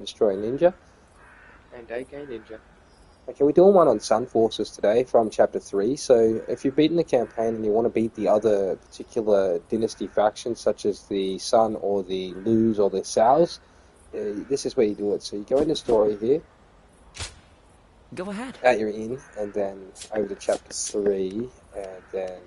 Destroy Ninja and AK Ninja. Okay, we're doing one on Sun Forces today from Chapter 3, so if you've beaten the campaign and you want to beat the other particular Dynasty factions, such as the Sun or the Lus or the Saos, this is where you do it. So you go into story here. Go ahead. At your inn, and then over to Chapter 3, and then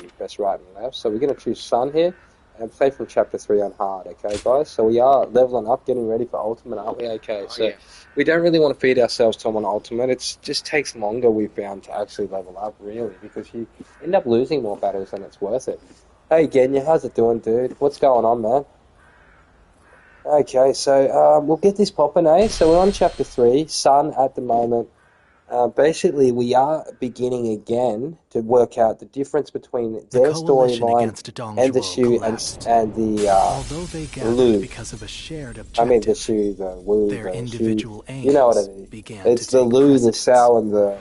you press right and left. So we're going to choose Sun here, and play from Chapter 3 on hard, okay, guys? So we are leveling up, getting ready for Ultimate, aren't we? Okay, so we don't really want to feed ourselves to on Ultimate. It just takes longer, we've found, to actually level up, really, because you end up losing more battles than it's worth it. Hey, Genya, how's it doing, dude? What's going on, man? Okay, so we'll get this popping, eh? So we're on Chapter 3, Sun at the moment. Basically, we are beginning again to work out the difference between their storyline and the Shu and the Lu. Because of a shared objective, I mean the Shu, the Wu, their the individual Shu. You know what I mean? began It's to the take Lu, the precedence. Sao, and the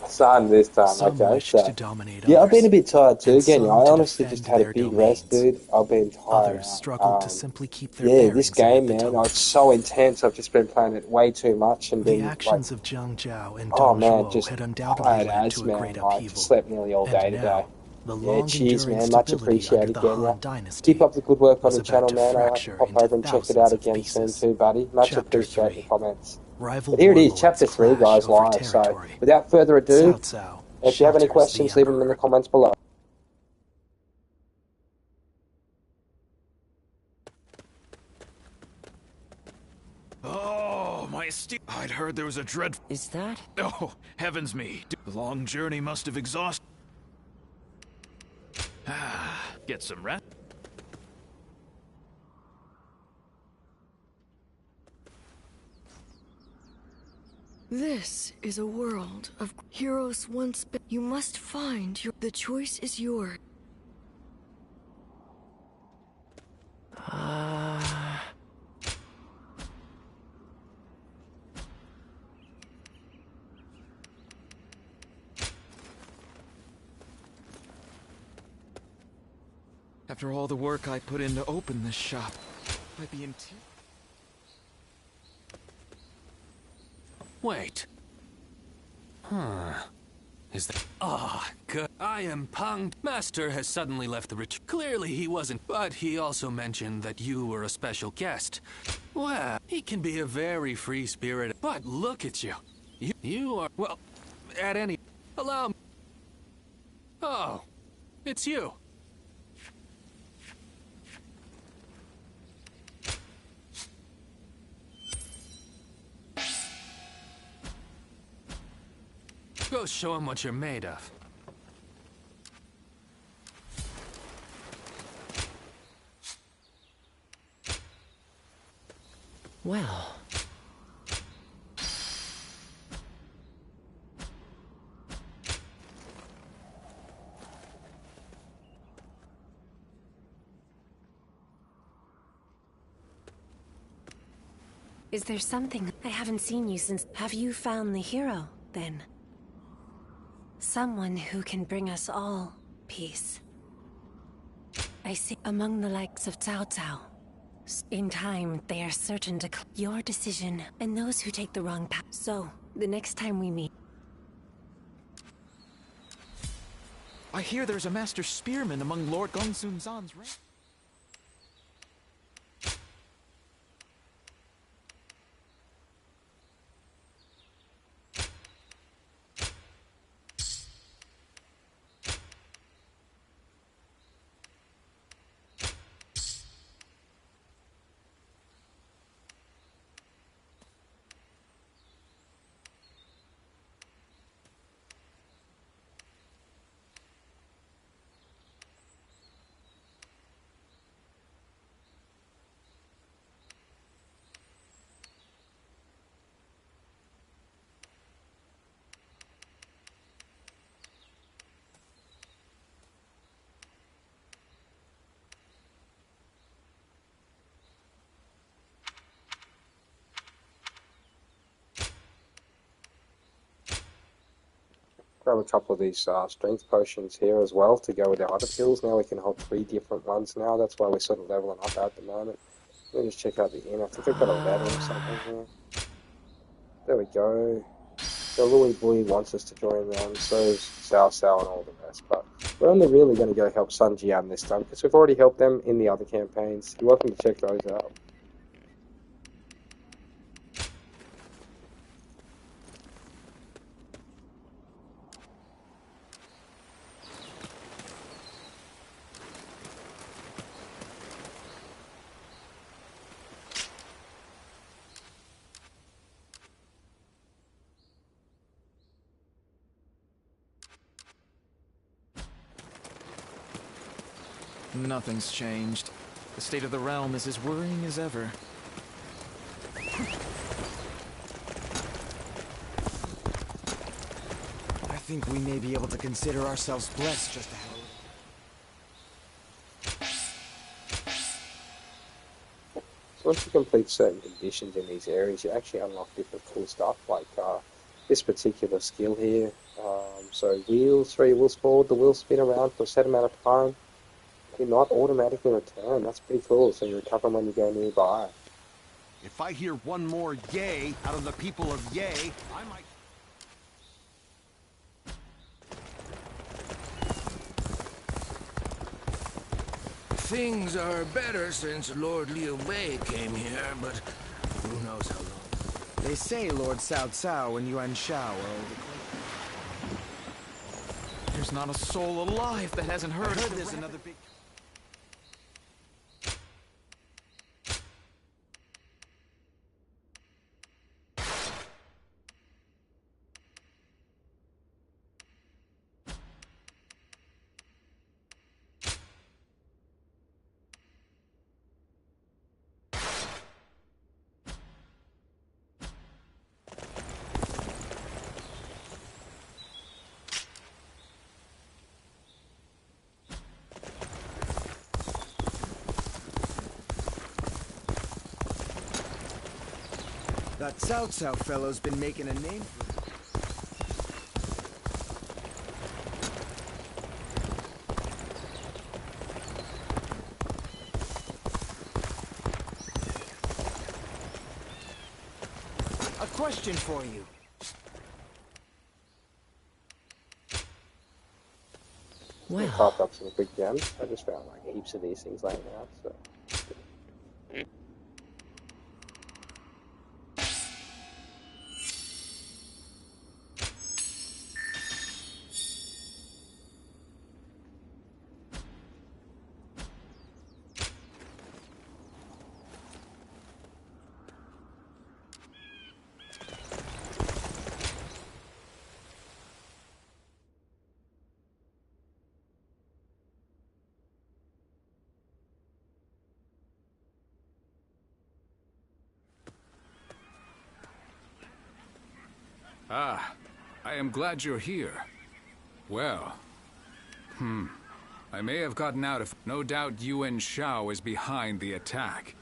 Sun this time. Some okay, wished so to dominate yeah, I've others, been a bit tired too. and Again, some I to honestly defend just had a their big rest, domains. dude. I've been tired. Others struggled to simply keep their Yeah, bearings this game, amid the man, tumult. it's so intense. I've just been playing it way too much and The been actions like, of Zhang Jiao and oh Dong man, Zhuo just had undoubtedly tired led as to a man. great I upheaval. slept nearly all day And today. now, the Yeah, cheers, long-enduring man. Much stability under appreciated, the Kenya. Han Dynasty Keep up the good work on was the about channel, to man. I'll have to fracture pop into over and check it thousands out of again soon pieces. too, buddy. Much Chapter appreciate the 3. comments. Rival But here it is, warlords Chapter 3, clash guys, over live. So, territory. without further ado, Cao Cao if you have any shelters questions, the leave them in the Emperor. comments below. Oh, my steed. I'd heard there was a dreadful... Is that? Oh, heavens me. The long journey must have exhausted... Ah, get some rest. This is a world of heroes once been. You must find your. The choice is yours. After all the work I put in to open this shop, I'd be in Wait. Is that... Ah, good. I am Pang. Master has suddenly left the retreat. Clearly he wasn't, but he also mentioned that you were a special guest. Well, he can be a very free spirit, but look at you. You are, well, at any... Allow me... Oh, it's you. Go show him what you're made of. Well. Is there something? I haven't seen you since. Have you found the hero, then? Someone who can bring us all peace. I see among the likes of Cao Cao. In time, they are certain to your decision and those who take the wrong path. So, the next time we meet... I hear there's a master spearman among Lord Gongsun Zan's ranks. Grab a couple of these strength potions here as well to go with our other pills. Now we can hold 3 different ones now. That's why we're sort of leveling up at the moment. Let me just check out the inn. I think I've got a ladder or something here. There we go. The Louis Boy wants us to join them, so is Cao Cao and all the rest. But we're only really going to go help San Jian this time, because we've already helped them in the other campaigns. You're welcome to check those out. Nothing's changed. The state of the realm is as worrying as ever. I think we may be able to consider ourselves blessed just to have So once you complete certain conditions in these areas, you actually unlock different cool stuff, like this particular skill here. So wheels, 3 wheels forward, the wheels spin around for a set amount of time. Do not automatically return. That's pretty cool, so you recover when you go nearby. If I hear one more yay out of the people of yay, I might... Things are better since Lord Liu Bei came here, but who knows how long. They say Lord Cao Cao and Yuan Shao are old. There's not a soul alive that hasn't heard there's another big... That Cao Cao fellow's been making a name for him. A question for you. Well, I popped up some quick gems. I just found like heaps of these things laying out, so... Ah, I am glad you're here. Well, I may have gotten out of... No doubt Yuan Shao is behind the attack,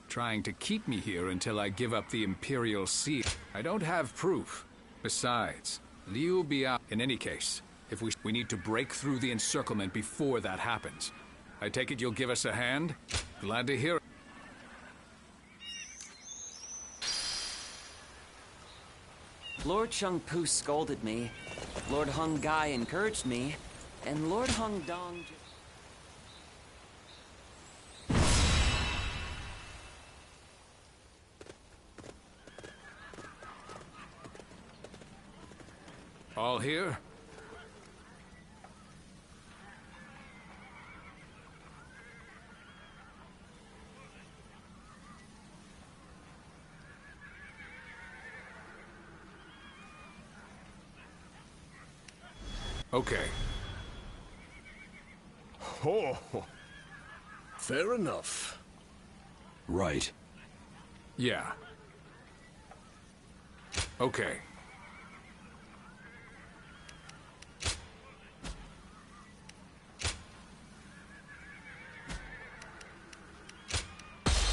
trying to keep me here until I give up the Imperial Seal. I don't have proof. Besides, Liu Biao... In any case, if we need to break through the encirclement before that happens. I take it you'll give us a hand? Glad to hear it. Lord Sheng Pu scolded me, Lord Hung Gai encouraged me, and Lord Hung Dong... All here? Okay. Oh, fair enough. Right. Yeah. Okay.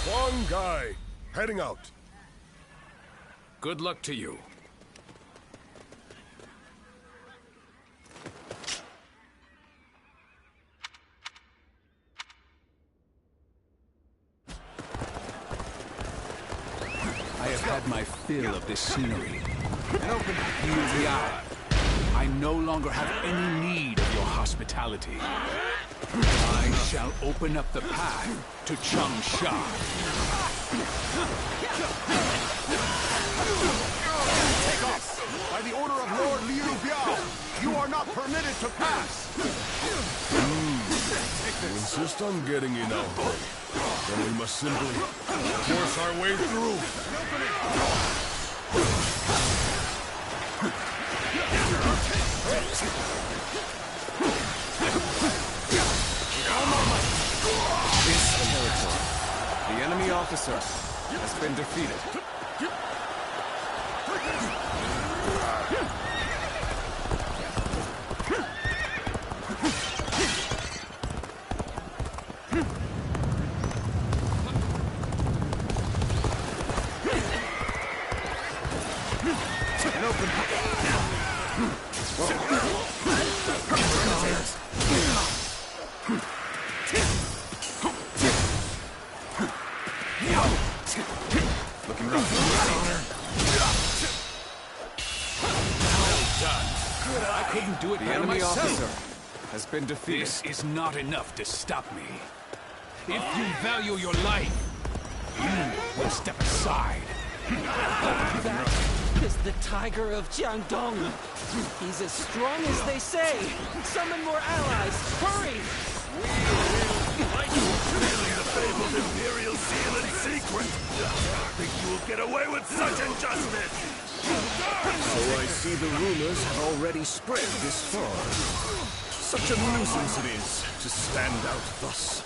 One guy, heading out. Good luck to you. I have had my fill of this scenery. Liu Biao, I no longer have any need of your hospitality. I shall open up the path to Changsha. Take off! By the order of Lord Liu Biao, you are not permitted to pass! You insist on getting in our way. Then we must simply force our way through. This territory. The enemy officer has been defeated. Looking rough. I couldn't do it The better enemy myself. officer has been defeated. This is not enough to stop me. If you value your life, you will step aside. That is the Tiger of Jiangdong. He's as strong as they say. Summon more allies. Hurry! Really the fabled Imperial seal in secret. Think you will get away with such injustice? So I see the rumors have already spread this far. Such a nuisance it is to stand out thus.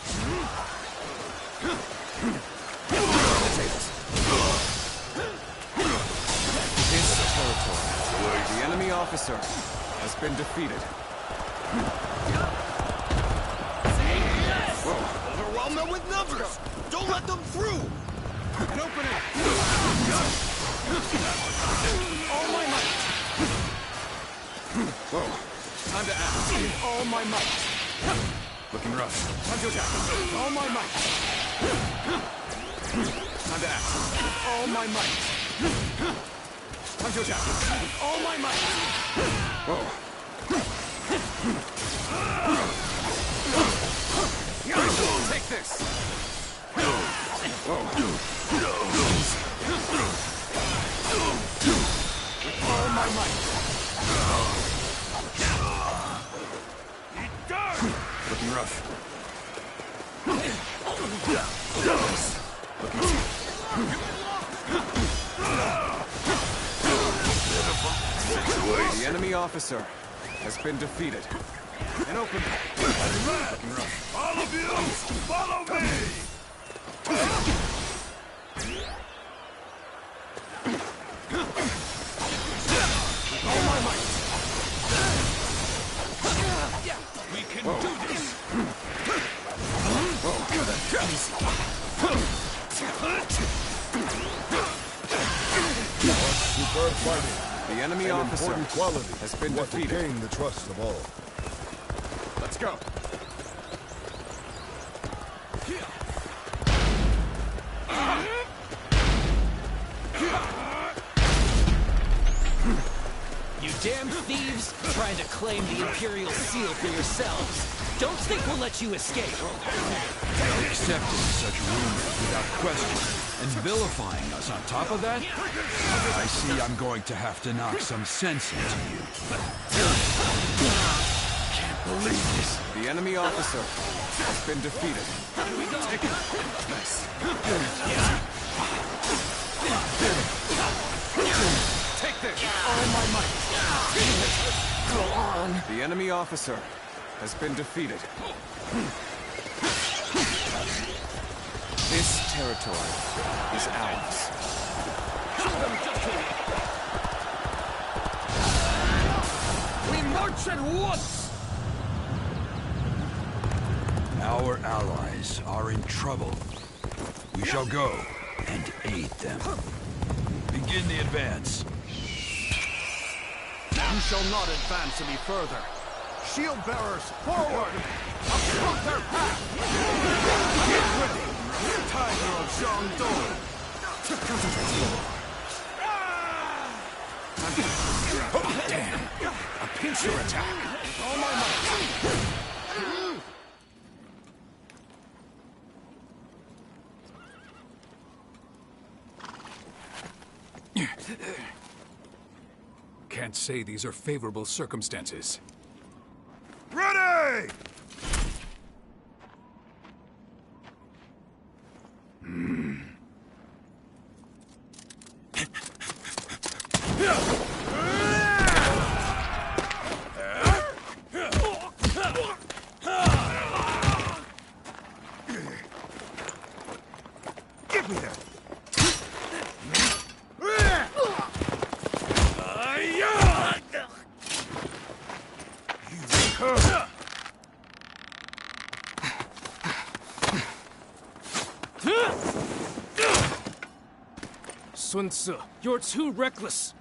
This territory. The enemy officer has been defeated. Overwhelm them with numbers! Don't let them through! An opening! All my might! Time to act. All my might! Looking rough. Time to attack! All my might! Time to act. All my might! Time to attack! All my might! Take this! All my might! Looking rough. The enemy officer has been defeated. An open. Looking rough. All of you, follow me! All my might! We can do this. Superb fighting. The enemy officer Important quality. has been What to defeated. gain the trust of all. Let's go. You damn thieves! Trying to claim the Imperial seal for yourselves. Don't think we'll let you escape. Accepting such rumors without question and vilifying us on top of that? I see I'm going to have to knock some sense into you. Can't believe this. The enemy officer has been defeated. Take this! All my might! Go on! The enemy officer has been defeated. This territory is ours. We march at once! Our allies are in trouble. We shall go and aid them. Begin the advance. You shall not advance any further. Shield bearers, forward! Obstruct their path! Get ready! Tiger of Jiangdong! Damn! A pincer attack! All my might! Can't say these are favorable circumstances. Ready! Give me that! Sun Tzu, you're too reckless.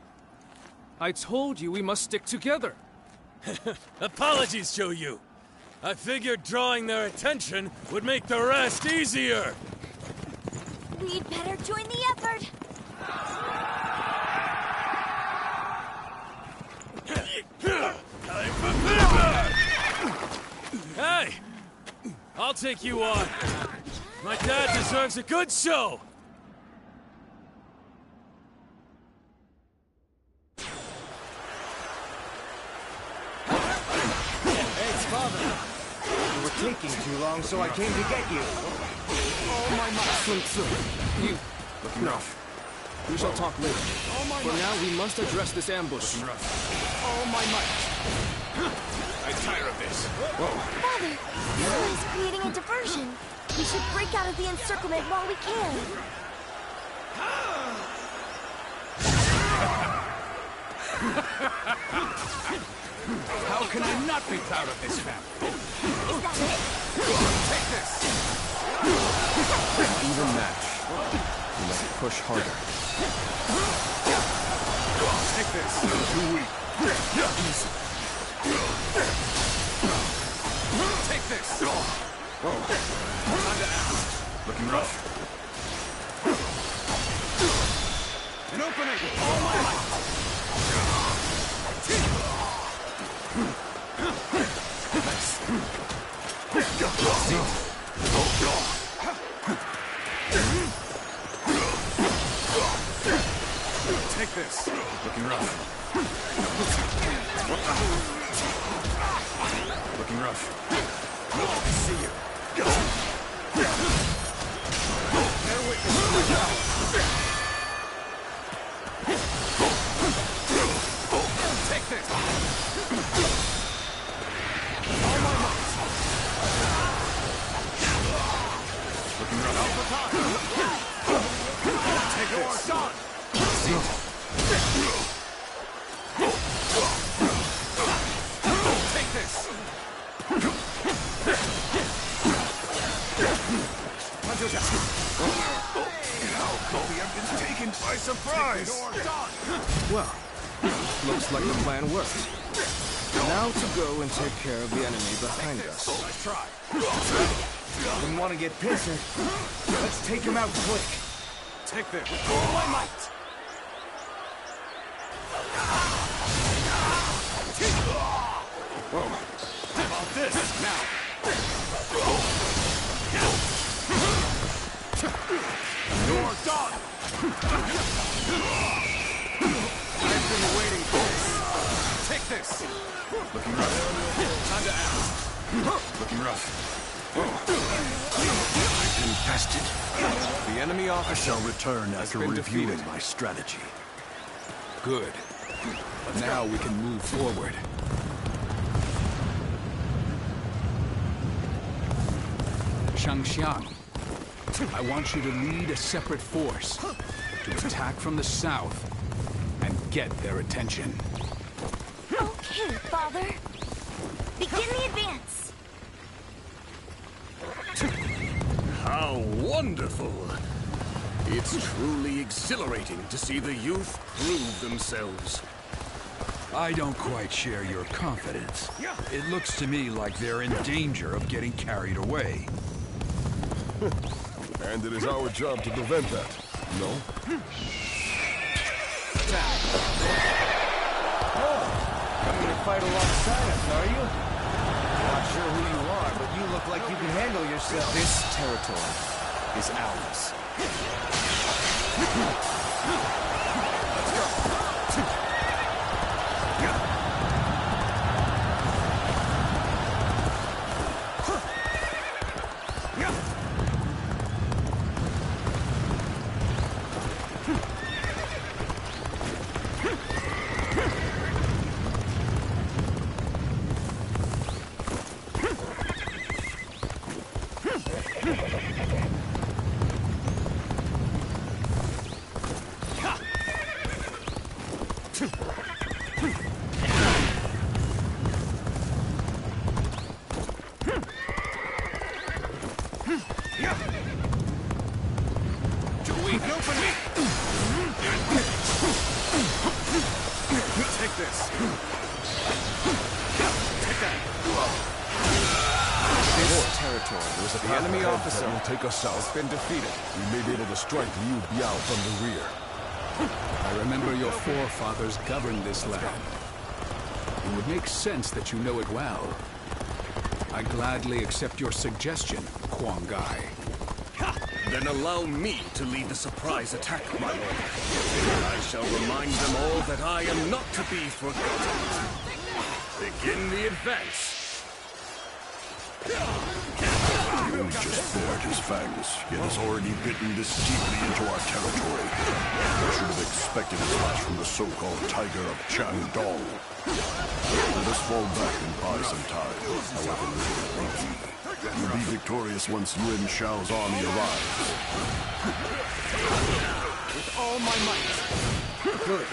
I told you we must stick together. Apologies, Zhou Yu. I figured drawing their attention would make the rest easier. We'd better join the effort. Hey! I'll take you on. My dad deserves a good show. Taking too long, so I came to get you. Oh my might, Sun Tzu. You... No. We shall talk later. For now, we must address this ambush. Oh my might. I'm tired of this. Whoa. Father, he's creating a diversion. We should break out of the encirclement while we can. How can I not be proud of this family? Is that it? Take this! Even match. You must push harder. Take this! Too weak. Easy. Take this! Whoa. Time to act. Looking rough. An opening! All my might! Take this. Looking rough. Looking rough. I see you. Bear witness. Take this. All my might. Looking rough. Take this. Done. Take this. How could we have been taken by surprise? Well, looks like the plan worked. Now to go and take care of the enemy behind us. Let's try. Didn't want to get pissed. Let's take him out quick. Take this. With all my might. Whoa. How about this? Now. You're done. I've been waiting for this. Take this. Looking rough. Time to act. Looking rough. I've been tested. The enemy officer shall return after reviewing defeated. my strategy. Good. Now we can move forward. Shang Xiang, I want you to lead a separate force to attack from the south and get their attention. Okay, Father. Begin the advance. How wonderful! It's truly exhilarating to see the youth prove themselves. I don't quite share your confidence. It looks to me like they're in danger of getting carried away. And it is our job to prevent that. No? Attack. Oh, coming to fight alongside us, are you? Not sure who you are, but you look like you can handle yourself. This territory is ours. Let's go. Take us south. Has been defeated. We may be able to strike Liu Biao from the rear. I remember your forefathers governed this land. It would make sense that you know it well. I gladly accept your suggestion, Kwang Gai. Then allow me to lead the surprise attack, my lord. I shall remind them all that I am not to be forgotten. Begin the advance. Liu just bared his fangs, yet has already bitten this deeply into our territory. I should have expected as much from the so-called Tiger of Jiangdong. Let us fall back and buy some time, however little it may be. We'll be victorious once Yuan Shao's army arrives. With all my might. Good.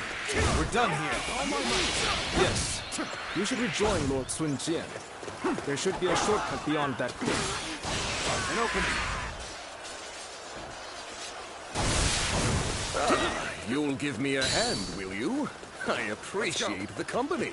We're done here. All my might. Yes. You should rejoin Lord Sun Jian. There should be a shortcut beyond that cliff. An open. You'll give me a hand, will you? I appreciate the company.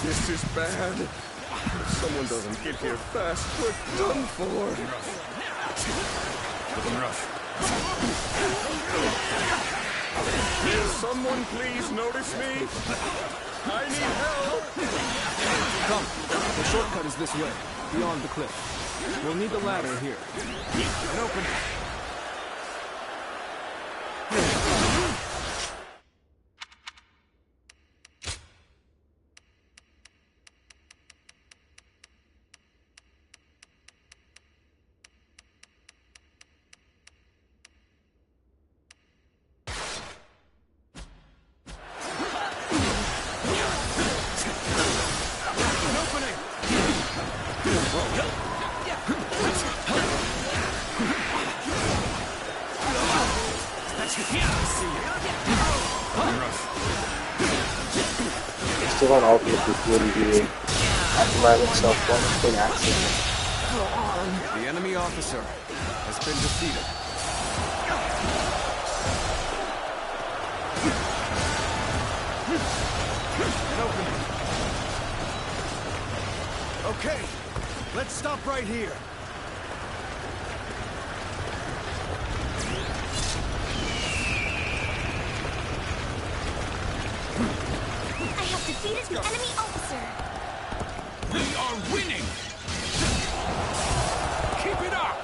This is bad. If someone doesn't get here fast, we're done for. Looking rough. Will someone please notice me? I need help. Come. The shortcut is this way, beyond the cliff. We'll need the ladder here. And open. Still on ultimate with really here. At the moment, self-block's been active. The enemy officer has been defeated. And open. Okay, let's stop right here. Defeated the enemy officer. We are winning! Keep it up!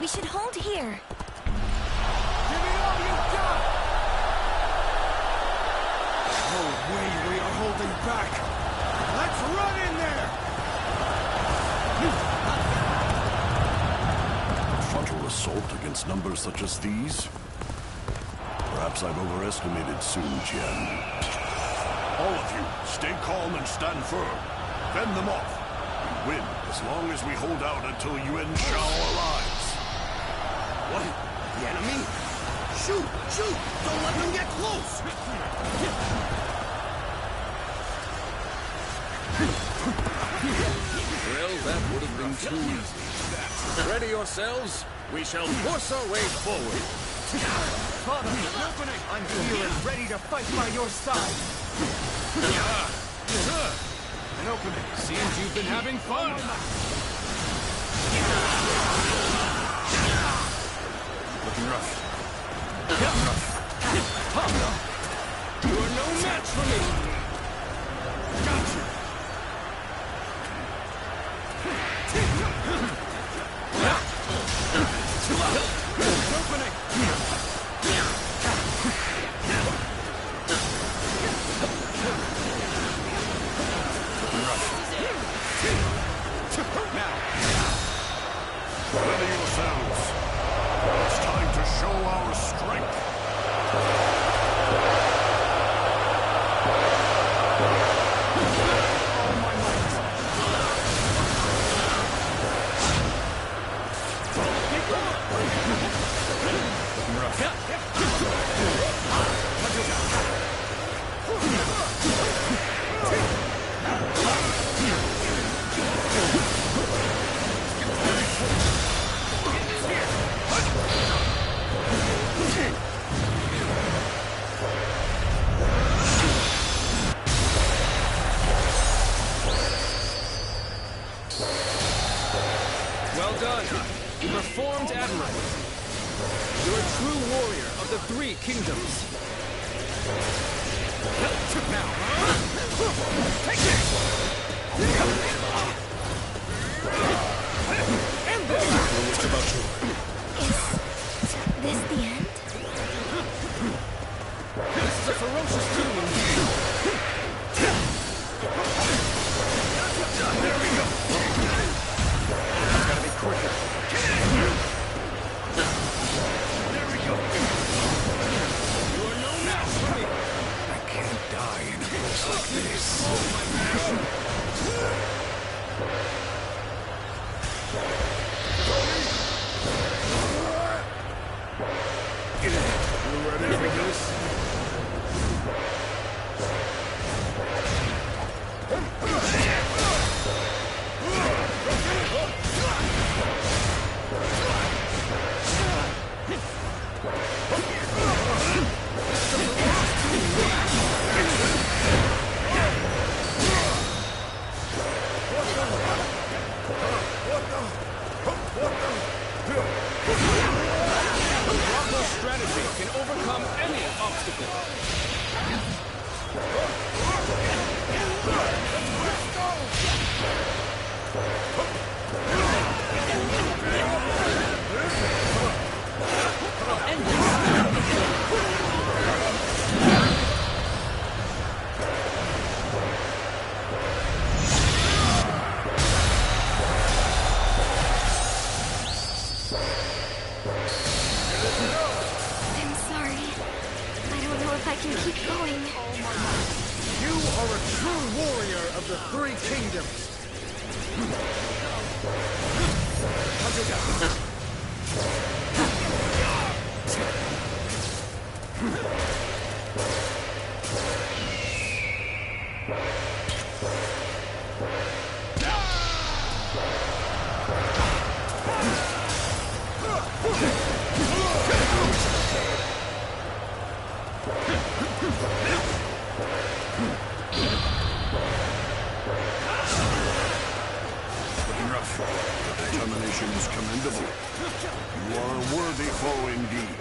We should hold here. Give me all you got! No way we are holding back. Let's run in there! Assault against numbers such as these? Perhaps I've overestimated Sun Jian. All of you, stay calm and stand firm. Fend them off. We win as long as we hold out until Yuan Shao arrives. What? The enemy? Shoot! Shoot! Don't let them get close! Well, that would have been too easy. Ready yourselves. We shall force our way forward. Father, I'm here and ready to fight by your side. An opening. Seems you've been having fun. Looking rough. You are no match for me. Gotcha. Opening. Ready yourselves. It's time to show our strength. Well done. You performed admirably. You're a true warrior of the three kingdoms. Now, take this! And this! Just about to. Is this the end? This is a ferocious doom. There we go. Gotta be quicker. There we go. You are no match for me. I can't die in a place like this. You ready for this? Proper strategy can overcome any obstacle. I'm sorry. I don't know if I can keep going. You are a true warrior of the three kingdoms. Looking rough. Your determination is commendable. You are a worthy foe indeed.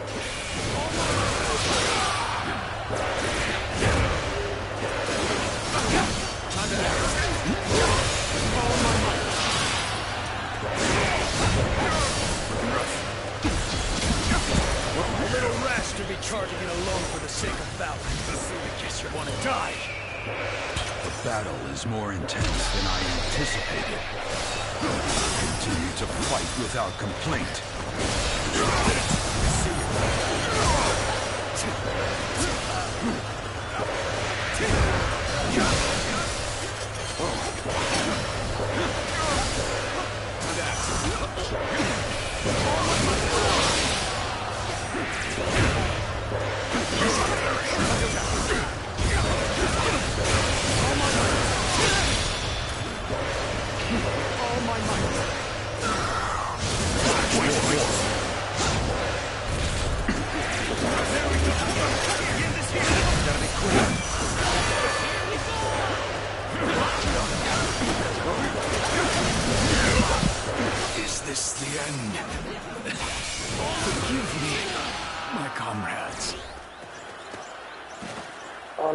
A little rash to be charging it alone for the sake of valor. I guess you want to die. The battle is more intense than I anticipated. Continue to fight without complaint.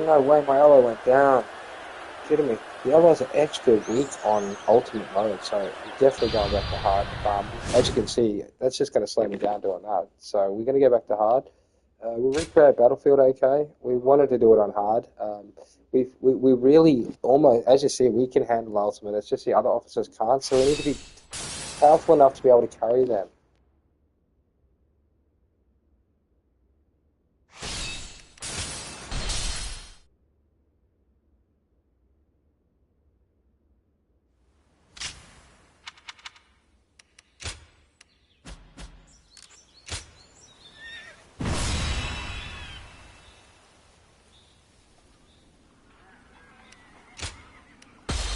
no way, my ally went down. Kidding me. The allies are extra weak on ultimate mode, so I'm definitely going back to hard. As you can see, that's just going to slow me down doing that. So we're going to go back to hard. We'll recreate Battlefield OK. We wanted to do it on hard. We really almost, as you see, we can handle ultimate. It's just the other officers can't, so we need to be powerful enough to be able to carry them.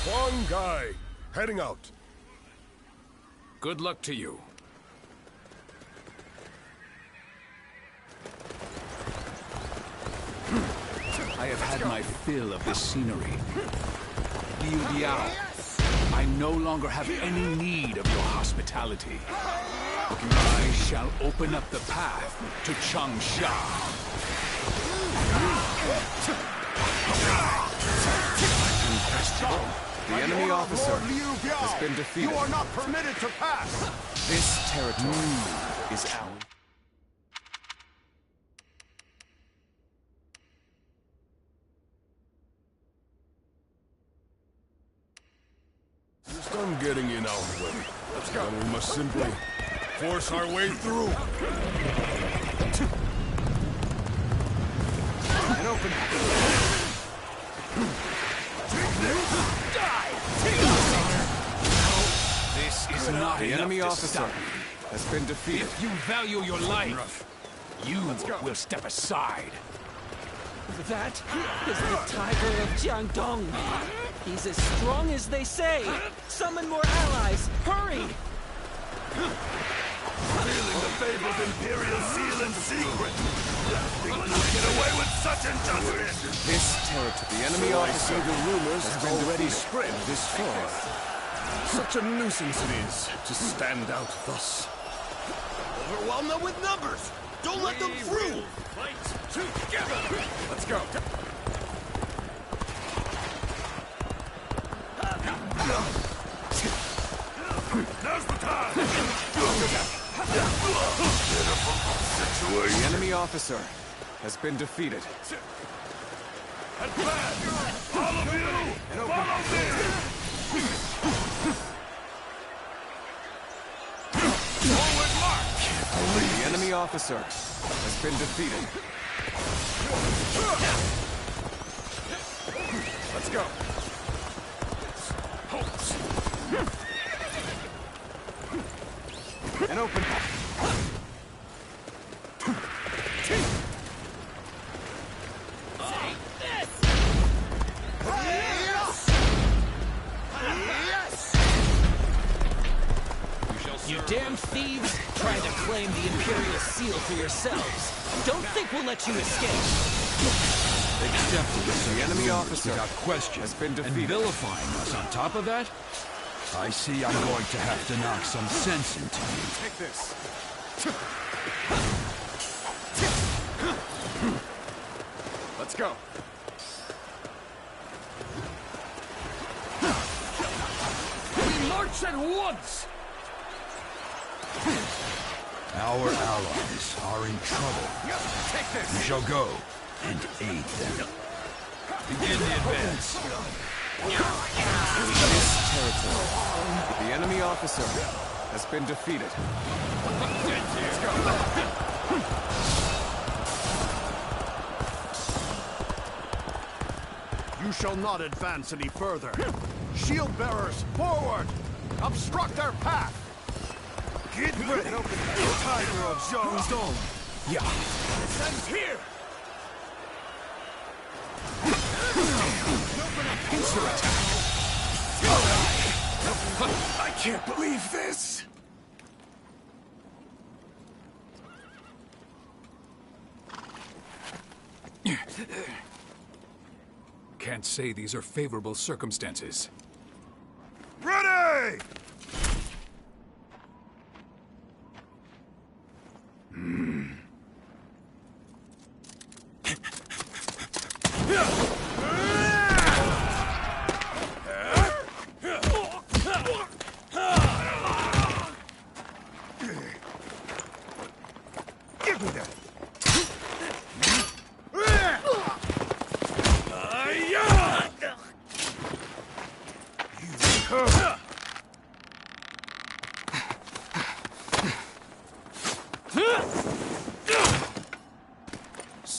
One guy, heading out. Good luck to you. I have had my fill of this scenery. Liu Diao, I no longer have any need of your hospitality. I shall open up the path to Changsha. The enemy officer has been defeated. You are not permitted to pass. This territory is ours. Just done getting in our way. Let's go. And we must simply force our way through. And open. This is not the enemy enough officer has been defeated. If you value your life, you will step aside. That is the Tiger of Jiangdong. He's as strong as they say. Summon more allies. Hurry! Feeling the fabled Imperial seal in secret. Think we'll get away with such injustice? This territory, the enemy officer, the rumors have already spread this far. Such a nuisance it is to stand out thus. Overwhelm them with numbers! Don't let them through! Fight together! Let's go! Now's the time! The enemy officer has been defeated. Advance! All of you! Follow me! Forward march! The enemy officer has been defeated. Let's go. And open. You damn thieves, trying to claim the Imperial seal for yourselves. Don't think we'll let you escape. Accepting the enemy officer without question has been defeated. and vilifying us on top of that? I see I'm going to have to knock some sense into you. Take this. Let's go. We march at once! Our allies are in trouble. Take this. We shall go and aid them. Begin the advance. This territory, the enemy officer has been defeated. Let's go. You shall not advance any further. Shield bearers, forward! Obstruct their path! Get ready! Tiger of Jiangdong! Yeah. It ends here! Pincer attack. I can't believe this! Can't say these are favorable circumstances. Ready!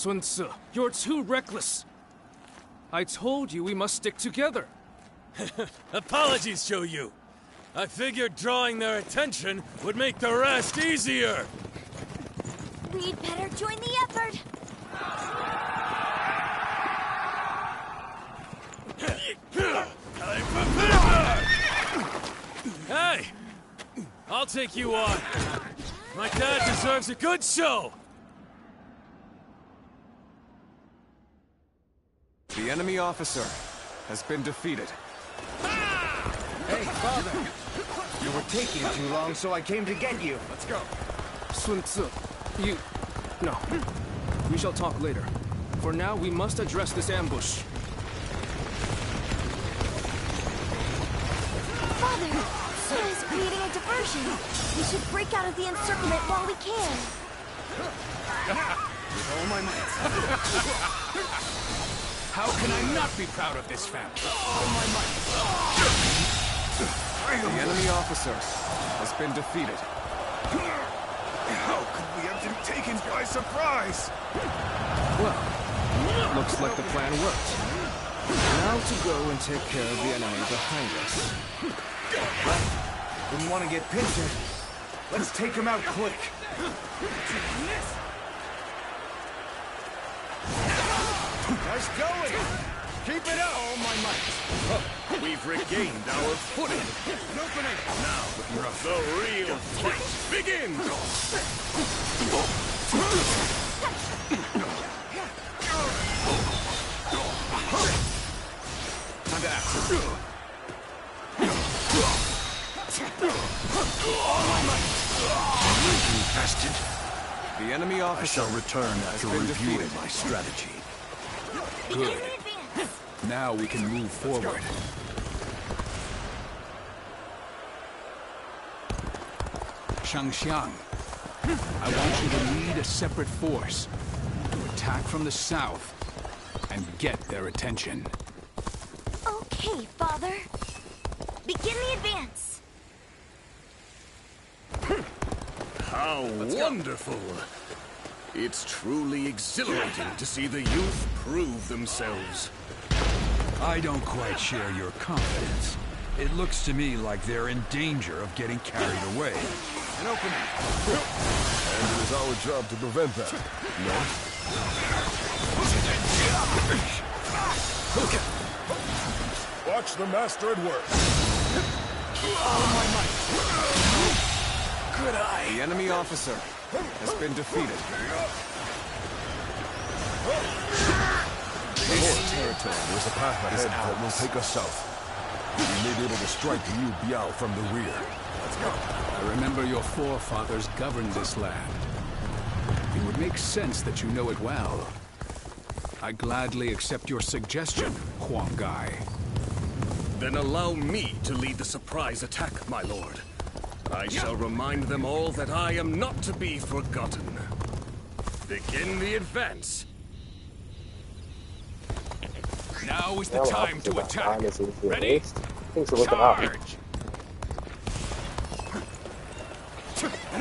Sun Tzu, you're too reckless. I told you we must stick together. Apologies, Shoyu. I figured drawing their attention would make the rest easier. We'd better join the effort. Hey! I'll take you on. My dad deserves a good show! The enemy officer has been defeated. Hey, father! You were taking too long, so I came to get you. Let's go. Sun Tzu, you... No. We shall talk later. For now, we must address this ambush. Father, Sun is creating a diversion. We should break out of the encirclement while we can. With all my might. How can I not be proud of this family? All my might. The enemy officer has been defeated. How could we have been taken by surprise? Well, looks like the plan worked. Now to go and take care of the enemy behind us. Wouldn't want to get pincered. Let's take him out quick. Nice going! Keep it up! All my might. We've regained our footing. An opening! Now, the real fight begins! Time to act. All my might! Infested. The enemy officer I shall return after reviewing my strategy. Good. Now we can move forward. San Jian, I want you to lead a separate force to attack from the south and get their attention. Okay, Father. Begin the advance. How wonderful! It's truly exhilarating to see the youth prove themselves. I don't quite share your confidence. It looks to me like they're in danger of getting carried away. An opening. And it is our job to prevent that, no? Watch the master at work. All my might. Good eye. The enemy officer has been defeated. More territory. There's a path ahead that will take us south. We may be able to strike the Yu Biao from the rear. Let's go. I remember your forefathers governed this land. It would make sense that you know it well. I gladly accept your suggestion, Huang Gai. Then allow me to lead the surprise attack, my lord. I shall remind them all that I am not to be forgotten. Begin the advance. Now is the time to attack. Ready? Things are looking up. An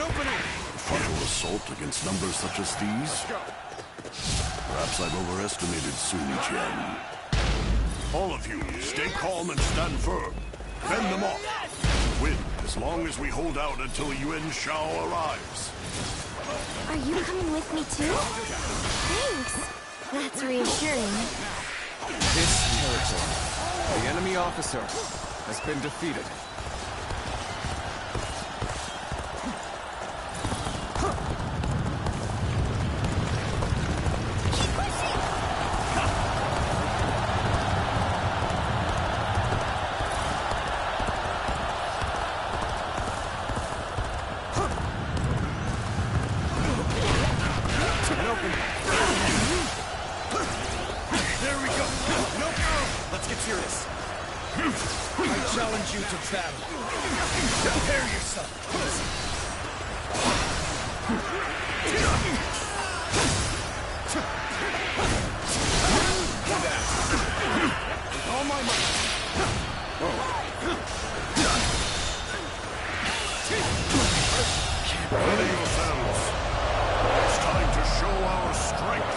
opening! Frontal assault against numbers such as these? Perhaps I've overestimated Sun Jian. All of you, stay calm and stand firm. Fend them off. Win as long as we hold out until Yuan Shao arrives. Are you coming with me too? Thanks. That's reassuring. This territory. The enemy officer has been defeated. There we go. No, let's get serious. I challenge you to battle. Prepare yourself. With all my might. It's time to show our strength.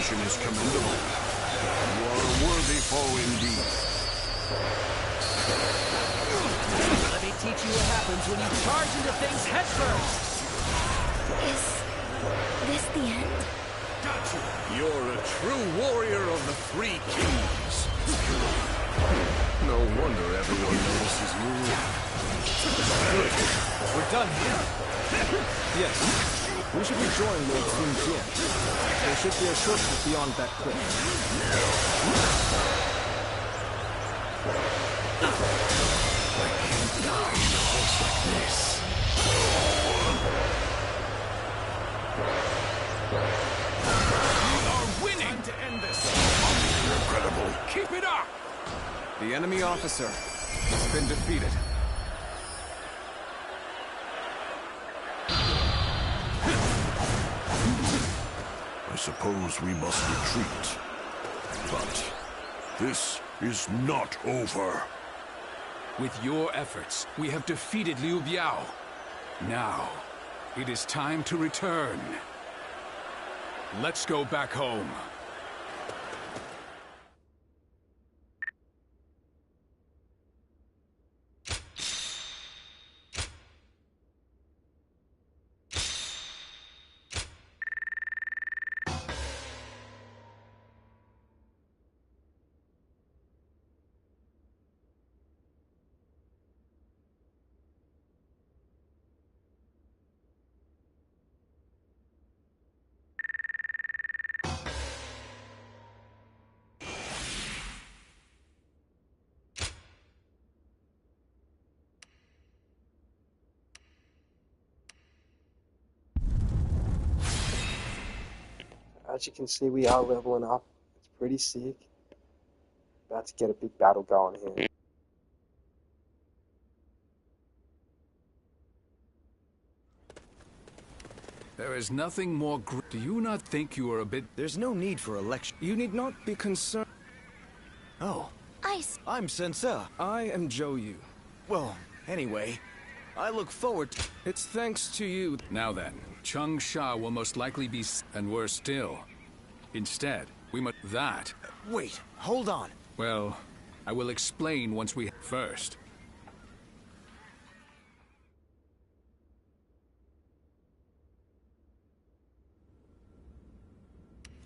determination is commendable. You are a worthy foe indeed. Let me teach you what happens when you charge into things headfirst. Is this the end? Gotcha! You're a true warrior of the Three Kings. No wonder everyone notices you. Good. We're done here. Yes. We should rejoin Lord Sun Jian. There should be a shortcut beyond that cliff. I can't die in a place like this. We are winning! Time to end this. Incredible. Keep it up! The enemy officer has been defeated. I suppose we must retreat. But this is not over. With your efforts, we have defeated Liu Biao. Now, it is time to return. Let's go back home. As you can see, we are leveling up. It's pretty sick. About to get a big battle going here. There is nothing more Do you not think you are a bit... There's no need for a lecture. You need not be concerned. Oh. I'm Sensei. I am Zhou Yu. Well, anyway, I look forward to... It's thanks to you. Now then, Chung Sha will most likely be... And worse still. Instead, we must... That... Wait, hold on. Well, I will explain once we... First.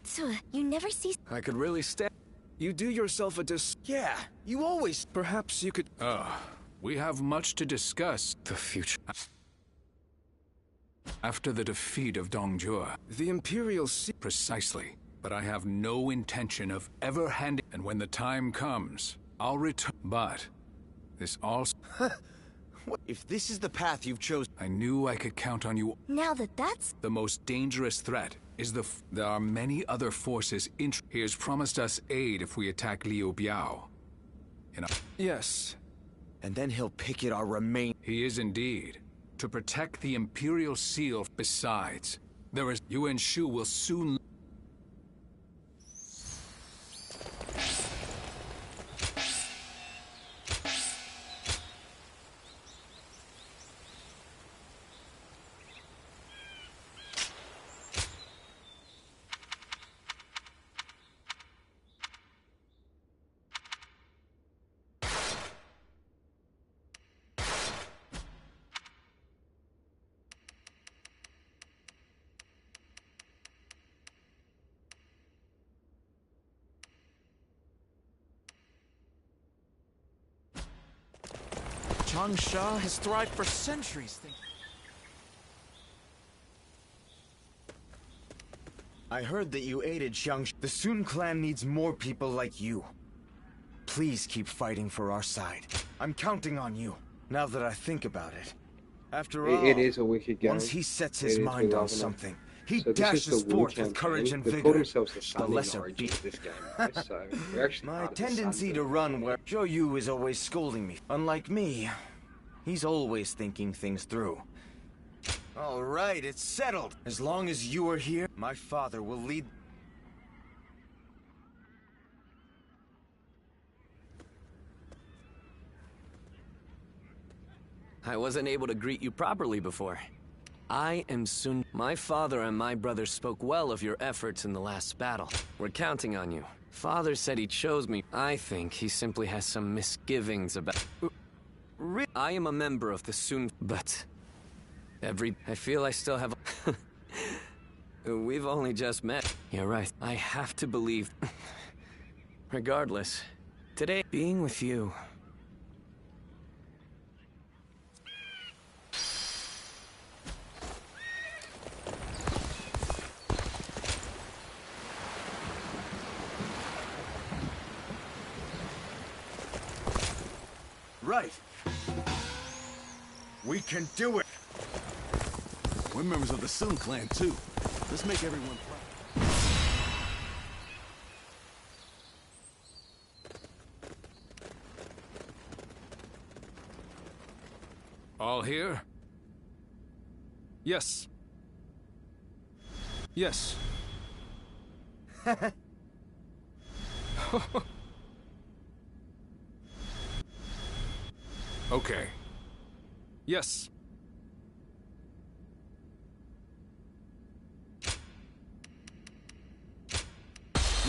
So, you never see... I could really stand... You do yourself a Yeah, you always... Perhaps you could... We have much to discuss. The future. After the defeat of Dongjue. The Imperial Sea... Precisely. But I have no intention of ever handing... And when the time comes, I'll return... But... This also... If this is the path you've chosen... I knew I could count on you. Now that's... The most dangerous threat is there are many other forces He has promised us aid if we attack Liu Biao. Yes. And then he'll picket our remain... He is indeed. To protect the Imperial Seal. Besides, there is... Yuan Shu will soon... Changsha has thrived for centuries. I heard that you aided Xiang. The Sun clan needs more people like you. Please keep fighting for our side. I'm counting on you, now that I think about it. After all, it is a wicked game. Once he sets his mind on something, he dashes the forth with courage and vigor. They call themselves the Sun lesser origin of this game, guys, so we're actually My part of the tendency Sun to run where Zhou Yu is always scolding me. Unlike me, he's always thinking things through. All right, it's settled. As long as you are here, my father will lead... I wasn't able to greet you properly before. I am Sun. My father and my brother spoke well of your efforts in the last battle. We're counting on you. Father said he chose me. I think he simply has some misgivings about... I am a member of the Sun, but... I feel I still have... We've only just met. You're right. I have to believe... Regardless, today, being with you... Right. We can do it. We're members of the Sun clan, too. Let's make everyone proud. All here? Yes. Yes. Okay. Yes.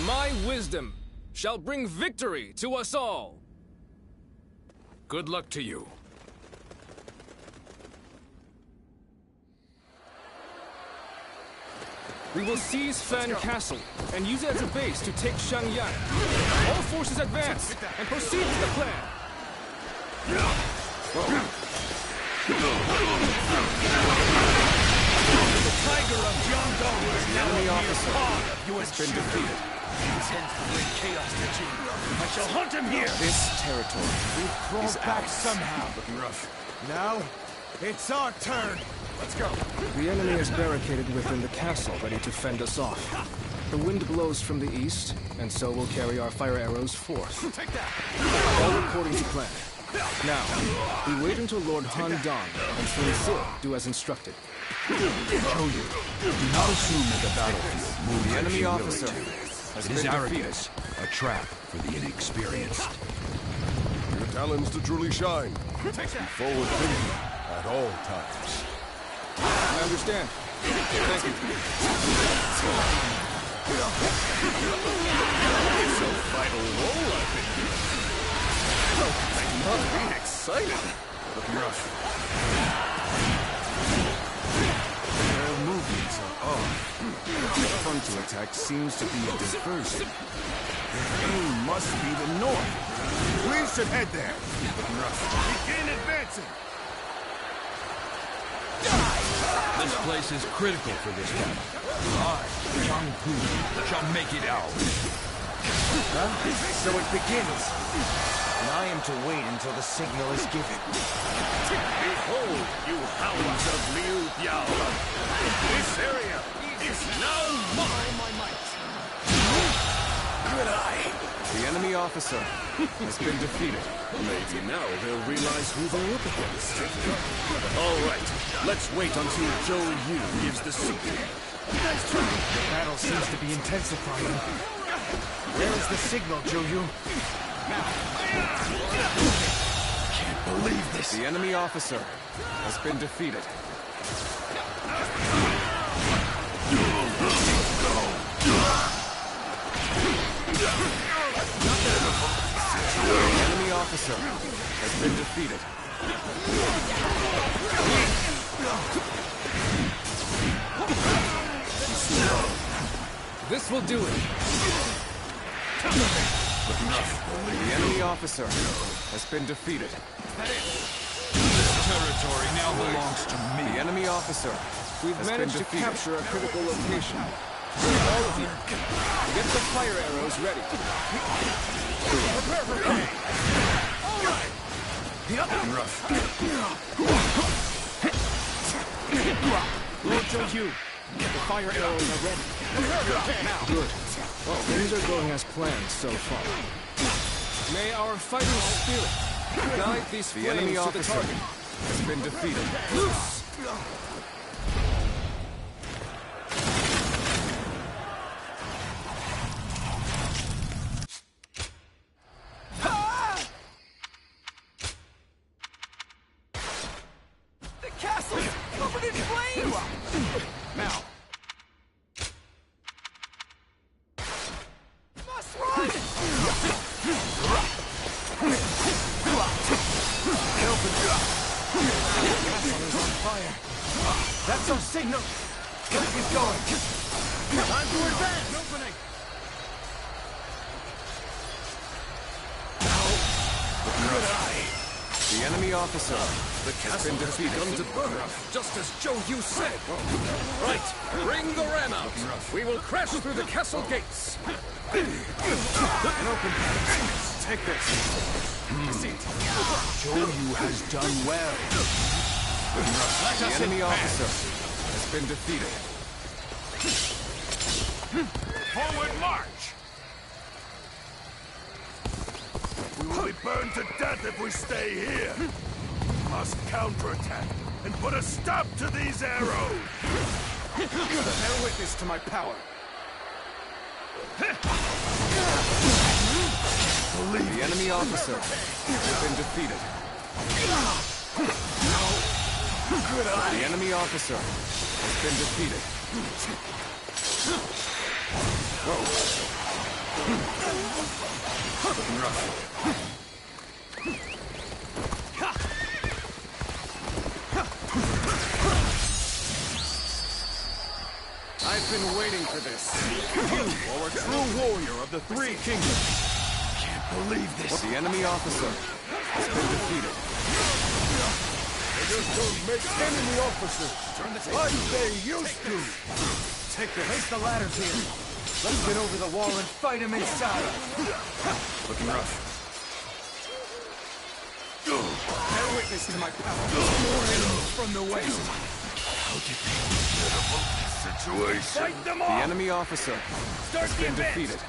My wisdom shall bring victory to us all. Good luck to you. We will seize Fan Castle and use it as a base to take San Jian. All forces advance and proceed with the plan. The Tiger of Jiangdong is now a mere pawn of Yuan Shu. He intends to bring chaos to Jin. I shall hunt him here. This territory We've crawled back somehow. Looking rough. Now, it's our turn. Let's go. The enemy is barricaded within the castle, ready to fend us off. The wind blows from the east, and so we'll carry our fire arrows forth. Take that. All according to plan. Now, we wait until Lord Han Dong and Sun Sil do as instructed. Show you. Do not assume that the battlefield moves The enemy as you officer will it has to. It is been arrogance, a trap for the inexperienced. Your talents to truly shine. Take that. Forward thinking at all times. I understand. Thank you. It's a vital role, I think. I must be excited. Looking rough. Their movements are off. The frontal attack seems to be a diversion. Their aim must be the north. We should head there. Looking rough. Begin advancing. This place is critical for this battle. I, Zhang Pu, shall make it out. So it begins. And I am to wait until the signal is given. Behold, you hounds of Liu Biao. This area is now mine. Good eye. The enemy officer has been defeated. Maybe now they'll realize who they're up against. All right, let's wait until Zhou Yu gives the signal. Nice try. The battle seems to be intensifying. Where is the signal, Zhou? Can't believe this. The enemy officer has been defeated. The enemy officer has been defeated. This will do it. The enemy officer has been defeated. This territory now belongs to me. The enemy officer We've managed to capture a critical location. All of you, get the fire arrows ready. Prepare for fire. All right. Rough. Lord Zhou, the fire arrows are ready. Now. Good. Well, things are going as planned so far. May our fighting spirit guide these flames to the target. Has been defeated. Loose! The castle's covered in flames! Gotta get going. Time to advance. Opening. Good eye. The enemy officer. The castle has begun to burn, just as Zhou Yu said. Right, bring the ram out. We will crash through the castle gates. An open pass. Take this. Seat. Zhou Yu has done well. The enemy officer has been defeated. Forward march! We will be burned to death if we stay here. Must counterattack and put a stop to these arrows. Bear witness to my power. The enemy officer has been defeated. The enemy officer has been defeated. I've been waiting for this. You are a true warrior of the Three Kingdoms. Can't believe this. The enemy officer has been defeated. They just don't make enemy officers like they used to. Take this. Place the ladders here. Let's get over the wall and fight him inside. Looking rough. Bear witness to my power. More enemies from the west. How did they get about this situation? Fight them off! The enemy officer has been defeated.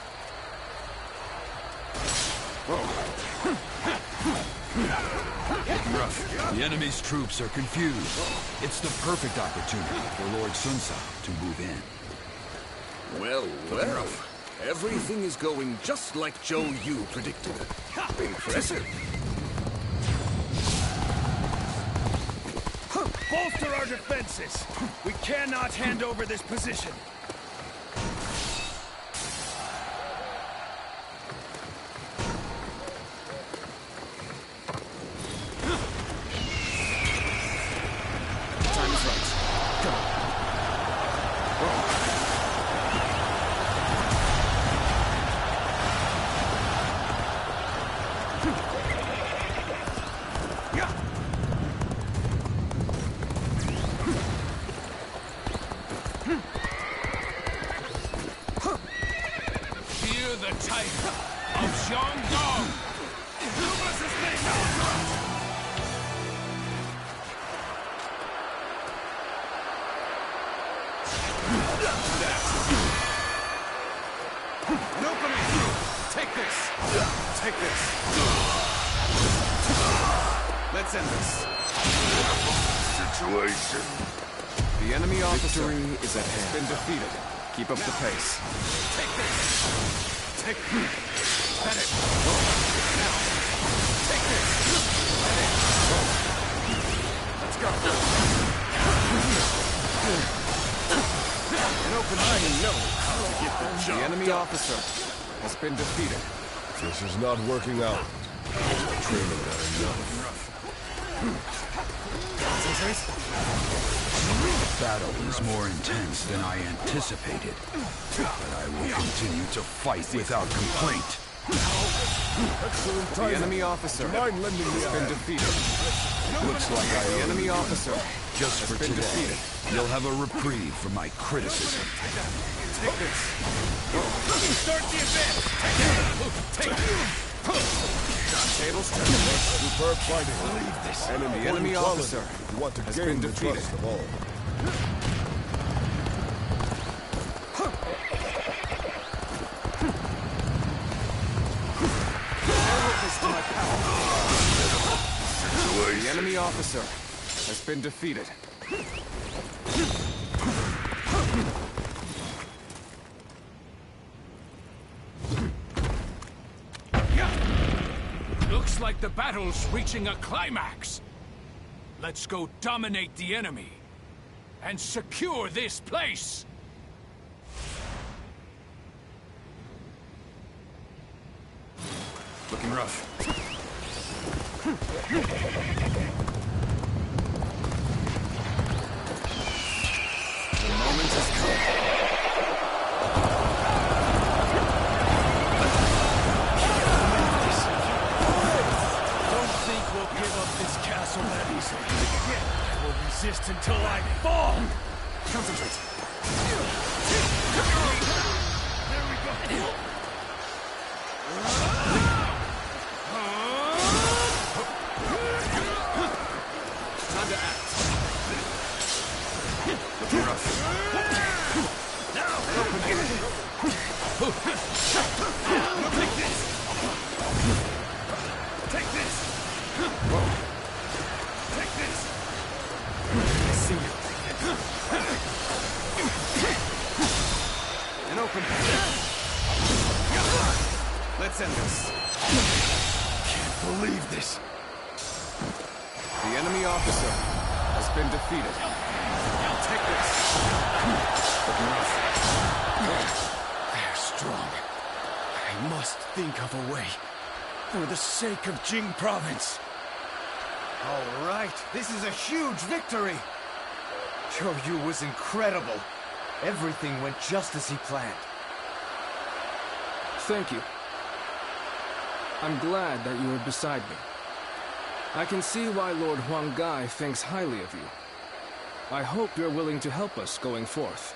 Looking rough. The enemy's troops are confused. It's the perfect opportunity for Lord Sun Sao to move in. Well, well. Everything is going just like Zhou Yu predicted. Impressive. Bolster our defenses. We cannot hand over this position. Time is right. Go. Fear the tiger of Shandong! Lubas is made now! An opening! Take this! Take this! Let's end this. Situation. The enemy officer is at hand. Been defeated. Keep up the pace. Take this! Take this! Let it! Now! Take this! Let it! Let's go! An open I know how to get the job The enemy done. officer has been defeated. This is not working out. Training got enough. Concentrate. The battle is more intense than I anticipated, but I will continue to fight without complaint. Excellent The enemy officer Mind lending me has a been hand? defeated. Looks like The enemy officer just has for been today, defeated. you'll have a reprieve from my criticism. Take this! Start the advance! Take it! Tables turning. Superb fighting. Believe this. And The enemy officer You want to has gain been the defeated. trust of all. The enemy officer has been defeated. Looks like the battle's reaching a climax. Let's go dominate the enemy and secure this place. Looking rough. The moment Don't think we'll give up this castle that easily. I will resist until I fall! Concentrate. There we go. Time to act. Looking rough. Now! Take this! Take this! Take this! I see you. An open. Let's end this. Can't believe this. The enemy officer has been defeated. Take this. They're strong. I must think of a way. For the sake of Jing Province. All right, this is a huge victory. Yu was incredible. Everything went just as he planned. Thank you. I'm glad that you were beside me. I can see why Lord Huang Gai thinks highly of you. I hope you're willing to help us going forth.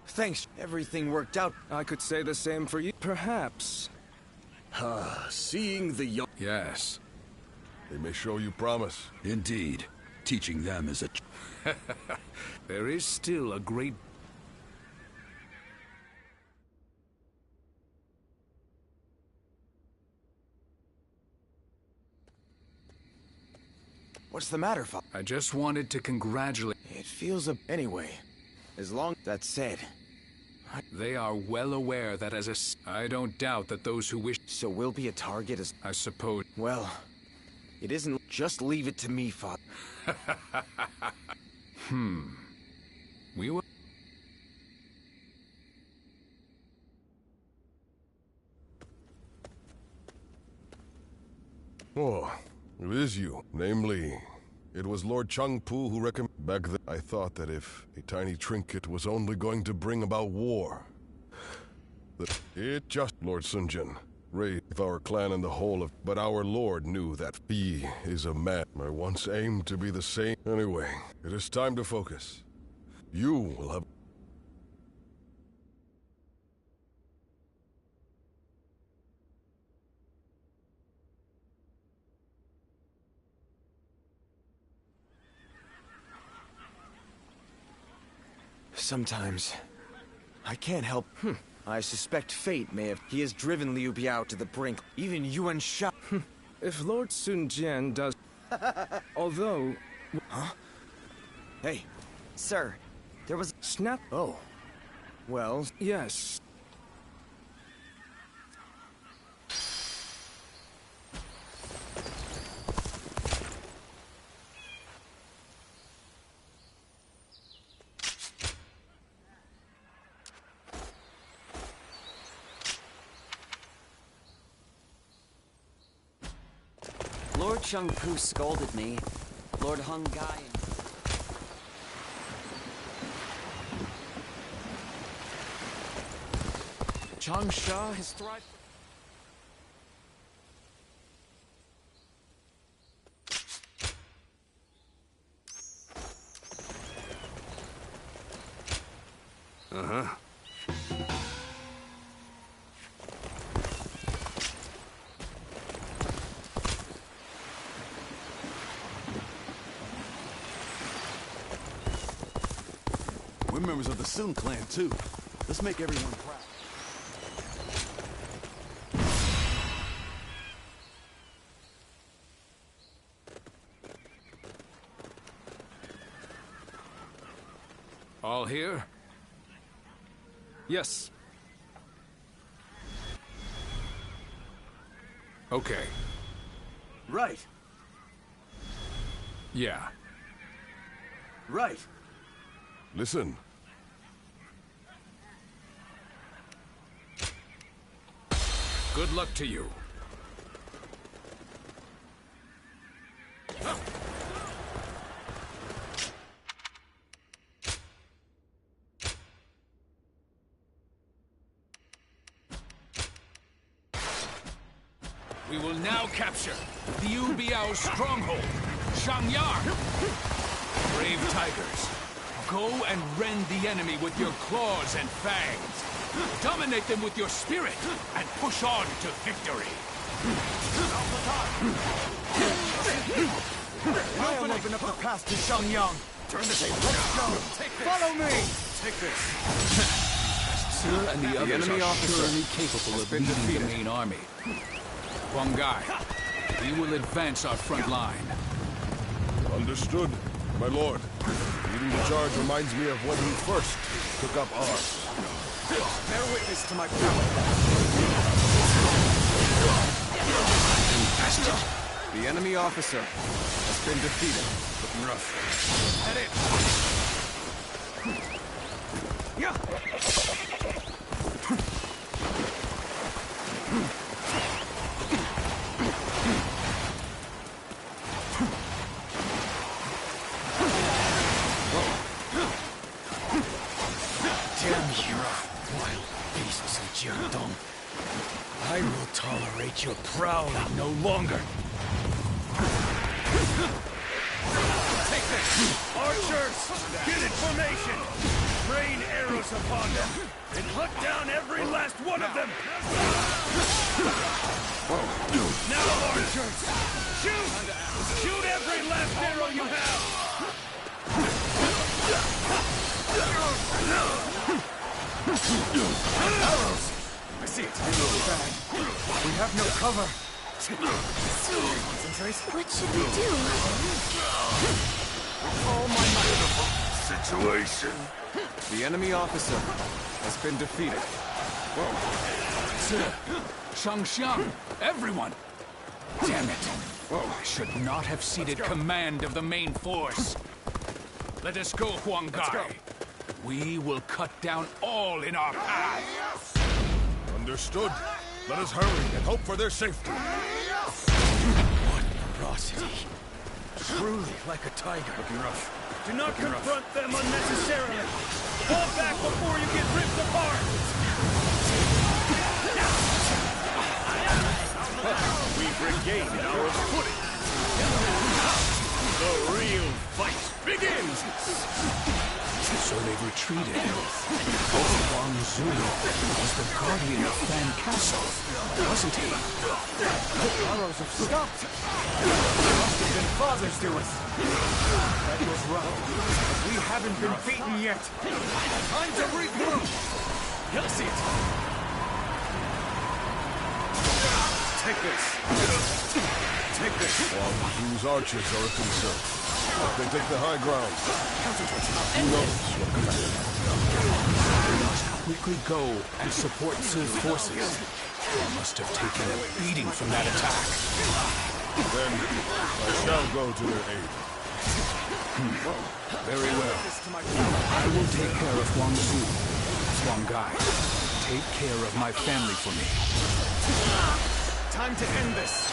Thanks. Everything worked out. I could say the same for you. Perhaps. Seeing the young... Yes. They may show you promise. Indeed. Teaching them is a... There is still a great... What's the matter, Father? I just wanted to congratulate... It feels a... Anyway, as long... That said... They are well aware that as a... I don't doubt that those who wish... So we'll be a target as... I suppose... Well... It isn't... Just leave it to me, Father. We will... Oh, it is you. Namely, it was Lord Changpu who recommended... Back then, I thought that if a tiny trinket was only going to bring about war, that it just... Lord Sun Jian, raised our clan and the whole of... But our lord knew that he is a man. I once aimed to be the same... Anyway, it is time to focus. You will have... Sometimes... I can't help... I suspect fate may have... He has driven Liu Biao to the brink. Even Yuan Sha... If Lord Sun Jian does... Although... Huh? Hey. Sir, there was... Snap... Oh. Well... Yes. Lord Changpu scolded me. Lord Hung Gai... Changsha has thrived... Uh-huh. We're members of the Sun clan, too. Let's make everyone proud. All here? Yes. Okay. Right. Yeah. Right. Listen. Good luck to you. We will now capture Liu Biao's stronghold, San Jian. Brave tigers, go and rend the enemy with your claws and fangs. Dominate them with your spirit and push on to victory. I'll open up the path to San Jian. Turn the table. Let's go. Follow me. Take this. Sir and the others enemy are officer surely capable of leading the main army. Huang Gai, we will advance our front line. Understood, my lord. Leading the charge reminds me of when he first took up arms. Bear witness to my power. The enemy officer has been defeated. Looking rough. Head in. Yeah. Damn you, wild beasts of Jiangdong. I will tolerate your prowling no longer. Take this! Archers, get in formation! Rain arrows upon them, and hunt down every last one of them! Now, archers! Shoot! Shoot every last arrow you have! Arrows! I see it. Bad. We have no cover. Concentrate. What should we do? All my might. Situation. The enemy officer has been defeated. Sir, Shangxiang, everyone! Damn it! I should not have ceded command of the main force. Let us go, Huang Gai. We will cut down all in our path. Understood. Let us hurry and hope for their safety. What ferocity. Truly like a tiger. Looking rough. Do not confront them unnecessarily. Fall back before you get ripped apart. We've regained our footing. The real fight begins. So they've retreated. Wang Zu was the guardian of Fan Castle, wasn't he? The arrows have stopped. Must have been fathers to us. That was rough. We haven't been beaten yet. Time to regroup. You'll see it. Take this. Take this. Whose archers are a concern. They take the high ground. Who knows what could happen? We must quickly go and support Zu's forces. They must have taken a beating from that attack. Then I shall go to their aid. Very well. I will take care of Huang Zu. Huang Gai, take care of my family for me. Time to end this.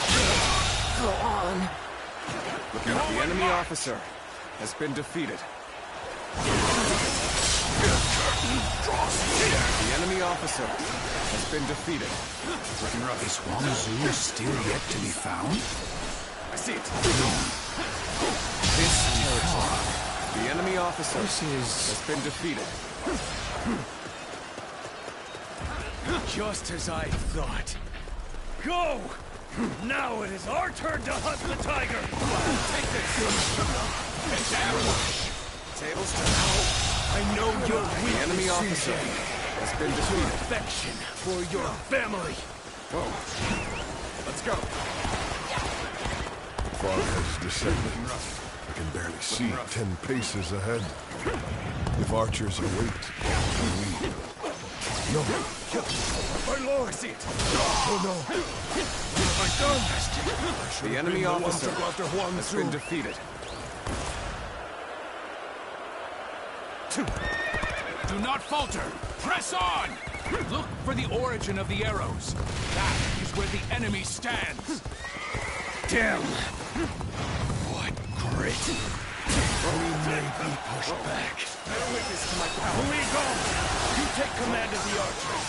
Go on. The enemy officer has been defeated. The enemy officer has been defeated. Is Huang Zu still yet to be found? I see it. This territory. The enemy officer has been defeated. Just as I thought. Go! Now it is our turn to hunt the tiger! Take this! Tables turn. I know you're weak. The enemy officer has been defeated. Affection for your family. Whoa. Let's go. Fog has descended. I can barely see 10 paces ahead. If archers await, we... No. My lord! See it! Oh no! What have I done? The enemy officer has been defeated. Do not falter! Press on! Look for the origin of the arrows. That is where the enemy stands. Damn! What grit! We may be pushed back. Bear witness to my power. Illegal! You take command of the archers.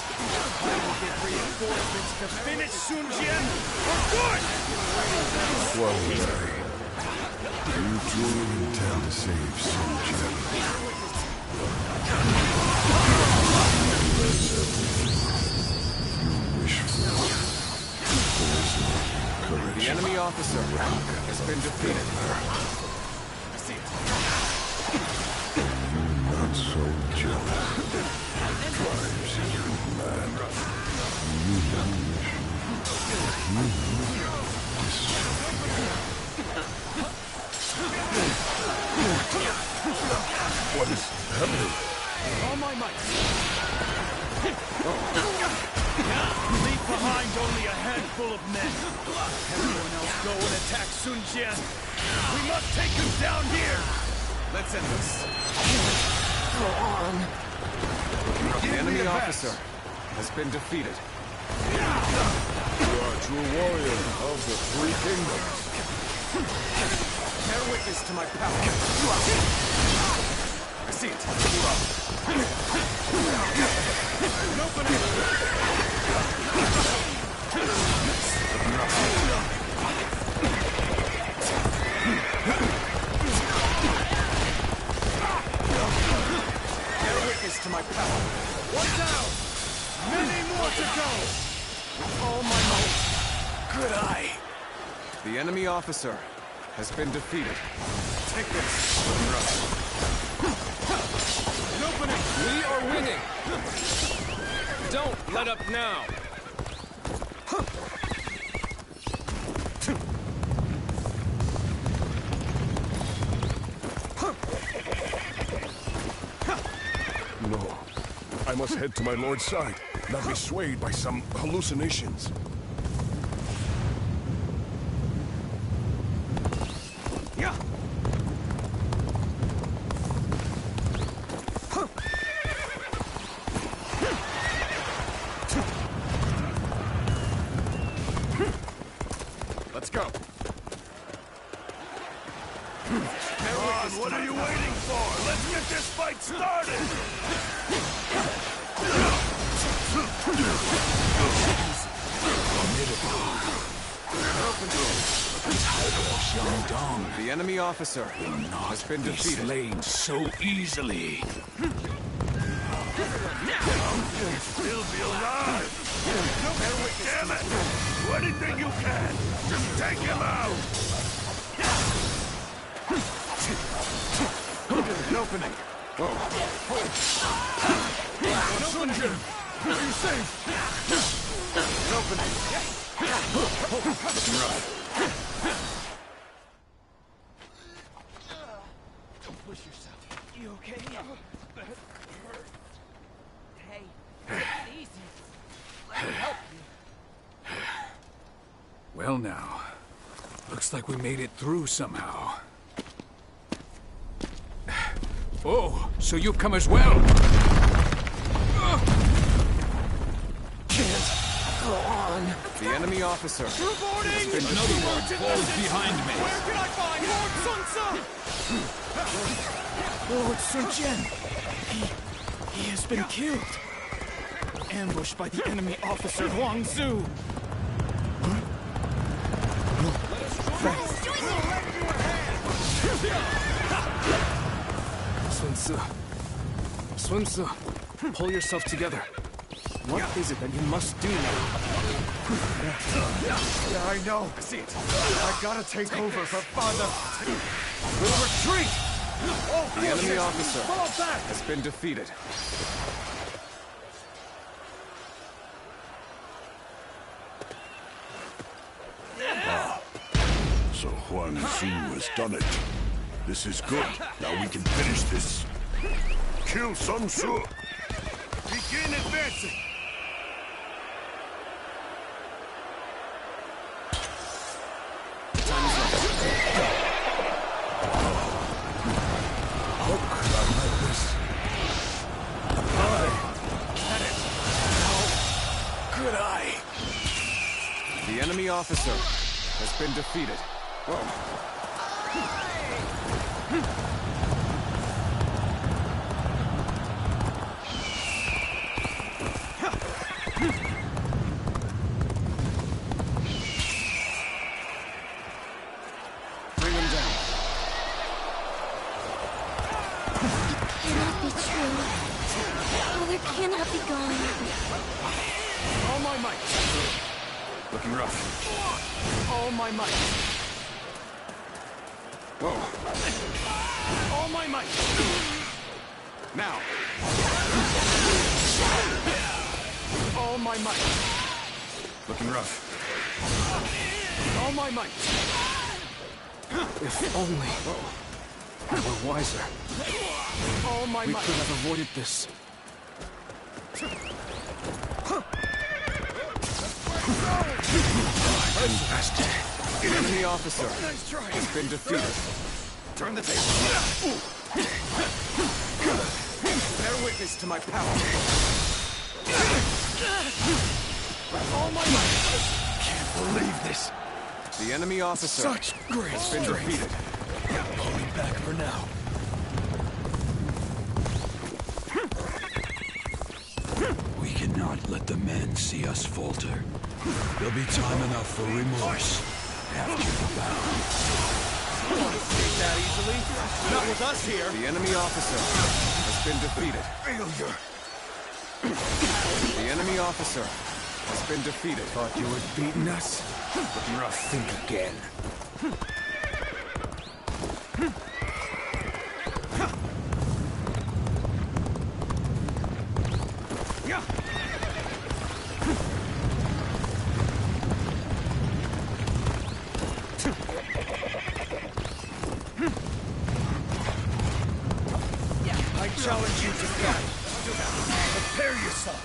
I will get reinforcements to Finish Sun Jian for good! Well, you truly intend to save San Jian. The enemy officer has been defeated. I see it. Not so jealous. Drives you mad. You What is happening? All my might. Leave behind only a handful of men. Everyone else go and attack Sun Jian. We must take him down here. Let's end this. Go on. The enemy officer has been defeated. You are a true warrior of the Three Kingdoms. Bear witness to my power. I see it. Bear witness to my power. One down. Many more to go. With all my might. Good eye. The enemy officer has been defeated. Take this. An opening! We are winning! Don't let up now! No. I must head to my lord's side, not be swayed by some hallucinations. Let's go. Come on, what are you waiting for? Let's get this fight started! The enemy officer has been defeated. Slain so easily. Still be alive! Damn it! Do anything you can! Just take him out! An opening. Sun Jian, are you safe? An opening. Don't push yourself. You okay? Hey, easy. Let me help you. Well now, looks like we made it through somehow. Oh, so you've come as well? Can't go on. The enemy officer has been Another defeated. one falls behind me. Where can I find Lord Sun Tzu? Lord Sun Jian! He has been killed! Ambushed by the enemy officer Huang Zu! Sun Tzu, pull yourself together. What is it that you must do now? Yeah, I know. I see it. I gotta take over for Father. We'll retreat! The enemy officer has been defeated. So Huang Zu has done it. This is good. Now we can finish this. kill Sun Tzu. Begin advancing. How could I let this? Could I? The enemy officer has been defeated. Bring him down. Cannot be true. Father cannot be gone. All my might. Looking rough. All my might. Whoa. All my might. Now. All my might. Looking rough. All my might. If only I were wiser. All my might. We could have avoided this. The enemy officer has been defeated. Turn the table. Bear witness to my power. All my might. Can't believe this. The enemy officer Such great has been defeated. Pulling back for now. We cannot let the men see us falter. There'll be time enough for remorse after the battle. Take that easily. Not with us here. The enemy officer has been defeated. Failure. The enemy officer has been defeated. Thought you had beaten us? Looking rough. Think again. I challenge you to battle. Prepare yourself.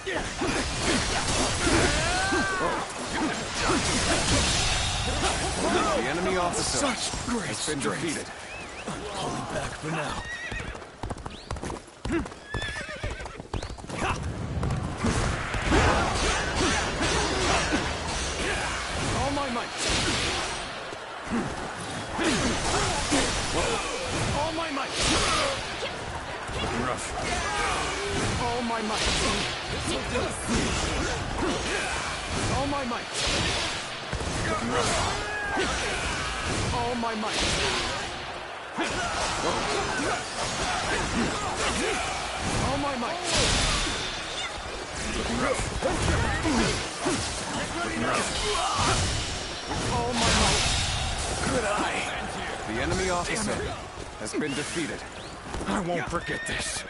The enemy officer Such great has been strength. defeated. Pulling back for now. All my might. All my might. Looking rough. All my might. All my might. Looking rough. All my might. All my might. Looking rough. Looking rough. All my might. Could I? The enemy officer has been defeated. I won't forget this.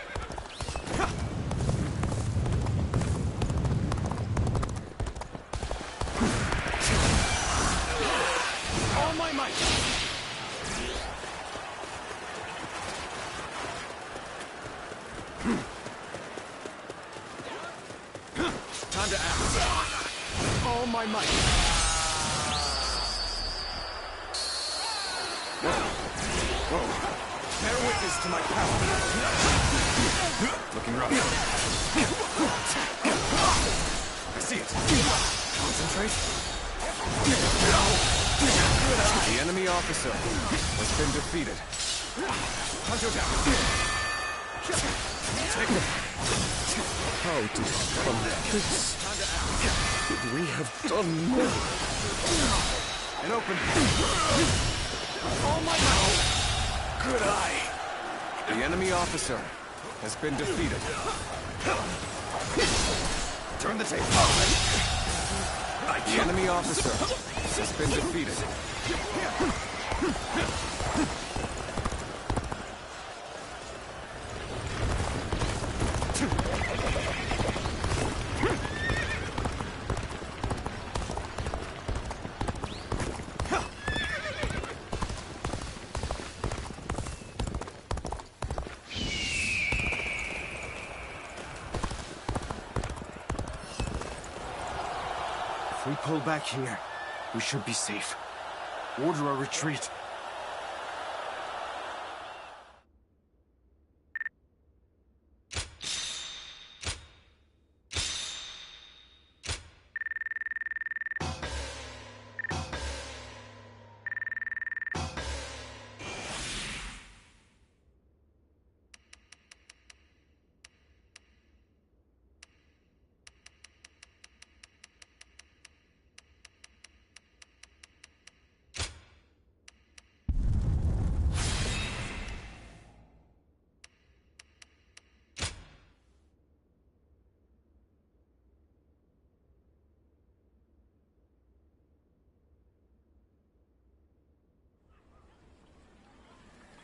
All my might. Time to act. All my might. Whoa. Bear witness to my power. Looking rough. I see it. Concentrate. The enemy officer has been defeated. Hunter down. Take it. How did it come to this? Could we have done more? An open. All my might. Could I? The enemy officer has been defeated. Turn the table. The enemy officer has been defeated. pull back here. We should be safe. Order a retreat.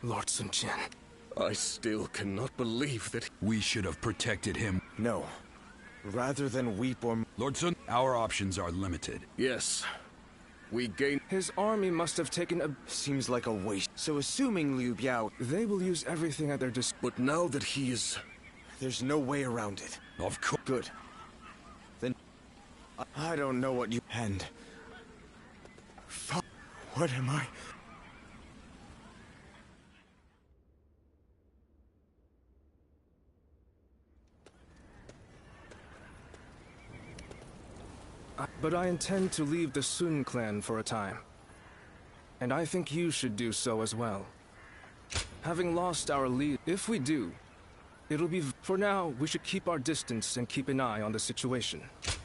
Lord Sun Jian. I still cannot believe that... We should have protected him. No. Rather than weep or... Lord Sun, our options are limited. Yes. We gain... His army must have taken a... Seems like a waste. So assuming Liu Biao... They will use everything at their disposal. But now that he is... There's no way around it. Of course. Good. Then... I don't know what you... And... Fuck. What am I... But I intend to leave the Sun clan for a time. And I think you should do so as well. Having lost our lead, if we do, it'll be... For now, we should keep our distance and keep an eye on the situation.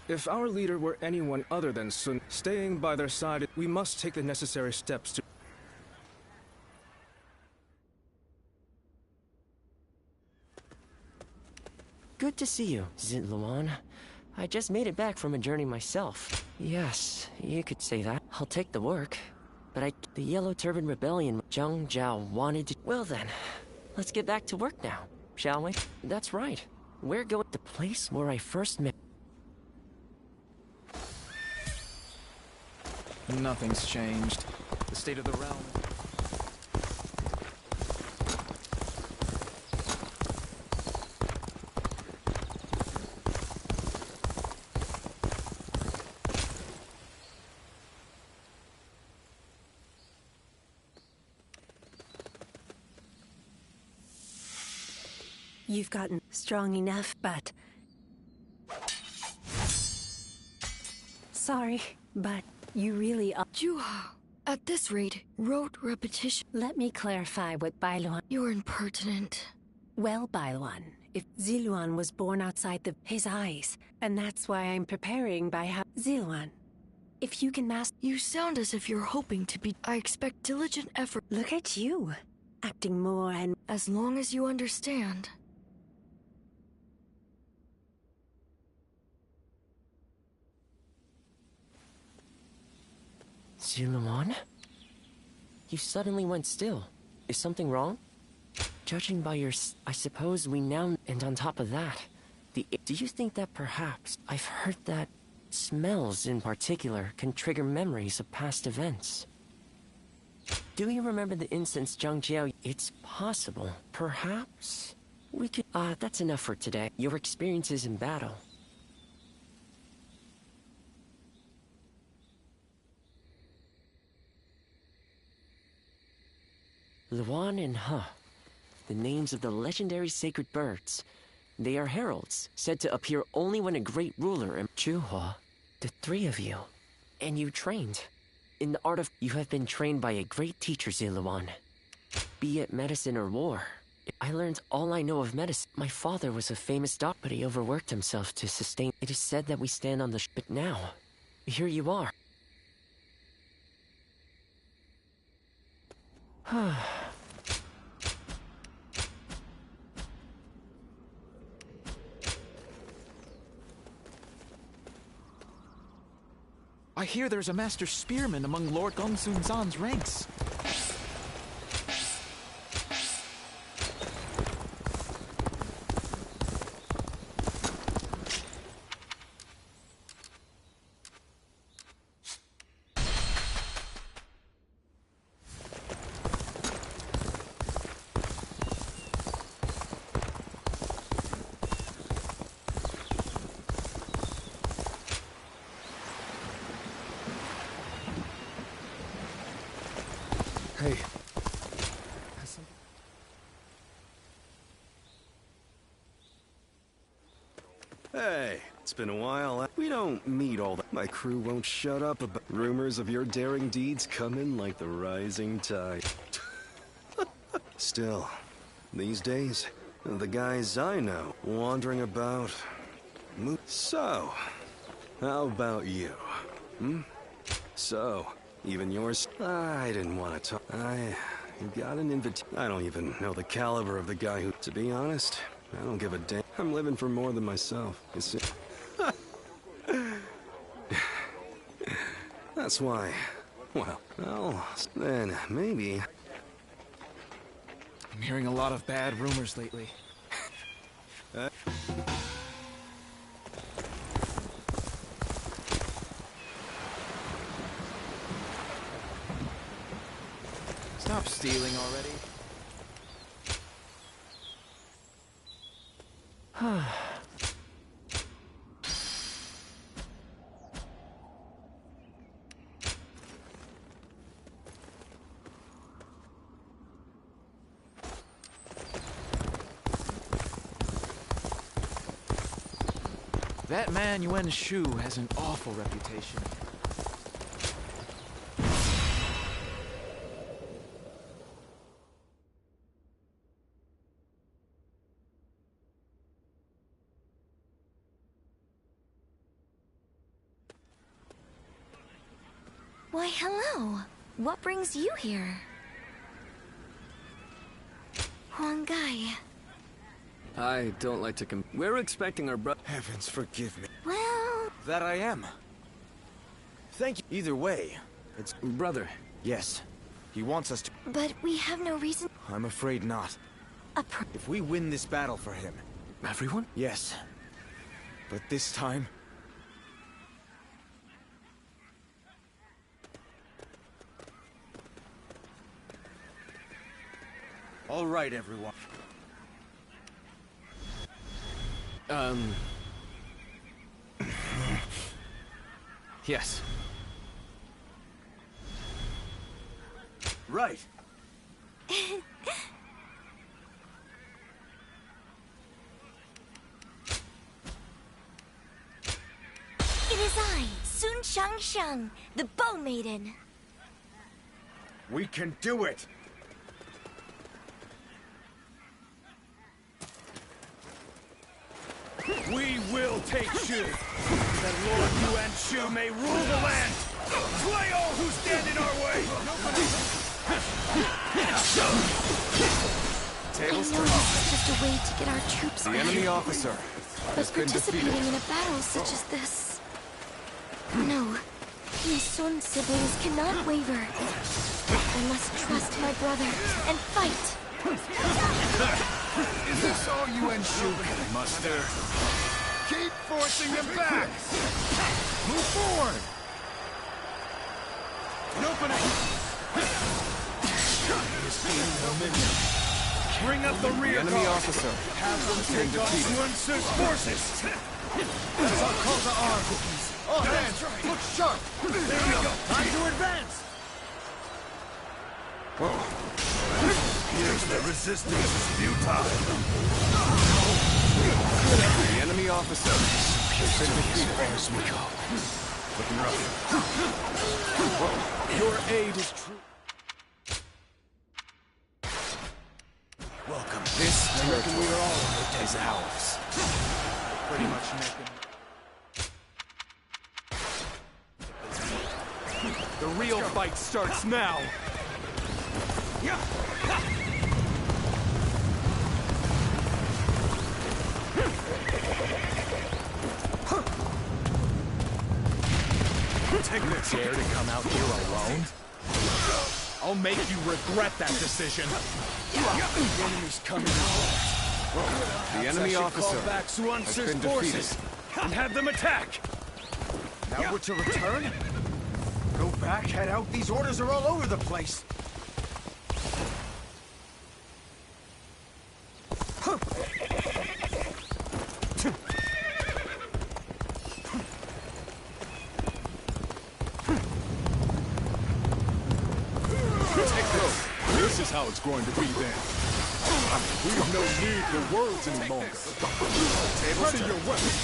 If our leader were anyone other than Sun, staying by their side, we must take the necessary steps to... Good to see you, Ziluan. I just made it back from a journey myself. Yes, you could say that. I'll take the work. But the Yellow Turban Rebellion, Zhang Zhao wanted to... Well then, let's get back to work now, shall we? That's right. We're going to the place where I first met... Nothing's changed. The state of the realm... You've gotten strong enough, but... Sorry, but you really are... Juha, at this rate, rote repetition... Let me clarify what Bailuan... You're impertinent. Well, Bailuan, if Ziluan was born outside his eyes, and that's why I'm preparing by how... Ziluan, if you can master... You sound as if you're hoping to be... I expect diligent effort. Look at you, acting more and... As long as you understand... Ziluan? You suddenly went still. Is something wrong? Judging by your... I suppose we now... And on top of that, do you think that perhaps... I've heard that smells in particular can trigger memories of past events. Do you remember the instance, Zhang Jiao? It's possible. Perhaps... We could... that's enough for today. Your experiences in battle. Luan and He, the names of the legendary sacred birds. They are heralds, said to appear only when a great ruler and Juha, the three of you. And you trained. In the art of... You have been trained by a great teacher, Ziluan. Be it medicine or war. I learned all I know of medicine. My father was a famous doctor, but he overworked himself to sustain... It is said that we stand on the... But now, here you are. I hear there's a master spearman among Lord Gongsun Zan's ranks. Hey. Hey, it's been a while. We don't meet all that. My crew won't shut up about rumors of your daring deeds come in like the rising tide. Still, these days, the guys I know wandering about. So, how about you? Hmm? So, even yours? I didn't want to talk. You got an invitation. I don't even know the caliber of the guy who, to be honest, I don't give a damn. I'm living for more than myself, you see. That's why. Well, then maybe. I'm hearing a lot of bad rumors lately. Stop stealing already. That man Yuan Shu has an awful reputation. Why, hello. What brings you here? Huang Gai. I don't like to We're expecting our Heavens forgive me. Well... That I am. Thank you. Either way, it's... Brother. Yes. He wants us to... But we have no reason... I'm afraid not. If we win this battle for him... Everyone? Yes. But this time... All right, everyone. Yes. Right. It is I, Sun Shangshang, the Bow Maiden. We can do it! We will take Shu, that Lord Yuan Shu may rule the land. Slay all who stand in our way. Tables I know this is just a way to get our troops The back. enemy officer But has been participating defeated. in a battle such as this... No. We Sun siblings cannot waver. I must trust my brother and fight. Is this all Yuan Shu can muster? Keep forcing them back! Move forward! An opening! Bring up the rear enemy guard. officer Have them take on Yuan Shu's forces! That's our call to arms! All hands, look sharp! There we go! Time to advance! Here's the resistance is futile. The enemy officer has been defeated. As we go. Looking rough. Your aid is true. Welcome. This territory is ours. pretty much naked. The real fight starts now. Take this. Dare to come out here alone? I'll make you regret that decision. The enemy's coming in. The enemy officer Call back Yuan has Shu's been forces and have them attack. Now we're to return? Go back, head out. These orders are all over the place. This is how it's going to be then. We've no need for words any longer. Ready your weapons.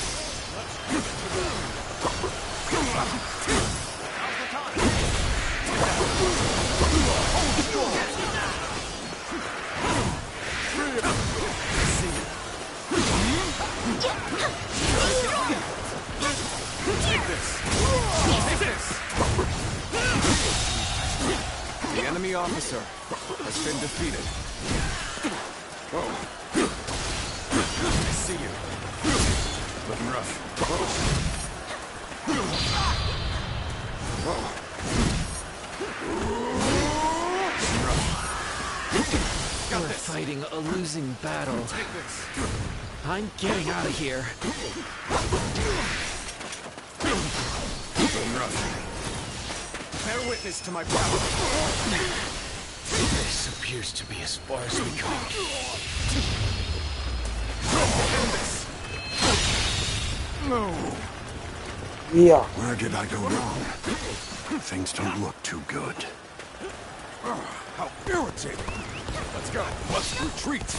Take this. Take this. The enemy officer has been defeated. I see you. Looking rough. We're fighting a losing battle. Take this. I'm getting out of here. Looking rough. Bear witness to my power. This appears to be as far as we go. No. Yeah. Where did I go wrong? Things don't look too good. How irritating. Let's go. Let's retreat.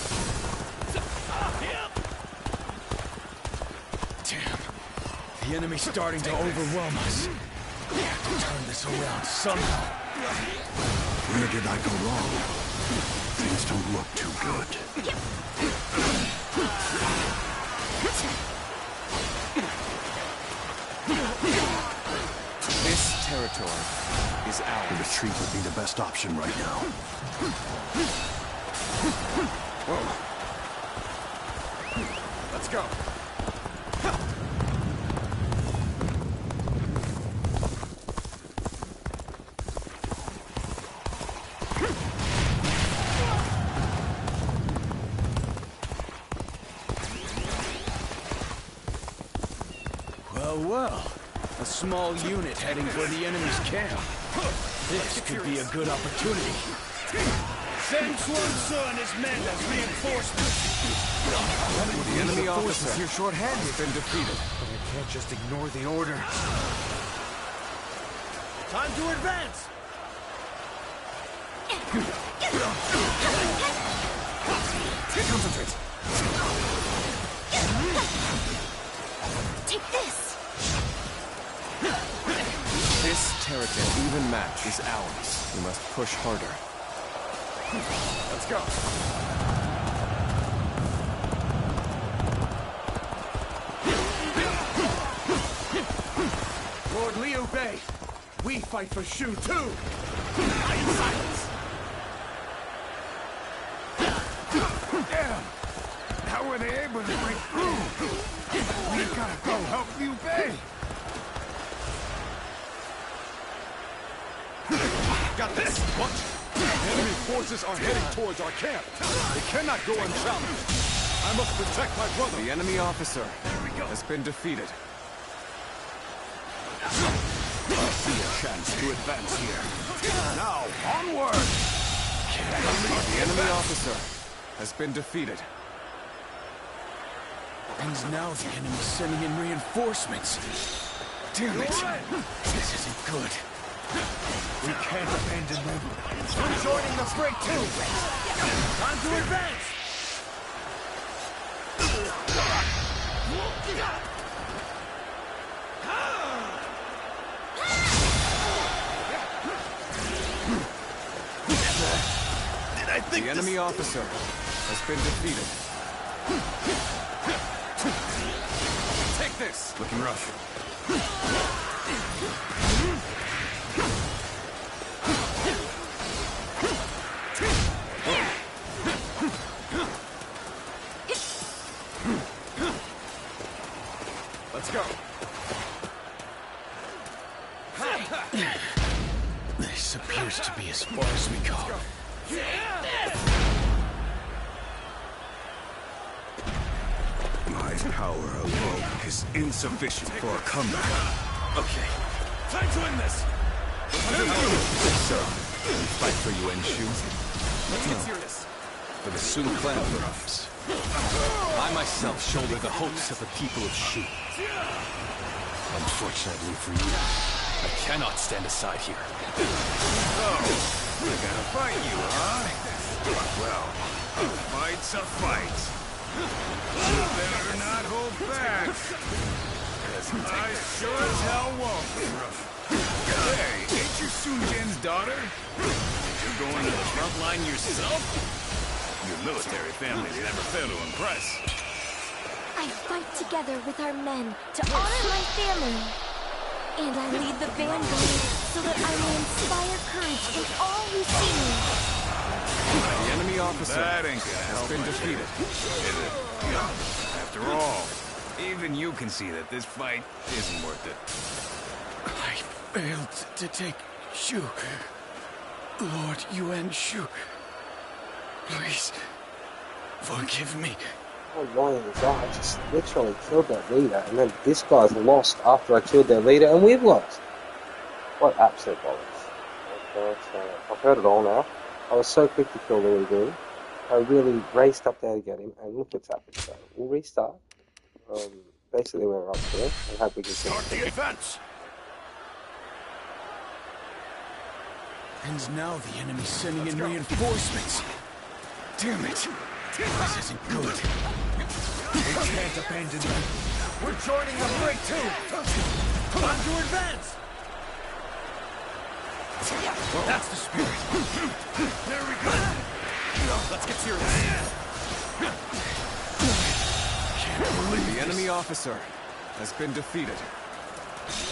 Damn. The enemy's starting to overwhelm us. We have to turn this around somehow. Where did I go wrong? Things don't look too good. This territory is ours. The retreat would be the best option right now. Let's go. Well, a small unit heading for the enemy's camp. This could be a good opportunity. San Jian and his men as reinforcements. The enemy officer here short-handed has been defeated. But I can't just ignore the order. Time to advance. Concentrate. Take this. This territory, even match, is ours. We must push harder. Let's go. Lord Liu Bei, we fight for Shu too. Silence. Damn. How were they able to break through? We gotta go help Liu Bei. Got this. What? Enemy forces are heading towards our camp. They cannot go unchallenged. I must protect my brother. The enemy officer has been defeated. I see a chance to advance here. Now, onward! The enemy officer has been defeated. And now the enemy's sending in reinforcements. Damn it! This isn't good. We can't abandon them. I'm joining the fray too. Time to advance. Did I think the enemy officer has been defeated. Take this! Looking rough. Let's go. This appears to be as far as we go. My power alone is insufficient for a comeback. Okay, time to end this. So, we fight for you, Enshu. Let's get serious. For the Sun clan perhaps. I myself shoulder the hopes of the people of Shu. Unfortunately for you, I cannot stand aside here. So, You're gonna fight you, huh? Well, a fight's a fight. You better not hold back. Cause I sure as hell won't. Hey, ain't you Sun Jian's daughter? You're going to the front line yourself? Your military families never fail to impress. I fight together with our men to honor my family. And I lead the vanguard so that I may inspire courage in all who see me. The enemy officer That ain't gonna has help been much, defeated. is it? After all, even you can see that this fight isn't worth it. I failed to take Shu. Lord Yuan Shu. Please, forgive me. How annoying is that? I just literally killed that leader, and then this guy's lost after I killed their leader, and we've lost. What absolute bollocks. Okay, so I've heard it all now. I was so quick to kill the leader. I really raced up there to get him, and look what's happened. So we'll restart. Basically, we're up here, and hope we can start the advance. And now the enemy's sending in reinforcements. Damn it! This isn't good. We can't abandon them. We're joining the fray too. Time to advance. That's the spirit. There we go. Let's get serious. The enemy officer has been defeated.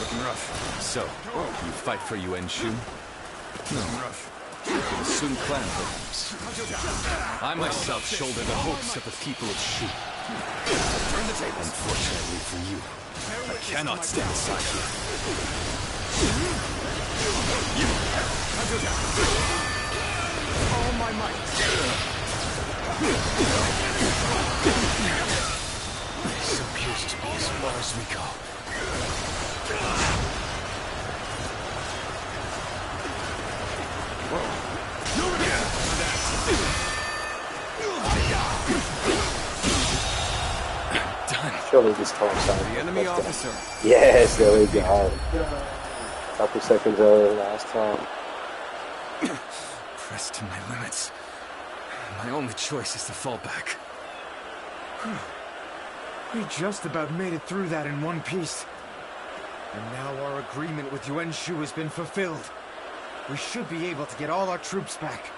Looking rough. So, you fight for Yuan Shu? No. For the Sun clan, perhaps. I myself shoulder the hopes of the people of Shu. Unfortunately for you, I cannot stand aside here. All my might. This appears to be as far as we go. Surely this time, son. The enemy officer. Yes, there we go. Couple seconds earlier than last time. Pressed to my limits. My only choice is to fall back. We just about made it through that in one piece. And now our agreement with Yuan Shu has been fulfilled. We should be able to get all our troops back.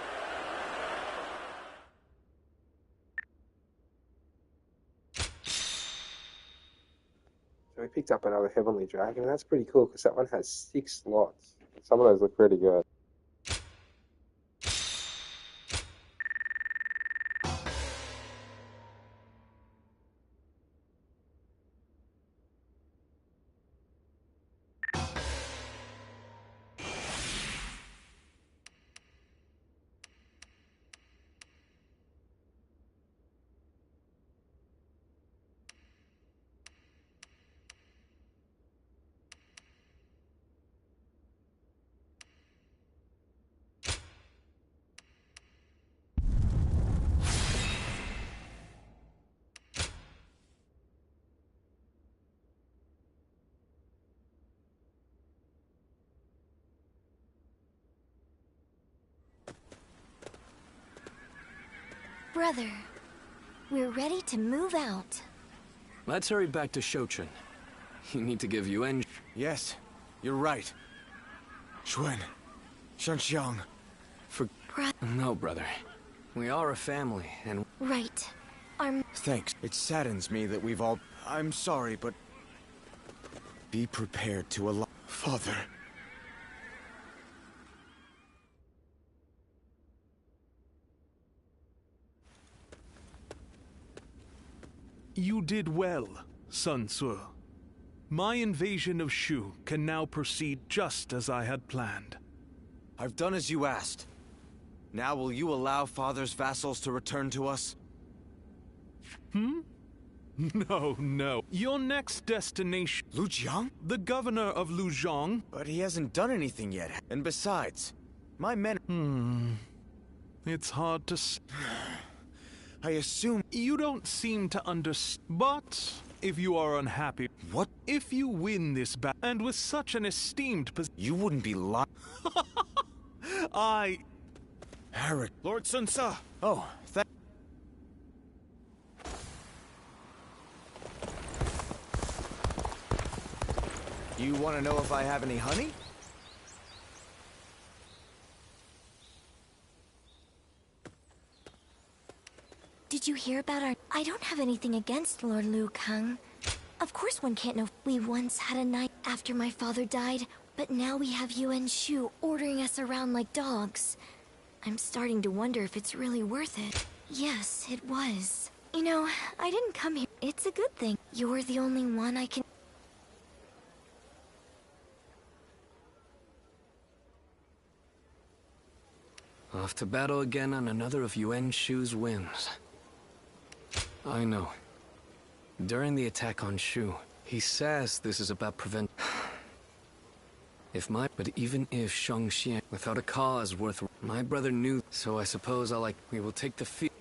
So we picked up another Heavenly Dragon, and that's pretty cool because that one has 6 slots. Some of those look pretty good. Brother, we're ready to move out. Let's hurry back to Shouchun. You need to give Yuan... Yes, you're right. Xuan, Shanxiang. No, brother. We are a family, and... Right. Thanks. It saddens me that we've all... I'm sorry, but... Be prepared to allow... Father... You did well, Sun Tzu. My invasion of Shu can now proceed just as I had planned. I've done as you asked. Now will you allow Father's vassals to return to us? No. Your next destination... Lujiang? The governor of Lujiang. But he hasn't done anything yet. And besides, my men... It's hard to... I assume... You don't seem to understand. But if you are unhappy... What? If you win this battle, and with such an esteemed position... You wouldn't be lying. Harry. Lord Sun Sa. Oh, You want to know if I have any honey? Did you hear about our... I don't have anything against Lord Liu Kang. Of course one can't know... We once had a night after my father died, but now we have Yuan Shu ordering us around like dogs. I'm starting to wonder if it's really worth it. Yes, it was. You know, I didn't come here. It's a good thing. You're the only one I can... Off to battle again on another of Yuan Shu's whims. I know. During the attack on Shu, he says this is about prevent... But even if San Jian, without a cause worth... My brother knew, so I suppose we will take the field.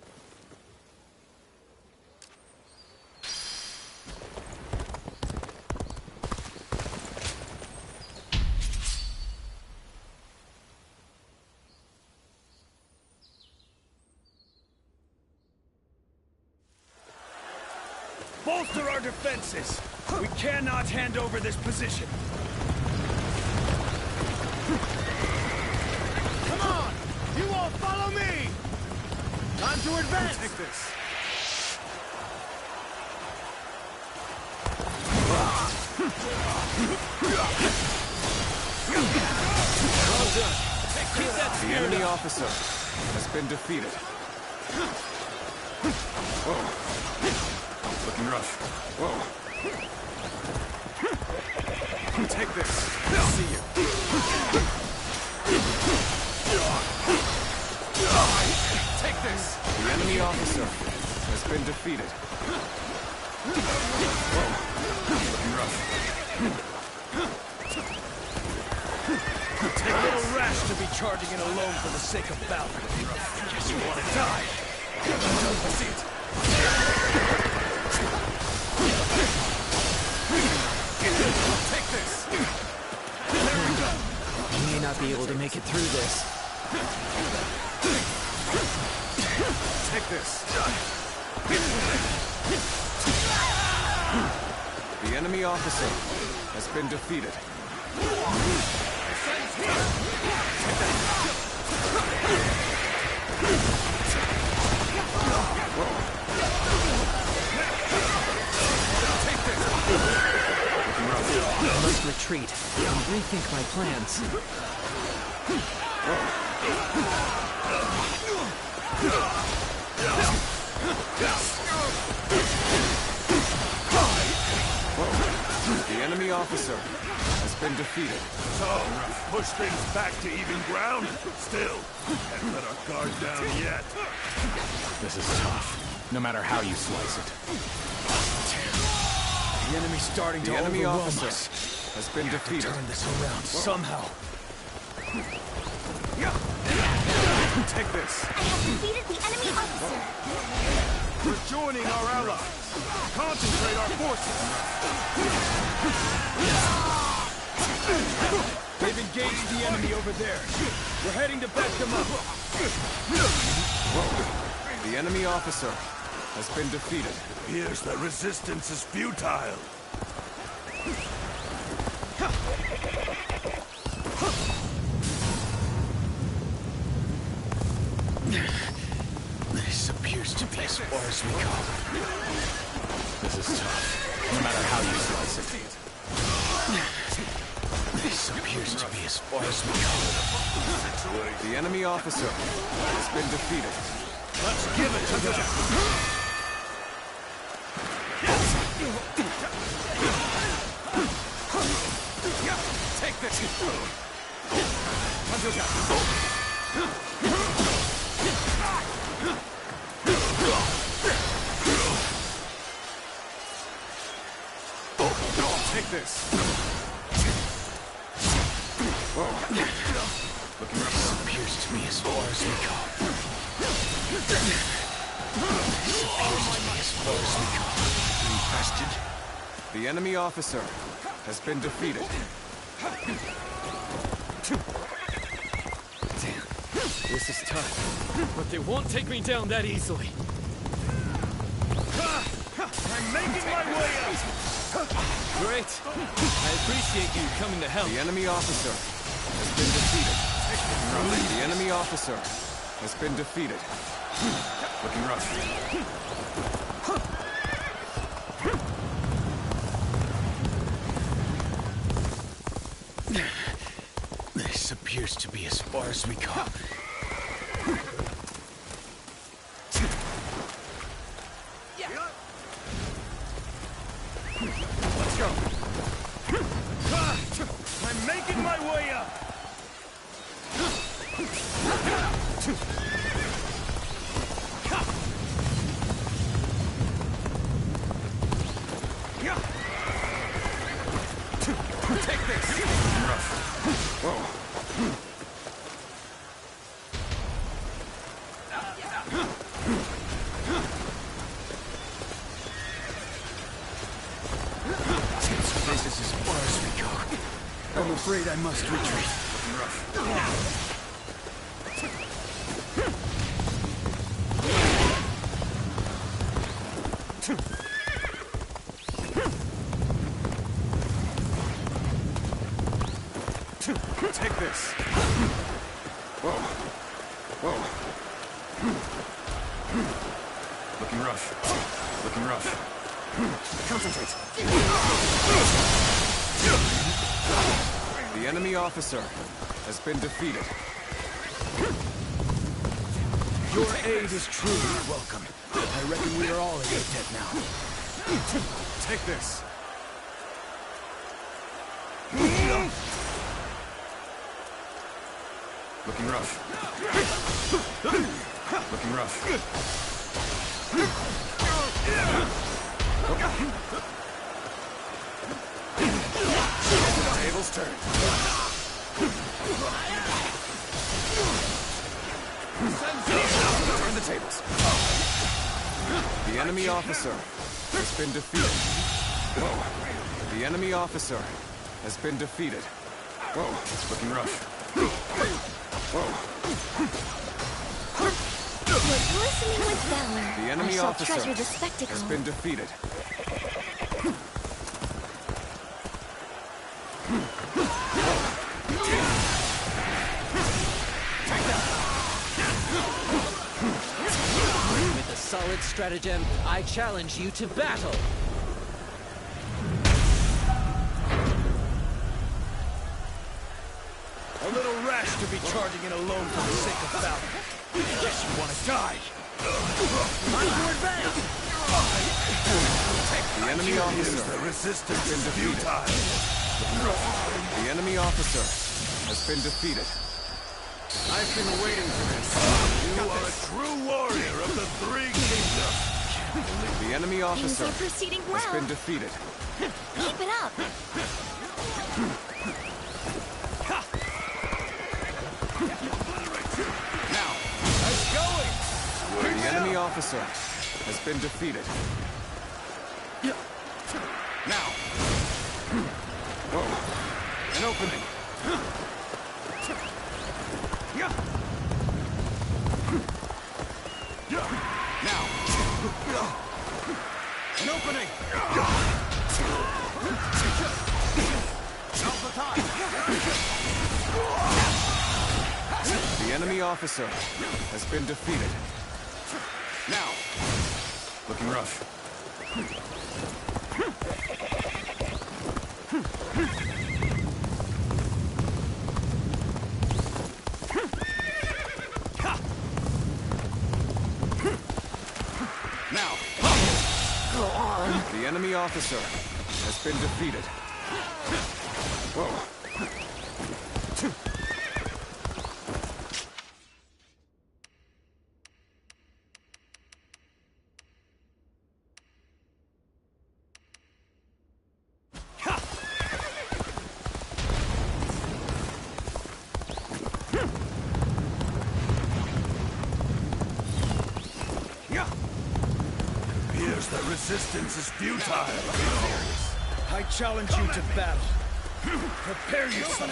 Bolster our defenses! We cannot hand over this position! Come on! You all follow me! Time to advance! Take this. Well done. Keep that spear. The enemy officer has been defeated. Whoa. Looking rough. Whoa. Take this. See you. Take this. The enemy officer has been defeated. Whoa. Looking rough. Take a little rash to be charging in alone for the sake of battle. Guess you want to die. See it. Take this! There we go! You may not be able to make it through this. Take this! The enemy officer has been defeated. I must retreat and rethink my plans. The enemy officer has been defeated. So, push things back to even ground? Still, can't let our guard down yet. This is tough, no matter how you slice it. The enemy's starting to overwhelm us. The enemy officer has been defeated. Turn this around somehow. Take this. I have defeated the enemy officer. We're joining our allies. Concentrate our forces. They've engaged the enemy over there. We're heading to back them up. The enemy officer has been defeated. Here's that resistance is futile. This appears to be as far as we go. This is tough, no matter how you slice it. This appears to be as far as we go. The enemy officer has been defeated. Let's give it to them. Take this! Take this! Looking rough. This appears to be as far as we go. This appears to be as far as we go. Infested. The enemy officer has been defeated. Damn. This is tough, but they won't take me down that easily. I'm making my way up! Great. I appreciate you coming to help. The enemy officer has been defeated. The enemy officer has been defeated. Looking rough. This appears to be as far as we go. Let's go! I'm making my way up! Take this! Whoa. This is as far as we go. I'm afraid I must retreat. Take this! Whoa. Whoa. Looking rough. Looking rough. Concentrate. The enemy officer has been defeated. Your aid is truly welcome. I reckon we are all in your debt now. Take this! Looking rough. Looking rough. Tables turned. Turn the tables. The enemy officer has been defeated. Whoa. The enemy officer has been defeated. Whoa. Looking rough. Whoa. You're glistening with valor. The enemy I shall officer treasure the spectacle. has been defeated. With a solid stratagem, I challenge you to battle. A little rash to be charging in alone for the sake of valor. Guess you want to die. Time to advance! The enemy officer The resistance has been defeated. The enemy officer has been defeated. I've been waiting for this. You are a true warrior of the Three Kingdoms. The enemy Things officer are proceeding has well. been defeated. Keep it up. Now, Nice going. the enemy officer has been defeated. Now. Whoa. An opening. Now. An opening. Now's the time. The enemy officer has been defeated. Now. Looking rough. Now. Go on. The enemy officer has been defeated. Whoa. Appears the resistance is futile. I challenge you to battle. Prepare yourself.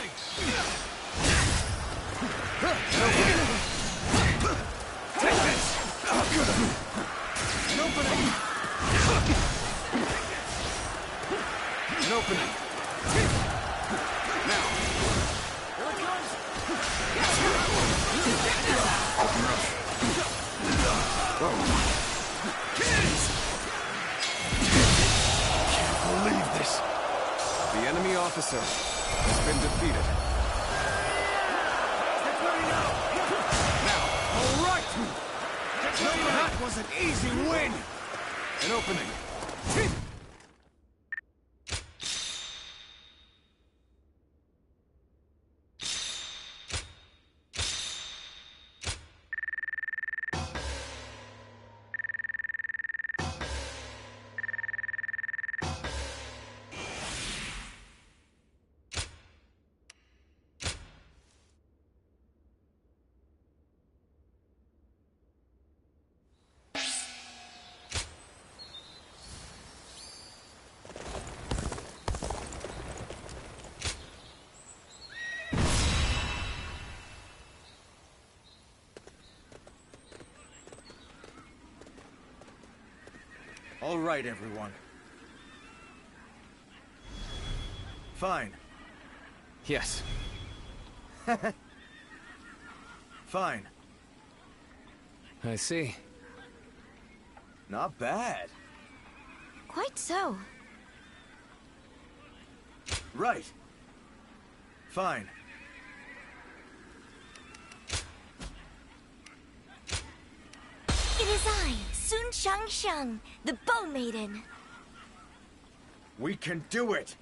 Can't believe this. The enemy officer has been defeated. Now, all right! That was an easy win! An opening. All right, everyone. Fine. Yes. Fine. I see. Not bad. Quite so. Right. Fine. It is I, Sun Shang, the Bow Maiden. We can do it!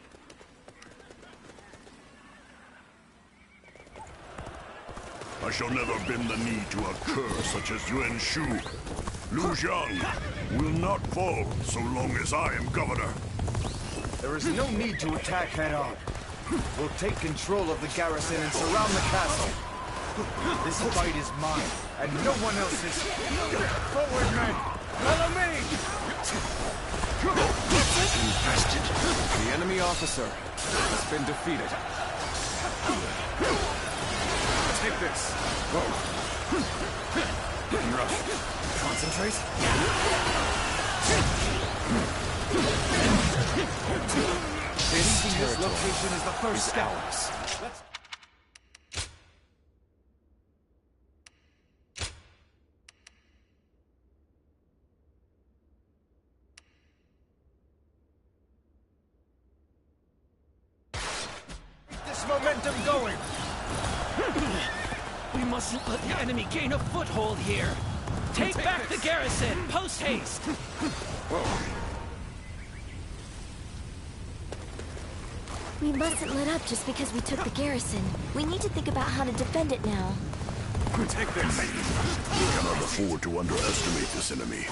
I shall never bend the knee to a cur such as Yuan Shu. Liu Xiang will not fall so long as I am governor. There is no need to attack head-on. We'll take control of the garrison and surround the castle. This fight is mine, and no one else's. Forward, men! Follow me! Infested. The enemy officer has been defeated. Take this. Rush. Concentrate. Leaving this location is the first step. Let's... Keep this momentum going. We mustn't let the enemy gain a foothold here. Take back the garrison, post haste. We mustn't let up just because we took the garrison. We need to think about how to defend it now. Take this. We cannot afford to underestimate this enemy.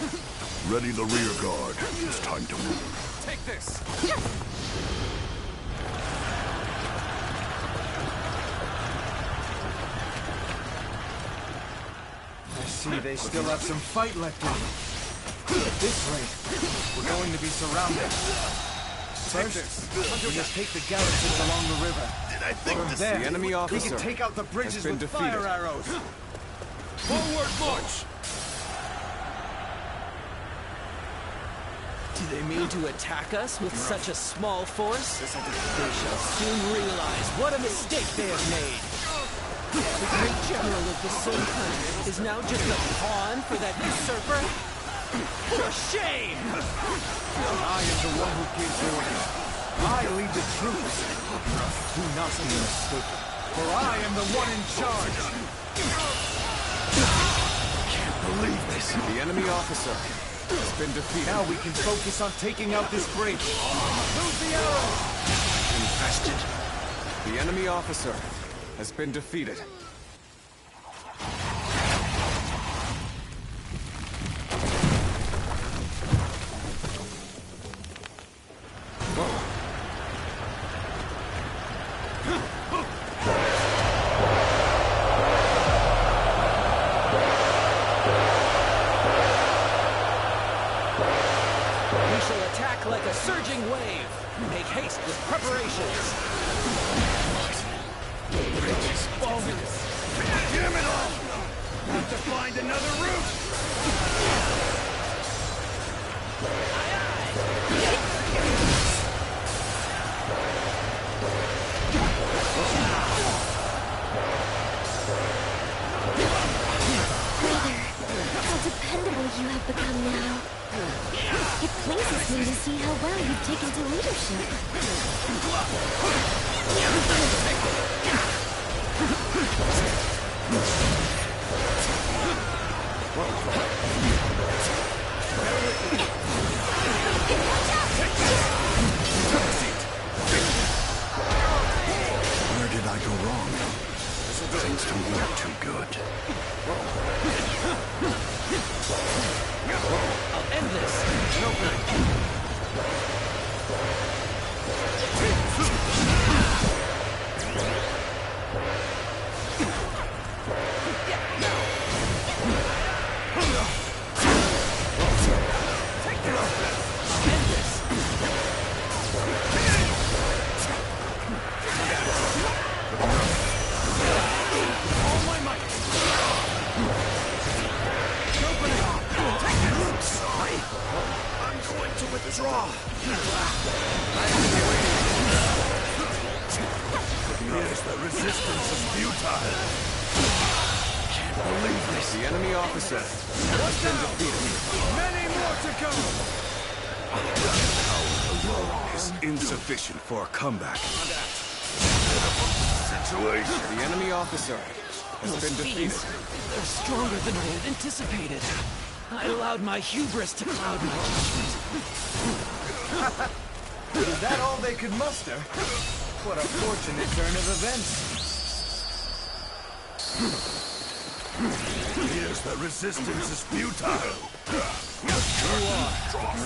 Ready the rear guard. It's time to move. Take this. I see they still have some fight left in them. At this rate, we're going to be surrounded. First, we just take the garrisons along the river. From there, the enemy officer we can take out the bridges with defeated. fire arrows. Forward march! Do they mean to attack us with such a small force? They shall soon realize what a mistake they have made. The great general of the Sun Country is now just a pawn for that usurper? For shame! I am the one who gives orders. I lead the troops. Do not be mistaken, for I am the one in charge. Can't believe this. The enemy officer has been defeated. Now we can focus on taking out this bridge. Move the arrow! Infested. The enemy officer has been defeated. Like a surging wave. Make haste with preparations. Damn it all! Have to find another route! Brother, dependable you have become now. It pleases me to see how well you've taken to leadership. Where did I go wrong? Things don't look too good. I'll end this. Withdraw! Yes, the resistance is futile. Can't believe this. The enemy officer has been defeated. Many more to go! Power alone is insufficient for a comeback. Situation. The enemy officer has been defeated. They're stronger than I had anticipated. I allowed my hubris to cloud my judgment. Is that all they could muster? What a fortunate turn of events. Yes, the resistance is futile. You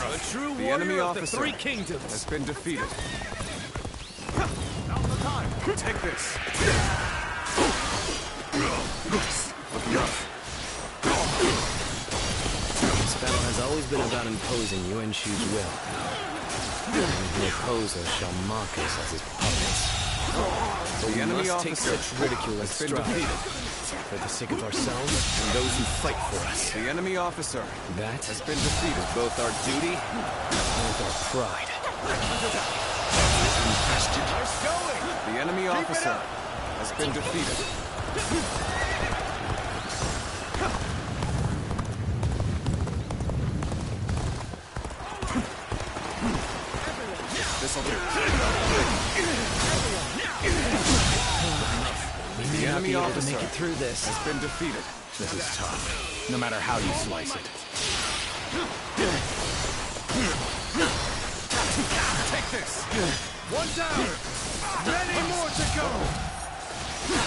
are a true The warrior enemy of the officer Three Kingdoms. has been defeated. Now's the time. Take this. This battle has always been about imposing Yuan Shu's will. And the opposer shall mock us as his puppets. But The we enemy must take officer such ridicule as has been stride defeated. for the sake of ourselves and those who fight for us. The enemy officer That has been defeated. both our duty and our pride. The enemy officer has been defeated. This'll do. We may The not be enemy able to officer make it through this. has been defeated. This is tough, no matter how you slice it. Take this! One down! Many more to go!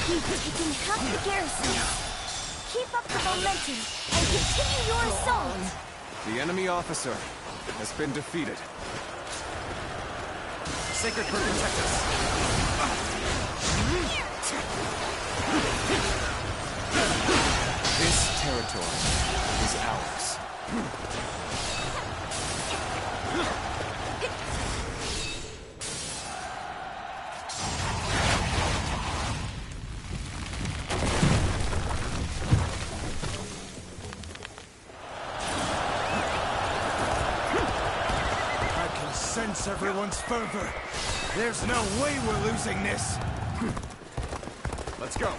You've taken half the garrison. Keep up the momentum and continue your assault. The enemy officer has been defeated. Sacred Bird, protect us. This territory is ours. I can sense everyone's fervor. There's no way we're losing this. Let's go.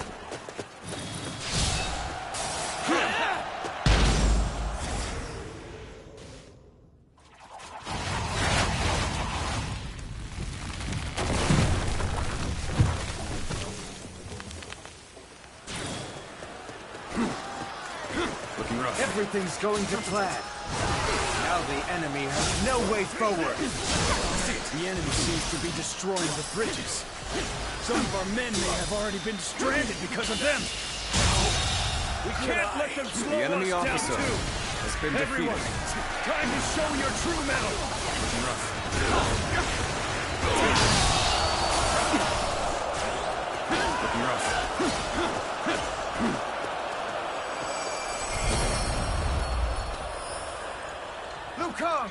Looking rough. Everything's going to plan. Now the enemy has no way forward. The enemy seems to be destroying the bridges. Some of our men may have already been stranded because of them. We can't let them slow The enemy us officer down too. has been defeated. Everyone, time to show your true mettle. Looking rough. Looking rough. Liu Kang!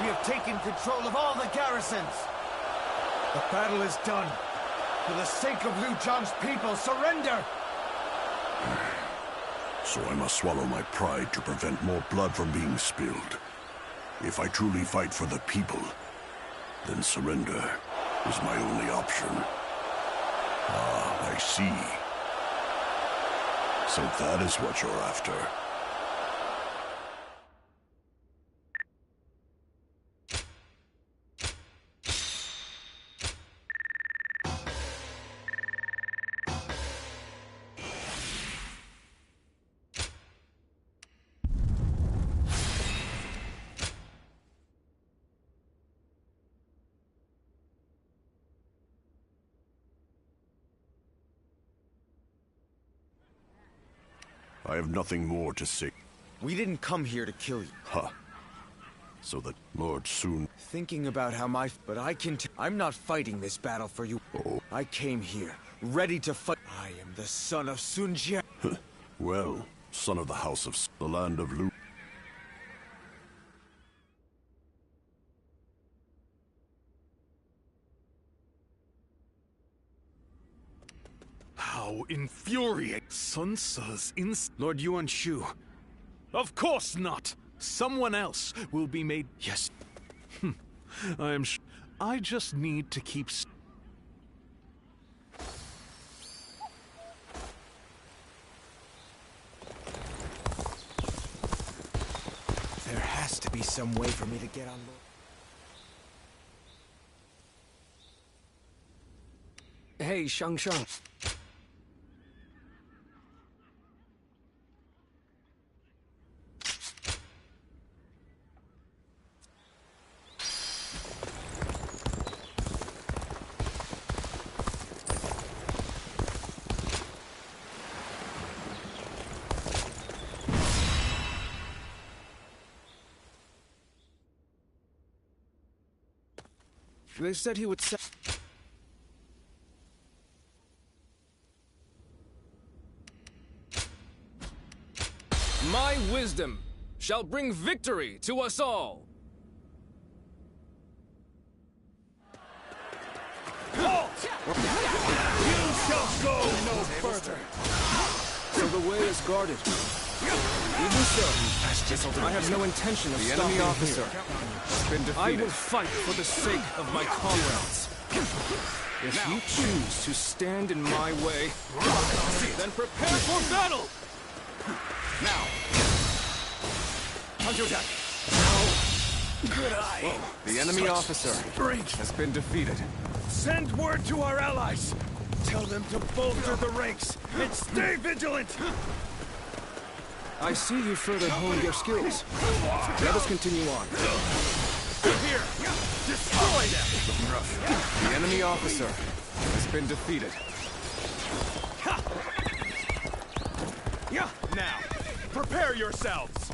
We have taken control of all the garrisons. The battle is done. For the sake of Liu Zhang's people, surrender! So I must swallow my pride to prevent more blood from being spilled. If I truly fight for the people, then surrender is my only option. Ah, I see. So that is what you're after. I have nothing more to say. We didn't come here to kill you. Huh. So that Lord Sun... Thinking about how but I can I'm not fighting this battle for you. Oh. I came here, ready to fight. I am the son of San Jian. Well, son of the House of the land of Lu... How infuriating! Sun Tzu's Lord Yuan Shu. Of course not! Someone else will be made... Yes. I am sure. I just need to keep... There has to be some way for me to get on board. Hey, Shang. They said he would set... My wisdom shall bring victory to us all! Halt! You shall go no further! So the way is guarded. Even so, I have no intention of stopping enemy officer here. has been defeated. I will fight for the sake of my comrades. If you choose to stand in my way, then prepare for battle! Now! Counter attack! Good eye! Whoa. The enemy officer has been defeated. Send word to our allies! Tell them to bolster the ranks and stay vigilant! I see you further honed your skills. Let us continue on. Here! Destroy them! The enemy officer has been defeated. Now, prepare yourselves!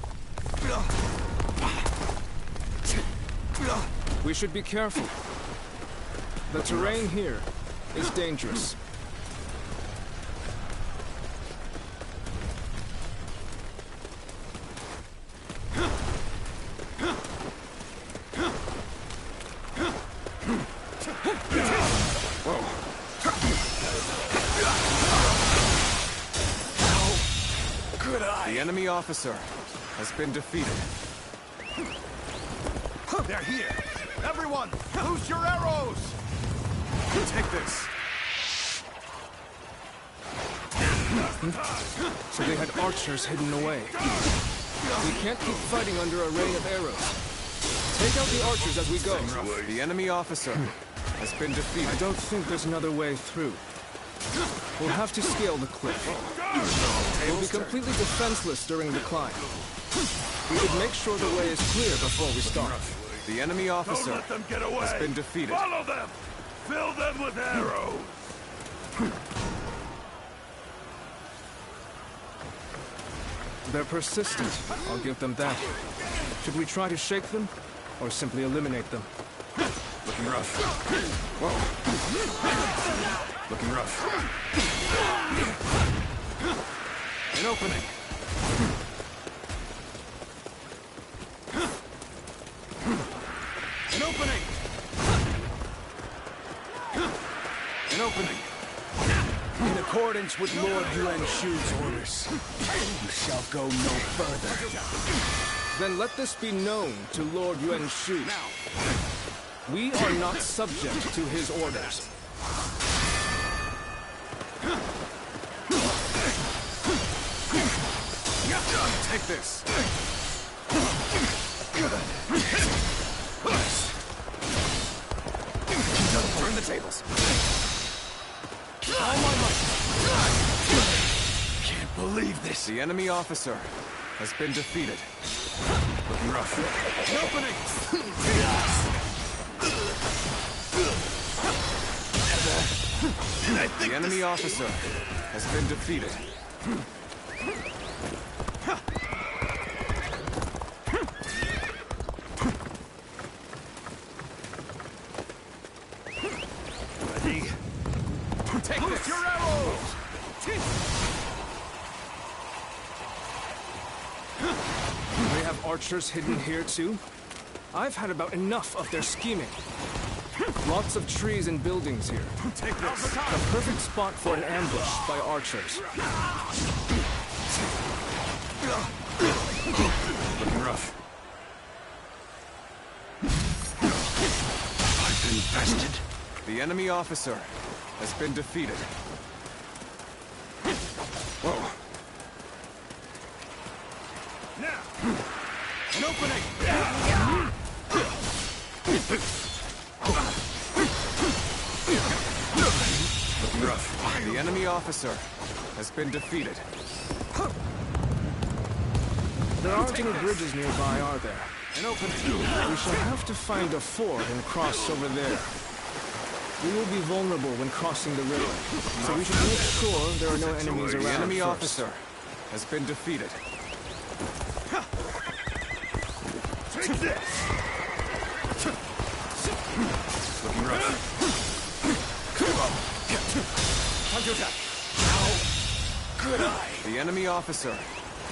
We should be careful. The terrain here is dangerous. The enemy officer has been defeated. They're here! Everyone, loose your arrows! Take this! So they had archers hidden away. We can't keep fighting under a rain of arrows. Take out the archers as we go. The enemy officer has been defeated. I don't think there's another way through. We'll have to scale the cliff. We'll be completely defenseless during the climb. We should make sure the way is clear before we start. The enemy officer Don't let them get away. has been defeated. Follow them! Fill them with arrows! They're persistent, I'll give them that. Should we try to shake them, or simply eliminate them? Looking rough. Whoa. Looking rough. An opening. An opening. An opening. In accordance with Lord Yuan Shu's orders, you shall go no further. Then let this be known to Lord Yuan Shu. We are not subject to his orders. Take this. Turn the tables. All my might! Can't believe this! The enemy officer has been defeated. Looking rough. An opening! The enemy officer has been defeated. Ready? Take this. Your arrows! They have archers hidden here too? I've had about enough of their scheming. Lots of trees and buildings here. Take this. The perfect spot for an ambush by archers. Looking rough. I've been bested. The enemy officer has been defeated. Whoa. Now! An opening! Looking rough. The enemy officer has been defeated. There aren't any bridges nearby, are there? An opening! We shall have to find a ford and cross over there. We will be vulnerable when crossing the river, so we should make sure there are no enemies around. The enemy first. officer has been defeated. Take this! Looking rough. Time to attack! How could I? The enemy officer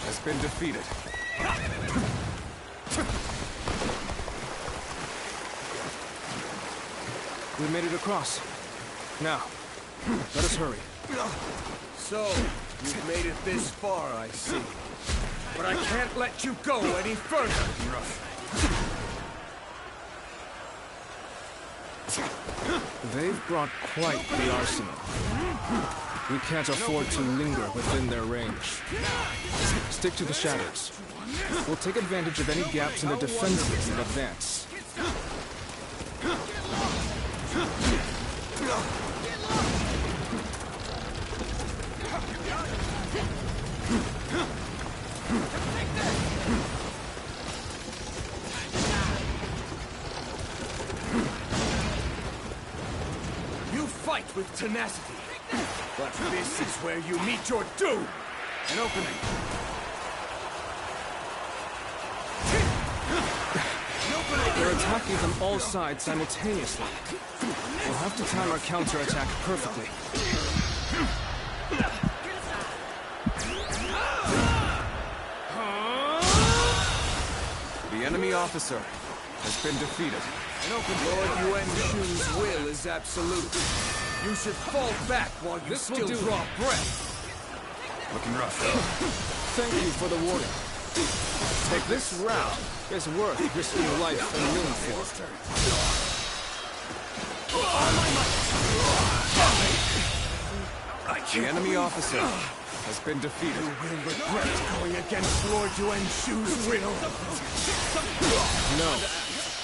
has been defeated. We made it across. Now, let us hurry. So, you've made it this far, I see. But I can't let you go any further. They've brought quite the arsenal. We can't afford to linger within their range. Stick to the shadows. We'll take advantage of any gaps in their defenses and advance. You fight with tenacity. But this is where you meet your doom. An opening! They're attacking from all sides simultaneously. We'll have to time our counterattack perfectly. The enemy officer has been defeated. Lord Yuan Shu's will is absolute. You should fall back while you still draw breath. Looking rough. Thank you for the warning. This route is worth risking life and limb for. The enemy officer has been defeated. You will regret going against Lord Yuan Shu's will. No.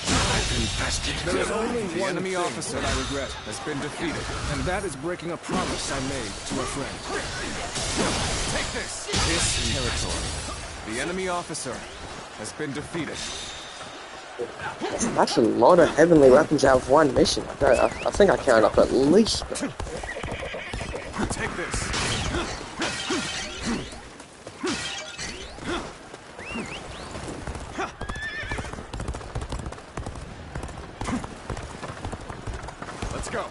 I've been bested. There is only The one enemy thing officer that I regret, has been defeated. and that is breaking a promise I made to a friend. Take this! This territory. The enemy officer has been defeated. That's a lot of heavenly weapons out of one mission. I think I counted up at least. Take this! Let's go!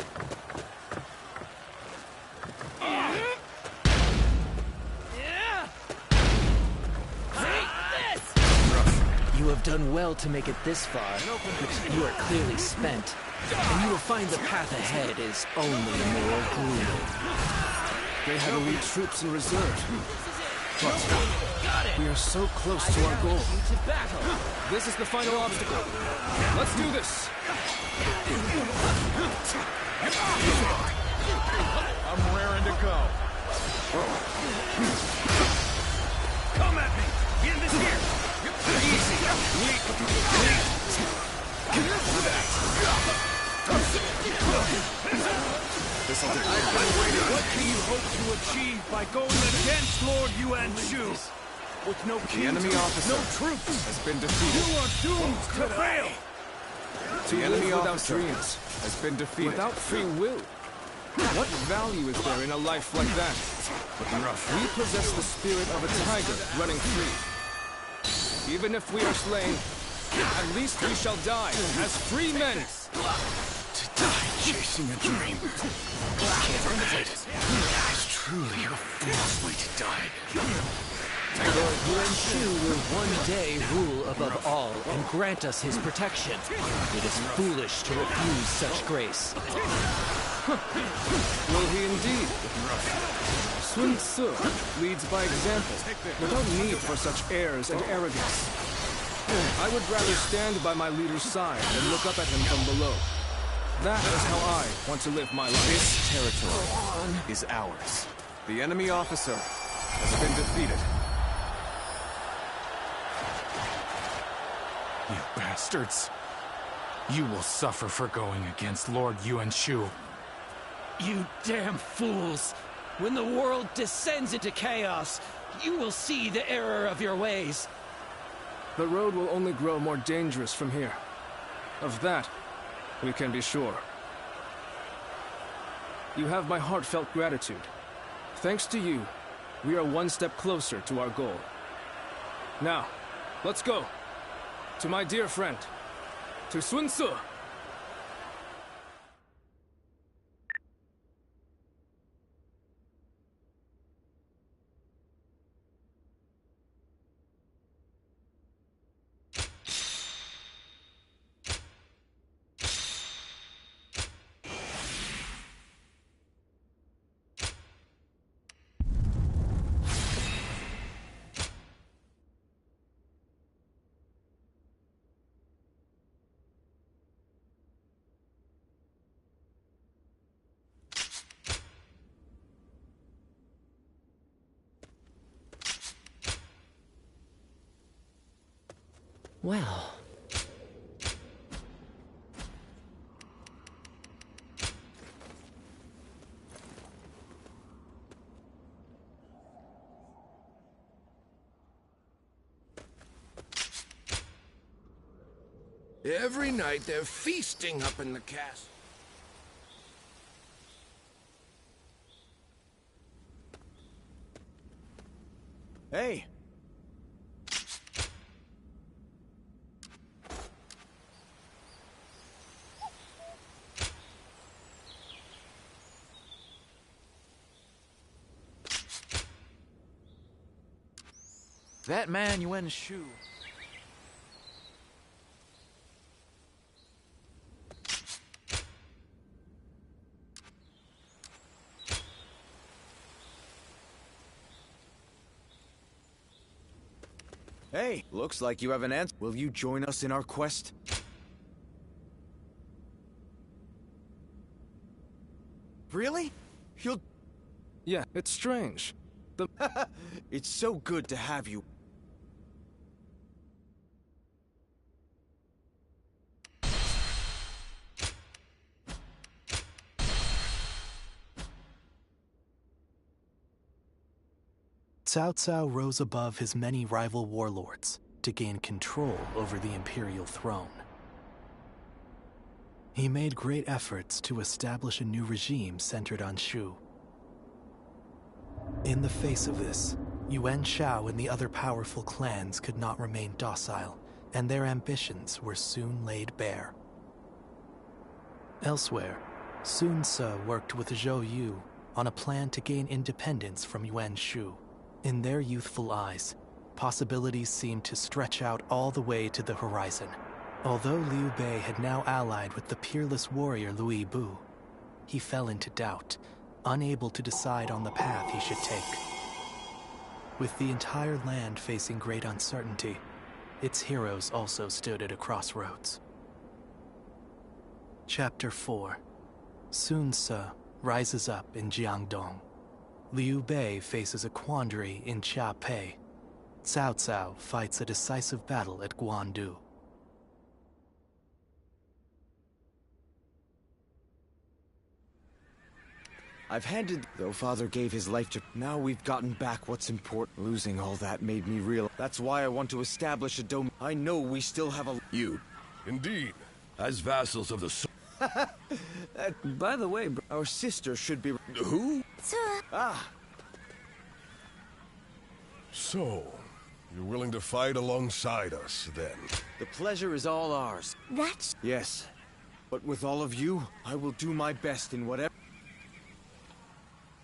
You have done well to make it this far, but you are clearly spent. And you will find the path ahead is only more grueling. They had elite troops in reserve. But we are so close to our goal. This is the final obstacle. Let's do this! I'm raring to go. Come at me! Get in this gear! Easy! Leap! What can you hope to achieve by going against Lord Yuan Shu? With no The enemy officer no troops, has been defeated. you are doomed to fail! The enemy without officer dreams, has been defeated. without free will. What value is there in a life like that? We possess the spirit of a tiger running free. Even if we are slain, at least we shall die as free men. To die chasing a dream. It's truly a fool's way to die. Lord Yuan Shu will one day rule above all and grant us his protection. It is foolish to refuse such grace. Will he indeed? Sun Tzu leads by example, without need for such airs and arrogance. I would rather stand by my leader's side and look up at him from below. That is how I want to live my life. This territory is ours. The enemy officer has been defeated. You bastards. You will suffer for going against Lord Yuan Shu. You damn fools! When the world descends into chaos, you will see the error of your ways. The road will only grow more dangerous from here. Of that, we can be sure. You have my heartfelt gratitude. Thanks to you, we are one step closer to our goal. Now, let's go. To my dear friend, to Sun Tzu. Well... Every night they're feasting up in the castle. Hey! That man Yuan Shu. Hey, looks like you have an answer. Will you join us in our quest? Really? You'll... Yeah, it's strange. It's so good to have you. Cao Cao rose above his many rival warlords to gain control over the imperial throne. He made great efforts to establish a new regime centered on Shu. In the face of this, Yuan Shao and the other powerful clans could not remain docile, and their ambitions were soon laid bare. Elsewhere, Sun Tzu worked with Zhou Yu on a plan to gain independence from Yuan Shu. In their youthful eyes, possibilities seemed to stretch out all the way to the horizon. Although Liu Bei had now allied with the peerless warrior Liu Bu, he fell into doubt, unable to decide on the path he should take. With the entire land facing great uncertainty, its heroes also stood at a crossroads. Chapter 4. Sun Tzu rises up in Jiangdong. Liu Bei faces a quandary in Chia-Pei. Cao Cao fights a decisive battle at Guandu. I've handed... Though Father gave his life to... Now we've gotten back what's important. Losing all that made me real. That's why I want to establish a domain. I know we still have a... You, indeed, as vassals of the... By the way, our sister should be... Who? Ah! So, you're willing to fight alongside us, then? The pleasure is all ours. That's... Yes. But with all of you, I will do my best in whatever...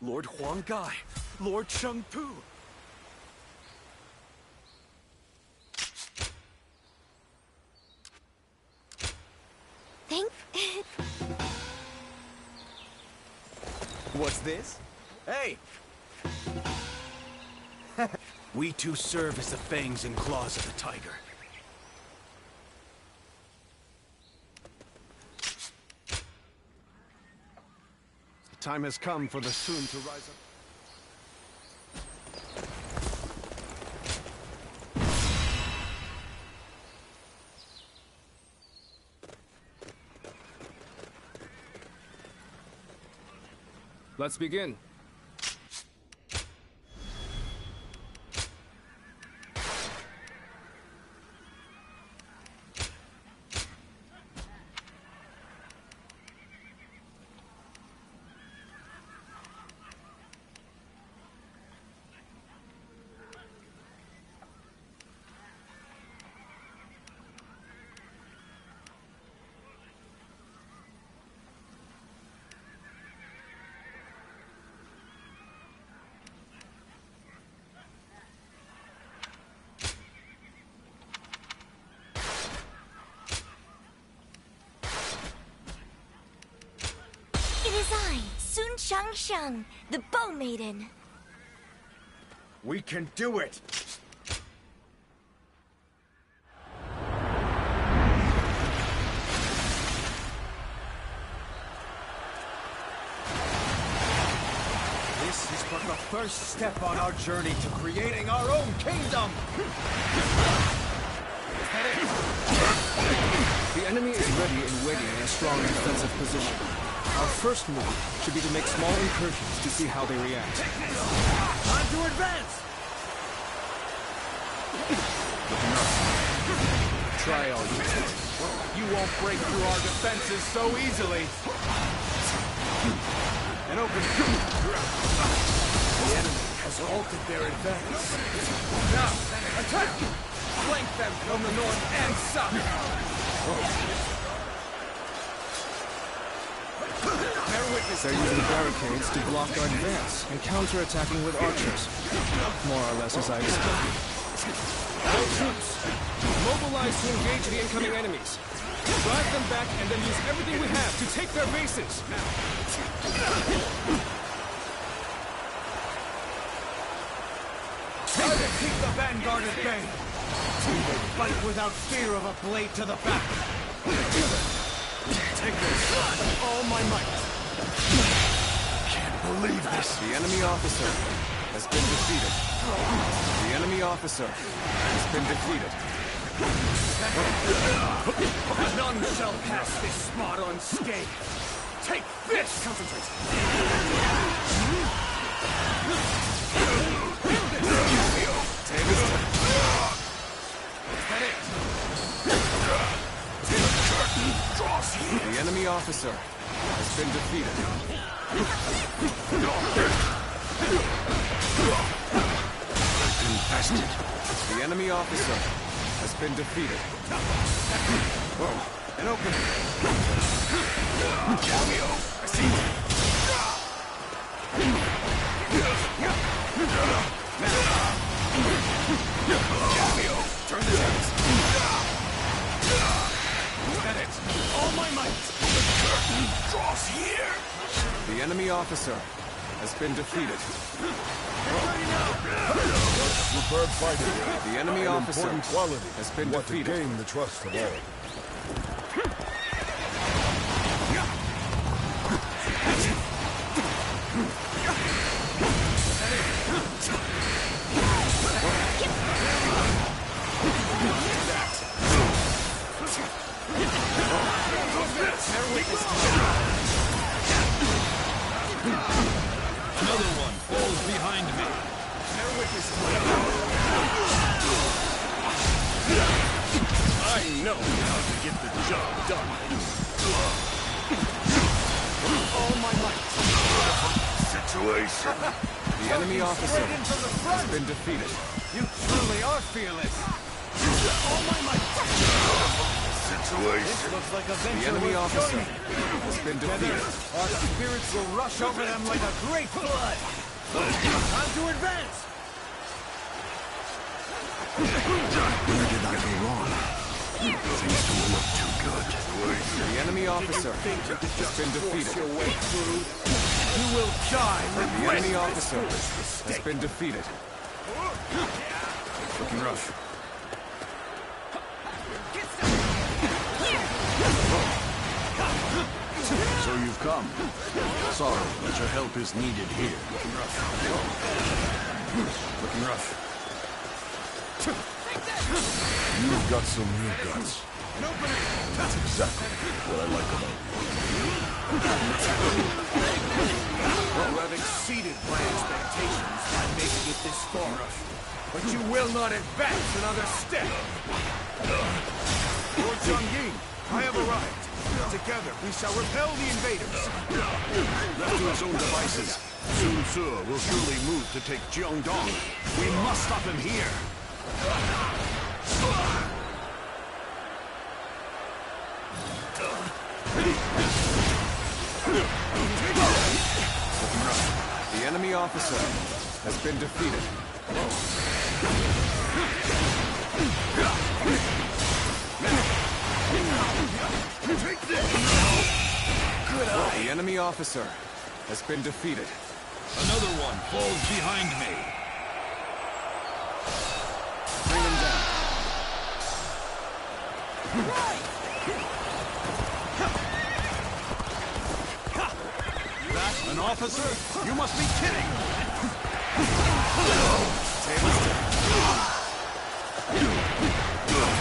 Lord Huanggai, Lord Chengpu. Thank... What's this? Hey! We too serve as the fangs and claws of the tiger. The time has come for the Sun to rise up. Let's begin. It is I, Sun Shangshang, the Bow Maiden. We can do it! This is but the first step on our journey to creating our own kingdom! The enemy is ready and waiting in a strong defensive position. Our first move should be to make small incursions to see how they react. Time to advance! Try all you can. You won't break through our defenses so easily! And open... The enemy has halted their advance. Now, attack! Flank them from the north and south! They're using barricades to block our advance and counter-attacking with archers. More or less as I expected. All troops, mobilize to engage the incoming enemies. Drive them back and then use everything we have to take their bases. Try to keep the vanguard at bay. They fight without fear of a blade to the back. Take this with all my might. Can't believe this. The enemy officer has been defeated. The enemy officer has been defeated. None shall pass this spot unscathed. Take this! Concentrate. Take this. The enemy officer has been defeated. Infested. The enemy officer has been defeated. Whoa. And open. Cameo. I see you. Cameo. Turn the tables. Get it. All my might. The curtain draws here. The enemy officer has been defeated. Superb fighting. The enemy officer important quality has been what to defeated. gain the trust of all. Another one falls behind me. I know how to get the job done. situation. The enemy officer has been defeated. You truly are fearless. All my might. Situation. This looks like a The venture enemy worth officer joining. has been Together, defeated. our spirits will rush over them like a great flood. Time to advance. Where did I go wrong? Things don't look too good. The enemy officer has been defeated. You will die. The enemy officer has been defeated. Looking rough. So you've come. Sorry, but your help is needed here. Looking rough. Looking rough. You've got some new guts. That's exactly what I like about you. You have exceeded my expectations by making it this far. But you will not advance another step. Lord San Jian, I have arrived. Together, we shall repel the invaders. Left to his own devices, Sun Ce will surely move to take Jiangdong. We must stop him here. The enemy officer has been defeated. The enemy officer has been defeated. Another one falls behind me. Bring him down. That an officer? You must be kidding!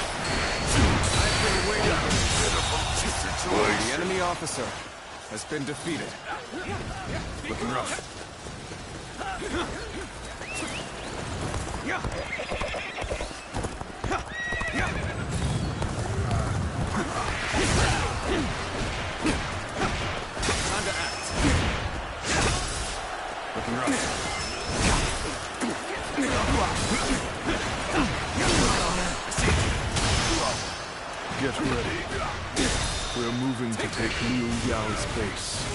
I've been waiting for this situation. The enemy officer has been defeated. Looking rough. Time to act. Looking rough. Get ready. We're moving to take Liu Yao's base.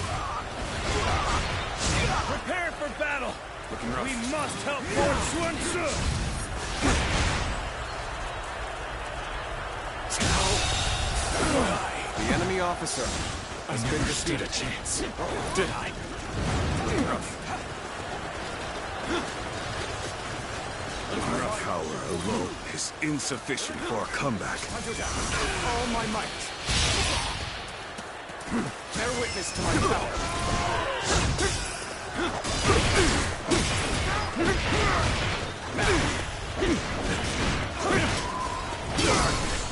Prepare for battle. Looking rough. We must help Lord Sun Ce. The enemy officer has been defeated. Did I? Our power alone is insufficient for a comeback. All my might. Bear witness to my power.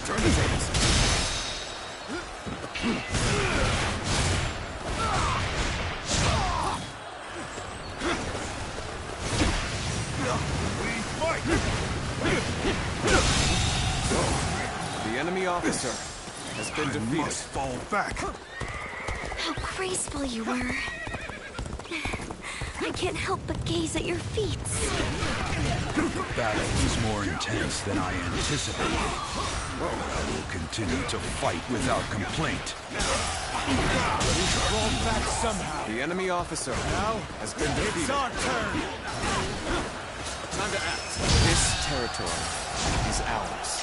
Turn the tables. The enemy officer has been defeated. Must fall back. How graceful you were. I can't help but gaze at your feet. The battle is more intense than I anticipated. I will continue to fight without complaint. Fall back somehow. The enemy officer now has been defeated. It's our turn. Time to act. This territory is ours.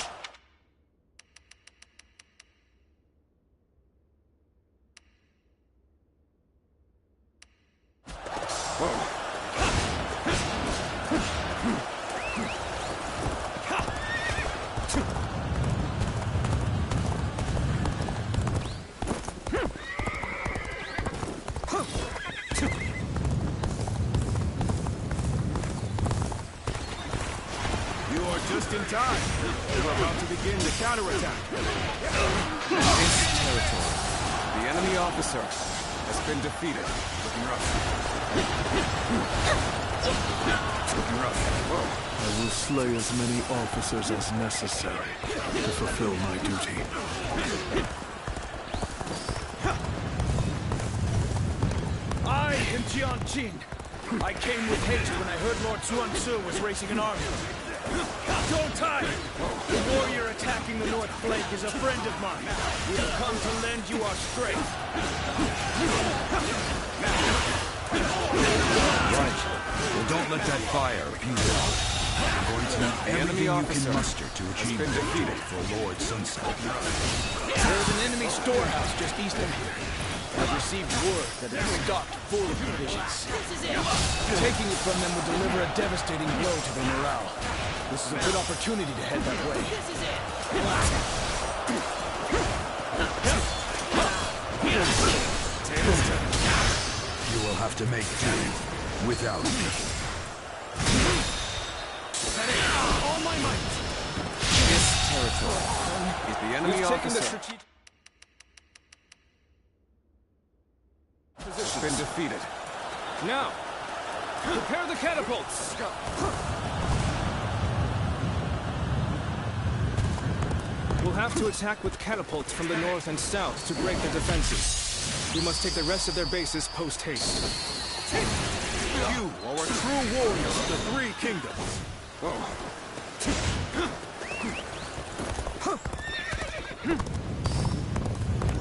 Just in time. We're about to begin the counterattack. This territory. The enemy officer has been defeated. Looking rough. Looking rough. I will slay as many officers as necessary to fulfill my duty. I am Jian Jin, I came with haste when I heard Lord Sun Tzu was racing an army. Don't tie! The warrior attacking the north flank is a friend of mine. We have come to lend you our strength. Right. Well, don't let that fire abuse it. I'm going to need everything you can muster to achieve victory for Lord Sunset. There's an enemy storehouse just east of here. I've received word that it's stocked full of provisions. Taking it from them would deliver a devastating blow to their morale. This is a good opportunity to head that way. This is it. You will have to make do without me. All my might. This territory is the enemy officer. Position been defeated. Now, prepare the catapults. We'll have to attack with catapults from the north and south to break their defenses. We must take the rest of their bases post-haste. You are a true warrior of the Three Kingdoms.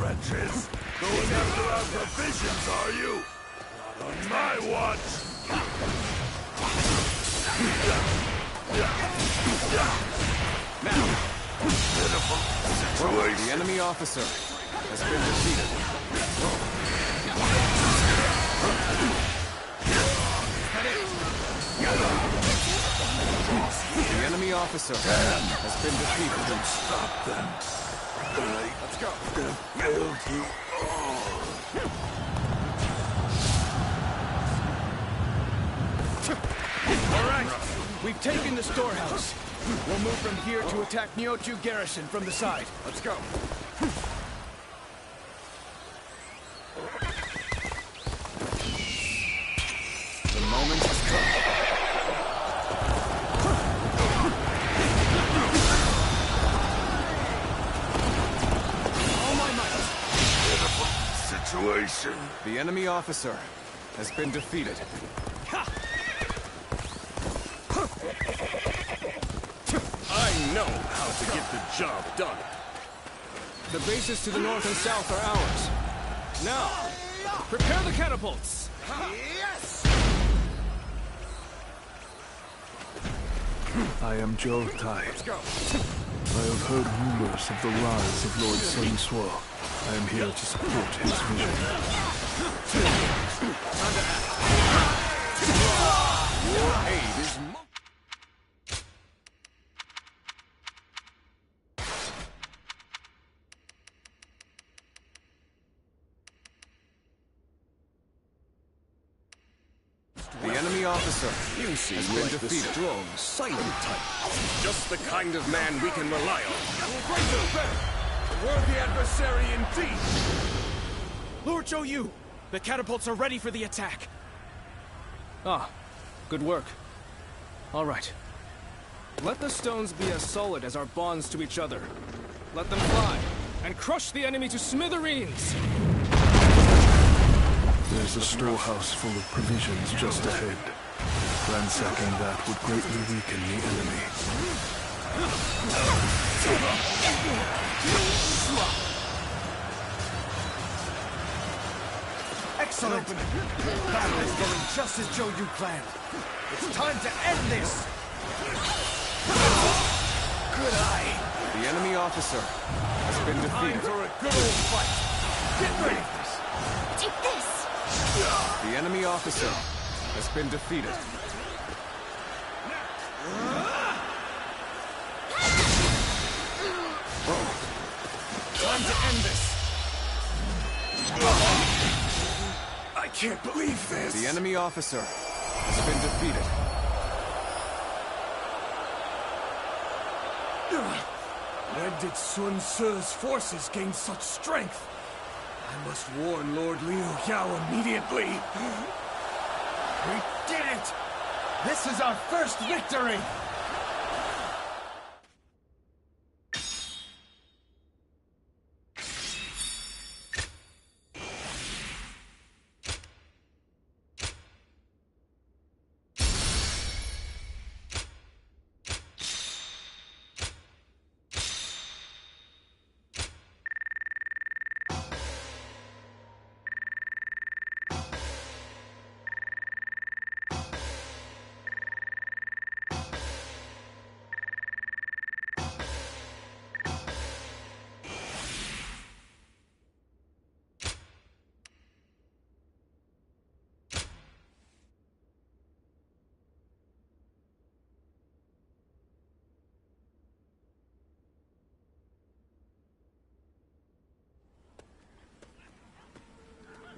Wretches! Going after our provisions, are you? Not on my watch! Now, pitiful situation. The enemy officer has been defeated. The enemy officer has been defeated. Stop them. Let's go. Failed you all. All right, we've taken the storehouse. We'll move from here to attack Nyochu garrison from the side. Let's go. The moment has come. Situation. The enemy officer has been defeated. I know how to get the job done. The bases to the north and south are ours. Now, prepare the catapults. Yes! I am Zhou Tai. Let's go. I have heard rumors of the rise of Lord Sun Tzu. I am here to support his vision. Hey, this The enemy officer, you seem has been like defeated. The strong, silent type. Just the kind of man we can rely on. A worthy adversary indeed. Lord Zhou Yu, the catapults are ready for the attack. Ah, good work. All right. Let the stones be as solid as our bonds to each other. Let them fly, and crush the enemy to smithereens! There's a storehouse full of provisions just ahead. Ransacking that would greatly weaken the enemy. Excellent! Battle is going just as Zhou Yu planned. It's time to end this! Good eye! The enemy officer has been Time defeated. for a good old fight! Get ready! Take this! The enemy officer has been defeated. Time to end this! I can't believe this. The enemy officer has been defeated. When did Sun Tzu's forces gain such strength? I must warn Lord Liu Yao immediately. We did it! This is our first victory!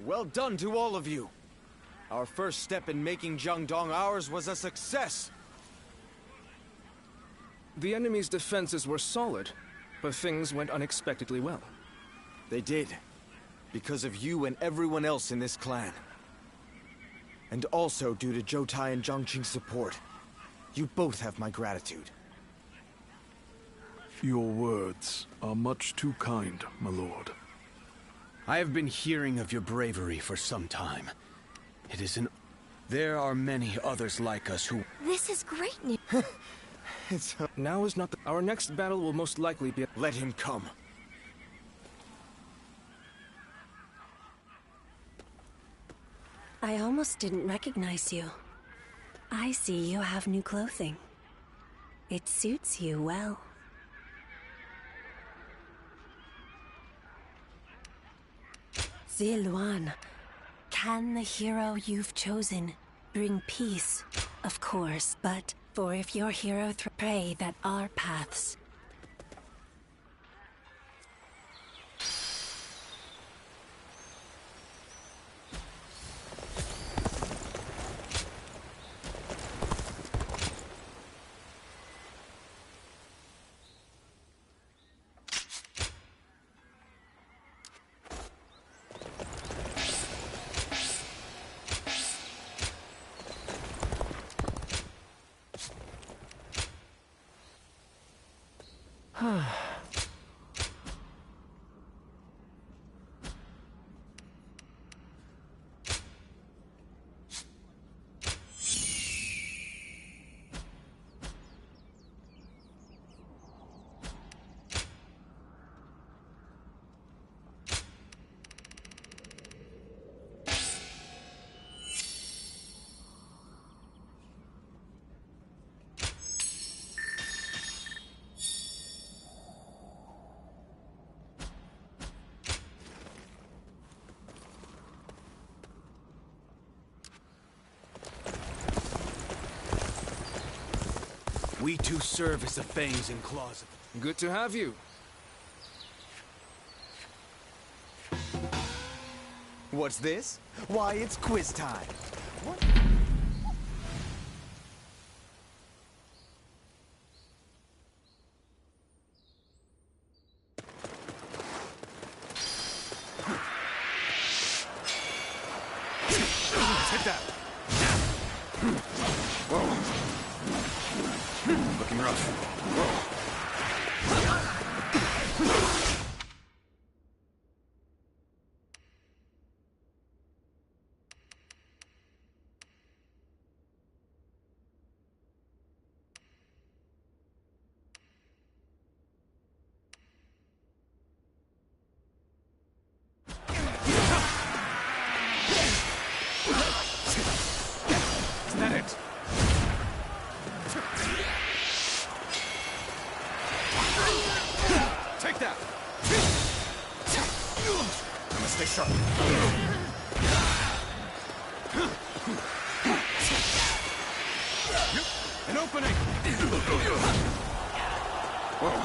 Well done to all of you. Our first step in making Jiangdong ours was a success. The enemy's defenses were solid, but things went unexpectedly well. They did. Because of you and everyone else in this clan. And also due to Zhou Tai and Zhang Qing's support. You both have my gratitude. Your words are much too kind, my lord. I have been hearing of your bravery for some time. It is an... There are many others like us who... This is great news. Now is not the... Our next battle will most likely be... Let him come. I almost didn't recognize you. I see you have new clothing. It suits you well. Ziluan, can the hero you've chosen bring peace? Of course, but for if your hero pray that our paths... We too serve as the fangs and claws of... Good to have you. What's this? Why, it's quiz time. What? Hit that! Looking rough. Isn't that it? Take that! I'm gonna stay sharp. An opening! Whoa.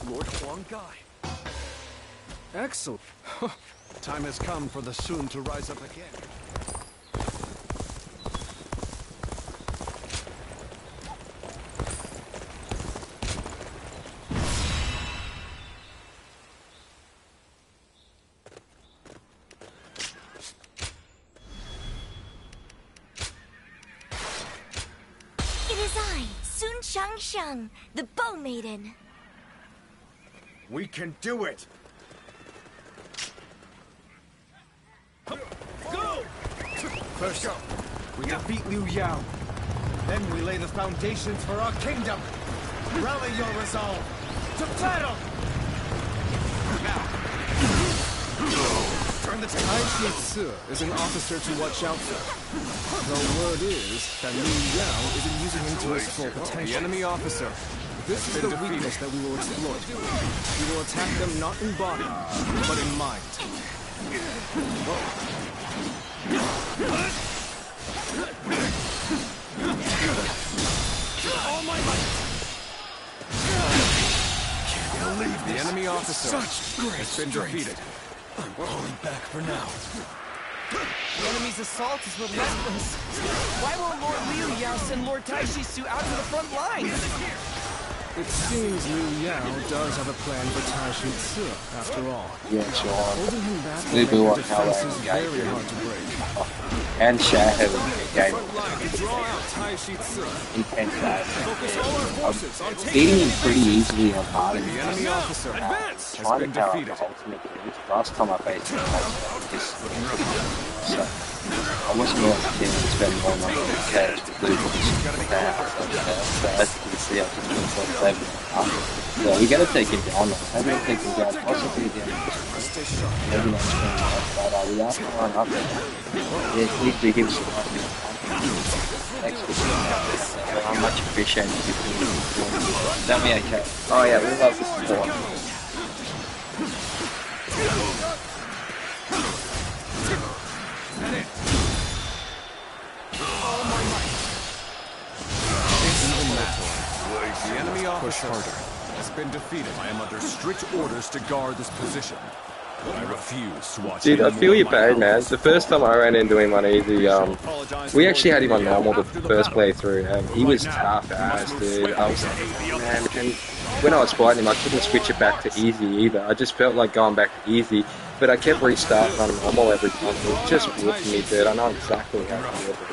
Lord Huanggai. Excellent. Time has come for the Sun to rise up again. It is I, Sun Shangsheng, the Bow Maiden. We can do it! Go! First, we defeat Liu Yao. Then we lay the foundations for our kingdom. Rally your resolve. To battle! Now. Turn the Tai Shi is an officer to watch out for. The word is that Liu Yao isn't using him to his full potential. The enemy officer. This is the weakness that we will exploit. We will attack them not in body, but in mind. All my might! Can't believe The enemy officer Such great has been strength. defeated. We're holding back for now. The enemy's assault is relentless. Why won't Lord Liu Yao send Lord Taishi Su out to the front lines? It seems Liu Yao does have a plan for Tai Shi Tzu, after all. Yeah, sure. Holding him back will Maybe make what the how defenses they very hard to break. and Shah have a game Front line to draw out Tai Shi Tzu. intense that. Focus all our forces on Beating him pretty easily on hard. The enemy officer has Trying been to power up defeated. the ultimate damage. Last time I faced him, so I wasn't really keen to spend more money on cash to do this. So as you can see, I just went for 7 up. So we gotta take him down now. How do we take him down? Possibly down this one. Maybe not spend that, but we are flying up there. Yeah, need to give some up. Thanks for seeing that. I much appreciate you doing that. Me okay. Oh yeah, we love the support. The enemy officer has been defeated. I am under strict orders to guard this position. I refuse to watch. Dude, I feel you bad, man. The first time I ran into him on easy, we actually had him on normal the first playthrough, and he was tough ass, dude. I was like, man, and when I was fighting him, I couldn't switch it back to easy either. I just felt like going back to easy, but I kept restarting on normal every time. It just whooped me, dude. I know exactly how to deal with it.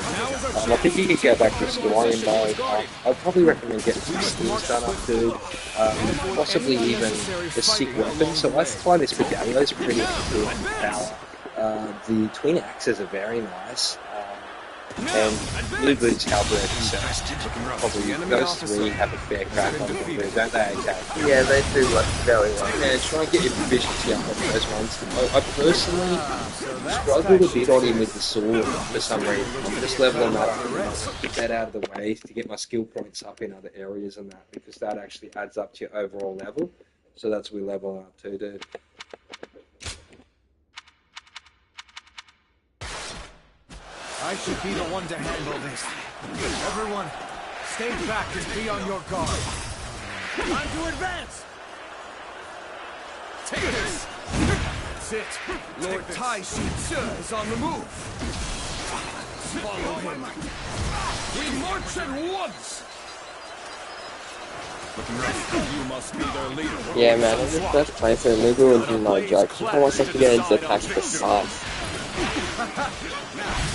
I think you could go back to scoring mode. I'd probably recommend getting some skills done up, dude. Possibly even the sick weapon. So I find this medallion is pretty good in power. The twin axes are very nice. And Blue Boots Halberd is probably those three have a fair crack on them, don't they? Okay. Yeah, they do like very well. Yeah, try and get your proficiency up on those ones. I personally struggled a bit on him with the sword for some reason. I'm just leveling that up, get that out of the way to get my skill points up in other areas and that, because that actually adds up to your overall level. So that's what we level up to, dude. I should be the one to handle this. Everyone, stay back and be on your guard. Time to advance! Take this! That's it. Lord Tai Shi Tzu is on the move. Follow him. We march at once! You must be their leader. Yeah, man, in this first playthrough, maybe it would be no joke. I want us to get into attacks precise.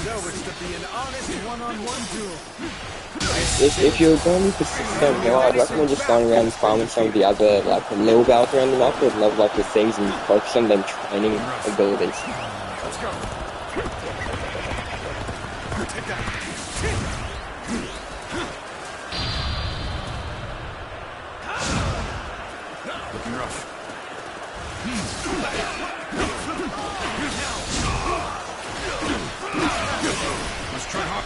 Now it's to be an honest one-on-one duel. If you're going to persistent hill, I'd recommend just going around and farming some of the other like little battles around the map with level up your things and focus on them training abilities. Let's go. Take that. Looking rough. Let's try hard.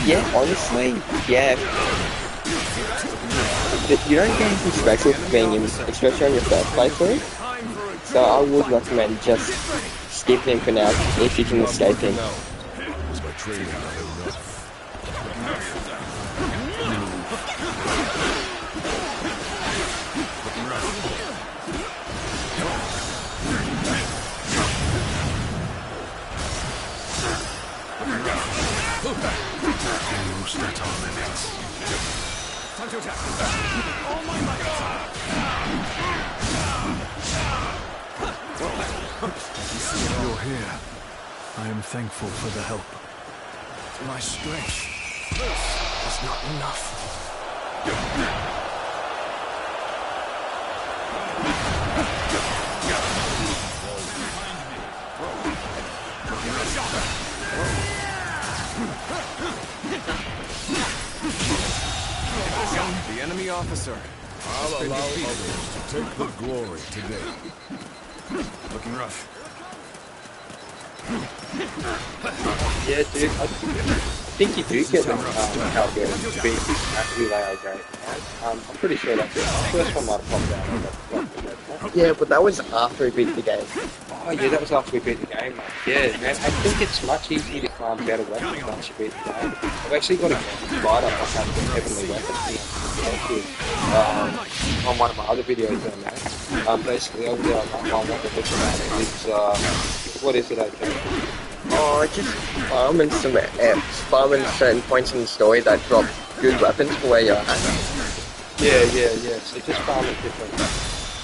Yeah, honestly, yeah. You don't get anything special for being in, especially on your first playthrough. So I would recommend just skipping him for now if you can escape him. Time to attack. Oh my might. You're here. I am thankful for the help. My strength is not enough. The enemy officer. I'll allow others to take the glory today. Looking rough. Yeah, dude, I think you do get how good to be actually Leo Gate. I'm pretty sure that's it. The first one might have popped out on the Yeah, but that was after we beat the game. Oh yeah, that was after we beat the game, mate. Yeah, man, I think it's much easier to farm better weapons once you beat the game. I've actually got a fight up on how to get heavenly weapons on one of my other videos on that. Basically over there on that one, what we're looking at is, what is it, okay? Oh, just farming certain points in the story that drop good weapons for where you're at. Yeah. So just farming different.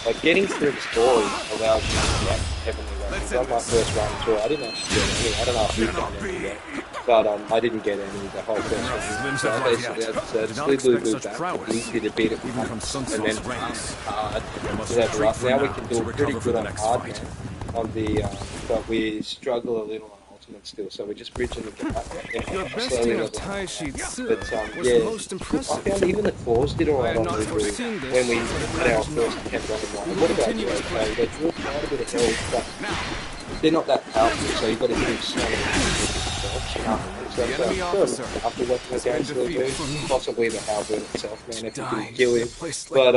Like getting through the story allows you to get heavenly weapons. On my first run through, I didn't actually get any. I don't know if you've done any yet, but I didn't get any the whole first run. So basically, it's lose that. Easy to beat it with and then hard. Now we can do pretty good on hard now. On the but we struggle a little on ultimate still, so we're just bridging the gap. Your besting of Tai Shi Tzu was yeah, most impressive. I found even the claws did alright on the when we had our first attempt on the line. What about you? Okay, they drew quite a bit of health, but they're not that powerful, so you've got to hit some after watching the game, still possibly the halberd itself, man, if you can kill him. But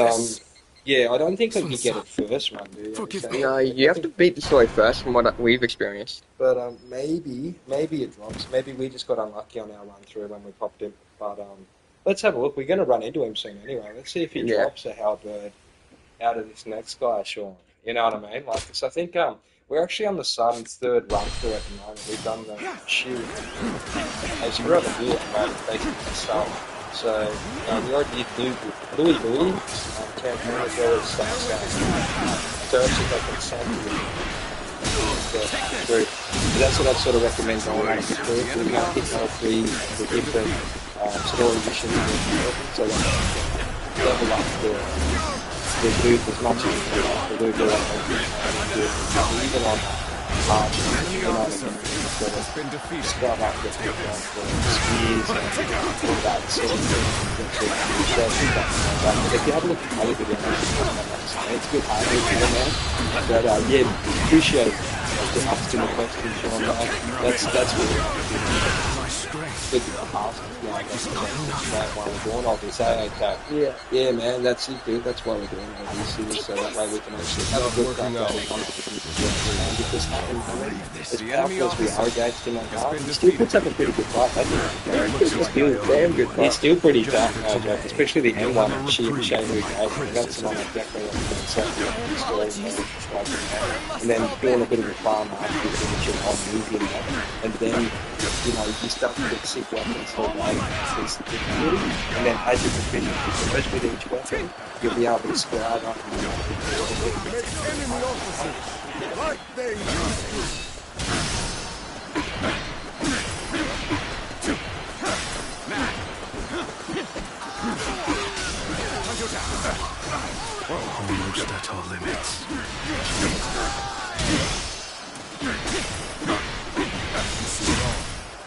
yeah, I don't think I could get it first run, do you? No, you have to beat the story first from what we've experienced. But maybe it drops. Maybe we just got unlucky on our run through when we popped him. But let's have a look. We're going to run into him soon anyway. Let's see if he drops a halberd out of this next guy, Sean. You know what I mean? Like, so I think we're actually on the Sun third run through at the moment. We've done the shoot. As you're over here at the moment, basically the Sun. So we already did Louis, campaign as well as so actually like incentive group. So that's what I'd sort of recommend going on the group. We're going to pick all three the different story missions so that level up the group as much as you can. The group even on hard, you know what I mean? Start up with spears and all that sort of thing. But if you have a look at the other video, it's good hardware for you, man. But yeah, appreciate asking the question, Sean. That's really good to ask. That's why we're doing all this. Okay. Yeah, man, that's it, dude. That's why we're doing all these things, so that way we can actually have a good time on because as powerful as we are against him on hard, he still puts up a pretty good fight, doesn't he? He's still damn good fight. He's still pretty tough, especially the M1 and Shane that's someone exactly like that. And then doing a bit of a farm after you finish it on moving and then you start to get sick weapons so and then as you finish with each weapon, you'll be able to scribe up and enemy officer, like they used to. Almost at our limits.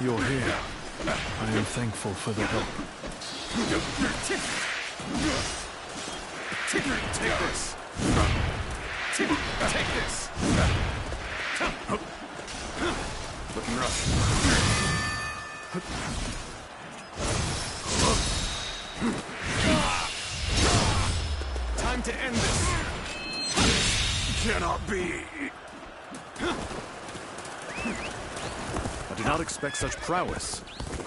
You're here. I am thankful for the help. Take this. Take this. Looking rough. Time to end this. Cannot be. I did not expect such prowess,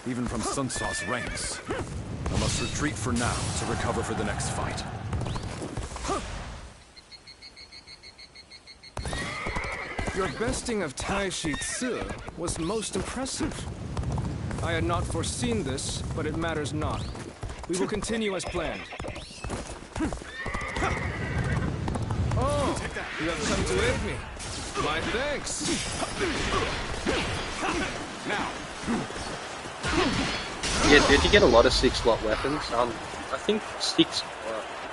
even from Sun Tzu's ranks. I must retreat for now to recover for the next fight. Your besting of Tai Shi Tzu was most impressive. I had not foreseen this, but it matters not. We will continue as planned. Oh, you have come to aid me. My thanks. Now. Yeah, dude, you get a lot of 6-slot weapons. I think 6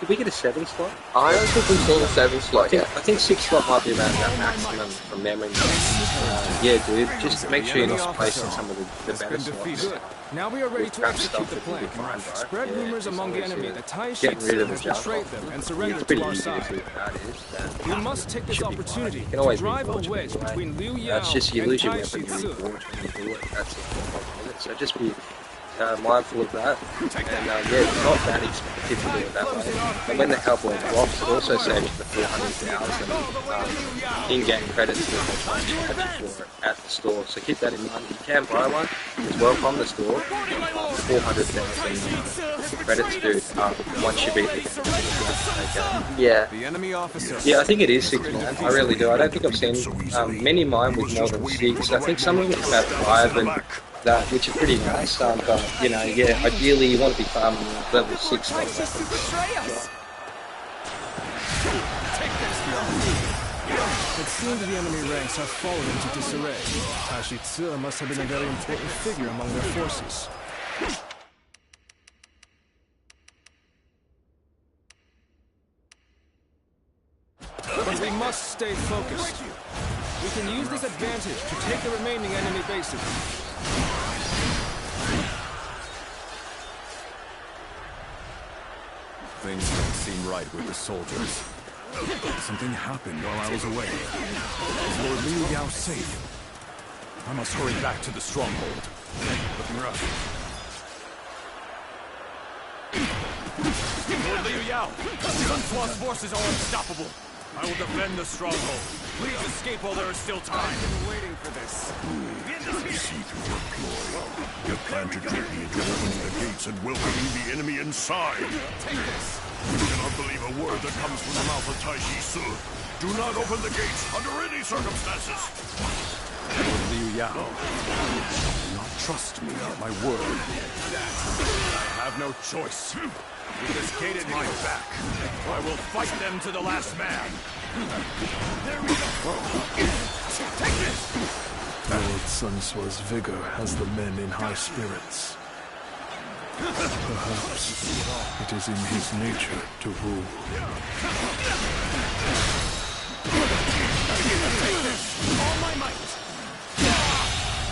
Did we get a 7 slot? I don't think we've seen a 7 slot yet. I think 6 slot might be around that maximum from memory. Yeah, dude, just make sure you're not placing some of the better slots. Good. Now we are ready to execute the plan. Spread rumors among the enemy that Tai Shitsu has betrayed them and surrendered to our side. We must take this opportunity to drive a wedge between Liu Yao and Tai Shitsu. So just be mindful of that, and yeah, it's not that expensive to do it that way. And when the cowboy drops, it also saves the 400,000 in-game credits for at the store. So keep that in mind. You can buy one as well from the store. 400,000 credits, dude. Once you beat the game. Yeah. The enemy officer. Yeah, I think it is 6 man. I really do. I don't think I've seen many mine with more than 6. I think some of them have 5 and that, which is pretty nice. But you know, yeah, ideally you want to be farming level 6 like that. It seems the enemy ranks have fallen into disarray. Tai Shitsu must have been a very important figure among their forces. But we must stay focused. We can use this advantage to take the remaining enemy bases. Things don't seem right with the soldiers. Something happened while I was away. Is Lord Liu Yao safe? I must hurry back to the stronghold. Looking rough. Lord Liu Yao, Sun Quan's forces are unstoppable. I will defend the stronghold. Please escape while there is still time. I've been waiting for this. I see through your ploy. You plan to trick me into opening the gates and welcoming the enemy inside. Take this. You cannot believe a word that comes from the mouth of Tai Shitsu. Do not open the gates under any circumstances. Lord Liu Yao, do not trust me at my word. I have no choice. With this gate at my back, I will fight them to the last man. There we go. Take this. Lord Sun Tzu's vigor has the men in high spirits. Perhaps it is in his nature to rule. All my might.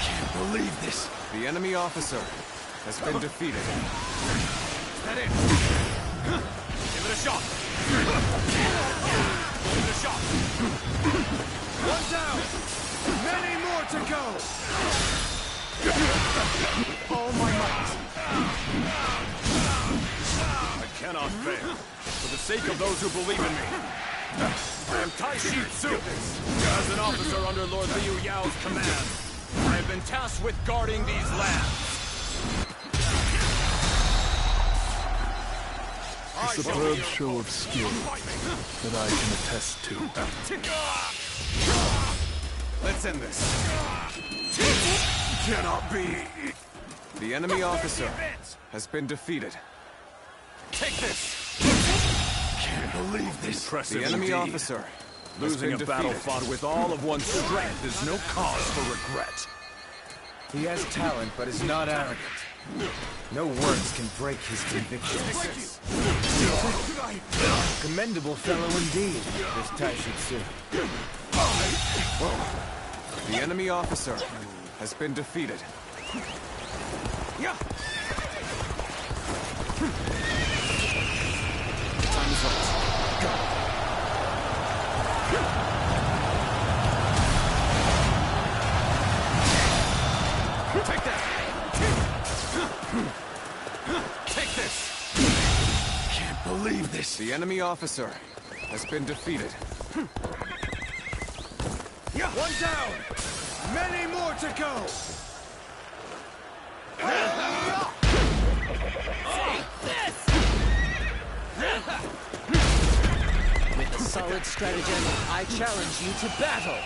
Can't believe this. The enemy officer has been defeated. Is that it? Give it a shot. Give it a shot. One down. Many more to go. All my might. I cannot fail. For the sake of those who believe in me. I am Tai Shitsu. As an officer under Lord Liu Yao's command, I have been tasked with guarding these lands. A superb show of skill that I can attest to. Let's end this. Cannot be. The enemy officer has been defeated. Take this. Can't believe this. The enemy officer Losing a battle fought with all of one's strength is no cause for regret. He has talent, but is not arrogant. No words can break his convictions. Commendable fellow indeed, this Tai Shitsu. The enemy officer has been defeated. Time is up. Go. Take that! Take this! Can't believe this! The enemy officer has been defeated. One down! Many more to go! Take this! With a solid stratagem, I challenge you to battle!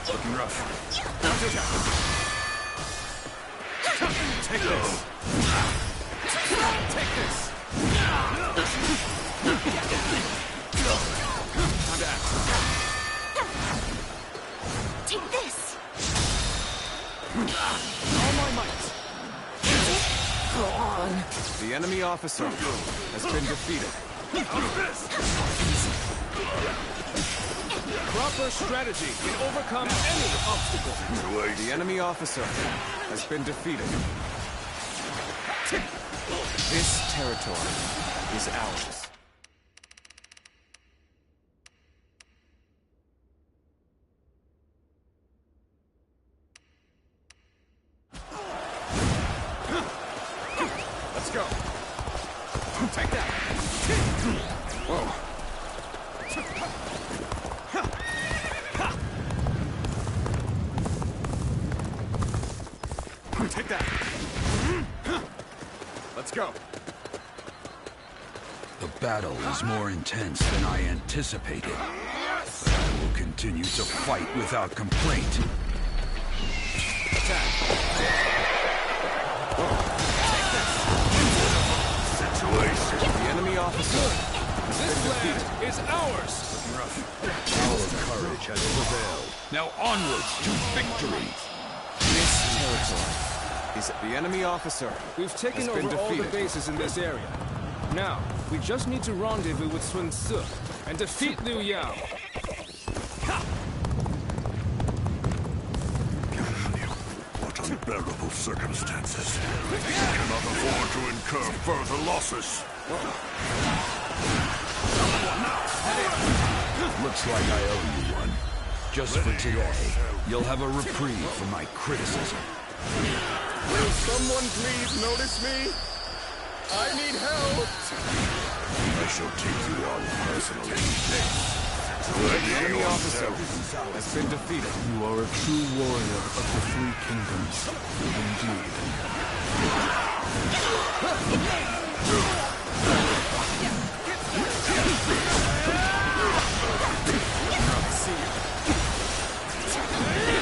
Looking rough. Take this. Take this. Time to act. Take this. All my might. Go on. The enemy officer has been defeated. Proper strategy can overcome any obstacle. The enemy officer has been defeated. This territory is ours. Let's go. Take that. Whoa. Take that. Let's go. The battle is more intense than I anticipated. But I will continue to fight without complaint. Attack. Situation. The enemy officer. This land is ours. Our courage has prevailed. Now onwards to victory. This territory is the enemy officer. We've taken has been over all the defeated. bases in this area. Now, we just need to rendezvous with Sun Ce and defeat Liu Yao. What unbearable circumstances. We cannot afford to incur further losses. Looks like I owe you one. Just for today, you'll have a reprieve from my criticism. Will someone please notice me? I need help! I shall take you on personally. The enemy officer has been defeated. You are a true warrior of the Three Kingdoms, indeed.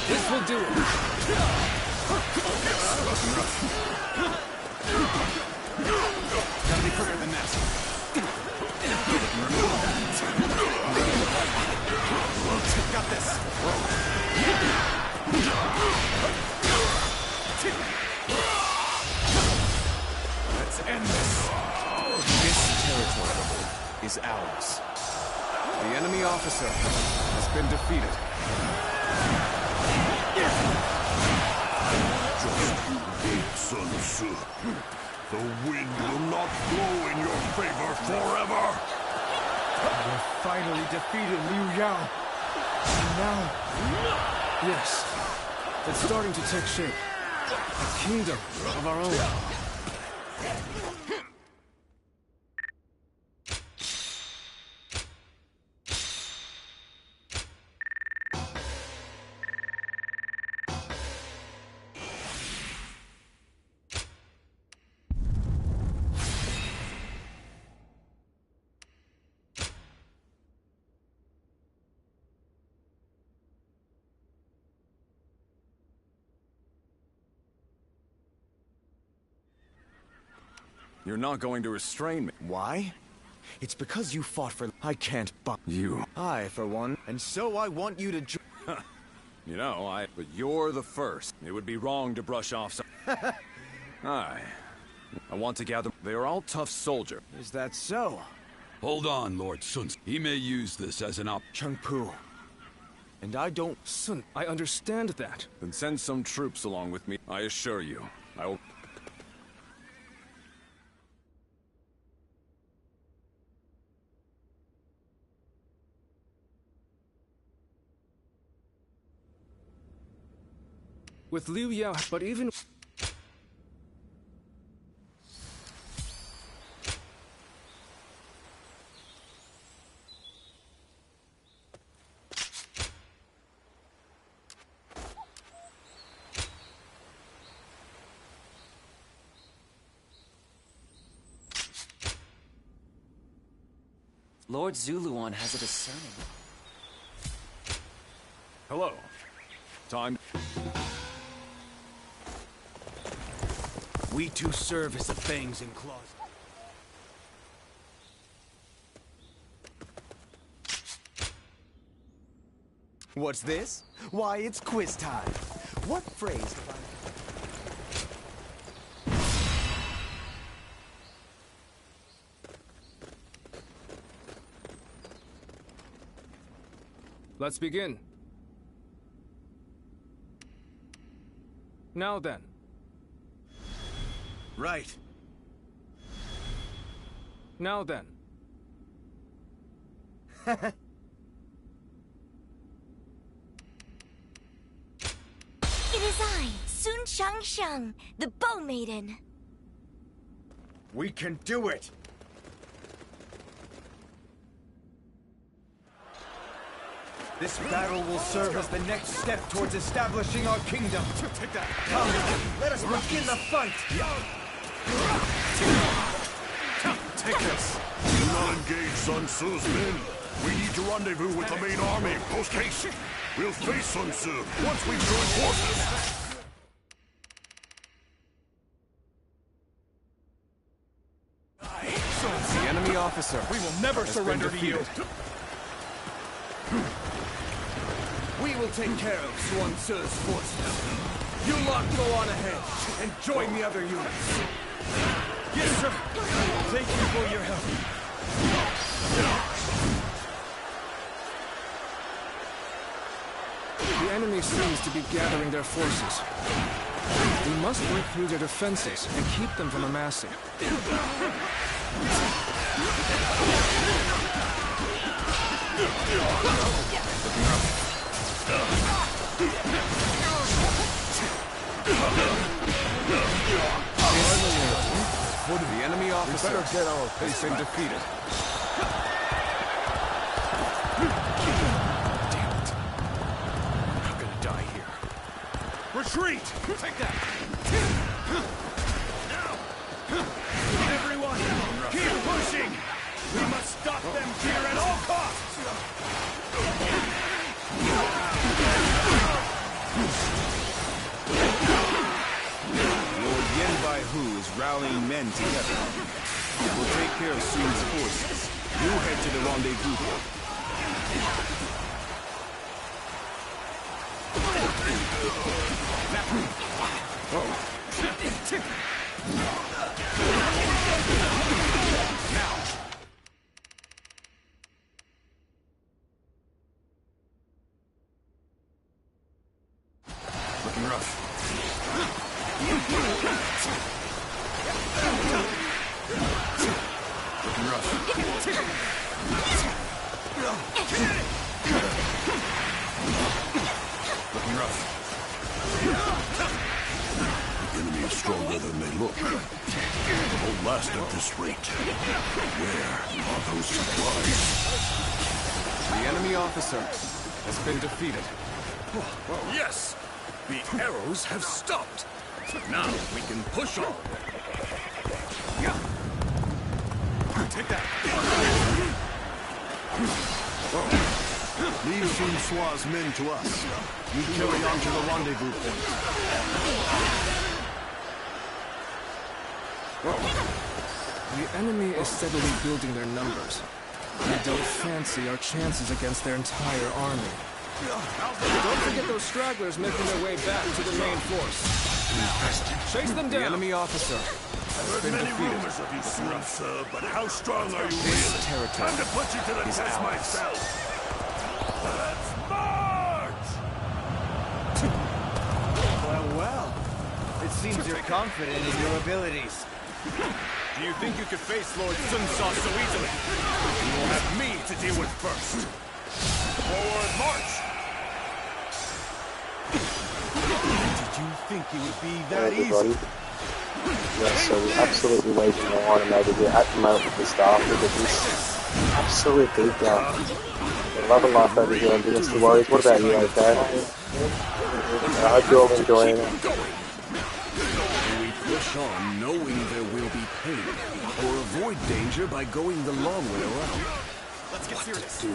This will do it. Gotta be quicker than that. Got this. Let's end this. This territory is ours. The enemy officer has been defeated. Sun Ce. The wind will not blow in your favor forever. We've finally defeated Liu Yao. And now... Yes, it's starting to take shape. A kingdom of our own. You're not going to restrain me. Why? It's because you fought for... I can't buy... You. I, for one. And so I want you to... You know, But you're the first. It would be wrong to brush off some... I want to gather... They are all tough soldiers. Is that so? Hold on, Lord Sun. He may use this as an Chengpu. And I don't... Sun, I understand that. Then send some troops along with me. I assure you, I will... With Liu Yao, but even... Lord Ziluan has a discerning. Hello. Time. We two serve as the fangs and claws. What's this? Why, it's quiz time. What phrase have I... Let's begin. Now then. Right. Now then. It is I, Sun Shangshang, the Bow Maiden. We can do it! This battle will serve as the next step towards establishing our kingdom. Take that. Come, let us begin the fight! Take this! Do not engage Sun Tzu's men. We need to rendezvous with the main army. Post haste! We'll face Sun Tzu once we've joined forces. The enemy officer. We will never surrender to you. We will take care of Sun Tzu's forces. You lot go on ahead and join the other units. Yes, sir. Thank you for your help. The enemy seems to be gathering their forces. We must break through their defenses and keep them from amassing. The enemy officer. We better get our pace and defeat it. Damn it. I'm gonna die here. Retreat! Take that! Everyone, keep pushing! We must stop them here at all costs! Lord Yanbai-Hu is rallying men together. We'll take care of Sun's forces. You head to the rendezvous point. Looking rough. Looking rough. Looking rough. The enemy is stronger than they look. It won't last at this rate. Where are those supplies? The enemy officer has been defeated. Yes! The arrows have stopped! Now we can push on! Take that! Leave Sun Tzu's men to us. You carry on to the rendezvous point. The enemy is steadily building their numbers. I don't fancy our chances against their entire army. Don't forget those stragglers making their way back to the main force. Chase them down! The enemy officer has been Many defeated. rumors of you, Sun Tzu, but how strong are you This really? territory Time to put you to the is test ours. myself. Let's march! Well. It seems you're confident in your abilities. Do you think you could face Lord Sun Tzu so easily? You will have me to deal with first. Forward march! Did you think it would be that everybody. easy? Yeah, so we're absolutely waging war on him over here at the moment with the staff because he's absolute beat down. The love and life over here on Dynasty Warriors. What about you, okay? I hope you're all enjoying it. We push on knowing there will be pain, or avoid danger by going the long way around. Let's get serious.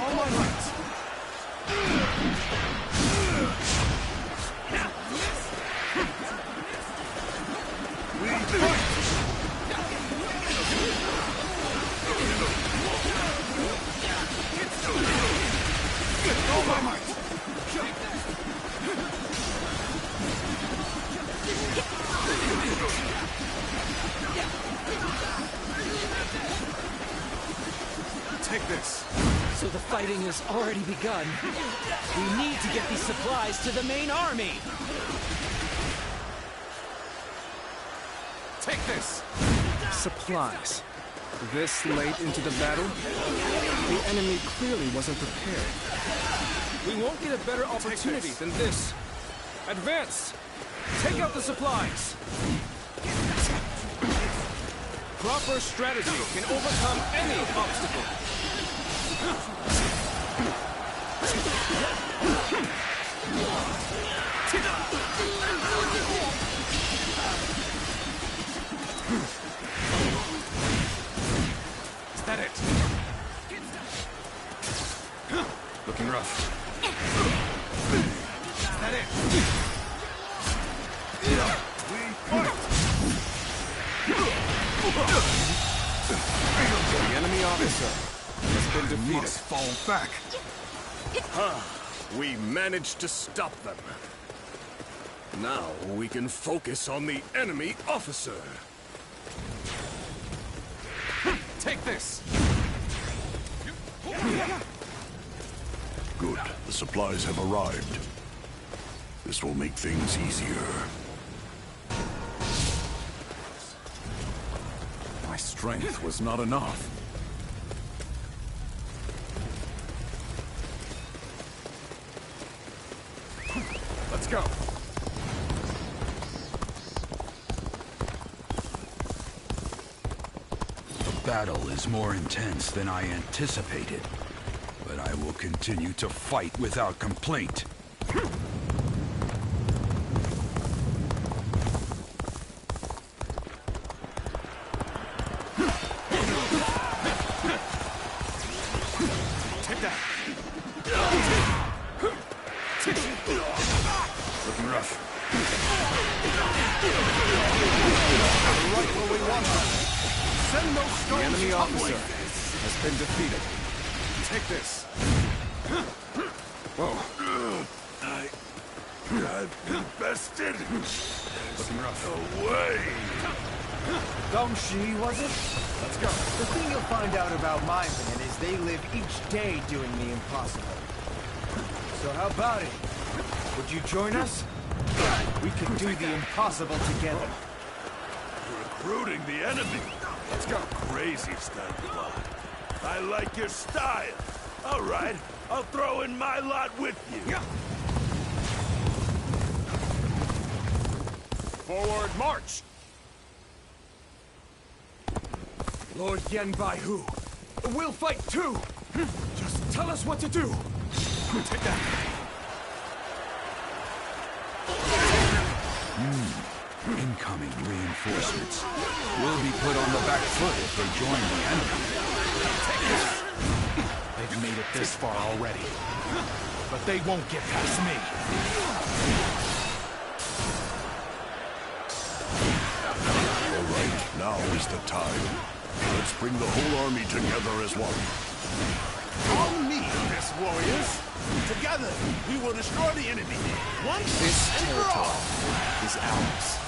All my might! All my might! So the fighting has already begun. We need to get these supplies to the main army! Take this! Supplies. This late into the battle? The enemy clearly wasn't prepared. We won't get a better opportunity than this. Advance! Take out the supplies! Proper strategy can overcome any obstacle. Is that it? Looking rough. Is that it? We fight! The enemy officer has been defeated. Must fall back. We managed to stop them. Now we can focus on the enemy officer. Take this! Good. The supplies have arrived. This will make things easier. My strength was not enough. Let's go! The battle is more intense than I anticipated, but I will continue to fight without complaint. Take that! Looking rough. Right where we want them. Send those The stones enemy tumbling. officer has been defeated. Take this. Whoa. I've been bested. Looking rough. Away. Gongshi, was it? Let's go. The thing you'll find out about my men is they live each day doing the impossible. So how about it? Would you join us? We can do the impossible together. Recruiting the enemy. Let's go. Crazy stunt plot. I like your style. All right, I'll throw in my lot with you. Forward march! Lord Yen Baihu, we'll fight too! Just tell us what to do! Take that! Incoming reinforcements will be put on the back foot if they join the enemy. They've made it this far already, but they won't get past me. All right, now is the time. Let's bring the whole army together as one. Follow me, best warriors. Together, we will destroy the enemy. Once This and for all. territory is ours.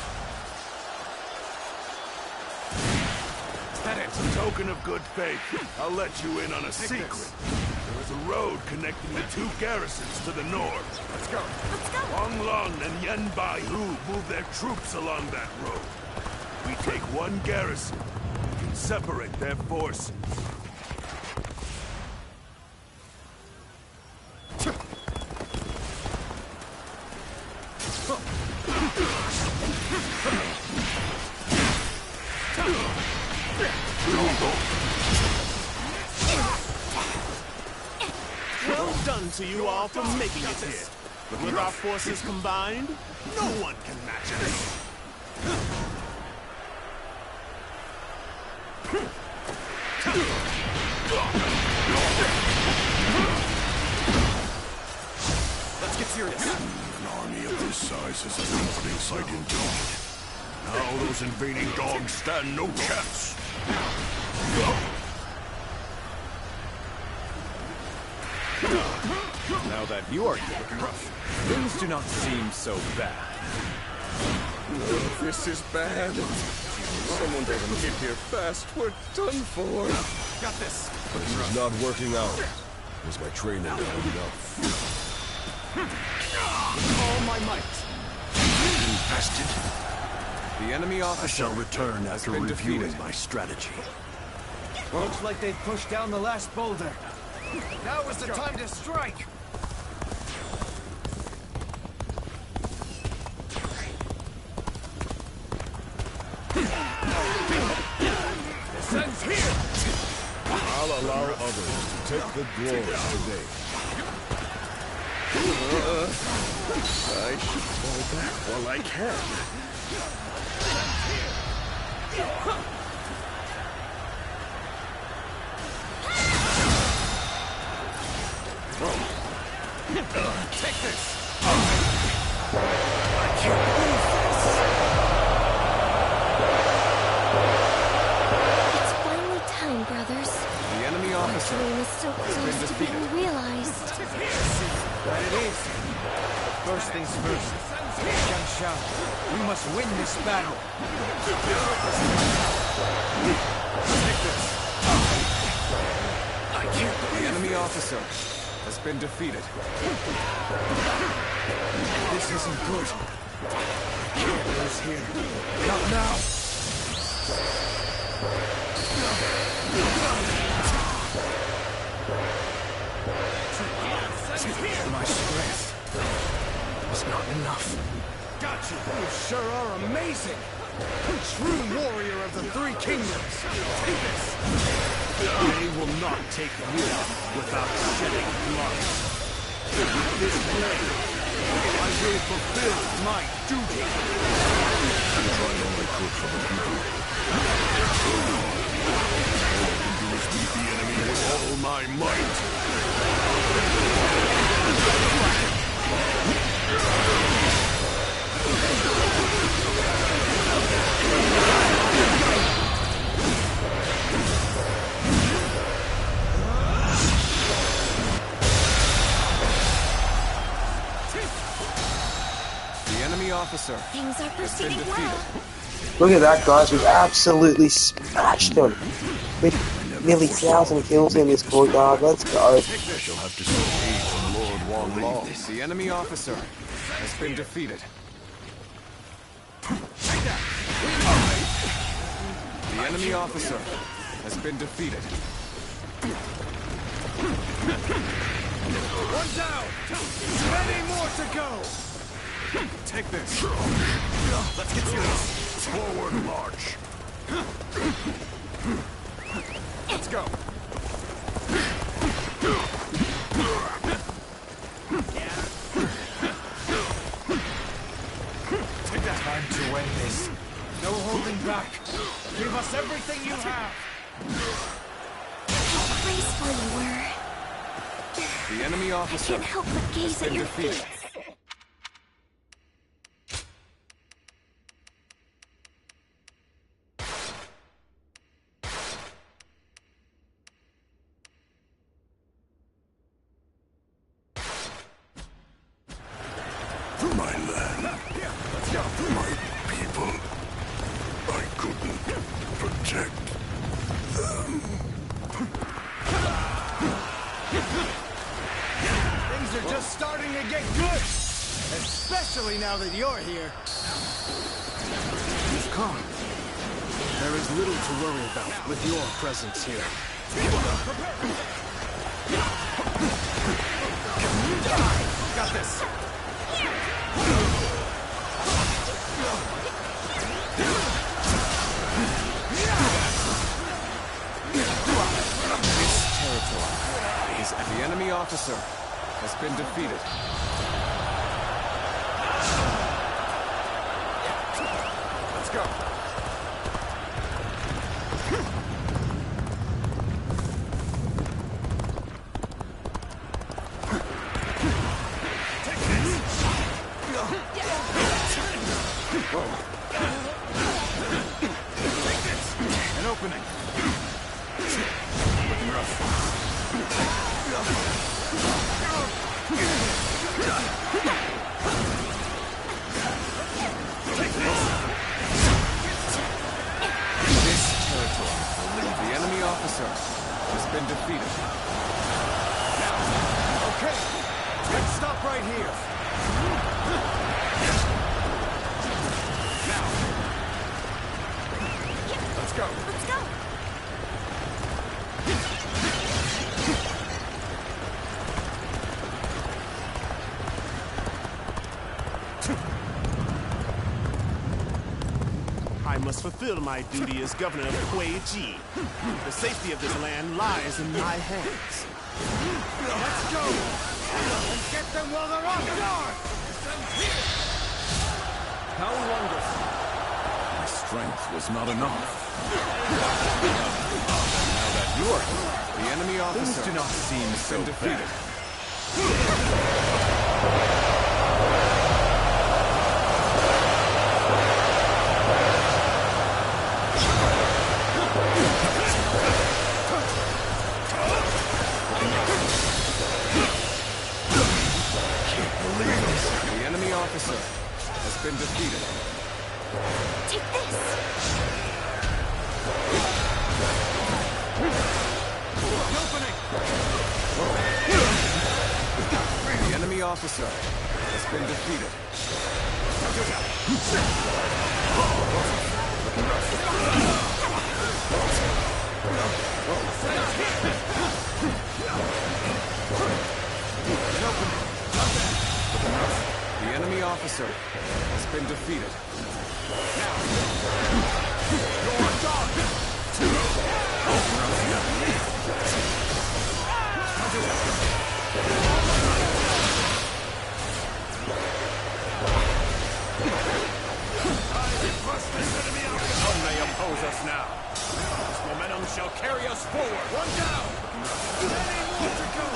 That is a token of good faith. I'll let you in on a secret. There is a road connecting the two garrisons to the north. Let's go. Let's go. Wang Long and Yen Baihu move their troops along that road. We take one garrison. We can separate their forces. Well done to you all for making it here. With our forces combined, no one can match us. Let's get serious. An army of this size is an opening sight indeed. Now those invading dogs stand no chance. Now that you are here, things do not seem so bad. This is bad. Someone doesn't get here fast, we're done for. Got this. This is not working out. Was my training not enough? With all my might. Bastard. The enemy officer. I shall return after reviewing my strategy. Looks like they've pushed down the last boulder. Now is the time to strike! Descends here! I'll allow others to take the glory today. I should fall back while I can. Take this! It's finally time, brothers. The enemy Our officer dream is so close to being realized. That it is. But first things first. Jiang Shao, we must win this battle. Take this. I can't. The enemy officer has been defeated. This isn't good. Can't lose here. Not now. My strength was not enough. Gotcha! You sure are amazing! True warrior of the Three Kingdoms! Take this! They will not take you without shedding blood. With this blade, I will fulfill my duty. I tried all I could for the people. All I can do is beat the enemy with all my might. The enemy officer Things are has been proceeding defeated. well. Look at that, guys. We've absolutely smashed them. With nearly 1,000 kills in this courtyard. Let's go. I shall have to seek aid from Lord Wang Long. The enemy officer has been defeated. The enemy officer has been defeated. One down! Many more to go! Take this. Let's get serious. Forward march. Let's go. Take that. Time to end this. No holding back. Give us everything you have. How graceful you were. The enemy I officer can't help but gaze has at been your defeated. feet. For my land. For my people. I couldn't protect them. Things are just starting to get good. Especially now that you're here. You've come. There is little to worry about with your presence here. Got this. The enemy officer has been defeated. Let's go. An opening. Looking rough. I must fulfill my duty as governor of Kuei-ji. The safety of this land lies in my hands. Let's go! And get them while they're off guard! How wonderful. My strength was not enough. Now that you're here, the enemy officers Things do not seem so defeated. The enemy officer has been defeated. Take this! The enemy officer has been defeated. The enemy officer has been defeated. None may oppose us now. This momentum shall carry us forward. One down! Many more to go!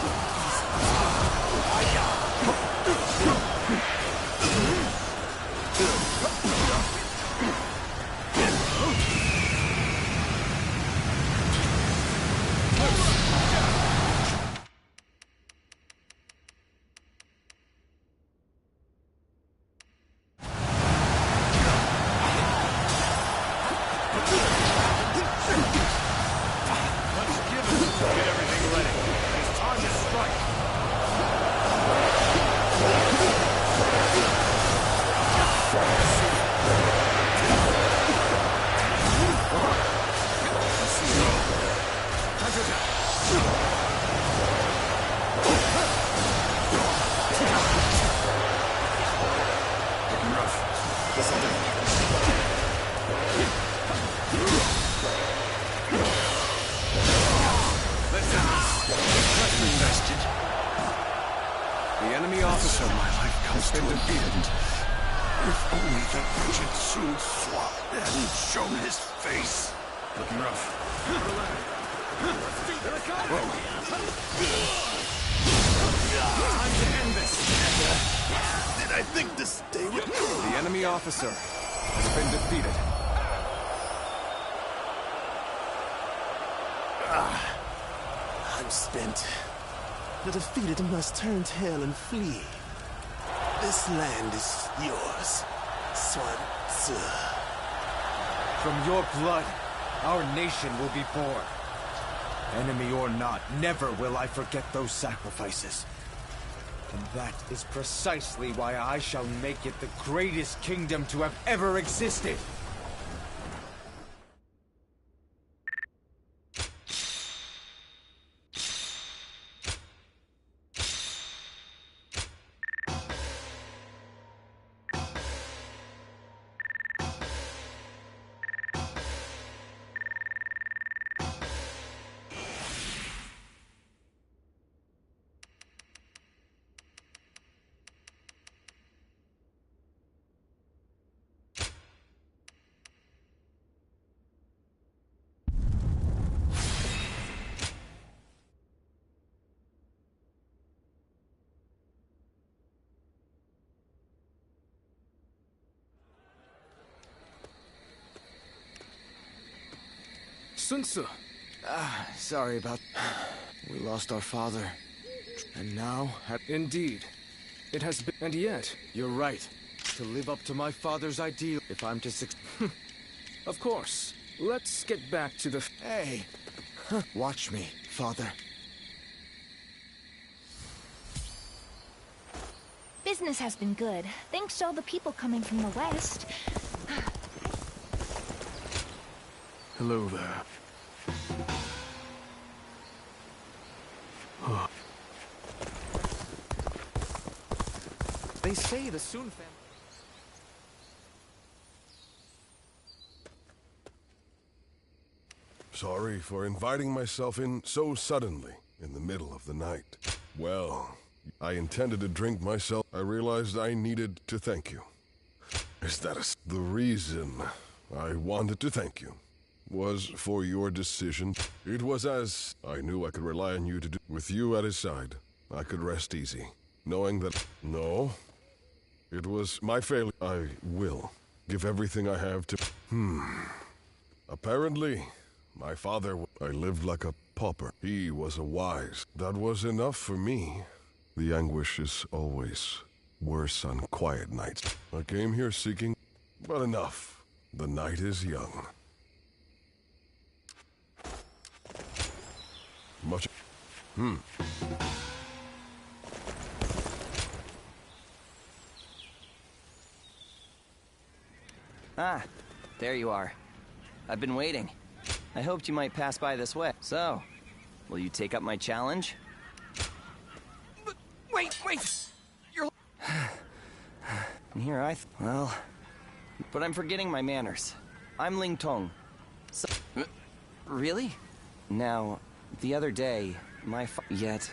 The enemy officer, my life comes to an end. If only that wretched Sun Sua hadn't shown his face. Looking rough. Time to end this. Did I think this day would come? The enemy officer has been defeated. I'm spent. The defeated must turn tail and flee. This land is yours, Sun Tzu. From your blood, our nation will be born. Enemy or not, never will I forget those sacrifices. And that is precisely why I shall make it the greatest kingdom to have ever existed. Sun Tzu. Sorry about... We lost our father. And now... Indeed. It has been... And yet... You're right. To live up to my father's ideal, if I'm to succeed... Of course. Let's get back to the... Hey! Watch me, father. Business has been good, thanks to all the people coming from the west. Hello there. They say the Sun family... Sorry for inviting myself in so suddenly, in the middle of the night. Well, I intended to drink myself. I realized I needed to thank you. Is that the reason I wanted to thank you was for your decision. It was as I knew I could rely on you to do. With you at his side, I could rest easy, knowing that, no, it was my failure. I will give everything I have to. Apparently, my father, I lived like a pauper. He was a wise. That was enough for me. The anguish is always worse on quiet nights. I came here seeking, but enough. The night is young. Much. Ah, there you are. I've been waiting. I hoped you might pass by this way. So, will you take up my challenge? Wait! You're... And here well... But I'm forgetting my manners. I'm Ling Tong. So... Really? Now, the other day, Yet,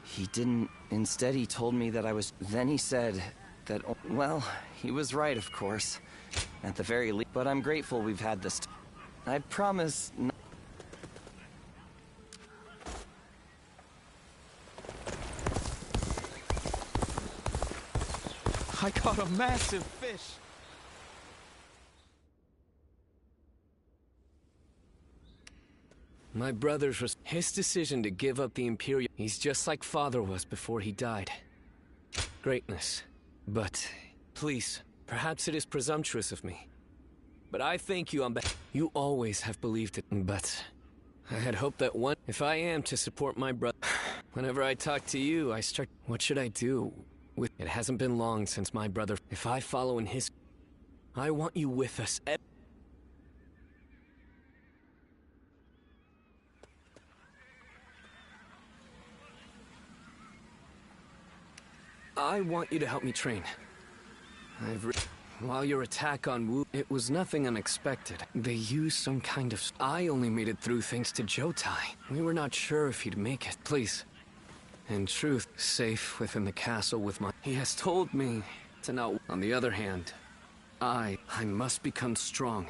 he didn't... Instead, he told me that I was... Then he said that... Well, he was right, of course. At the very least. But I'm grateful we've had this... I promise... I caught a massive fish! My brother's his decision to give up the Imperial... He's just like father was before he died. Greatness. But, please, perhaps it is presumptuous of me. But I thank you on behalf... You always have believed it, but... I had hoped that one... If I am to support my brother... Whenever I talk to you, I start... What should I do? It hasn't been long since my brother... If I follow in his... I want you with us. I want you to help me train. While your attack on Wu... It was nothing unexpected. They used some kind of... I only made it through thanks to Jotai. We were not sure if he'd make it. Please. In truth, safe within the castle with my... He has told me to not... On the other hand, I must become strong.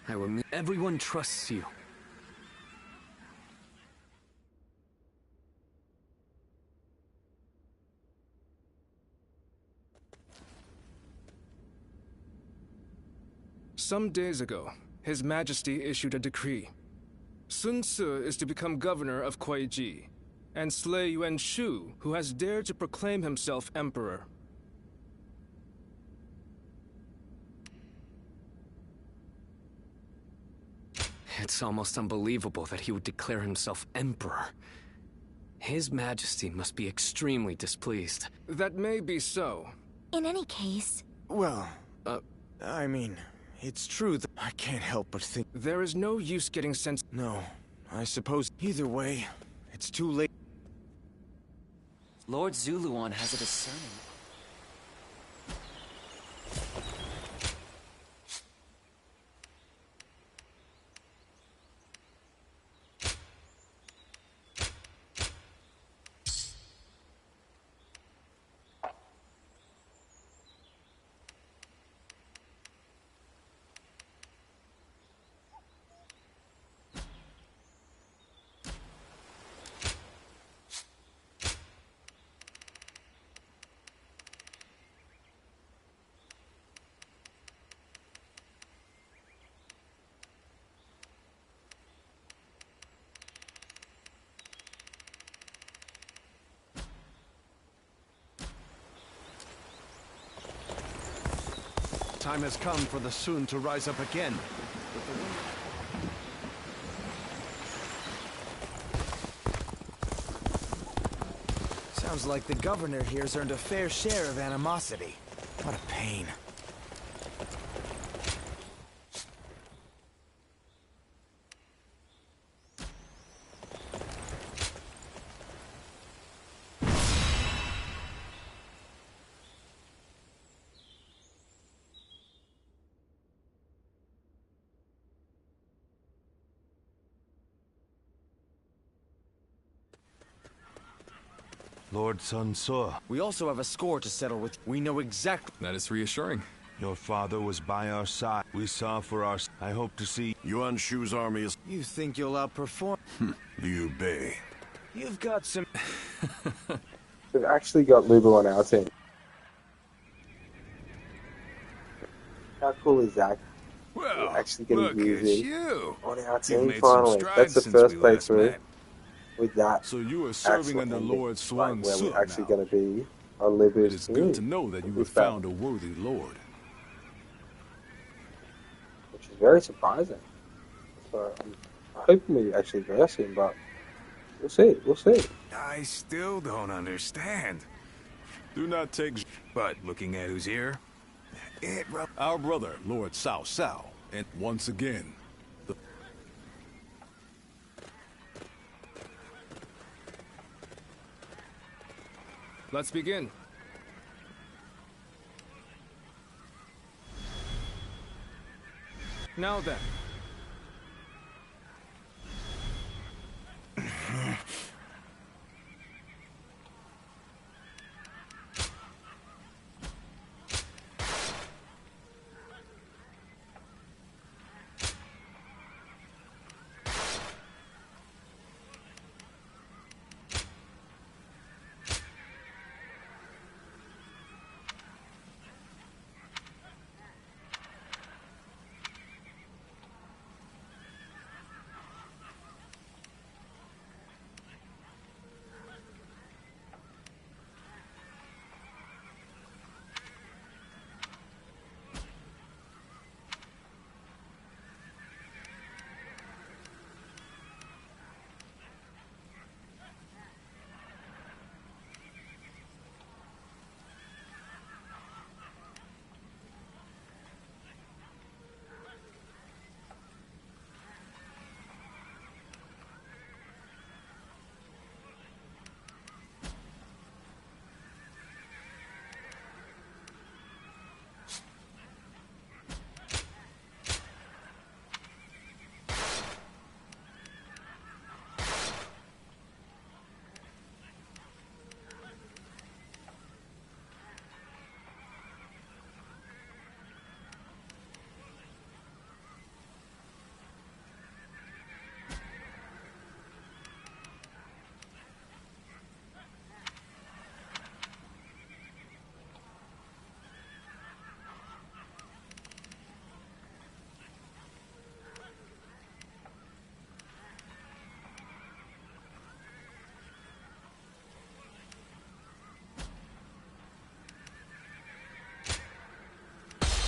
I will... Everyone trusts you. Some days ago, His Majesty issued a decree. Sun Ce is to become governor of Kuai-ji, and slay Yuan Shu, who has dared to proclaim himself emperor. It's almost unbelievable that he would declare himself emperor. His Majesty must be extremely displeased. That may be so. In any case... Well, I mean... It's true that I can't help but think... There is no use getting sense... No, I suppose either way, it's too late. Lord Ziluan has a discerning... Time has come for the Sun to rise up again. Sounds like the governor here's earned a fair share of animosity. What a pain. Lord Sun Ce. We also have a score to settle with. We know exactly. That is reassuring. Your father was by our side. We saw for our... I hope to see... Yuan Shu's army is... You think you'll outperform? Liu Bei. You've got some... We've actually got Lubu on our team. How cool is that? Well, We're actually getting look at using you. on our You've team made some finally. strides That's the since first we last playthrough met. with that. So you are serving actual under ending, Lord Swan like, where Ce we're actually now. going to be on Lubu's It is team. good to know that you with have this battle, found a worthy lord. which is very surprising. So I'm hoping we actually verse him, but we'll see. We'll see. I still don't understand. Do not take... But looking at who's here... Our brother, Lord Cao Cao, and once again, the... Let's begin. Now then.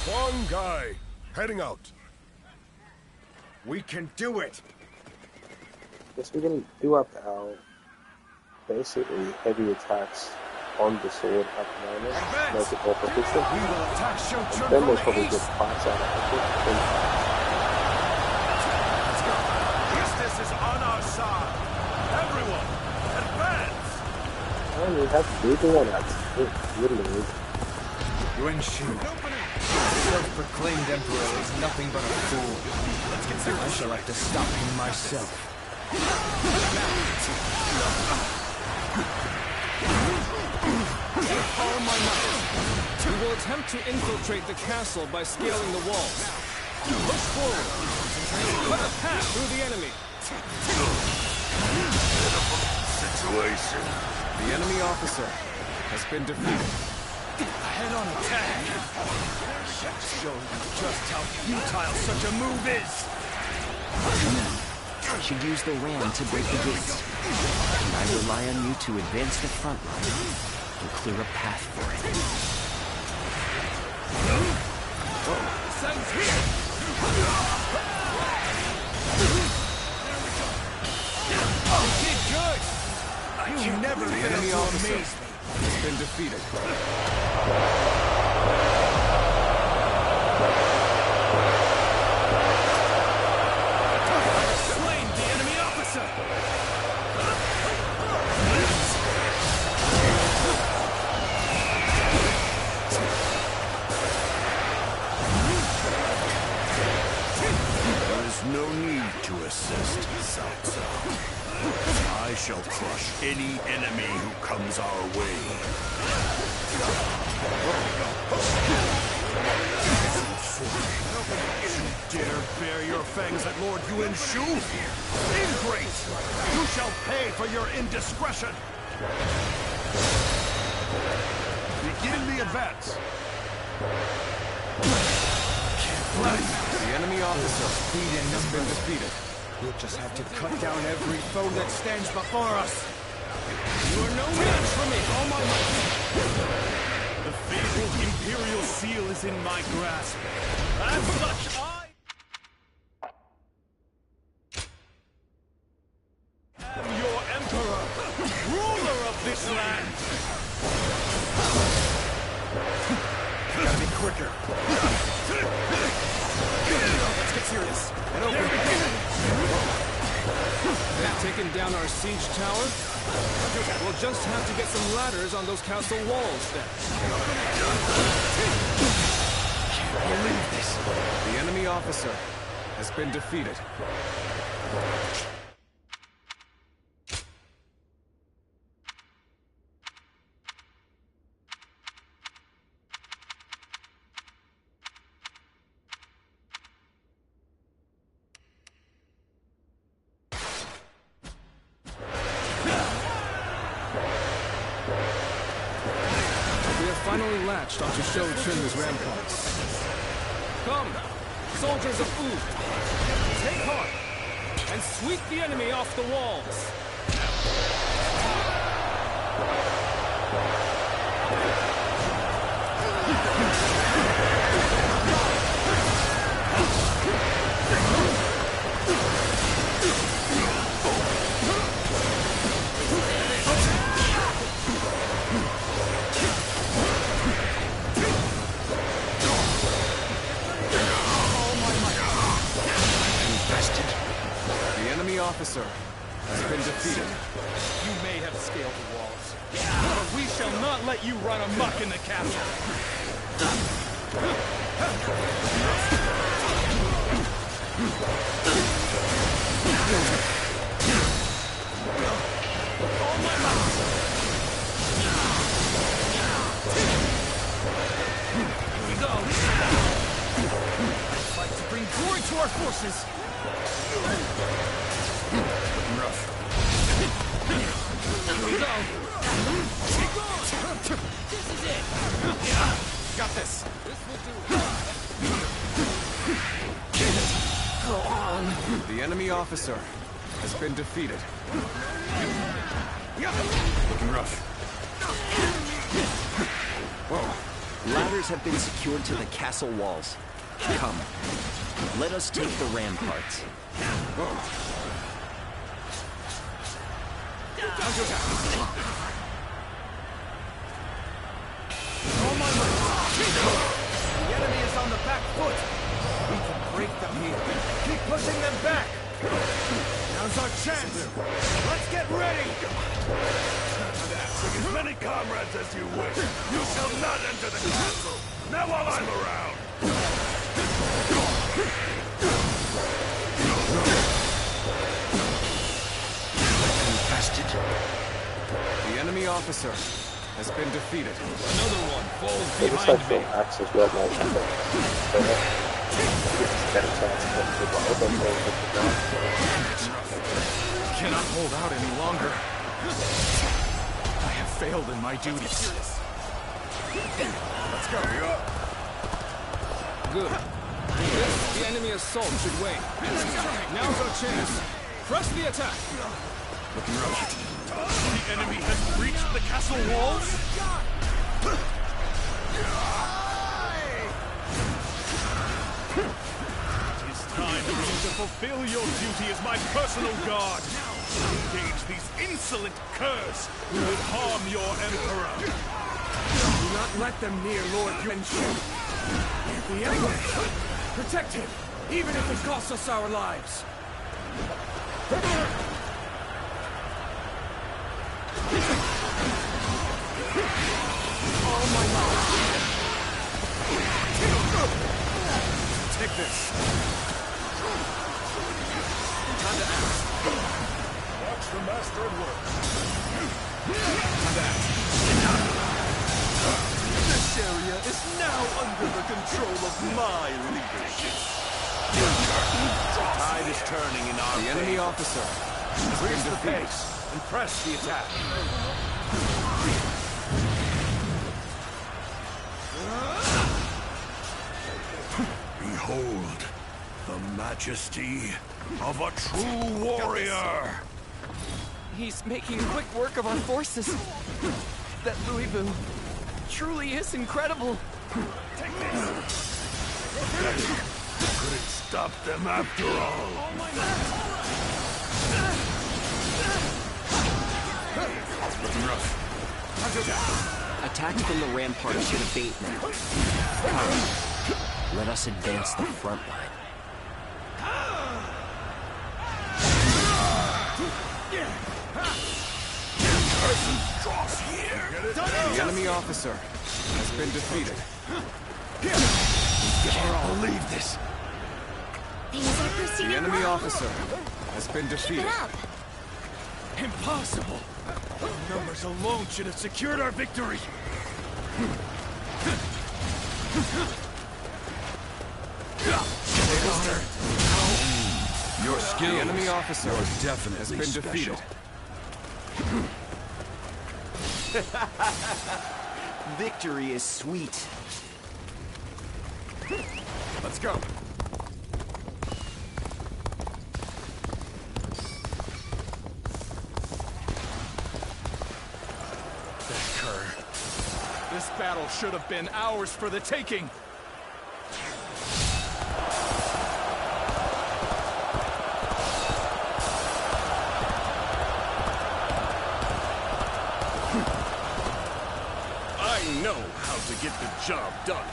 One guy, heading out. We can do it! Guess we're going to do up our basically heavy attacks on the sword at the moment. Make it more proficient. We will attack Shou And then we'll probably get parts out of it. Let's go. Justice is on our side. Everyone, advance! And we have Lubu on our team. Really is. Yuan Shu, self-proclaimed emperor, is nothing but a fool. Let's get serious. I shall have to stop him myself. All my might. We will attempt to infiltrate the castle by scaling the walls. Push forward. Cut a path through the enemy. Situation. The enemy officer has been defeated. Head-on attack. Show you just how futile such a move is. Should use the ram to break the gates. And I rely on you to advance the front line and clear a path for it. Sun's here. You did good. You never The fail enemy to officer amaze me. has been defeated. Slain the enemy officer. There is no need to assist, Cao Cao. I shall crush any enemy who comes our way. You dare bare your fangs at Lord Yuan Shu? Ingrate! You shall pay for your indiscretion! Begin the advance! The enemy officer has been defeated. We'll just have to cut down every foe that stands before us. You're no match for me, all my might. The fabled Imperial Seal is in my grasp. As such, I am your Emperor, ruler of this land. Gotta be quicker. Let's get serious. And open. They've taken down our siege tower? We'll just have to get some ladders on those castle walls then. Can't believe this. The enemy officer has been defeated. Finally latched onto Shou Chun's ramparts. Come, soldiers of Wu, take heart and sweep the enemy off the walls. Officer has been defeated. You may have scaled the walls, but we shall not let you run amok in the castle. All my might. Here we go. I fight to bring glory to our forces. Looking rough. Here we go. This is it. Got this. This will do. Go on. The enemy officer has been defeated. Looking rough. Whoa. Ladders have been secured to the castle walls. Come. Let us take the ramparts. Oh my might! The enemy is on the back foot! We can break them here. Keep pushing them back! Now's our chance! Let's get ready! Take as many comrades as you wish. You shall not enter the castle. Now while I'm around. Infested. The enemy officer has been defeated. Another one falls It looks behind like me. the axe as well, man. Cannot hold out any longer. I have failed in my duties. Let's go. Good. This, the enemy assault should wait. Now's our chance. Press the attack. Looking rough. The enemy has breached the castle walls. It is time for you to fulfill your duty as my personal guard. Engage these insolent curs who would harm your emperor. Do not let them near Lord Yuan Shu. The enemy! Protect him, even if it costs us our lives! All my might. Take this. Time to act. the master at work. This area is now under the control of my leadership. The tide is turning in our The enemy officer. Increase the pace and press the attack. Behold, the majesty of a true warrior! He's making quick work of our forces. That Louis Vu truly is incredible. Take this! Couldn't stop them after all. Looking rough. Attacks from the rampart should abate now. Come, let us advance the front line. The enemy officer has been defeated. Can't believe this. Things are proceeding The enemy well. officer has been defeated. Keep it up. Impossible! Numbers alone should have secured our victory! Your skill. The enemy officer You're definitely has been special. defeated. Victory is sweet. Let's go. This battle should have been ours for the taking! I know how to get the job done!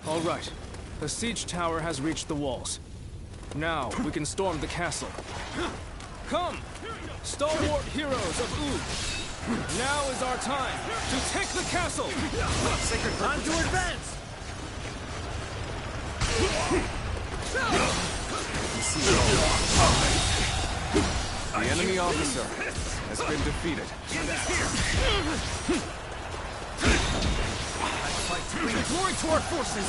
All right. The siege tower has reached the walls. Now, we can storm the castle. Come! Stalwart heroes of Ub! Now is our time to take the castle! Sacred time to advance! The enemy officer has been defeated. Bring glory to our forces!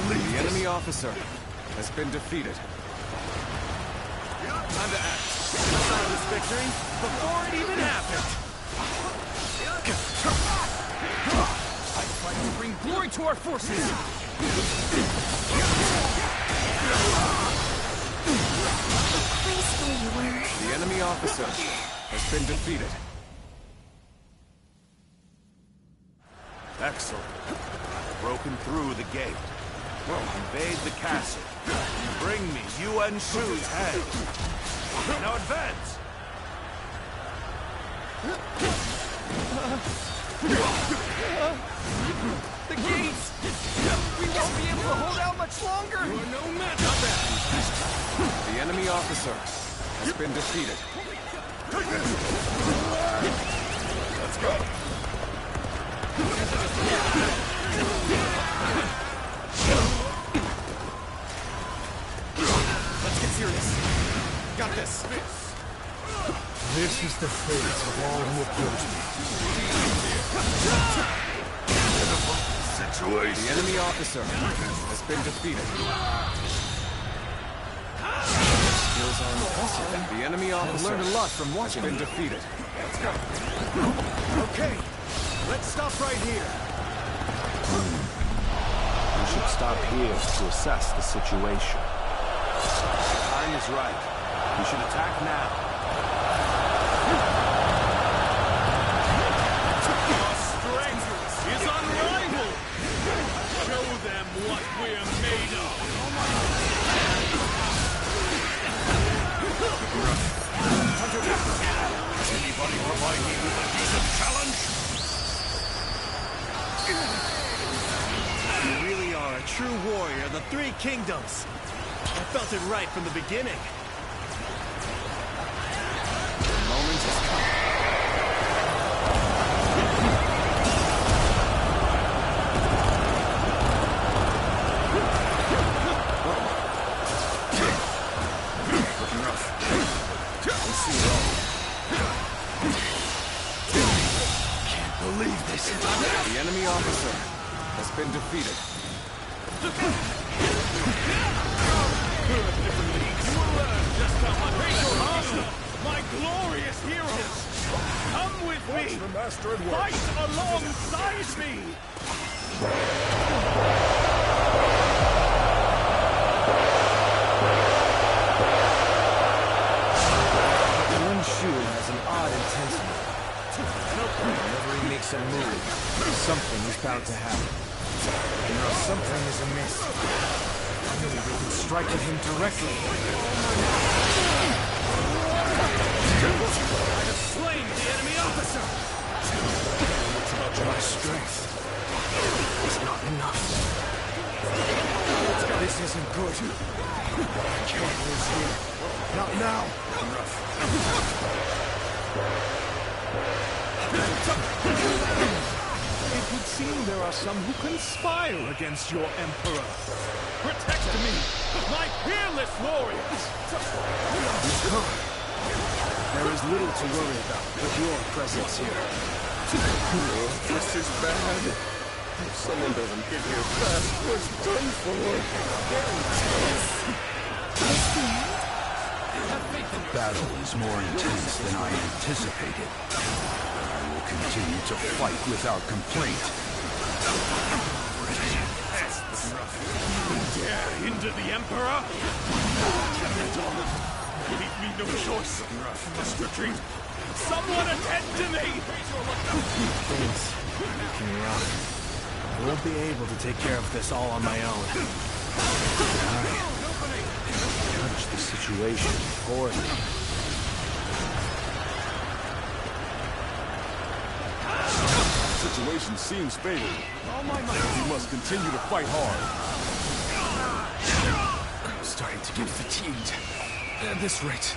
The enemy officer has been defeated. Time to act. I saw this victory before it even happened! I fight to bring glory to our forces! Graceful you were. The enemy officer has been defeated. Excellent. Broken through the gate. Invade the castle. Bring me Yuan Shu's head. Now advance! The gates! We won't be able to hold out much longer! You are no match! Not bad. The enemy officer has been defeated. Let's go! Let's get serious. Got this. This is the fate of all who oppose me. Situation. The enemy officer has been defeated. Skills are impressive. The enemy officer learned a lot from watching has been defeated. Let's go. Okay, let's stop right here. We should stop here to assess the situation. The time is right. We should attack now. Our strength is unrivaled! Show them what we're made of! Does anybody provide me with a decent challenge? You really are a true warrior of the Three Kingdoms. I felt it right from the beginning. The moment has come. see it all. Can't believe this. The enemy officer has been defeated. Just how much master, my glorious heroes! Come with me! Watch the master at work. Fight alongside me! Yuan Shu has an odd intensity. Whenever he makes a move, something is bound to happen. Something is amiss. Maybe they can strike at him directly. I have slain the enemy officer! My strength is not enough. This isn't good. I can't lose here. Not now. It would seem there are some who conspire against your emperor. Protect me, my peerless warriors! There is little to worry about with your presence here. This is bad. If someone doesn't get here fast, we're done for. The battle is more intense than I anticipated. I will continue to fight without complaint. Dare hinder the emperor? Leave me no choice. Must retreat. Someone attend to me! Things are looking rough. I won't be able to take care of this all on my own. Judge the situation accordingly. The situation seems fatal. We must continue to fight hard. I'm starting to get fatigued. At this rate.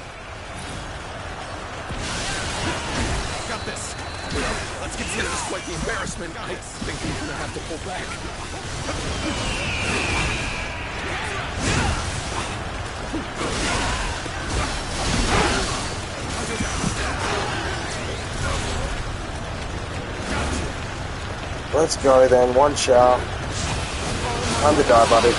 Got this. Let's consider this quite the embarrassment. I think we're gonna have to pull back. Let's go then, one shower. Time to die, buddy.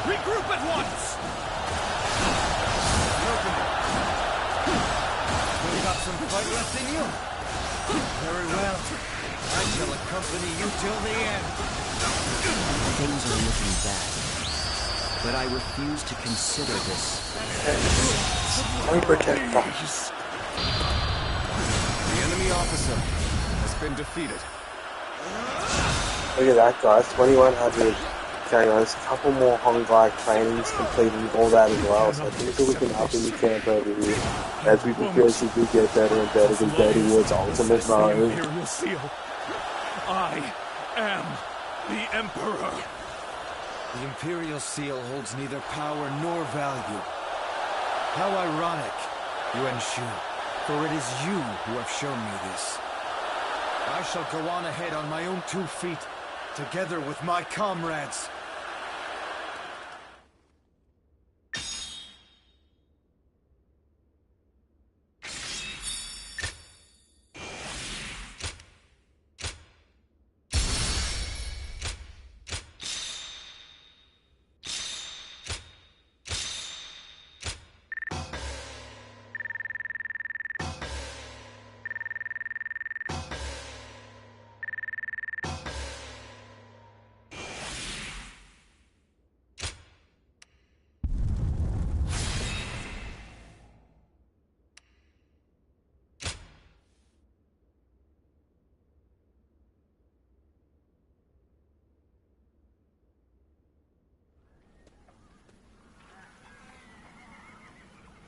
Regroup at once! You've got some fight left in you? Very well. I shall accompany you till the end. Things are looking bad, but I refuse to consider this. Protector. The enemy officer has been defeated. Look at that, guys. 2100. Okay, guys. A couple more Hongai trainings completed and all that as well. So things are looking up in the camp over here. As we progressively get better and better, we go towards ultimate mode. Imperial seal. I am the Emperor. The Imperial Seal holds neither power nor value. How ironic, Yuan Shu, for it is you who have shown me this. I shall go on ahead on my own 2 feet, together with my comrades.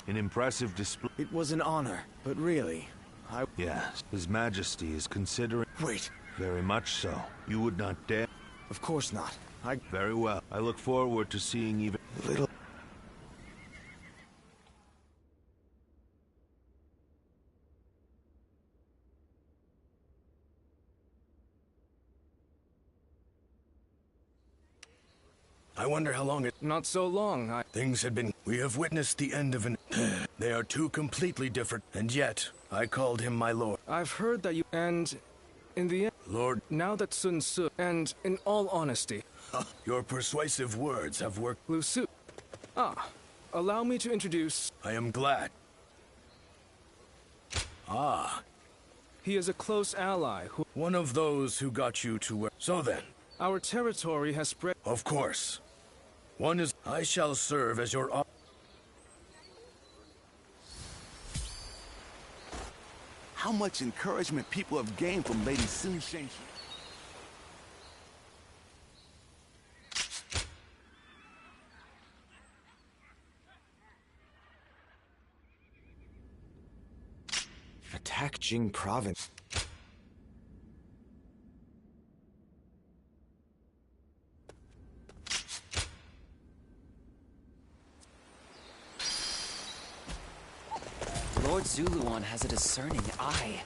An impressive display. It was an honor, but really, Yes, His Majesty is considering... Wait. Very much so. You would not dare... Of course not. Very well. I look forward to seeing even... Little... I wonder how long it... Not so long, Things had been... We have witnessed the end of an... They are two completely different, and yet, I called him my lord. I've heard that you... And... In the end... Lord... Now that Sun Tzu... And, in all honesty... Your persuasive words have worked... Lu Su... Ah, allow me to introduce... I am glad. Ah. He is a close ally who... One of those who got you to where... So then... Our territory has spread... Of course. One is... I shall serve as your... How much encouragement people have gained from Lady Sun Shen. Attack Jing Province. Lord Ziluan has a discerning eye.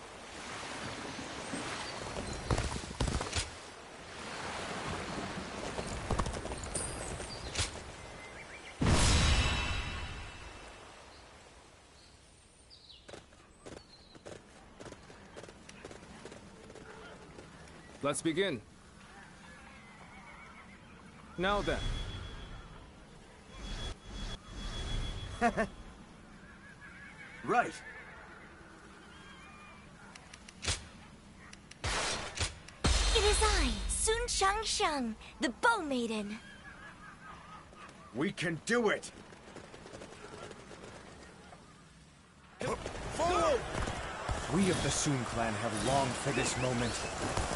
Let's begin. Now then. Right. It is I, Sun Shangshang, the Bow Maiden. We can do it! Follow! We of the Sun clan have longed for this moment.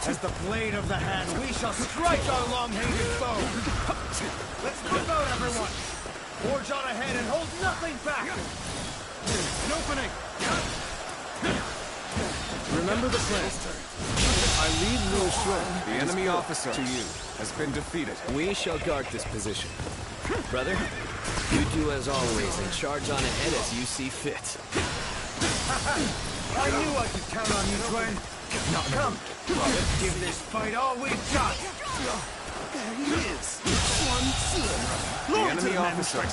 As the blade of the hand, we shall strike our long-hated foe! Let's move out, everyone! Forge on ahead and hold nothing back! An opening! Remember the plan. I lead Lu Shun, The enemy officer to you has been defeated. We shall guard this position. Brother, you do as always and charge on ahead as you see fit. I knew I could count on you, Gwen. Come, let's give this fight all we've got. There he is. The enemy officer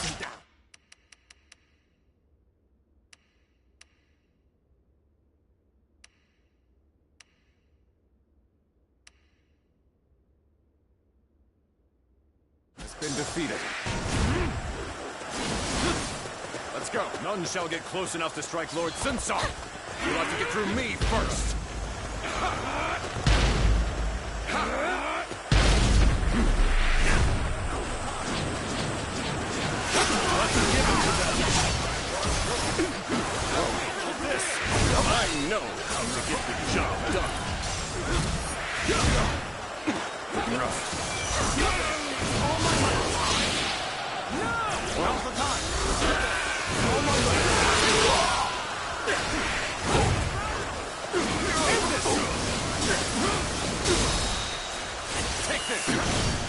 has been defeated. Let's go. None shall get close enough to strike Lord Sun Tzu. You'll have to get through me first. I know how to get the job done. Looking rough. Now's the time. Take this.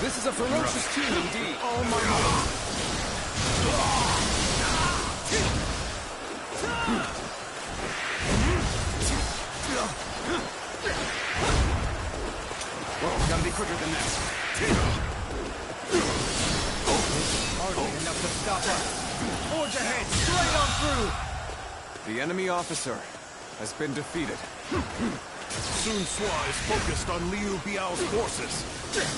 This is a ferocious team indeed. Oh my Whoa, gotta be quicker than that. Hardly enough to stop us. Forge ahead, straight on through. The enemy officer has been defeated. Sun Tzu is focused on Liu Biao's forces.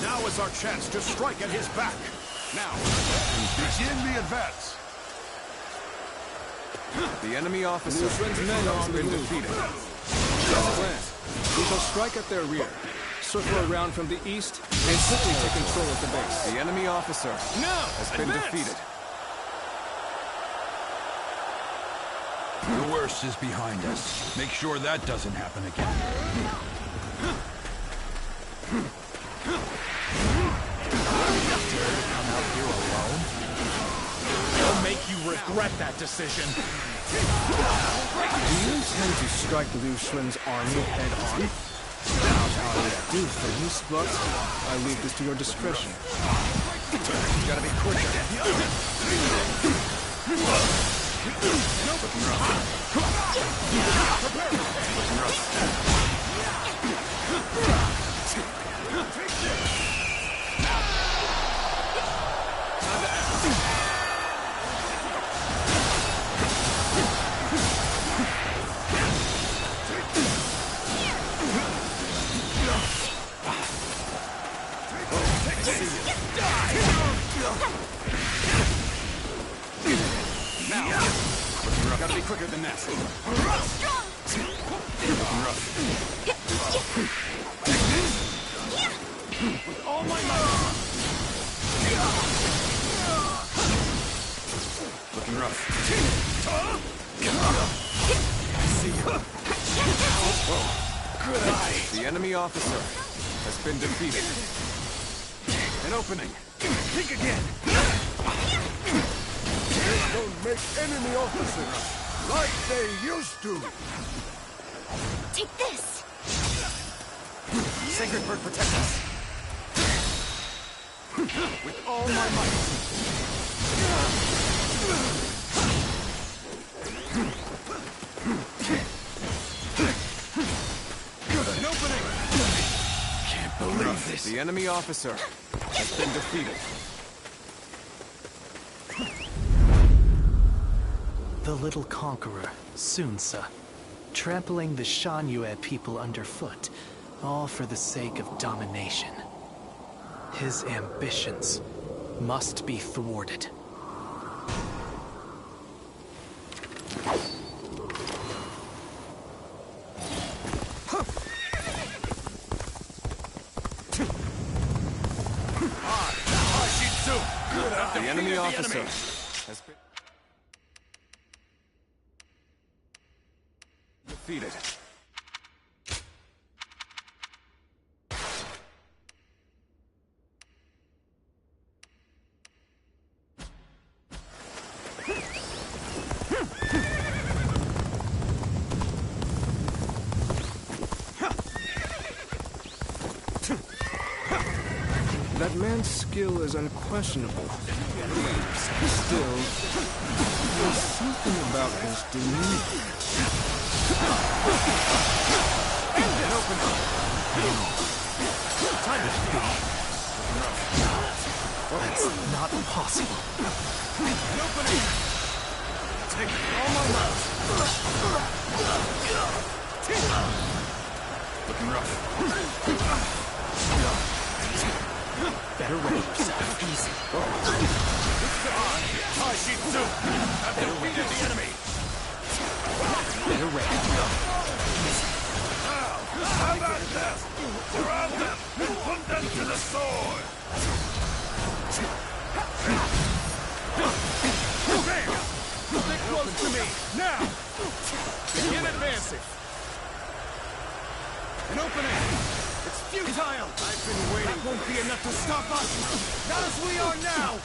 Now is our chance to strike at his back. Now, begin the advance. The enemy officer has been defeated. As planned, we shall strike at their rear, circle around from the east, and quickly take control of the base. The enemy officer has been defeated. The worst is behind us. Make sure that doesn't happen again. Come out here alone? I'll make you regret that decision. Do you intend to strike Lu Shun's army head-on? How I would do for this, but I leave this to your discretion. You gotta be quicker. Looking rough. Looking rough. Now, gotta be quicker than that. With all my might. Looking rough. Good eye. The enemy officer has been defeated. An opening. Think again. They don't make enemy officers like they used to. Take this. Sacred Bird, protect us. With all my might. An opening. Can't believe this. The enemy officer has been defeated. The little conqueror, Sun Ce, trampling the San Jian people underfoot, all for the sake of domination. His ambitions must be thwarted. The enemy officer has been defeated. That man's skill is unquestionable. Still, there's something about his demeanor. That's not possible. Take all my might. Looking rough. Better ready yourself. Easy. Have defeated the enemy. Better ready. How about this? Grab them and put them to the sword! Stay close to me. Now. Begin advancing. An opening. It's futile. I've been waiting. That won't be enough to stop us. Not as we are now.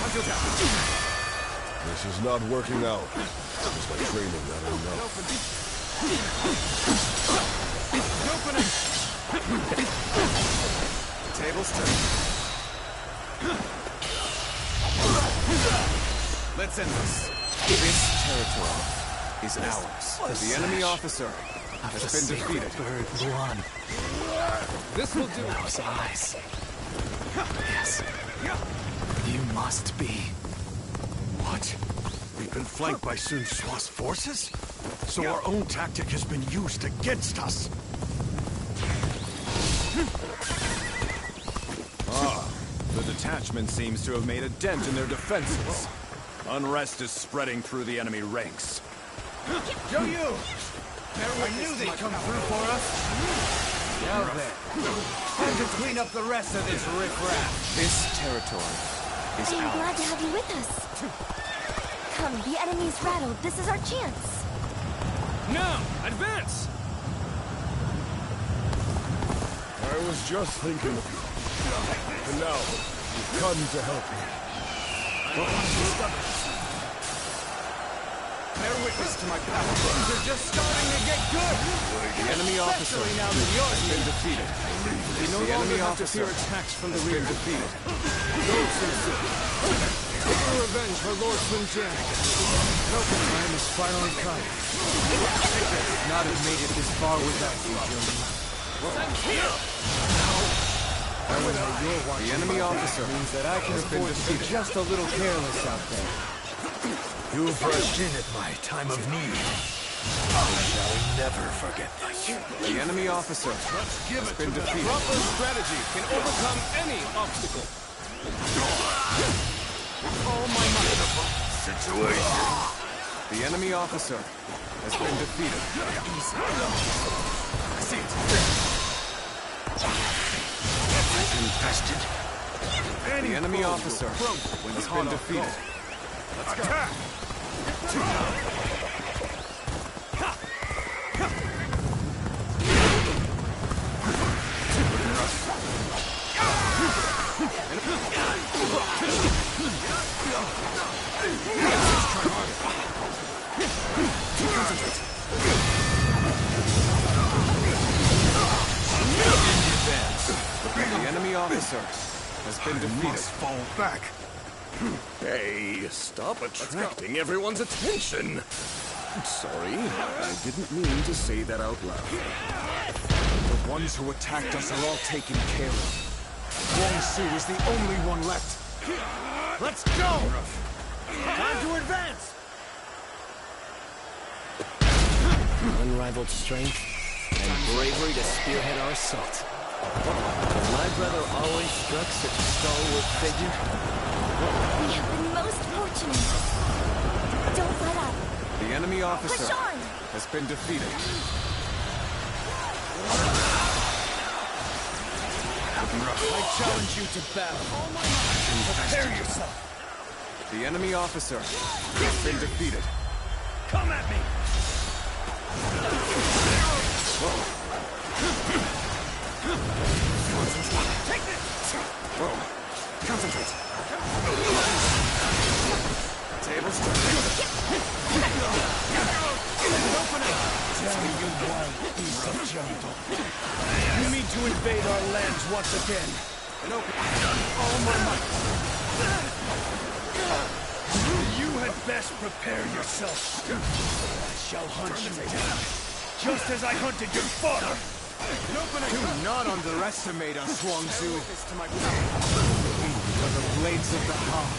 Until down. This is not working out. Is my training not enough? An opening. The tables turn. Let's end this. This territory is ours. The enemy officer has been defeated. Bird Luan. This will do. Those eyes. Yes. You must be. What? We've been flanked by Sun Ce's forces? So our own tactic has been used against us. The detachment seems to have made a dent in their defenses. Unrest is spreading through the enemy ranks. Yo, you! I knew they'd come through for us. Now then, time to clean up the rest of this riffraff. This territory is I am glad to ours. have you with us. Come, the enemy's rattled. This is our chance. Now, advance. I was just thinking of you. And now, you've come to help me. Bear witness to my power. Things are just starting to get good. The enemy officer Especially now that yours has been defeated. We no The longer enemy have to officer fear attacks from the has rear. been defeated. Go, Sun Ce. Take your revenge for Lord Sun Jian. No, time has finally come. Could not have made it this far without you, Junior. The enemy officer means that I can afford to be just a little careless out there. You've rushed in at my time of need. shall never forget this. The enemy officer has been defeated. Proper strategy can overcome any obstacle. All my might. Situation. The enemy officer has been defeated. Easy. I see it. Infested. The enemy officer has been defeated. Let's go. Attack! The enemy officer has been defeated. Must fall back. Hey, stop attracting everyone's attention. Sorry, I didn't mean to say that out loud. The ones who attacked us are all taken care of. Wong Su is the only one left. Let's go! Time to advance! Unrivaled strength and bravery to spearhead our assault. My brother always struck such a stalwart figure. We have been most fortunate. Don't let up. The enemy officer Push on! has been defeated. I challenge you to battle. Prepare yourself. The enemy officer has been defeated. Come at me. Take this. Concentrate. Tables Open it. Tell me you wild beast of jungle. You mean to invade our lands once again? And open all my might. You had best prepare yourself. I shall hunt you down, just as I hunted your father. Do not underestimate us, Wong Su. We are the blades of the Han,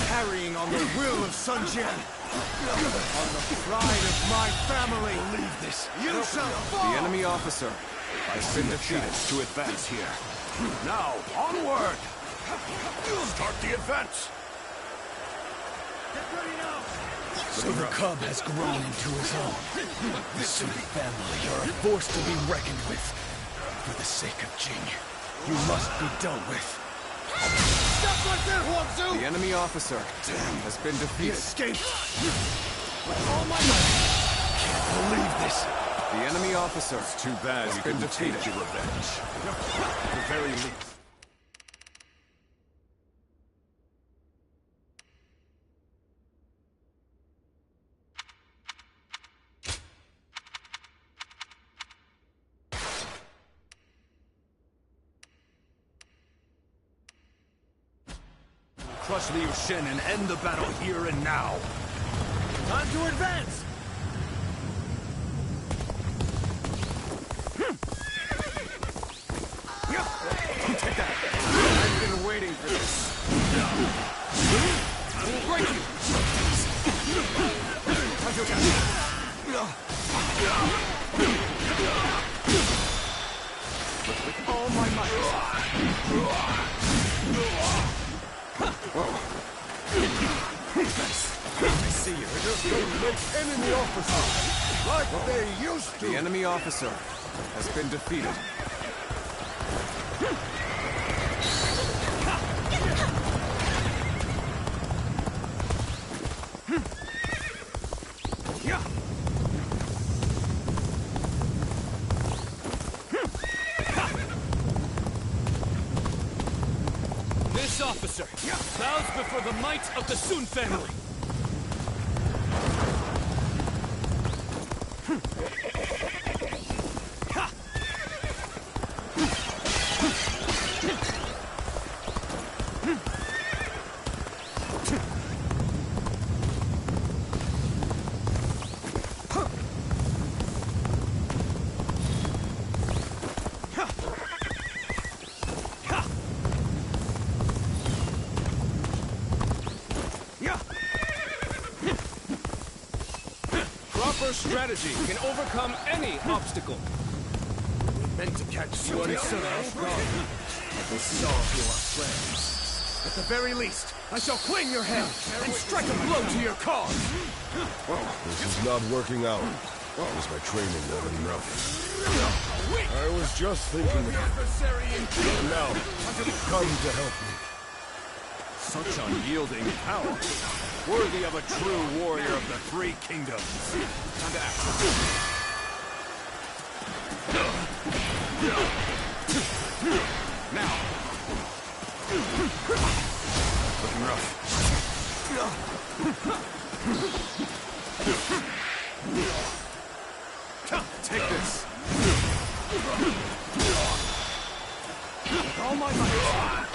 carrying on the will of San Jian, on the pride of my family. Believe this. You shall fall. The enemy officer has been defeated. To advance here. Now, onward! Start the advance! So the cub has grown into his own. The Sun family are a force to be reckoned with. For the sake of Jing, you must be dealt with. Stop right there, Wong Su! The enemy officer has been defeated. Escape! With all my might. Can't believe this. The enemy officer Too bad has you been couldn't defeated. take your revenge. At the very least. Crush Liu Shen and end the battle here and now. Time to advance! Take that. I've been waiting for this. We'll break you. Time to attack. With all my might. I see you. They're just going to make enemy officers like they used to. The enemy officer has been defeated. This officer bows before the might of the Sun family. clever strategy can overcome any obstacle. Meant to catch Sun off guard. Will solve your plans. At the very least, I shall cling your head and strike a blow to your cause. This is not working out. Is my training not enough? I was just thinking now, come to help me. Such unyielding power. Worthy of a true warrior of the Three Kingdoms. Time to act. Now. Looking rough. Take this. With all my might.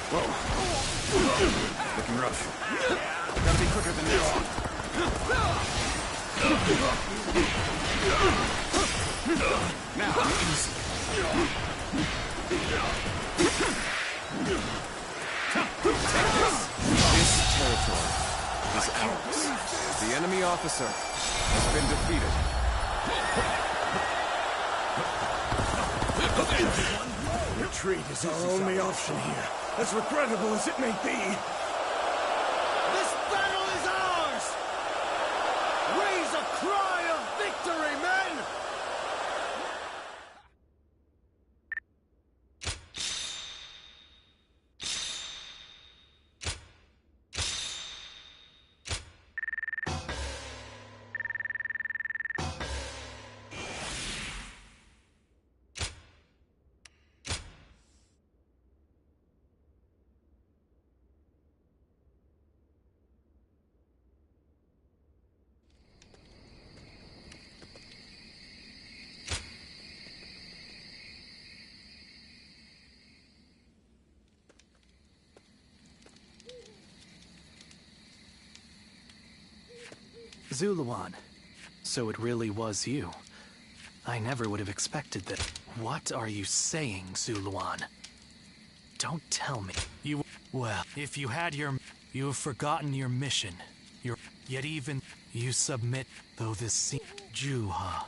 Whoa. Looking rough. Gotta be quicker than this. Now, easy. This territory is ours. The enemy officer has been defeated. Retreat is our only option here, as regrettable as it may be. This battle is ours! Raise a cry of victory, men! Ziluan, so it really was you. I never would have expected that. What are you saying, Ziluan? Don't tell me. Well, if you had you have forgotten your mission. Yet even you submit, though this seems Juha.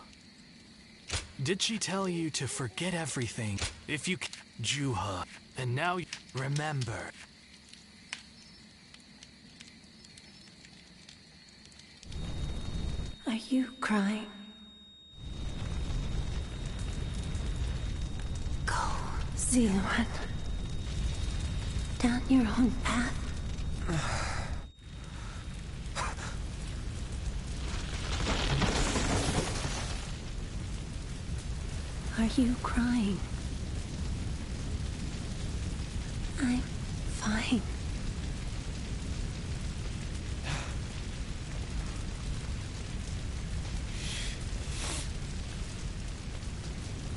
Did she tell you to forget everything? If you Juha, and now remember. Are you crying? Go, Ziluan. Down your own path. Are you crying? I'm fine.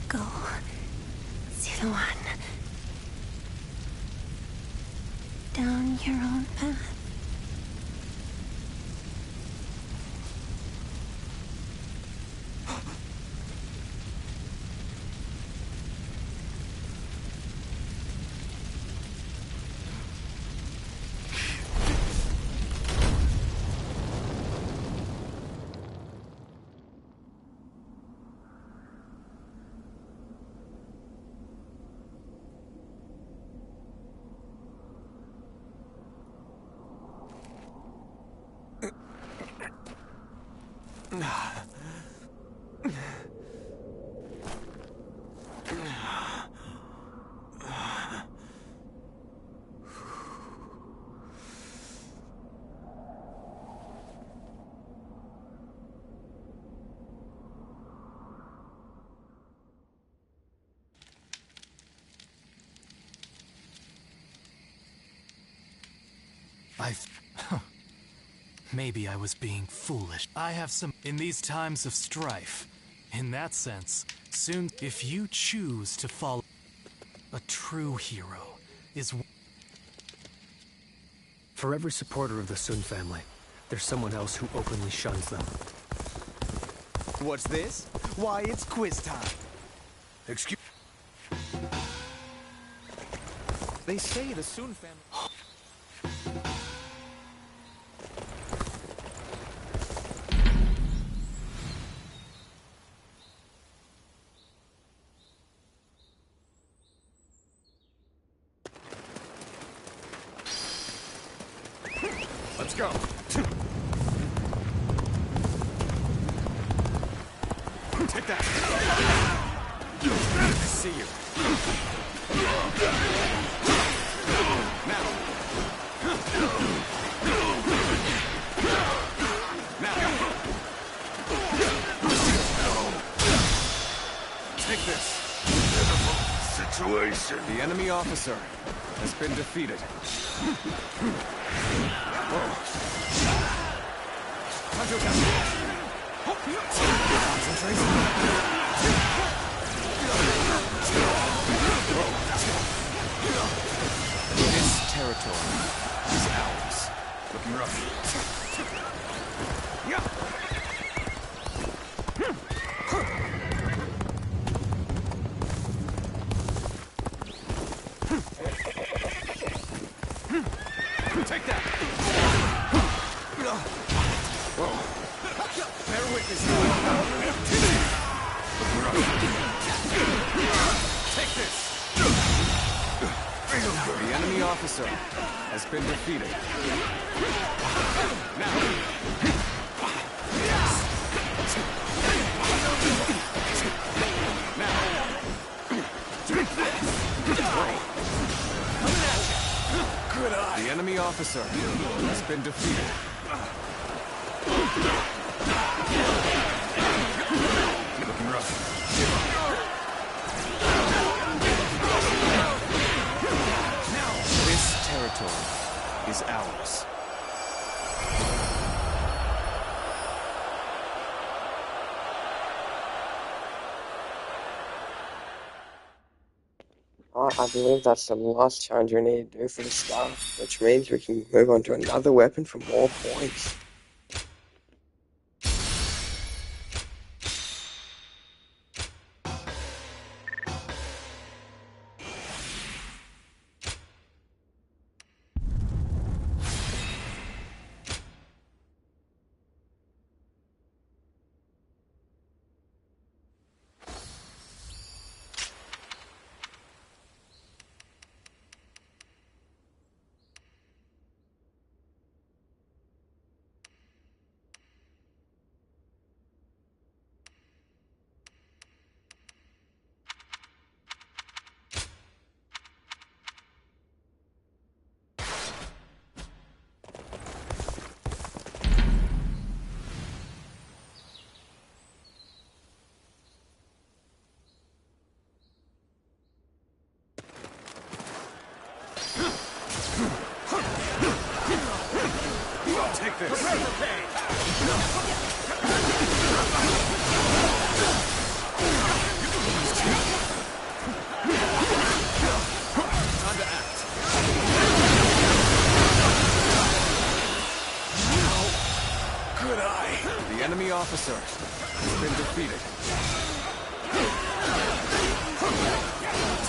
Go, Ziluan. Down your own path. Maybe I was being foolish. I have some in these times of strife. In that sense, soon if you choose to follow a true hero is for every supporter of the Sun family, there's someone else who openly shuns them. What's this? Why, it's quiz time. Excuse. They say the Sun family. go. Take that. I see you. Now. Take this. Situation. The enemy officer has been defeated. This territory is ours. Looking rough. Take that! Whoa. Bear witness. Take this! The enemy officer has been defeated. Now. Good eye. The enemy officer has been defeated. Looking rough. Now, this territory is ours. I believe that's the last challenge we need to do for the start, which means we can move on to another weapon for more points. Take this. Prepare for pain. Time to act. Good eye. The enemy officer has been defeated.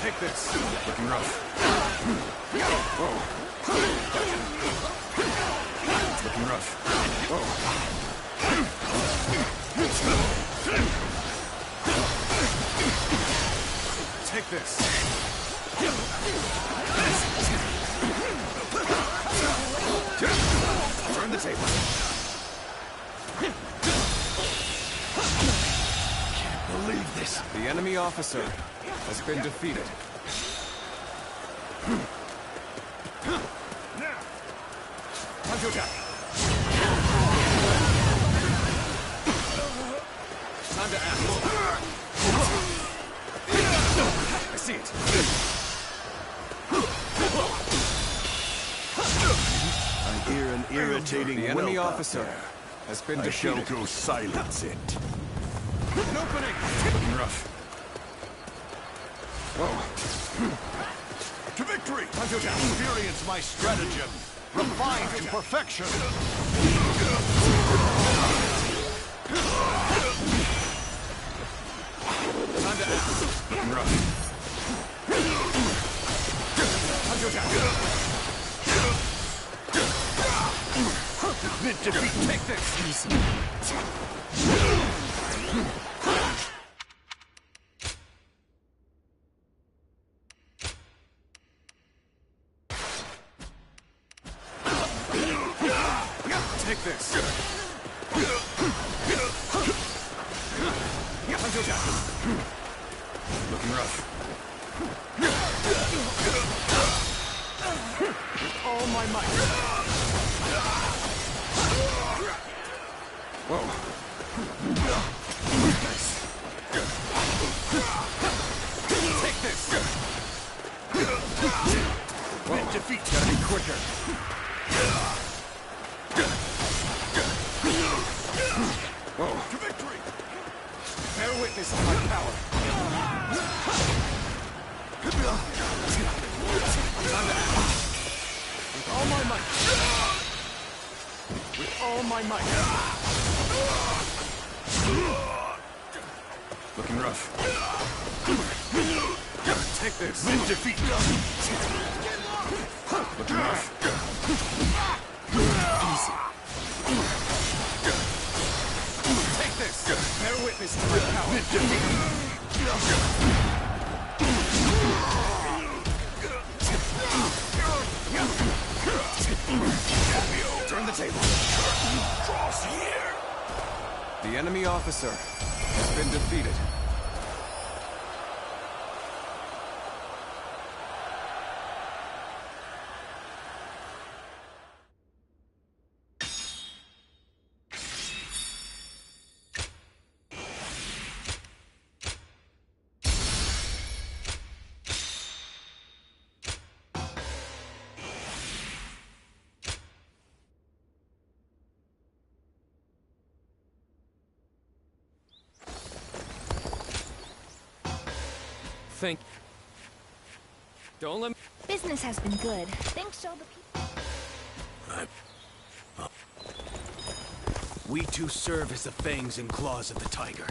Take this. Looking rough. Whoa. Looking rough. Whoa. Take this. Turn the table. Can't believe this. The enemy officer has been defeated. Time to attack. Time to act. I see it. I hear an irritating The enemy whelp out officer there. has been I defeated. shall go silence it. An opening! Looking rough. Whoa. To victory! Time to attack. Experience my stratagem. Refined to perfection. Time to act. Looking rough. Time to attack. Meant to be. Take this. this. Hunter attack. Looking rough. With all my might. Whoa. Nice. Take this. Whoa. Defeat. Gotta be quicker. Whoa. To victory. Bear witness of my power. With all my might. With all my might. Looking rough. Take this. Win defeat. Looking rough. Easy. Take this. Bear witness to my power. Win defeat. Turn the table. Cross here. The enemy officer has been defeated. Think. Don't let me... Business has been good. Thanks to all the people. We two serve as the fangs and claws of the tiger.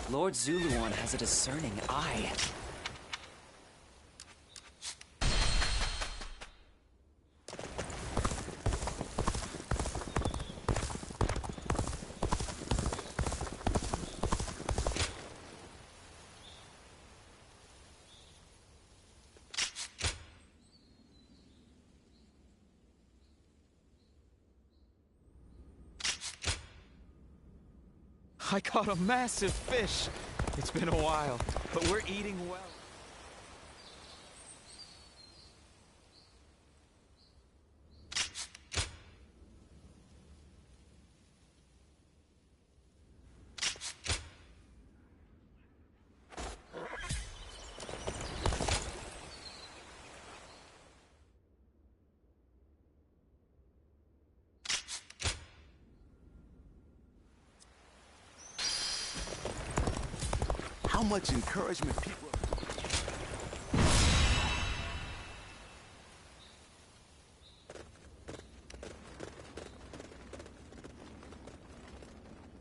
Lord Ziluan has a discerning eye. I caught a massive fish. It's been a while, but we're eating well. How much encouragement people...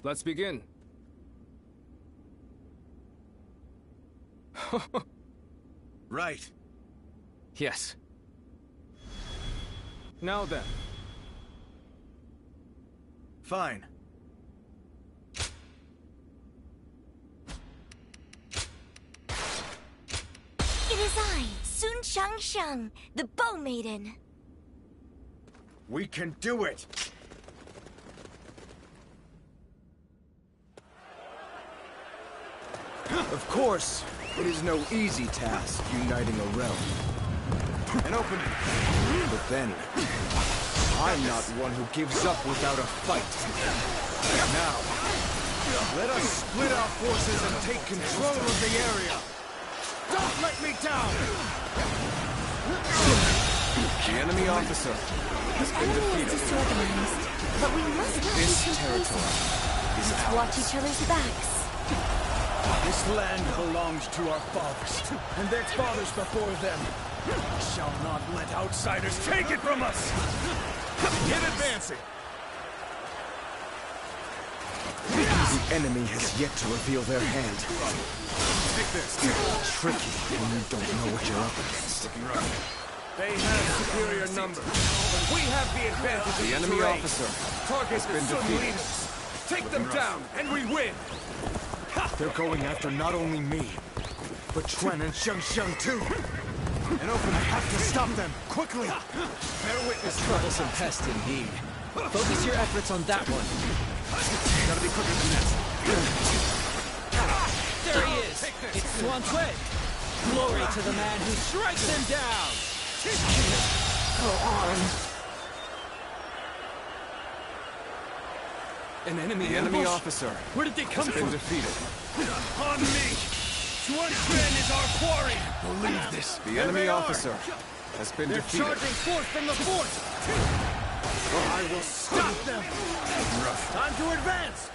Let's begin. Right. Yes. Now then. Fine. It is I, Sun Shangshang, the Bow Maiden. We can do it! Of course, it is no easy task uniting a realm. An opening. But then, I'm not one who gives up without a fight. Now, let us split our forces and take control of the area. Don't let me down! The enemy officer has been defeated. Disorganized, but we must not This be territory is Let's ours. watch each other's backs. This land belongs to our fathers, and their fathers before them. We shall not let outsiders take it from us! Get advancing! The enemy has yet to reveal their hand. Take this. Tricky when you don't know what you're up against. They have superior numbers, but we have the advantage of The enemy terrain. officer Target has the been Sun defeated. leaders. Take them down, and we win! They're going after not only me, But Quan and Xiang too. And open, I have to stop them, quickly! Bear witness, troublesome pest indeed. Focus your efforts on that one. Gotta be quicker than that. There he is! It's Swan Cui! Glory to the man who strikes him down! Go on. An enemy officer. Where did they come has from? been defeated. On me! Xuan Quan is our quarry! Believe this. The enemy officer has been They're defeated. charging forth from the fort! I will stop them! Rough. Time to advance!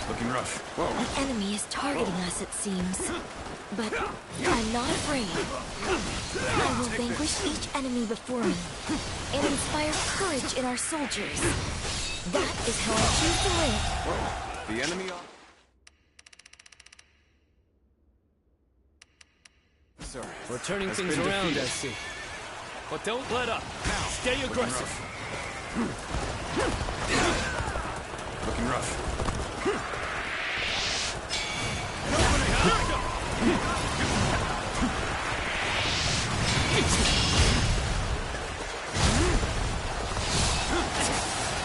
Looking rough. Whoa. An enemy is targeting us, it seems. But I'm not afraid. I will vanquish each enemy before me and inspire courage in our soldiers. That is how I choose to live. The enemy officer. We're turning has things been around, defeated. I see. But don't let up. Now, stay aggressive. Looking rough.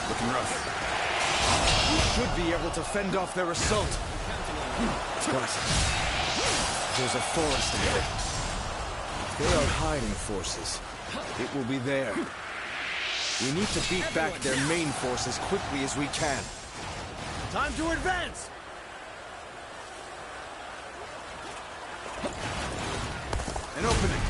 Looking rough. We should be able to fend off their assault. But there's a forest ahead. They are hiding forces. It will be there. We need to beat back their main force as quickly as we can. Time to advance! An opening.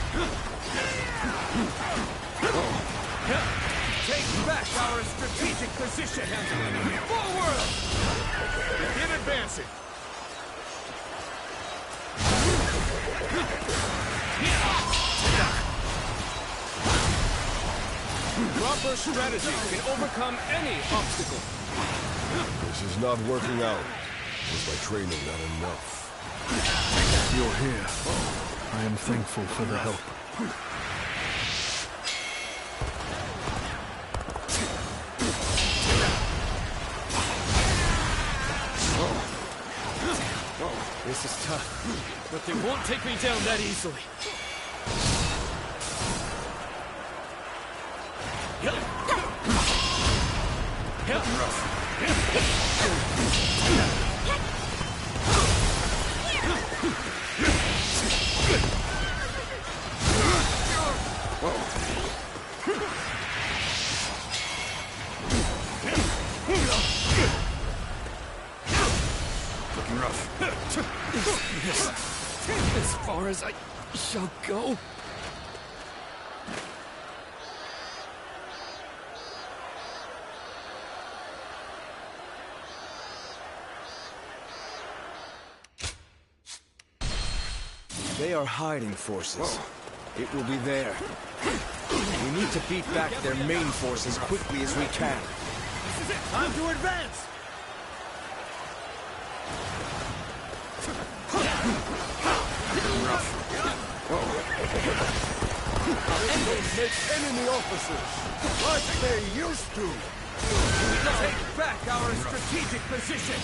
Take back our strategic position! Forward! Begin advancing! Proper strategy can overcome any obstacle. This is not working out. Was my training not enough? You're here. I am thankful for the help. This is tough, but they won't take me down that easily. Looking rough. As far as I shall go. They are hiding forces. It will be there. We need to beat back their main force as quickly as we can. This is it! Time to advance! Make enemy officers like they used to. Take back our strategic position!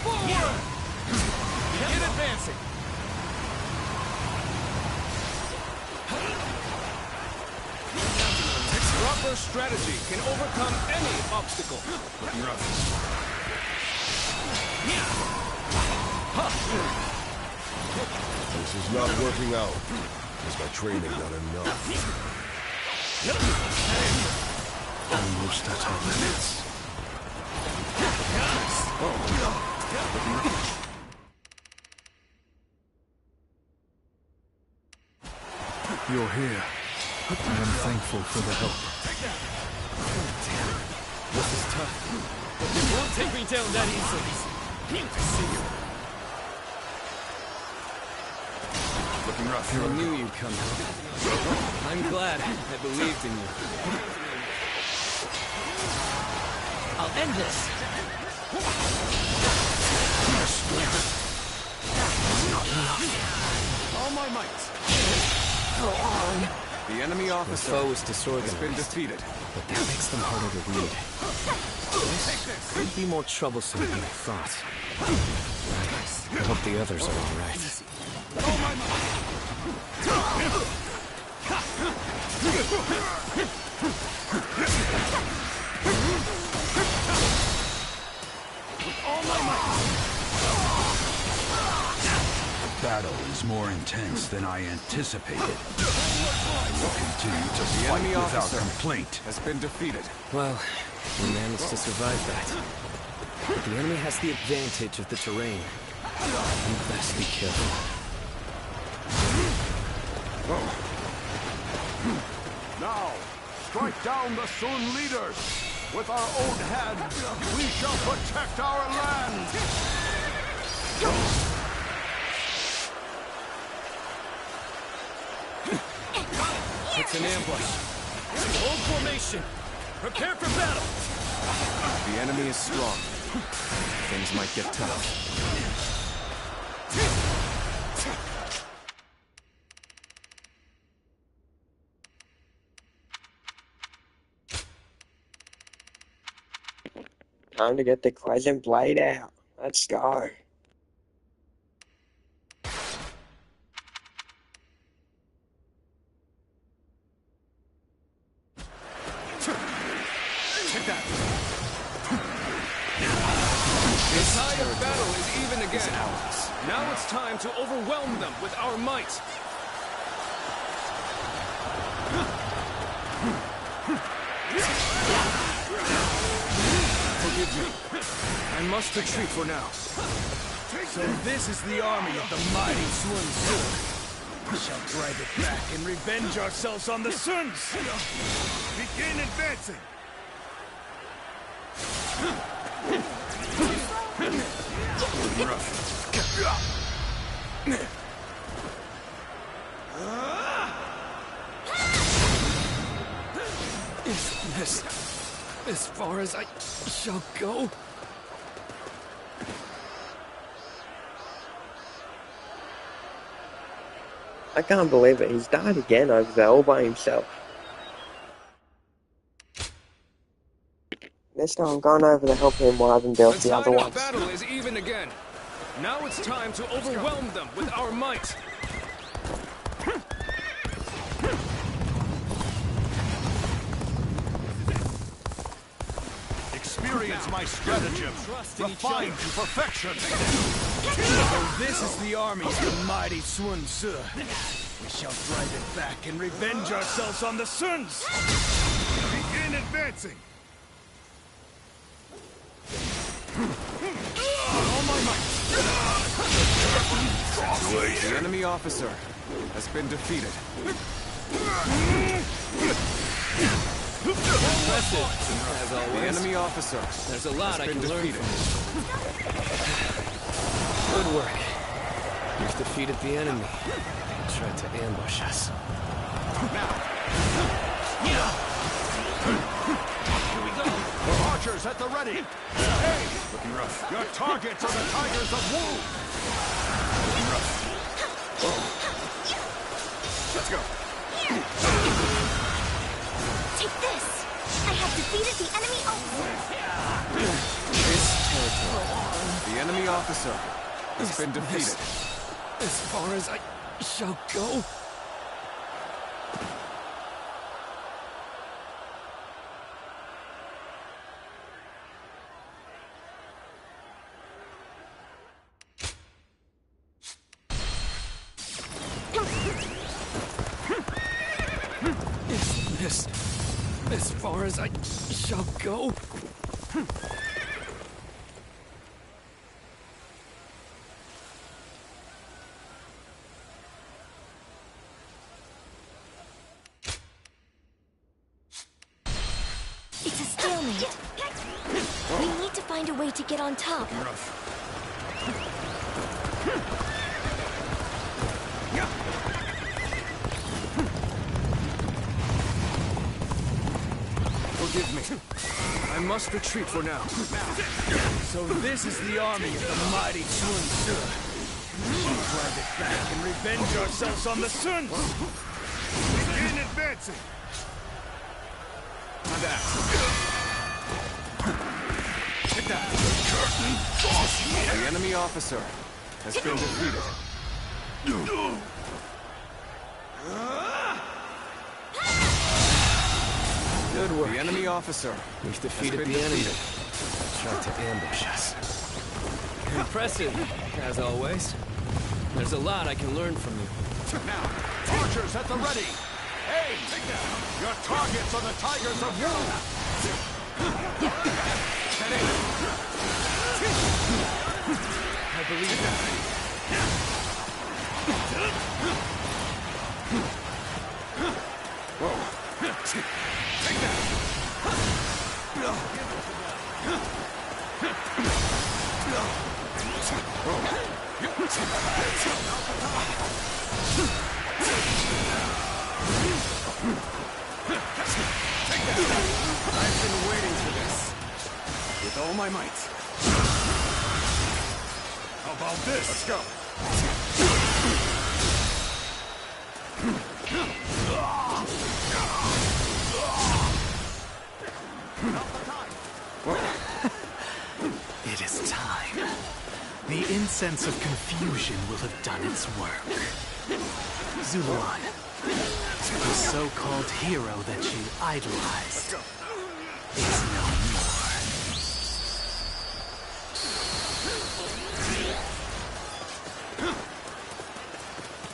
Forward! Begin advancing! Proper strategy can overcome any obstacle. Looking rough. This is not working out. Was my training not enough? Almost at our limits. You're here. I am thankful for the help. This is tough, but they won't take me down that easily. Need to see you. Looking rough. I knew you'd come. I'm glad. I believed in you. I'll end this. All my might. Go on. The enemy The officer foe is has disorganized, been defeated. but that makes them harder to read. This could be more troublesome than I thought. I hope the others are all right. The battle is more intense than I anticipated. I will continue to The fight enemy without officer complaint. has been defeated. Well, we managed to survive that. The enemy has the advantage of the terrain. We best be careful. Now, strike down the Sun leaders! With our own hands, we shall protect our land! It's an ambush. Hold formation. Prepare for battle. The enemy is strong. Things might get tough. Time to get the Crescent Blade out. Let's go. Take that. The tide of battle is even again. Now it's time to overwhelm them with our might. Forgive me. I must retreat for now. So this is the army of the mighty Sun Tzu. We shall drive it back and revenge ourselves on the Suns. Begin advancing. Is this as far as I shall go? I can't believe it. He's died again over there all by himself. This time I'm going over to help him while I've been built the other tide ones. of battle is even again. Now it's time to overwhelm them with our might. Experience my stratagem, refined to perfection. So this is the army of the mighty Sun Tzu. We shall drive it back and revenge ourselves on the Suns. Begin advancing. All my might. The enemy officer has been defeated. Impressive, as always. The enemy officer There's a lot I has can been learn defeated. from you. Good work. You've defeated the enemy. They tried to ambush us. Archers at the ready. Hey, looking rough. Your targets are the Tigers of Wu. Looking rough. Let's go. Take this! I have defeated the enemy This territory. The enemy officer has been defeated. As far as I shall go? Is this as far as I shall go? It's a stalemate. We need to find a way to get on top. Forgive me. I must retreat for now. So this is the army of the mighty Sun Tzu. We shall drive it back and revenge ourselves on the Suns. Begin advancing. advancing! On that. Take that. The enemy officer has been defeated. Good work. The enemy officer. We've defeated the enemy. Tried to ambush us. Impressive, as always. There's a lot I can learn from you. Now, archers at the ready! Hey, take that! Your targets are the Tigers of Wu! I believe that. Whoa. Take that! I've been waiting for this. With all my might. How about this? Let's go! It is time. The incense of confusion will have done its work. Ziluan, the so-called hero that you idolized, is no more.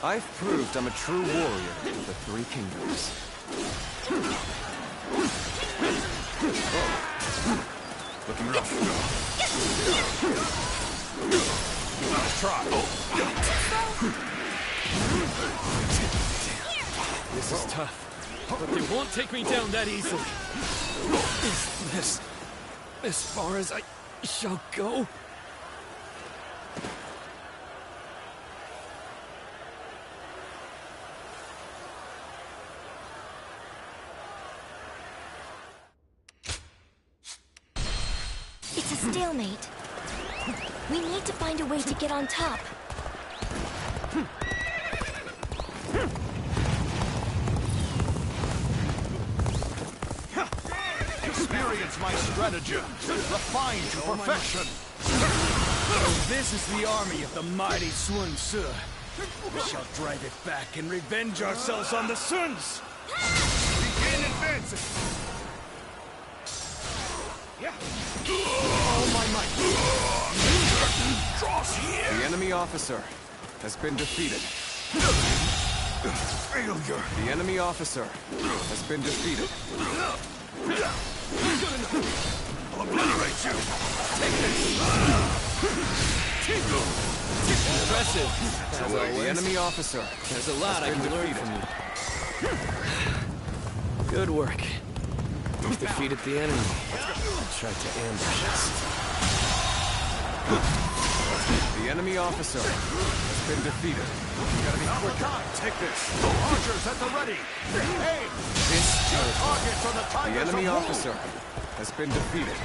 I've proved I'm a true warrior of the Three Kingdoms. Looking rough. Let's try. This is tough, but they won't take me down that easily. Is this as far as I shall go? It's a stalemate. We need to find a way to get on top. Experience my stratagem, refined to perfection. So this is the army of the mighty Sun Ce. We shall drive it back and revenge ourselves on the Suns. Begin advancing. All my might. The enemy officer has been defeated. Failure. The enemy officer has been defeated. I'll obliterate you. Impressive, as always. The enemy officer. There's a lot I can learn from you. Good work. We've defeated the enemy. Tried to ambush us. The enemy officer has been defeated. You gotta be quicker. Take this. Archers at the ready. Hey! This Your targets are the Tigers The enemy of Wu. officer has been defeated.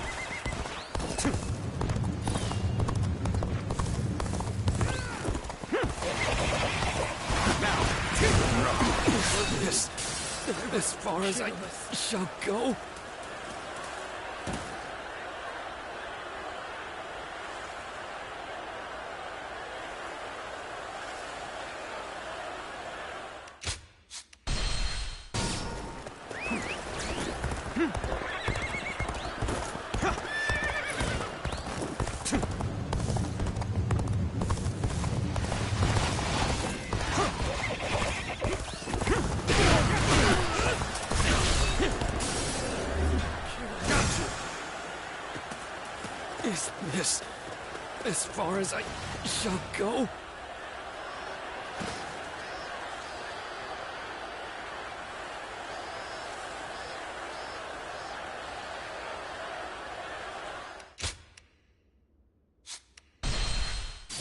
This as far as I shall go? Is this as far as I shall go?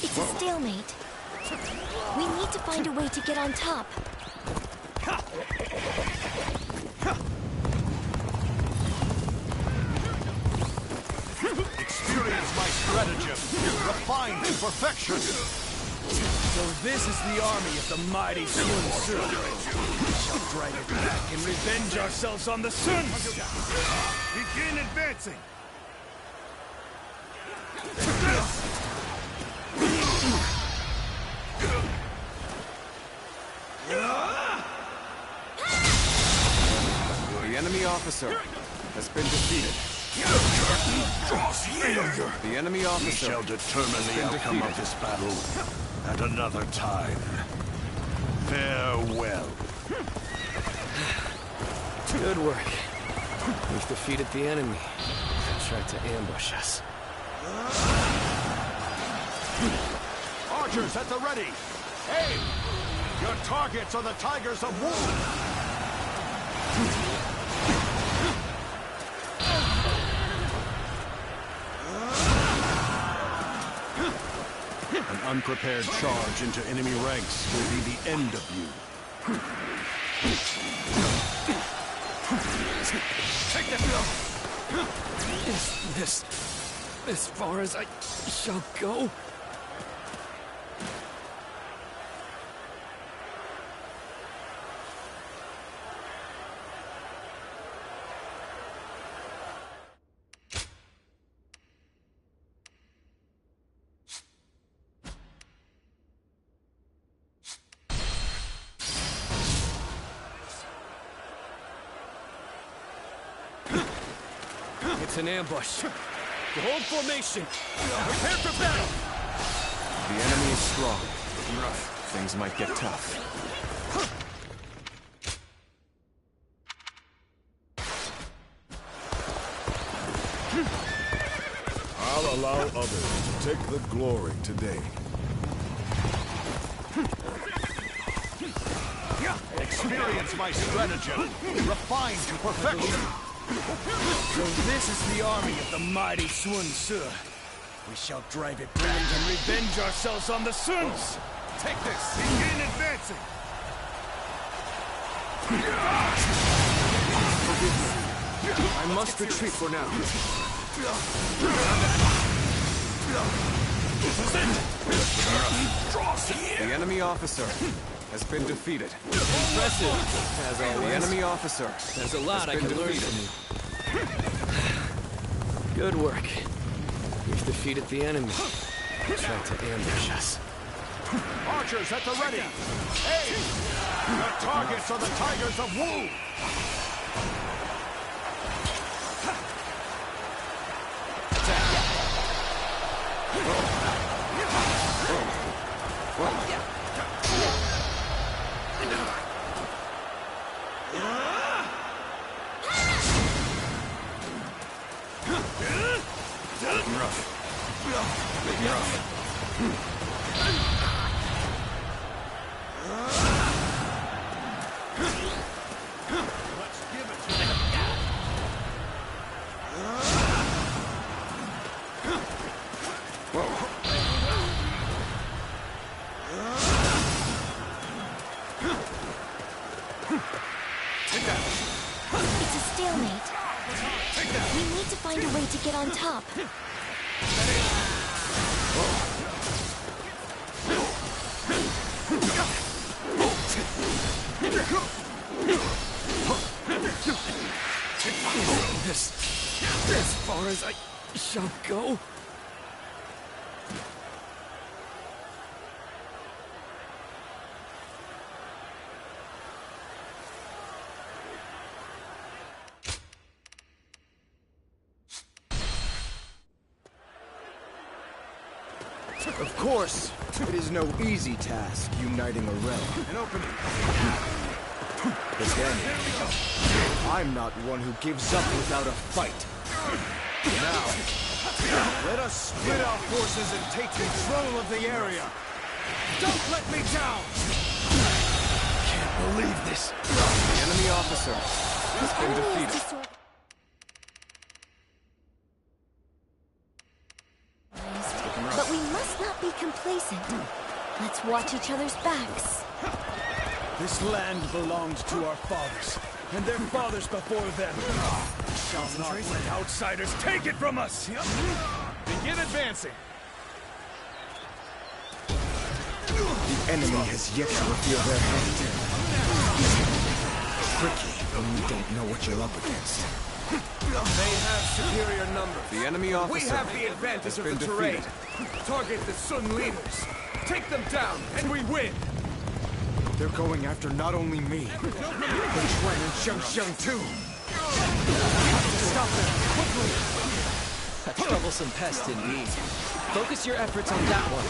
It's a stalemate. We need to find a way to get on top. Experience my stratagem, refined to perfection. So this is the army of the mighty Sun Tzu. We shall drag it back and revenge ourselves on the Suns! Begin advancing! The enemy officer has been defeated. The enemy officer. We shall determine the outcome of this battle at another time. Farewell. Good work. We've defeated the enemy. They tried to ambush us. Archers at the ready! Aim! Your targets are the Tigers of Wu! An unprepared charge into enemy ranks will be the end of you. Take this! Is this as far as I shall go? It's an ambush. Hold formation. Prepare for battle. The enemy is strong. Rough. Things might get tough. I'll allow others to take the glory today. Experience my stratagem, refined to perfection. So this is the army of the mighty Sun Tzu. We shall drive it back and revenge ourselves on the Suns! Take this! Begin advancing! I must retreat for now. The enemy officer has been defeated. Impressive, as The always. enemy officer. There's a lot I has been can learn defeated. from you. Good work. We've defeated the enemy. They tried to ambush us. Archers at the ready! Aim! Your targets are the Tigers of Wu! It's a stalemate. We need to find a way to get on top. This as far as I shall go? Of course, it is no easy task uniting a realm. An opening. But then, I'm not one who gives up without a fight. Now, let us split our forces and take control of the area. Don't let me down! Can't believe this. The enemy officer has been defeated. But we must not be complacent. Let's watch each other's backs. This land belonged to our fathers, and their fathers before them. We shall not let outsiders take it from us! Begin advancing! The enemy has yet to reveal their hand. Tricky when you don't know what you're up against. They have superior numbers. The enemy officer We have the advantage of the terrain. Target the Sun leaders. Take them down, and we win. They're going after not only me, but Quan and Xiang too. Stop them, quickly! A troublesome pest indeed. Focus your efforts on that one.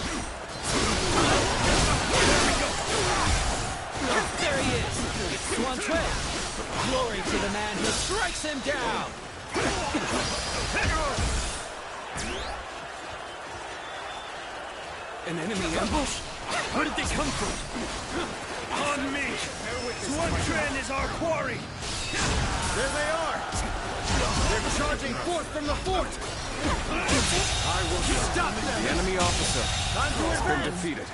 There he is! It's Xuan Cui! Glory to the man who strikes him down! An enemy ambush? Where did they come from? On me! Xuan Cui is our quarry! There they are! They're charging forth from the fort! I will stop them! The enemy officer Time to has been advance! defeated.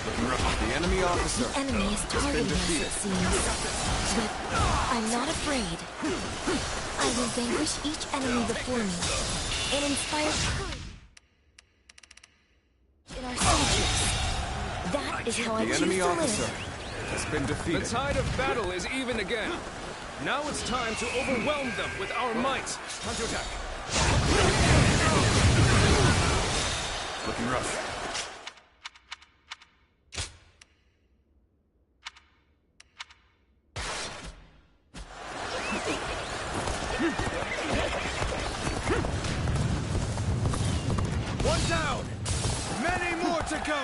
The enemy officer The enemy is has been targeting us, defeated. it seems. But I'm not afraid. I will vanquish each enemy before me and inspire courage in our soldiers. That is how I The choose enemy to officer live. has been defeated. The tide of battle is even again. Now it's time to overwhelm them with our might. Time to attack. Looking rough. One down! Many more to go!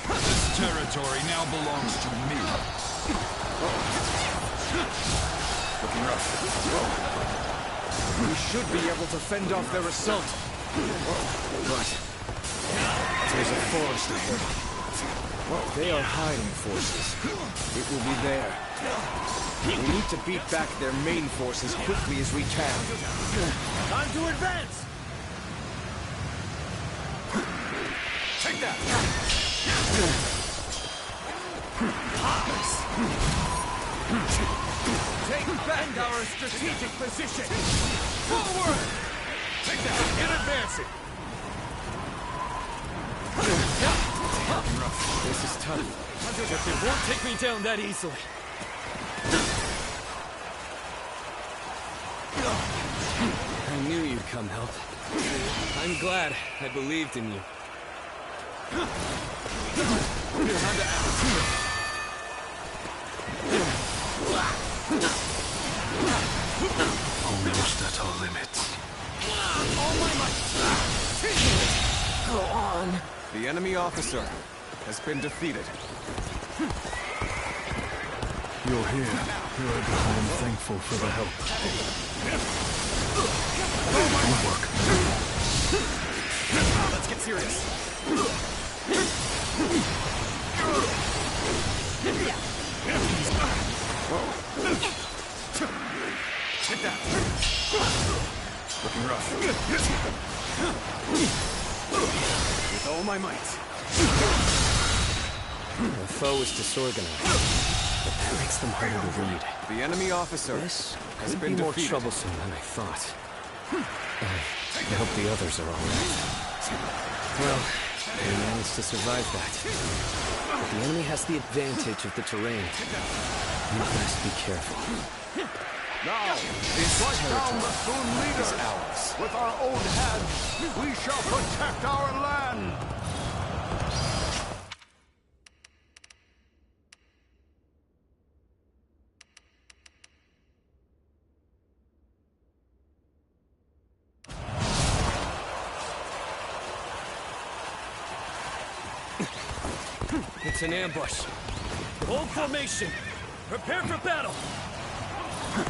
This territory now belongs to me. Looking rough. We should be able to fend off their assault. But there's a forest ahead. They are hiding forces. It will be there. We need to beat back their main force as quickly as we can. Time to advance! Take that! Take back our strategic position! Forward! Take that! Get advancing! This is tough. But they won't take me down that easily. I knew you'd come help. I'm glad I believed in you. Time to act. Almost at our limits. All my might. Go on. The enemy officer has been defeated. You're here. Good. I am thankful for the help. Good work. Let's get serious. Take that. Looking rough. With all my might. The foe is disorganized, but that makes them harder to read. The enemy officer This has could been be more defeated. troublesome than I thought. I hope the others are all right. Well, they managed to survive that. But the enemy has the advantage of the terrain. You best be careful. Now, strike down the Sun leaders. With our own hands, we shall protect our land. It's an ambush. Hold formation. Prepare for battle.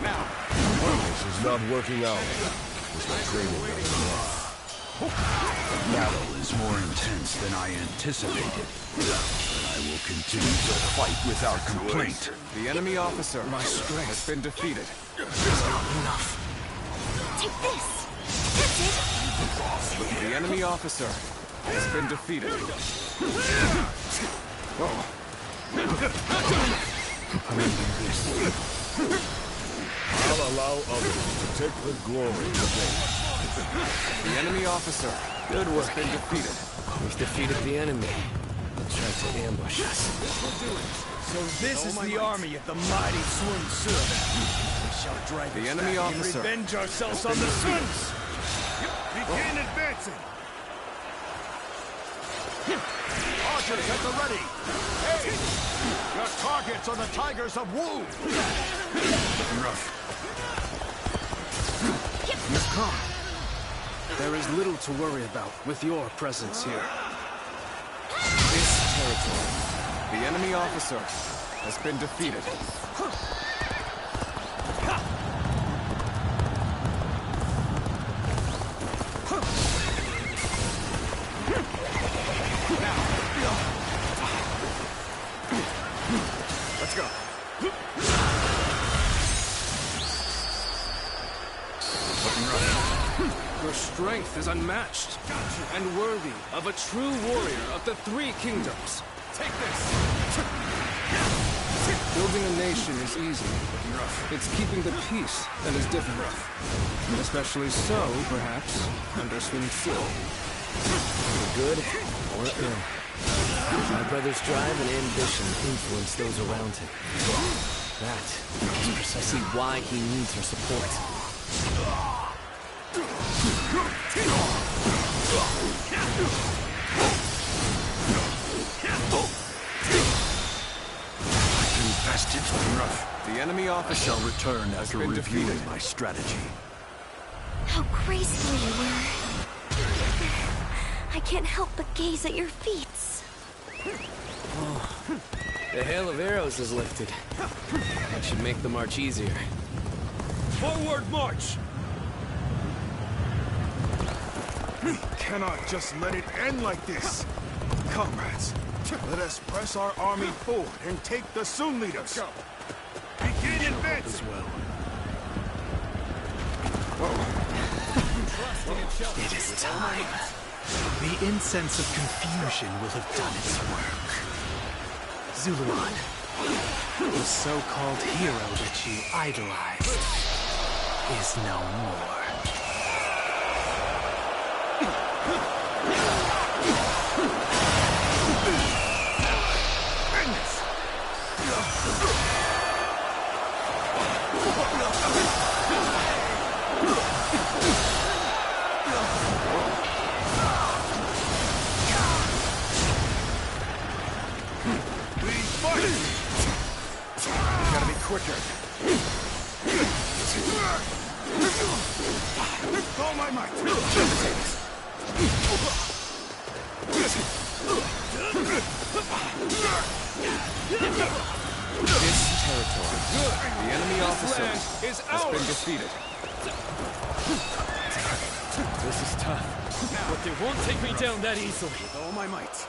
Now. This is not working out. Is my training not enough? The battle is more intense than I anticipated. But I will continue to fight without complaint. The enemy officer has been defeated. Enough. Take this! That's it! The enemy officer has been defeated. I'll allow others to take the glory today. The enemy officer. Good work. Has been defeated. We've defeated the enemy. They'll try to ambush us. So this is the army of the mighty Sun Tzu. We shall drive the enemy officer and revenge ourselves on the Suns. Begin advancing. Archers at the ready. Hey! Your targets are the Tigers of Wu! Looking rough. Miss Kong, there is little to worry about with your presence here. This territory. The enemy officer has been defeated. Let's go. Your strength is unmatched and worthy of a true warrior of the Three Kingdoms. Take this! Building a nation is easy. It's keeping the peace that is difficult. Especially so, perhaps, under Sun Tzu. For good or ill. My brother's drive and ambition influence those around him. That is precisely why he needs our support. Invested rough. The enemy officer shall return after reviewing my strategy. How graceful you were. I can't help but gaze at your feet. Oh, the hail of arrows is lifted. That should make the march easier. Forward march! We cannot just let it end like this. Comrades, let us press our army forward and take the Sun leaders. Go. Begin advancing. As well. It is time. The incense of confusion will have done its work. Ziluan, the so-called hero that you idolized, is no more. Gotta be quicker. All my might. This territory. Good. The enemy officer is has been defeated. This is tough. But they won't take me down that easily. With all my might.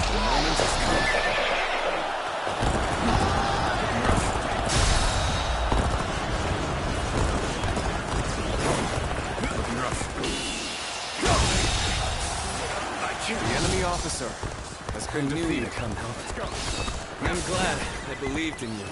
The moment has come. Looking rough. The enemy officer has been defeated. Come help. I'm glad I believed in you.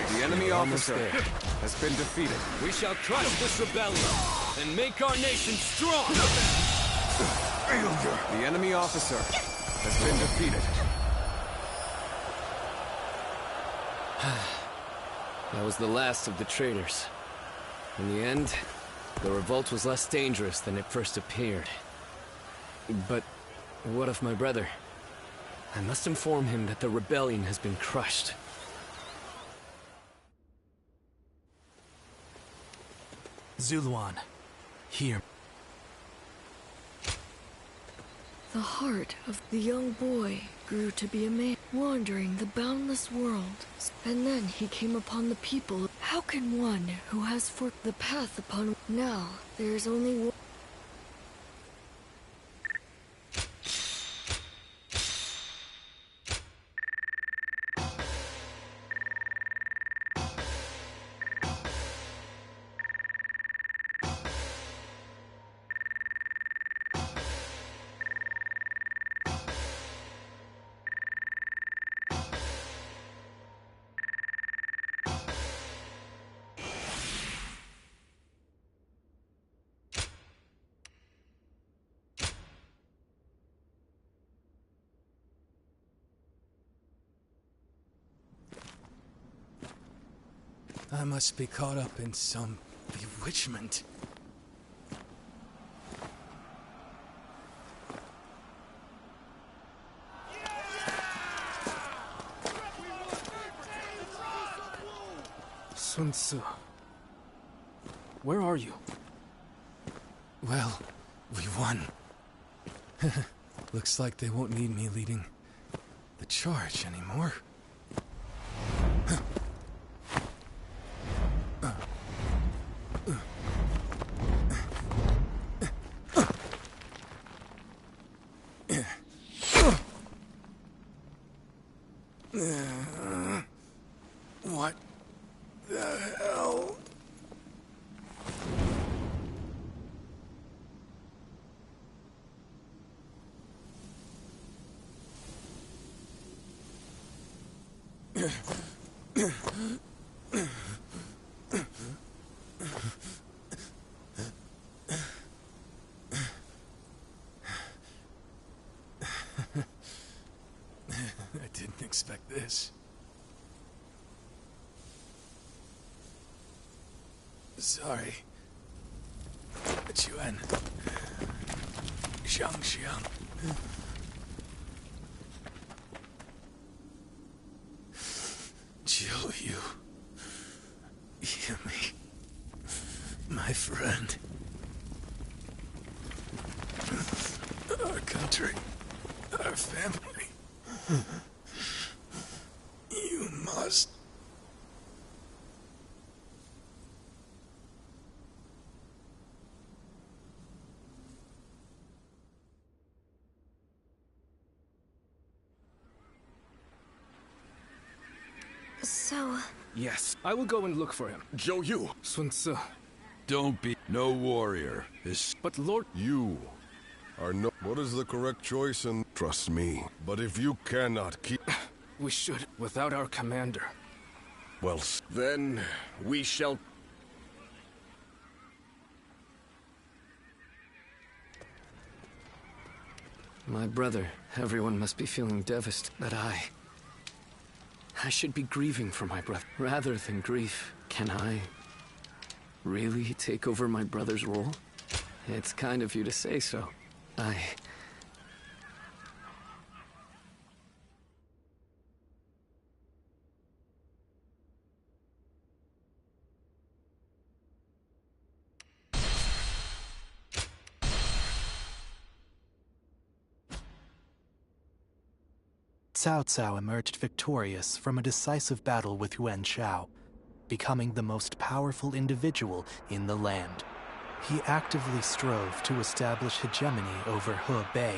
The enemy officer has been defeated. We shall crush this rebellion and make our nation strong! The enemy officer has been defeated. That was the last of the traitors. In the end, the revolt was less dangerous than it first appeared. But what of my brother? I must inform him that the rebellion has been crushed. Ziluan, here. The heart of the young boy grew to be a man, wandering the boundless world. And then he came upon the people. How can one who has forked the path upon... Now, there's only one... I must be caught up in some bewitchment. Sun Tzu, where are you? Well, we won. Looks like they won't need me leading the charge anymore. What the hell? I didn't expect this. Sorry. Yuan. San Jian. Jiu, Yumi. My friend. Our country. Our family. You must... So... Yes, I will go and look for him. Zhou Yu! Sun Tzu. Don't be... No warrior is... But Lord... You are no... What is the correct choice? And trust me. But if you cannot keep... We should, without our commander. Well, then we shall... My brother, everyone must be feeling devastated, but I should be grieving for my brother. Rather than grief, can I really take over my brother's role? It's kind of you to say so. Cao Cao emerged victorious from a decisive battle with Yuan Shao, becoming the most powerful individual in the land. He actively strove to establish hegemony over Hebei,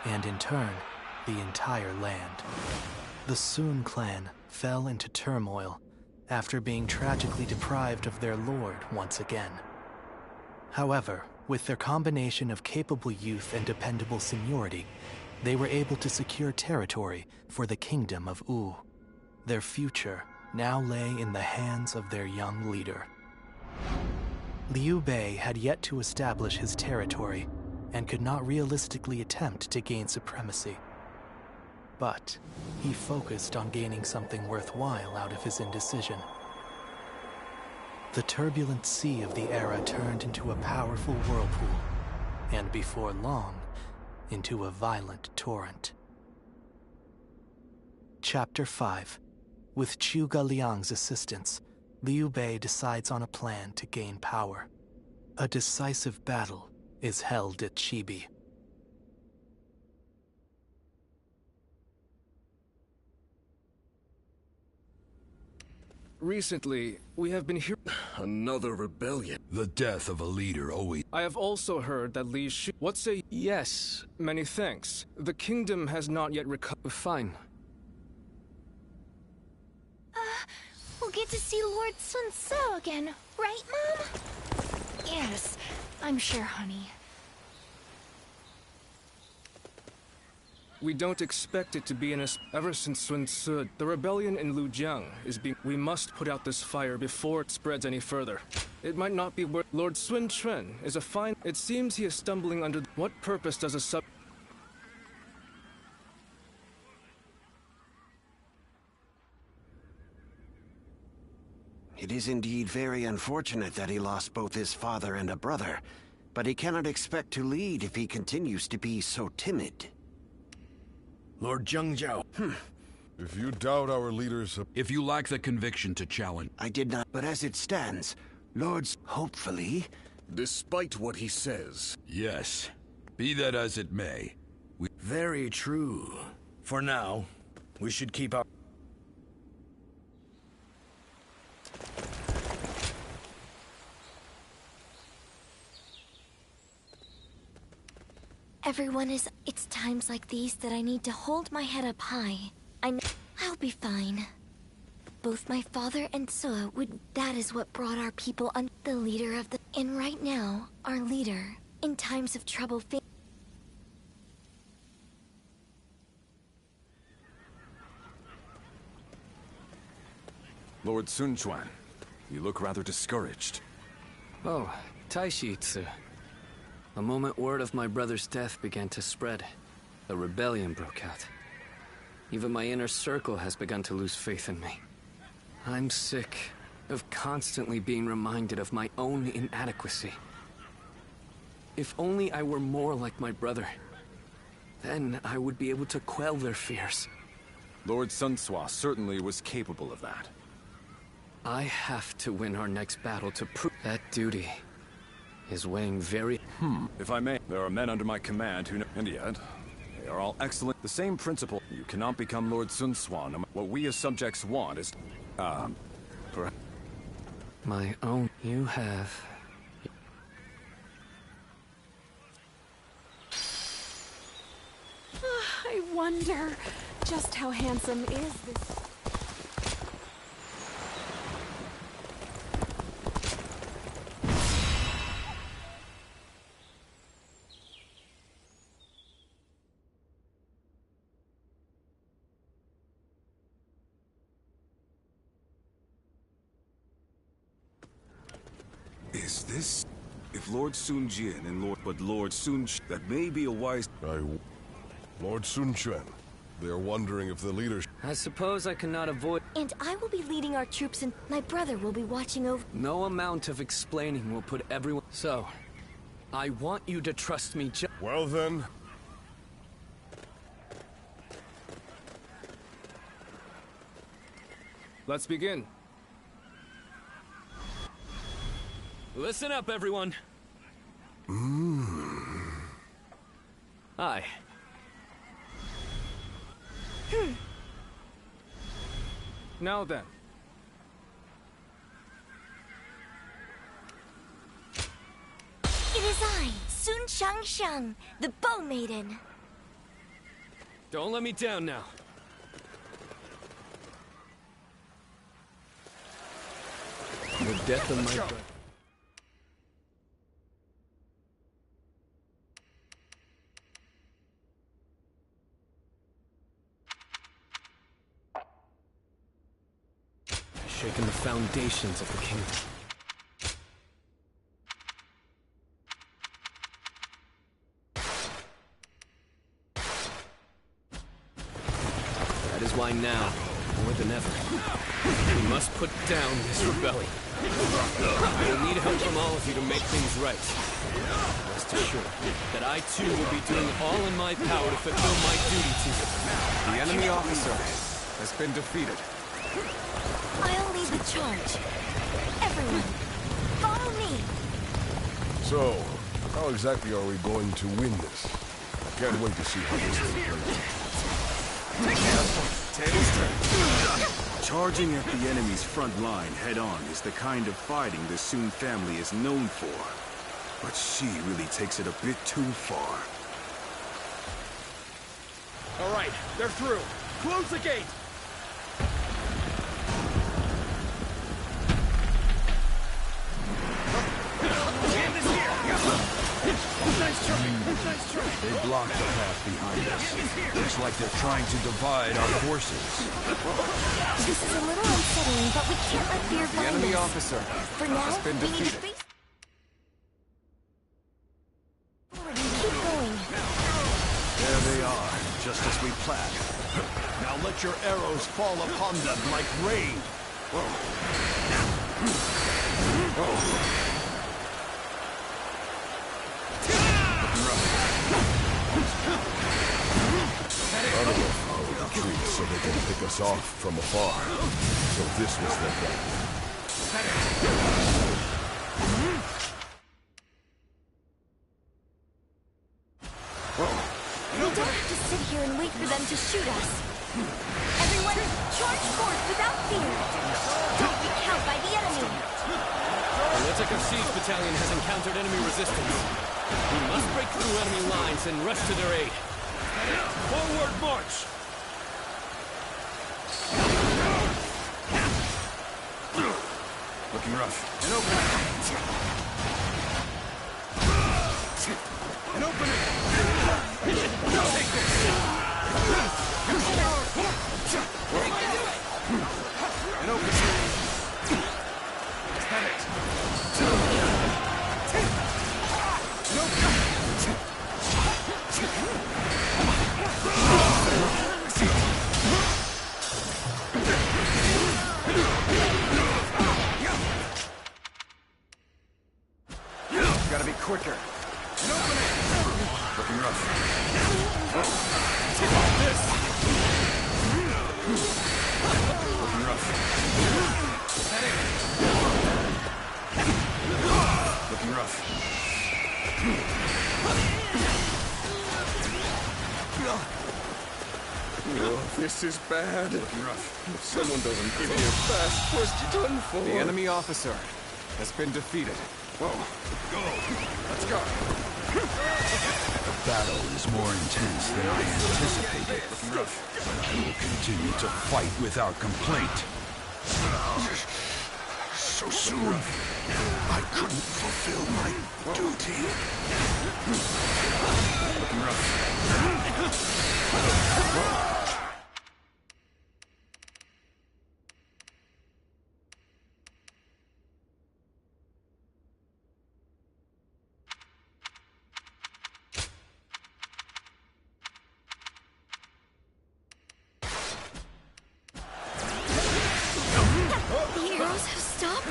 and in turn, the entire land. The Sun clan fell into turmoil after being tragically deprived of their lord once again. However, with their combination of capable youth and dependable seniority, they were able to secure territory for the kingdom of Wu. Their future now lay in the hands of their young leader. Liu Bei had yet to establish his territory and could not realistically attempt to gain supremacy. But he focused on gaining something worthwhile out of his indecision. The turbulent sea of the era turned into a powerful whirlpool, and before long, into a violent torrent. Chapter 5. With Zhuge Liang's assistance, Liu Bei decides on a plan to gain power. A decisive battle is held at Chibi. Recently, we have been hearing... Another rebellion. The death of a leader always... I have also heard that Li Shu... What say... Yes. Many thanks. The kingdom has not yet recovered... Fine. We'll get to see Lord Sun Ce again, right, Mom? Yes, I'm sure, honey. We don't expect it to be in us ever since Sun Ce. The rebellion in Lujiang is being... We must put out this fire before it spreads any further. It might not be worth... Lord Sun Quan is a fine... It seems he is stumbling under... What purpose does a sub... It is indeed very unfortunate that he lost both his father and a brother, but he cannot expect to lead if he continues to be so timid. Lord Zhengzhou. If you doubt our leaders... If you lack the conviction to challenge... I did not, but as it stands, Lords, hopefully... Despite what he says. Yes. Be that as it may. Very true. For now, we should keep our... Everyone is... It's times like these that I need to hold my head up high. I'll be fine. Both my father and Ce would... That is what brought our people on... The leader of the... And right now, our leader, in times of trouble... Lord Sun Quan, you look rather discouraged. Oh, Taishitsu. The moment word of my brother's death began to spread, a rebellion broke out. Even my inner circle has begun to lose faith in me. I'm sick of constantly being reminded of my own inadequacy. If only I were more like my brother, then I would be able to quell their fears. Lord Sun Ce certainly was capable of that. I have to win our next battle to prove that duty is weighing very... If I may, there are men under my command who know... And yet, they are all excellent. The same principle. You cannot become Lord Sun Ce. What we as subjects want is... My own... You have... I wonder just how handsome is this... Is this... If Lord Sun Jian and Lord Sun... That may be a wise... Lord Sun Quan. They are wondering if the leaders... I suppose I cannot avoid... And I will be leading our troops and my brother will be watching over... No amount of explaining will put everyone... So, I want you to trust me Well then... Let's begin. Listen up, everyone. Aye. Now then. It is I, Sun Shangshang, the Bow Maiden. Don't let me down now. The death of my brother. Shaken the foundations of the kingdom. That is why now, more than ever, we must put down this rebellion. I will need help from all of you to make things right. Rest assured that I too will be doing all in my power to fulfill my duty to you. The enemy officer has been defeated. I'll lead the charge. Everyone, follow me. So, how exactly are we going to win this? Can't wait to see how this thing plays. Tails turn. Charging at the enemy's front line head-on is the kind of fighting the Sun family is known for. But she really takes it a bit too far. All right, they're through. Close the gate! Nice try. Nice try. They blocked the path behind us. Looks like they're trying to divide our forces. This is a little unsettling, but we can't let fear The blind enemy us. officer For now, has been we need to defeated. face... Keep going. There they are, just as we planned. Now let your arrows fall upon them like rain. None of us will retreat so they can pick us off from afar. So this was their plan. We don't have to sit here and wait for them to shoot us. Everyone, charge forth without fear. Don't be cowed by the enemy. The Litica Siege Battalion has encountered enemy resistance. We must break through enemy lines and rush to their aid. Forward march! Looking rough. An opening! An opening! Take this! An opening! Have it! An opening! Gotta be quicker. Looking rough. This! Looking rough. Looking rough. Oh, this is bad. Looking rough. If someone doesn't give me a fast push, you're done for. The enemy officer has been defeated. Whoa. Go. Let's go. The battle is more intense than I anticipated. Looking rough. But I will continue to fight without complaint. So soon, I couldn't fulfill my duty. Looking rough. The arrows have stopped?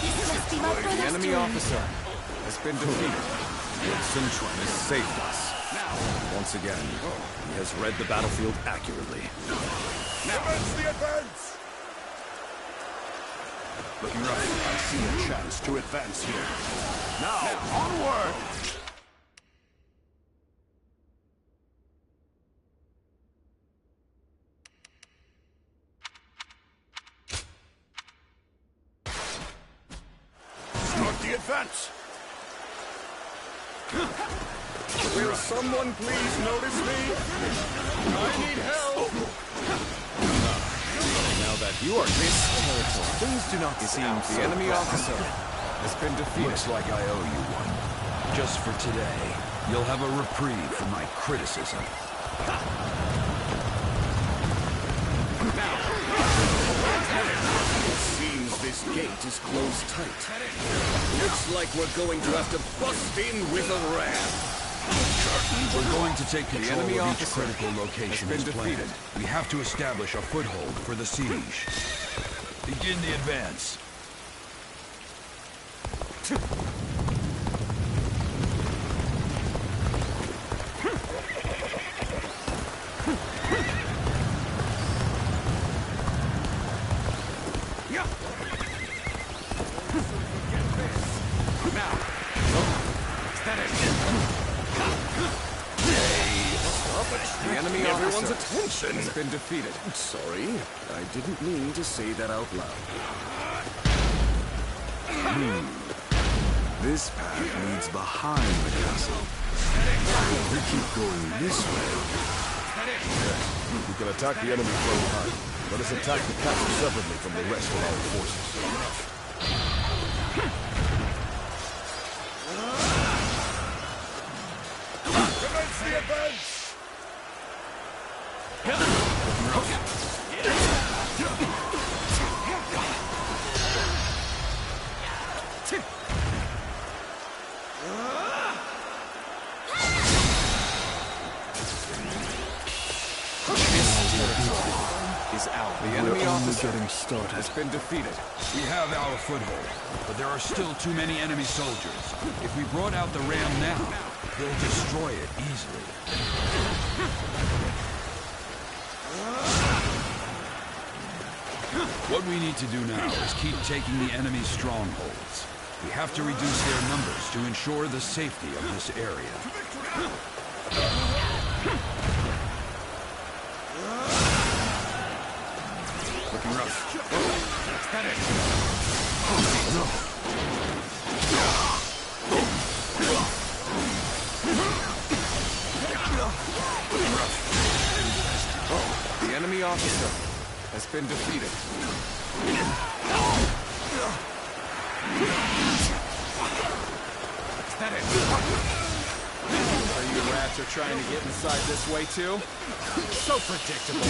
This must be my The brother's enemy doing. officer has been defeated. Lord Sun has saved us. Once again, he has read the battlefield accurately. Commence the advance! Looking rough. I see a chance to advance here. Now, onward! Start the advance! Will someone please notice me? I need help! Now that you are this territory, Things do not seem the enemy officer has been defeated. Looks like I owe you one. Just for today, you'll have a reprieve from my criticism. It seems this gate is closed tight. Looks like we're going to have to bust in with a ram. We're going to take control enemy of each officer critical location has as been planned. defeated. We have to establish a foothold for the siege. Begin the advance. The enemy Everyone's officer attention has been defeated. Sorry, I didn't mean to say that out loud. This path leads behind the castle. If we keep going this way... We can attack the enemy from behind. Let us attack the castle separately from the rest of our forces. Commence the advance! Is out. The We're enemy only officer getting started. has been defeated. We have our foothold, but there are still too many enemy soldiers. If we brought out the ram now, they'll destroy it easily. What we need to do now is keep taking the enemy's strongholds. We have to reduce their numbers to ensure the safety of this area. Looking rough. Got it! No. The enemy officer has been defeated. You rats are trying to get inside this way too? So predictable.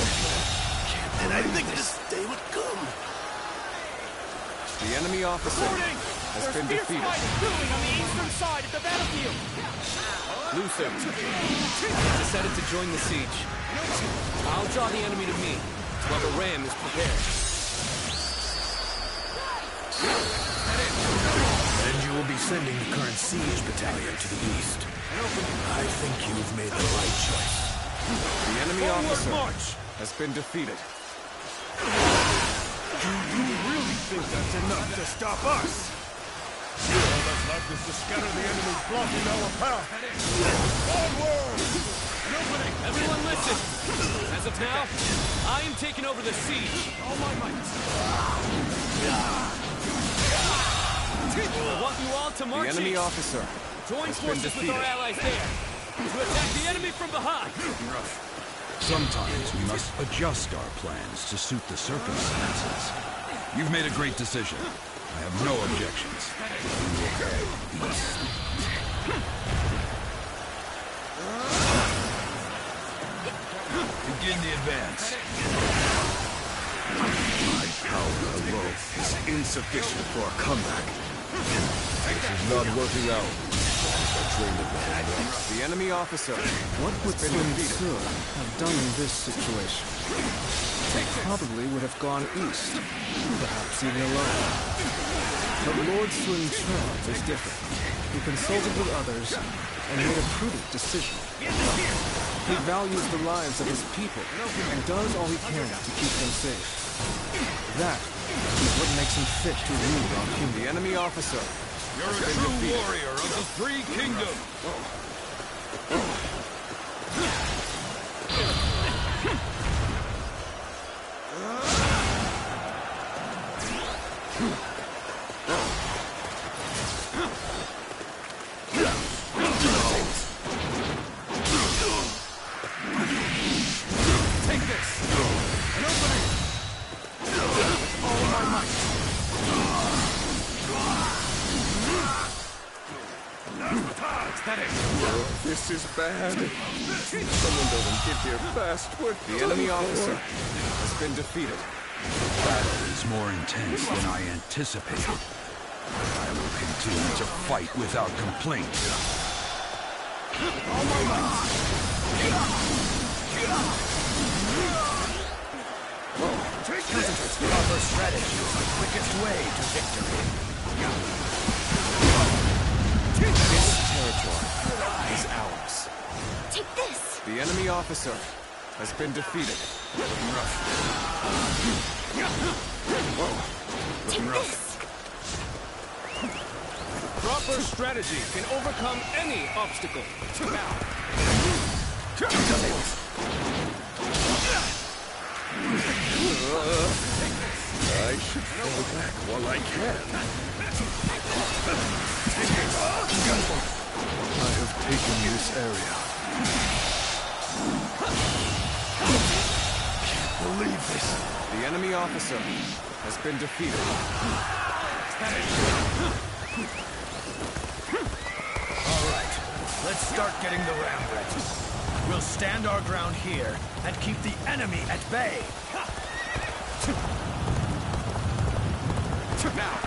And I think this day would come. The enemy officer has been defeated. Brewing on the eastern side of the battlefield. Luther has decided to join the siege. I'll draw the enemy to me while the ram is prepared. And you will be sending the current siege battalion to the east. I think you've made the right choice. The enemy officer has been defeated. Do you really think that's enough to stop us? All that's left is to scatter the enemy blocking our path. Onward! An opening! Everyone listen! As of now, I am taking over the siege. All my might. I want you all to march The enemy east. officer Join has been forces with defeated. our allies there to attack the enemy from behind. Sometimes we must adjust our plans to suit the circumstances. You've made a great decision. I have no objections. We will go east. Begin the advance. My power alone is insufficient for a comeback. This is not working out. I trained it well. The enemy officer What would has been Sun defeated. Tzu have done in this situation? He probably would have gone east, perhaps even alone. But Lord Sun Tzu is different. He consulted with others and made a prudent decision. He values the lives of his people and does all he can to keep them safe. That is what makes him fit to rule our kingdom. The enemy officer You're a has been true defeated. warrior of the Three Kingdoms. Take this! An opening! All my might! This is bad. Someone doesn't get here fast. The enemy officer has been defeated. The battle is more intense than I anticipated. I will continue to fight without complaint. All my might! Proper strategy is the quickest way to victory. This territory is ours. Take this! The enemy officer has been defeated. Take this! Proper strategy can overcome any obstacle. Now, I should fall back while I can. I have taken this area. Can't believe this. The enemy officer has been defeated. All right, let's start getting the ram ready. We'll stand our ground here and keep the enemy at bay. Now,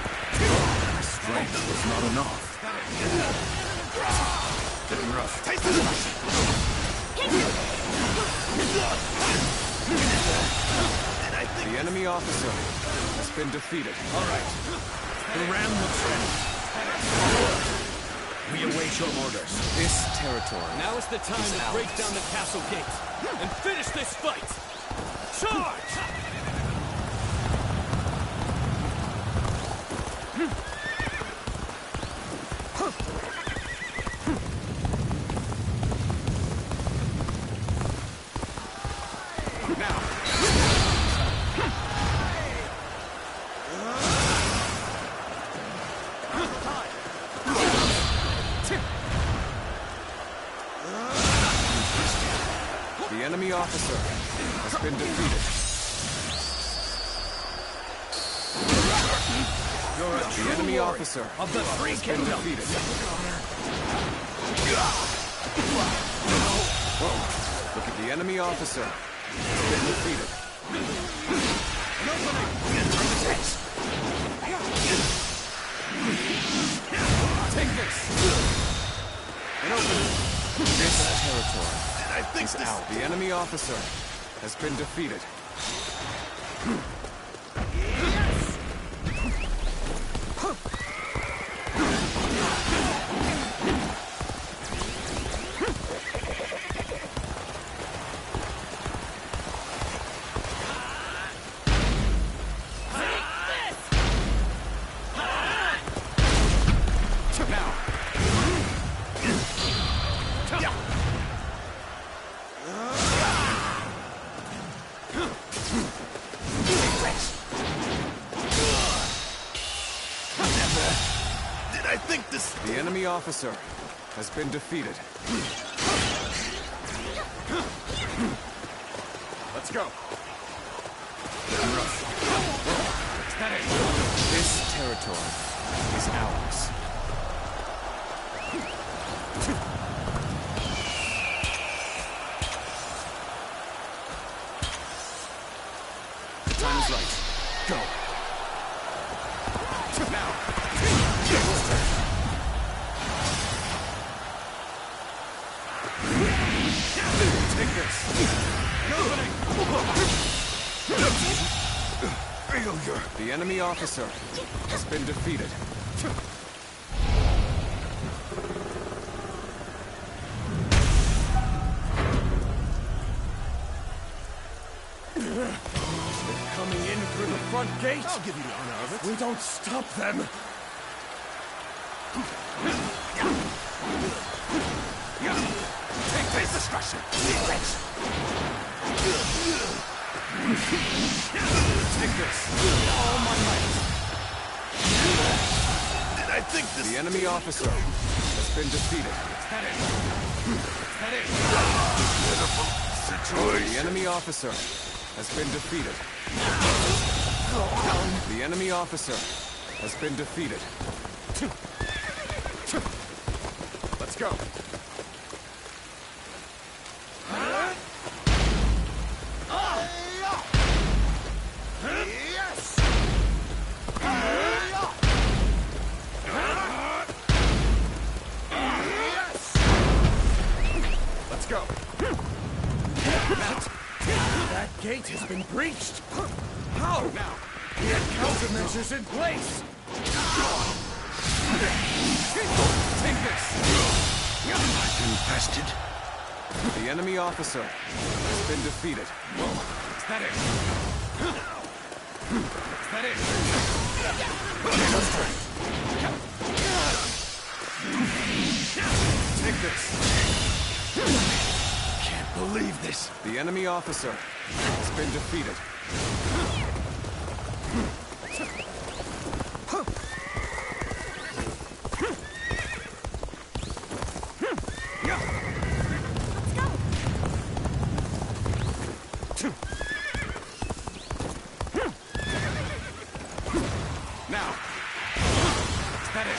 my strength was not enough. Getting rough. The enemy officer has been defeated. All right, the ram looks ready. We await your orders. This territory. Now is the time to break down the castle gate and finish this fight. Charge! The enemy officer has been defeated. The enemy officer of the Three has been Kingdoms. defeated. Look at the enemy officer has been defeated. Take this. An opening. This territory. I think is out. The enemy officer has been defeated. The enemy officer has been defeated. Let's go. This territory is ours. The time is right. Go. Now. Take this. Failure. The enemy officer has been defeated. They're coming in through the front gate. I'll give you the honor of it. We don't stop them. Take destruction. Take this. All my might. Did I think this? The enemy officer has been defeated. The enemy officer has been defeated. The enemy officer has been defeated. Let's go. Yes! Let's go. That gate has been breached. How? Now. We had countermeasures in place. Take this. I've infested. The enemy officer has been defeated. Is that it? Is that it? Take this. Can't believe this. The enemy officer has been defeated. Now, is that it?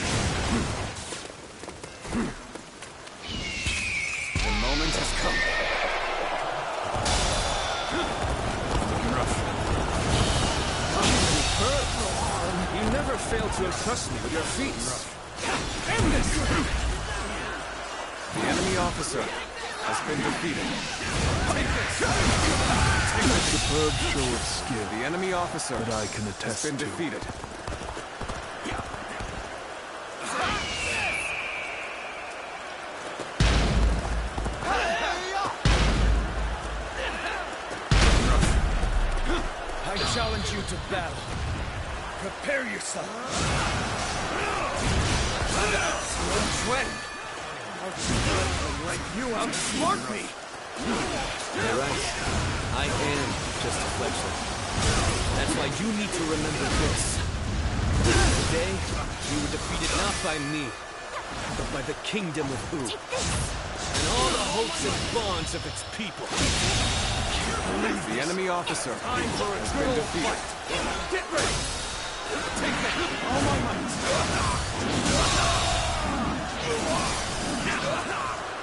The moment has come. You never fail to impress me with your feats. End this! The enemy officer has been defeated. Take this! Take A this! superb show of skill The enemy officer that I can attest has been to. defeated. I challenge you to battle. Prepare yourself. When? Like you outsmart me. You're right. I am just a fletcher. That's why you need to remember this. Today, you were defeated not by me, but by the kingdom of U. And all the hopes and bonds of its people. The enemy officer has been defeated. Get ready. Take that. All my might.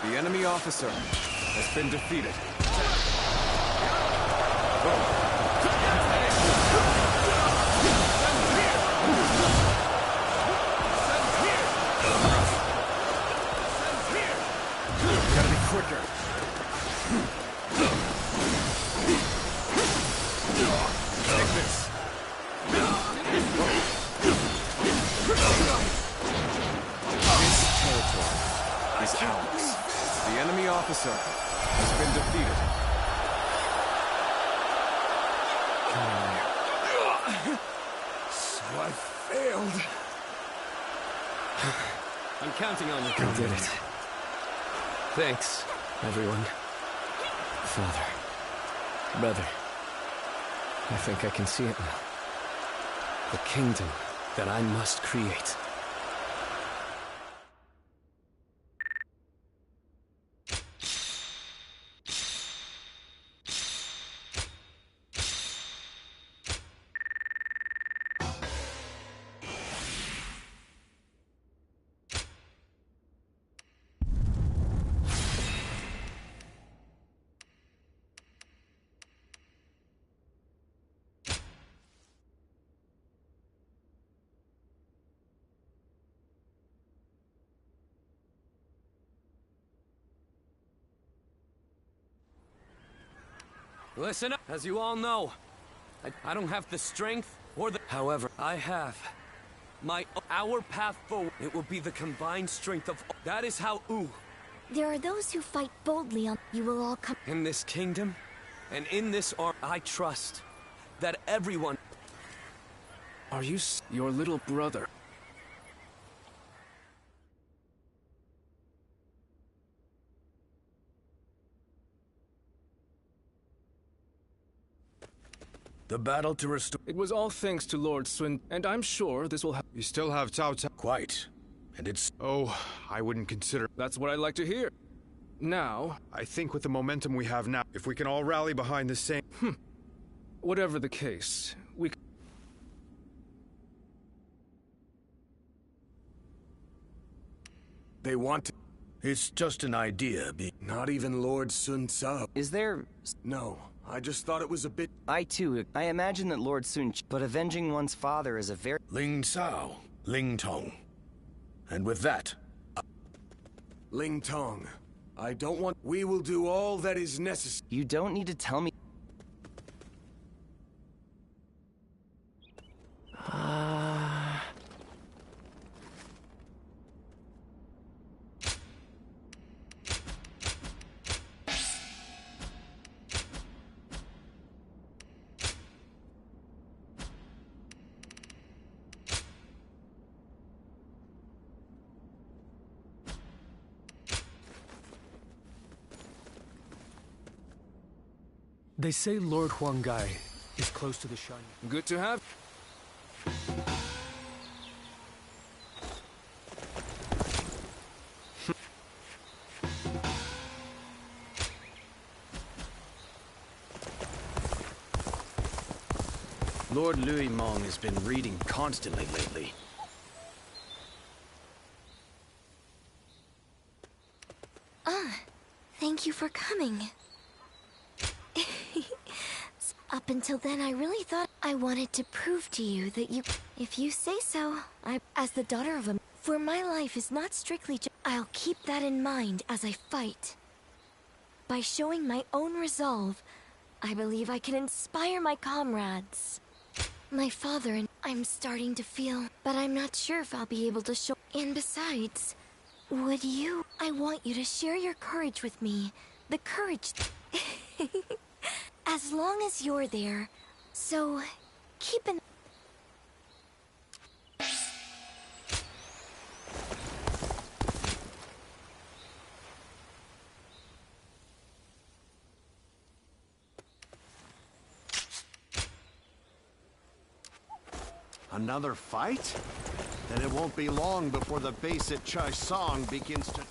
The enemy officer has been defeated. Gotta be quicker. Take this. This territory is ours. The enemy officer has been defeated. So I failed. I'm counting on you. You did it. Thanks, everyone. Father. Brother. I think I can see it now. The kingdom that I must create. Listen up, as you all know, I don't have the strength or the... However, I have our path forward. It will be the combined strength of... That is how There are those who fight boldly on... You will all come... In this kingdom, and in this arm, I trust that everyone... Are you your little brother? The battle to restore... It was all thanks to Lord Sun, and I'm sure this will You still have Cao Cao... Quite. And it's... Oh, I wouldn't consider... That's what I'd like to hear. Now... I think with the momentum we have now, if we can all rally behind the same... Whatever the case, we... They want to... It's just an idea, not even Lord Sun Cao. Is there... No, I just thought it was a bit... I imagine that Lord Sun... But avenging one's father is a very... Ling Cao, Ling Tong. And with that... Ling Tong, I don't want... We will do all that is necessary. You don't need to tell me... They say Lord Huanggai is close to the San Jian. Good to have. Lord Louis Mong has been reading constantly lately. Thank you for coming. Up until then, I really thought I wanted to prove to you that you... If you say so, as the daughter of a... For my life is not strictly I'll keep that in mind as I fight. By showing my own resolve, I believe I can inspire my comrades. My father and I'm starting to feel, but I'm not sure if I'll be able to show... And besides, would you... I want you to share your courage with me. The courage... As long as you're there. So, keep an... Another fight? Then it won't be long before the base at Chai Song begins to...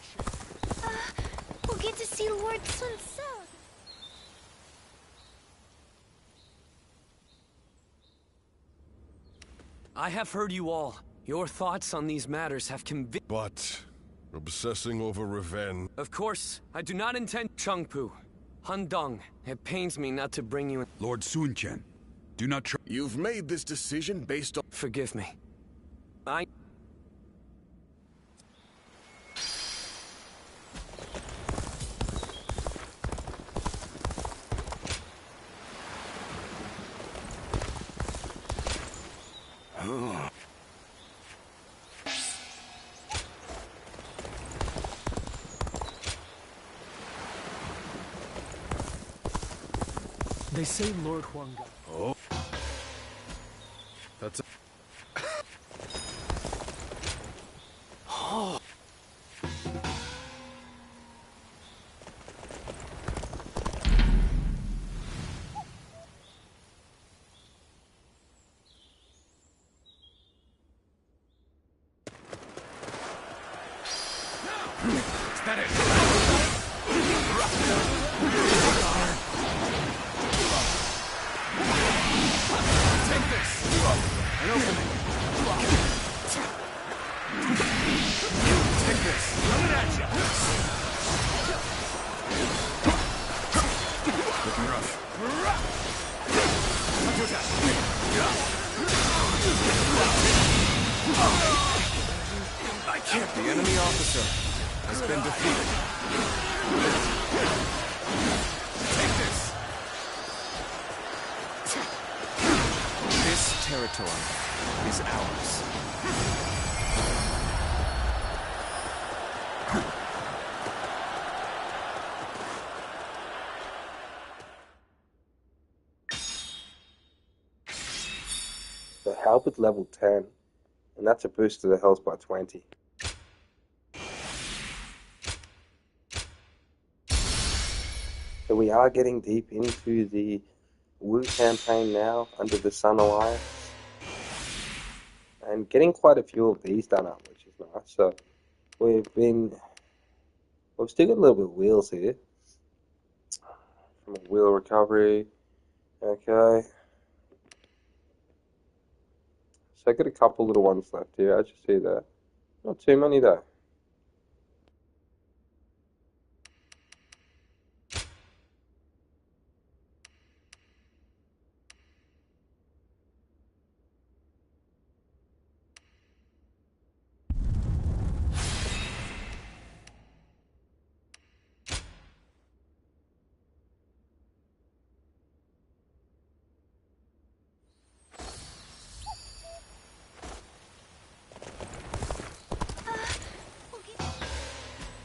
We'll get to see Lord Sun soon. I have heard you all. Your thoughts on these matters have convinced... But obsessing over revenge... Of course, I do not intend... Chengpu, Hundong, it pains me not to bring you in... Lord Sun Jian, do not try... You've made this decision based on... Forgive me. They say Lord Huanggai. Oh. That's a... Oh. Is that it? Take this! An opening! Take this! Coming at you! Looking rough. I can't. The enemy officer has been defeated. Take this! This territory is ours. The health is level 10, and that's a boost to the health by 20. So we are getting deep into the Wu campaign now under the Sun Alliance, and getting quite a few of these done up, which is nice. So we've still got a little bit of wheels here from a wheel recovery. Okay. So I got a couple little ones left here, as you see there. Not too many though.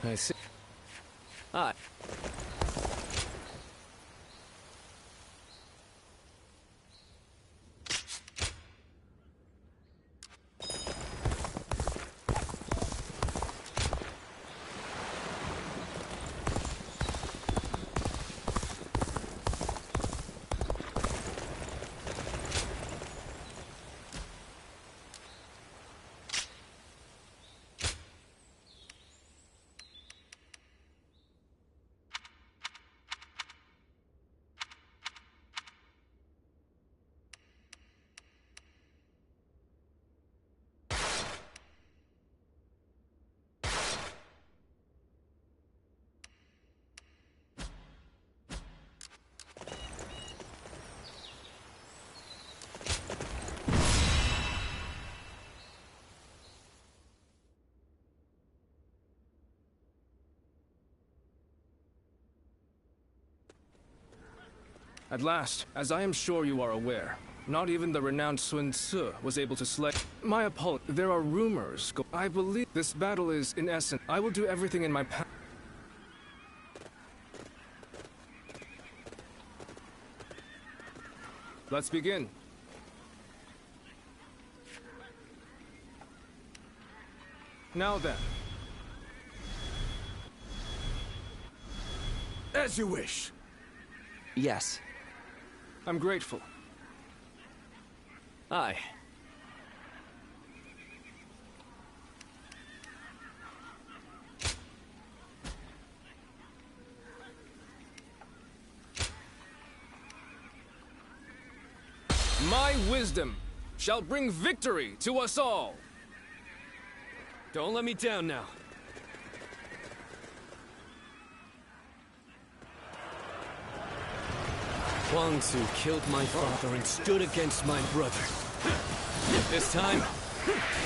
I see. Hi. At last, as I am sure you are aware, not even the renowned Sun Tzu was able to slay. My apology. There are rumors. I believe this battle is, in essence, I will do everything in my power. Let's begin. Now then. As you wish. Yes. I'm grateful. Aye. My wisdom shall bring victory to us all. Don't let me down now. Huang Tzu killed my father and stood against my brother. This time,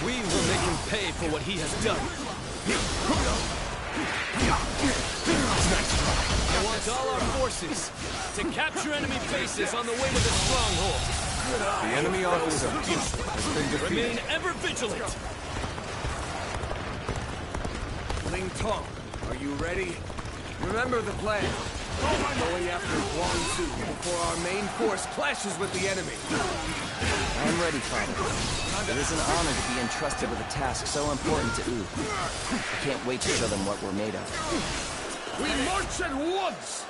we will make him pay for what he has done. I want all our forces to capture enemy bases on the way to the stronghold. The enemy officer has been defeated. Remain ever vigilant. Ling Tong, are you ready? Remember the plan. Going after Huang Tzu before our main force clashes with the enemy. I am ready, Father. It is an honor to be entrusted with a task so important to Wu. I can't wait to show them what we're made of. We march at once!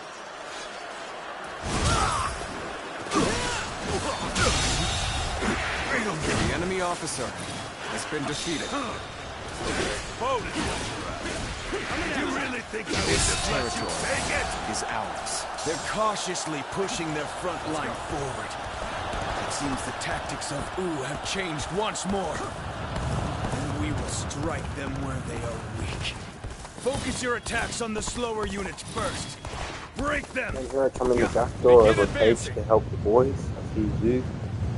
The enemy officer has been defeated. You really think This territory is ours. They're cautiously pushing their front line forward. It seems the tactics of Wu have changed once more. And we will strike them where they are weak. Focus your attacks on the slower units first. Break them! I'm gonna come in the back door over page to help the boys. I see you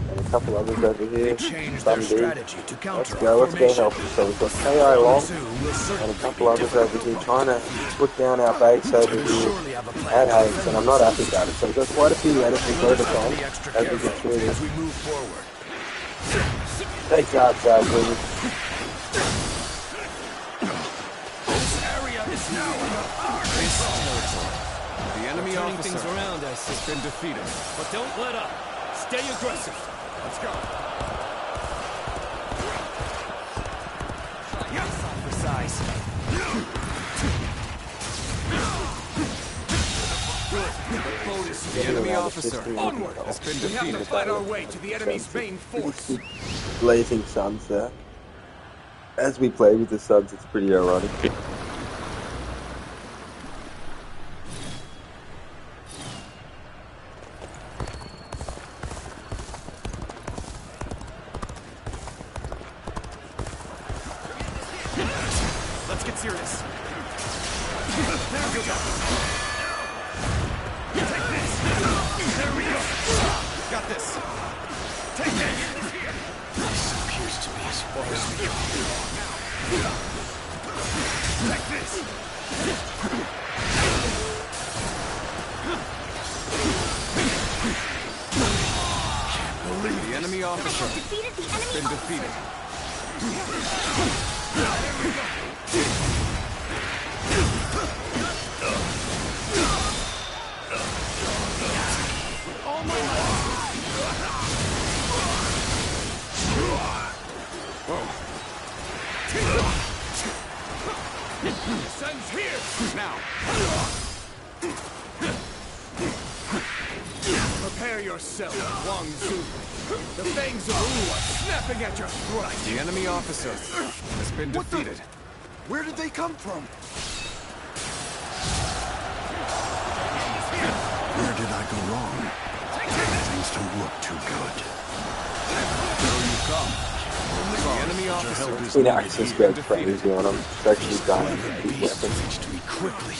and a couple others over here. Let's go help them. So we've got KI Long and a couple others over here trying to put down our base over here at Hades, and I'm not happy about it. So we've got quite a few enemies vertical as we get through this. Take charge, please. The enemy Turning officer things around, I see. has been defeated. But don't let up. Stay aggressive. Let's go. For size. The enemy officer Onward! has been We have to defeated. fight our way to the enemy's main force. Blazing suns there. As we play with the suns, it's pretty ironic. Let's get serious. There we go. Take this. There we go. Got this. Take this. This appears to be as far as we go. Take this. Can't believe The enemy officer Defeated the has been defeated. Sun's here! Now, Prepare yourself, Huang Tzu. The fangs of Wu are snapping at your throat. the enemy officer has been defeated. Where did they come from? Where did I go wrong? Things don't look too good. Here you come. The enemy officer It's been access go crazy on them. It's actually dying with these weapons. Reached me quickly.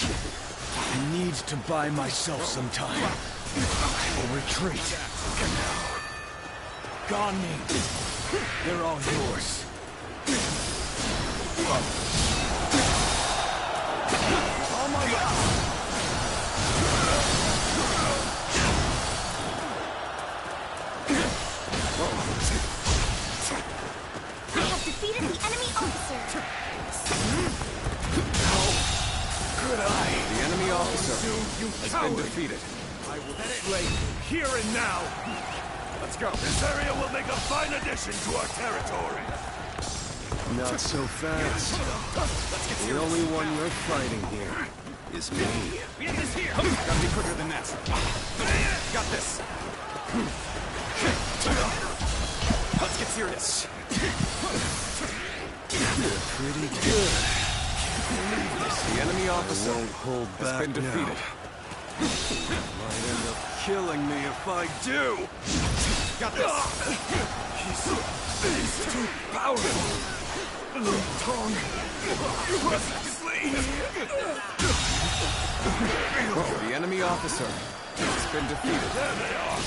I need to buy myself some time. I will retreat. Gone me. They're all yours. On my way. has been defeated. I will slay you here and now. Let's go. This area will make a fine addition to our territory. Not so fast. The only one you're fighting here is me. We have this here. Gotta be quicker than that. Got this. Let's get serious. You're pretty good. The enemy officer won't hold has back been defeated. Might end up killing me if I do. Got this. He's too powerful. Tong. The enemy officer has been defeated. There they are.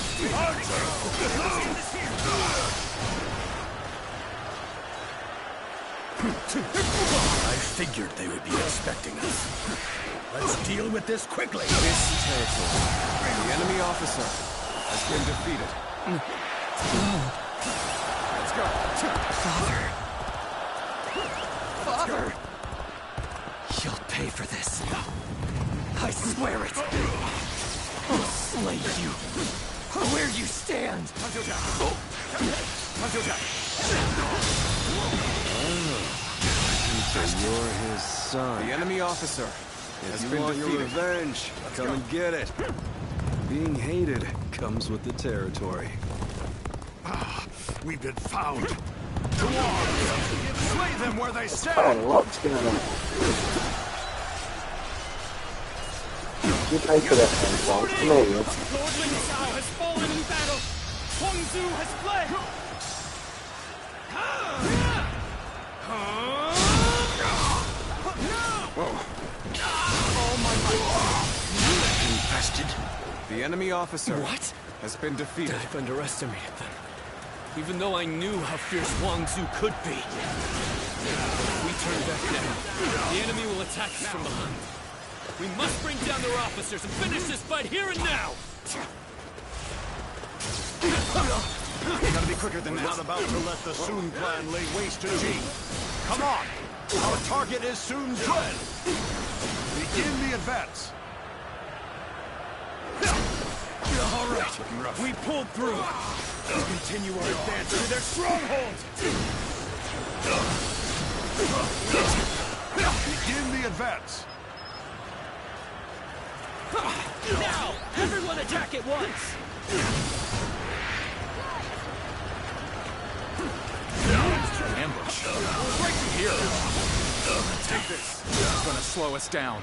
I figured they would be expecting us. Let's deal with this quickly. This territory. The enemy officer has been defeated. Let's go. Father! You'll pay for this. I swear it. I'll slay you. Where you stand. So you're his son. The enemy officer has been want defeated. your revenge, come and get it. Being hated comes with the territory. We've been found. To arms! Slay them where they stand! Oh, what's going on? You pay for that thing, Tom. Come here, you. Lord Ling Xiao has fallen in battle. Huang Zu has fled. All my might. Infested. The enemy officer has been defeated. I've underestimated them. Even though I knew how fierce Huang Zu could be. If we turn back now, the enemy will attack us from behind. We must bring down their officers and finish this fight here and now! Gotta be quicker than We're that. not about to let the Sun clan lay waste to Jing. Come on! Our target is Sun's dread! Begin the advance! All right, we pulled through. Let's continue our advance to their stronghold. Begin the advance! Now! Everyone attack at once! Ambush. Right from here. Take this. It's gonna slow us down.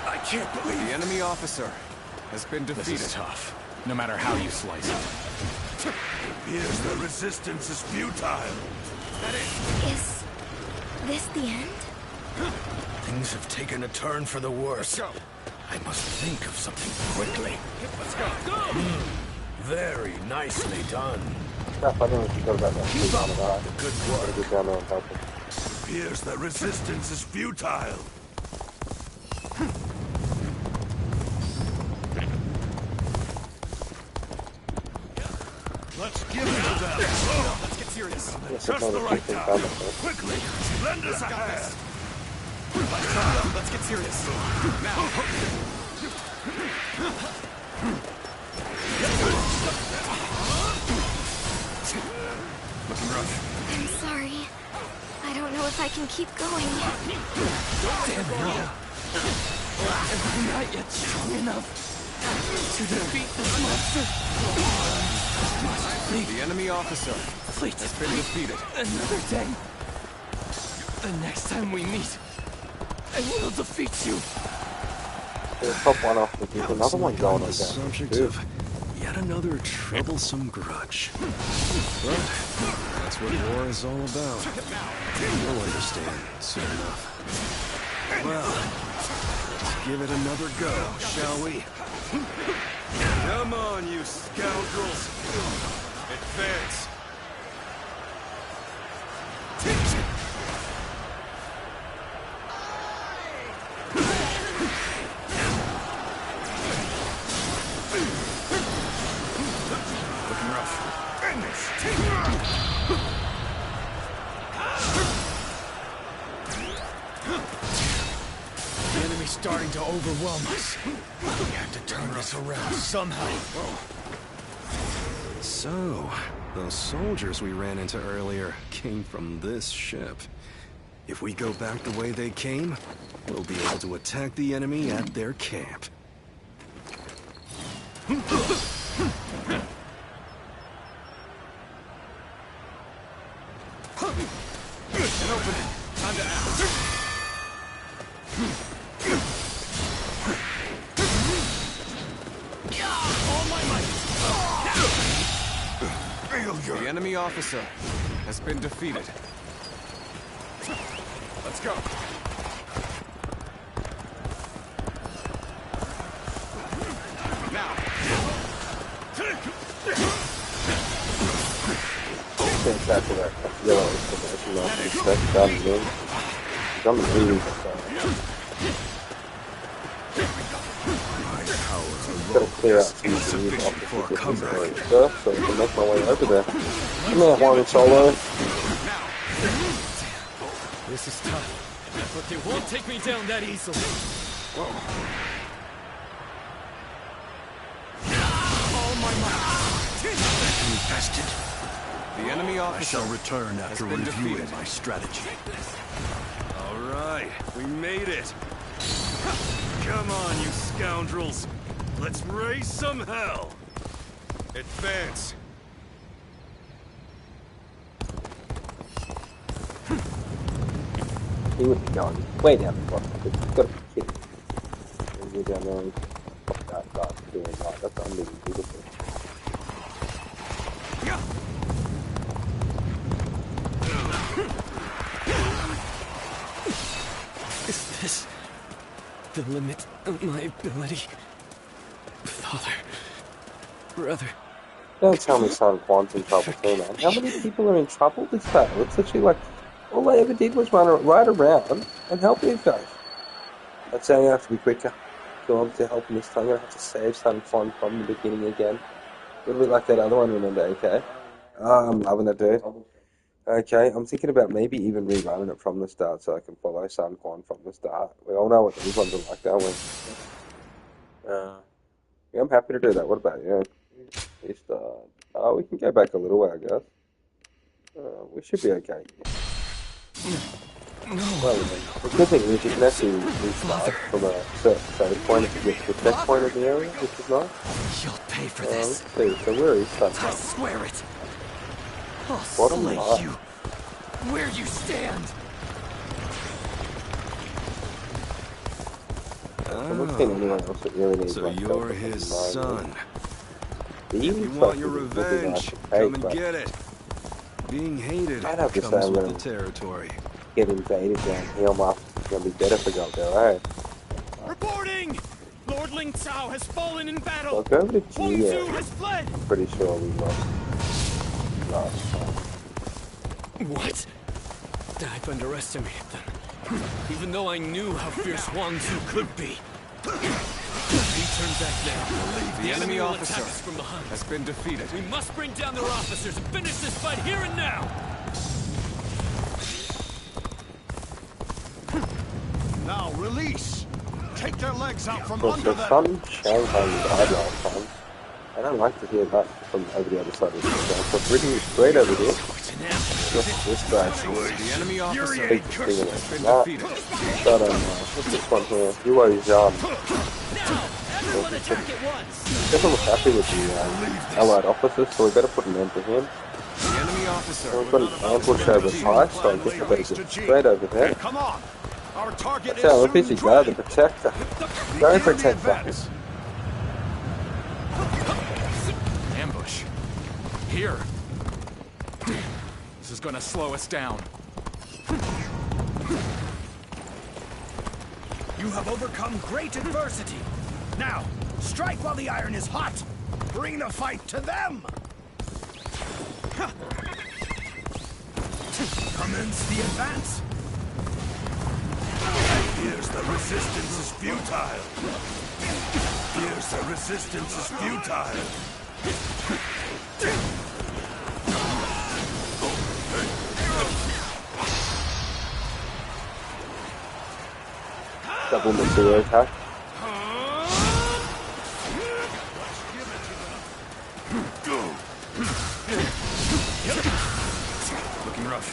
I can't believe The enemy officer has been defeated. This is tough. No matter how you slice it. Here's the resistance is futile. Is this the end? Things have taken a turn for the worse. Go. I must think of something quickly. Let's go. Very nicely done. Crap, I don't know if you got about that. Keep up That. the good work. Good down there and help him. Appears that resistance is futile. Let's give it to them. Let's get serious. Yes, Just the right time. Quickly, lend us a hand. Let's get serious. Now. Looking rough. I'm sorry. I don't know if I can keep going. Damn no! I'm not yet strong enough to defeat this monster. The enemy officer Please, has been defeated. Another day. The next time we meet, I will defeat you. The top one off, but there's another one going on The down. subject of yet another troublesome grudge. But that's what war is all about. You'll understand soon enough. Well, let's give it another go, shall we? Come on, you scoundrels! Advance! Looking rough. really starting to overwhelm us. We have to turn this around somehow. So, those soldiers we ran into earlier came from this ship. If we go back the way they came, we'll be able to attack the enemy at their camp. An opening. Time to act. All my might. Failure. The enemy officer has been defeated. Let's go. Spectacular. Yellow information off the spec down in. I'm reading gotta clear out some of these offices stuff so I can make my way over there. Come here, Juan Solo. This is tough, but they won't take me down that easily. All my might. Infested. The enemy officer I shall return after reviewing my strategy. All right, we made it. Come on, you scoundrels. Let's raise some hell. Advance. He would be going way down the block. You've got to be kidding me. Go down there and fuck that guy doing that. That's unbelievable. Is this the limit of my ability? Father, brother. Don't tell me San Juan's in trouble too, man. How many people are in trouble this battle? It's literally like, all they ever did was run right around and help these guys. I'd say I have to be quicker. Go on to help him this time. I'm going to have to save San Juan from the beginning again. A little bit like that other one, remember, okay? I'm loving it, dude. Okay, I'm thinking about maybe even rerunning it from the start so I can follow San Juan from the start. We all know what these ones are like, don't we? Yeah, I'm happy to do that. What about you? We can go back a little way, I guess. We should be okay. Well, the good thing is you can actually restart from a certain save point if you get to the checkpoint in the area, which is nice. You'll pay for this. Let's see, so where is that? I swear it. I'll Bottom slay right. you where you stand. I'm not seeing anyone else that really needs so like you're his son. If you want your revenge, come and get it. Being hated comes with the territory. Get invaded down here, Mark. It's gonna be better for go there, eh? Reporting! Lord Ling Cao has fallen in battle. I'll go over to Huang Gia. Zhu has fled. Pretty sure we lost last time. What? I've underestimated them. Even though I knew how fierce Huang Zhu could be. He turned back now. The enemy will officer attack us from behind. has been defeated. We must bring down their officers and finish this fight here and now. Now release. Take their legs out from Well, under so them. some Shanghai died last time. I don't like to hear that from over the other side of the screen. So bringing straight over here. This guy's The enemy officer big has thing been that. defeated. But what's this one here? Yuo Zhan. Everyone attack at once. Definitely happy with the allied officers, so we better put an end to him. The enemy officer. We've got an ambush over high, so I guess I better get straight over there. Come on. Our target That's how a busy guy, the Protector. Go protect that. Ambush. Here. This is gonna slow us down. You have overcome great adversity. Now, strike while the iron is hot. Bring the fight to them. Commence the advance. Here's the resistance is futile. Here's the resistance is futile. double missile attack. Looking rough.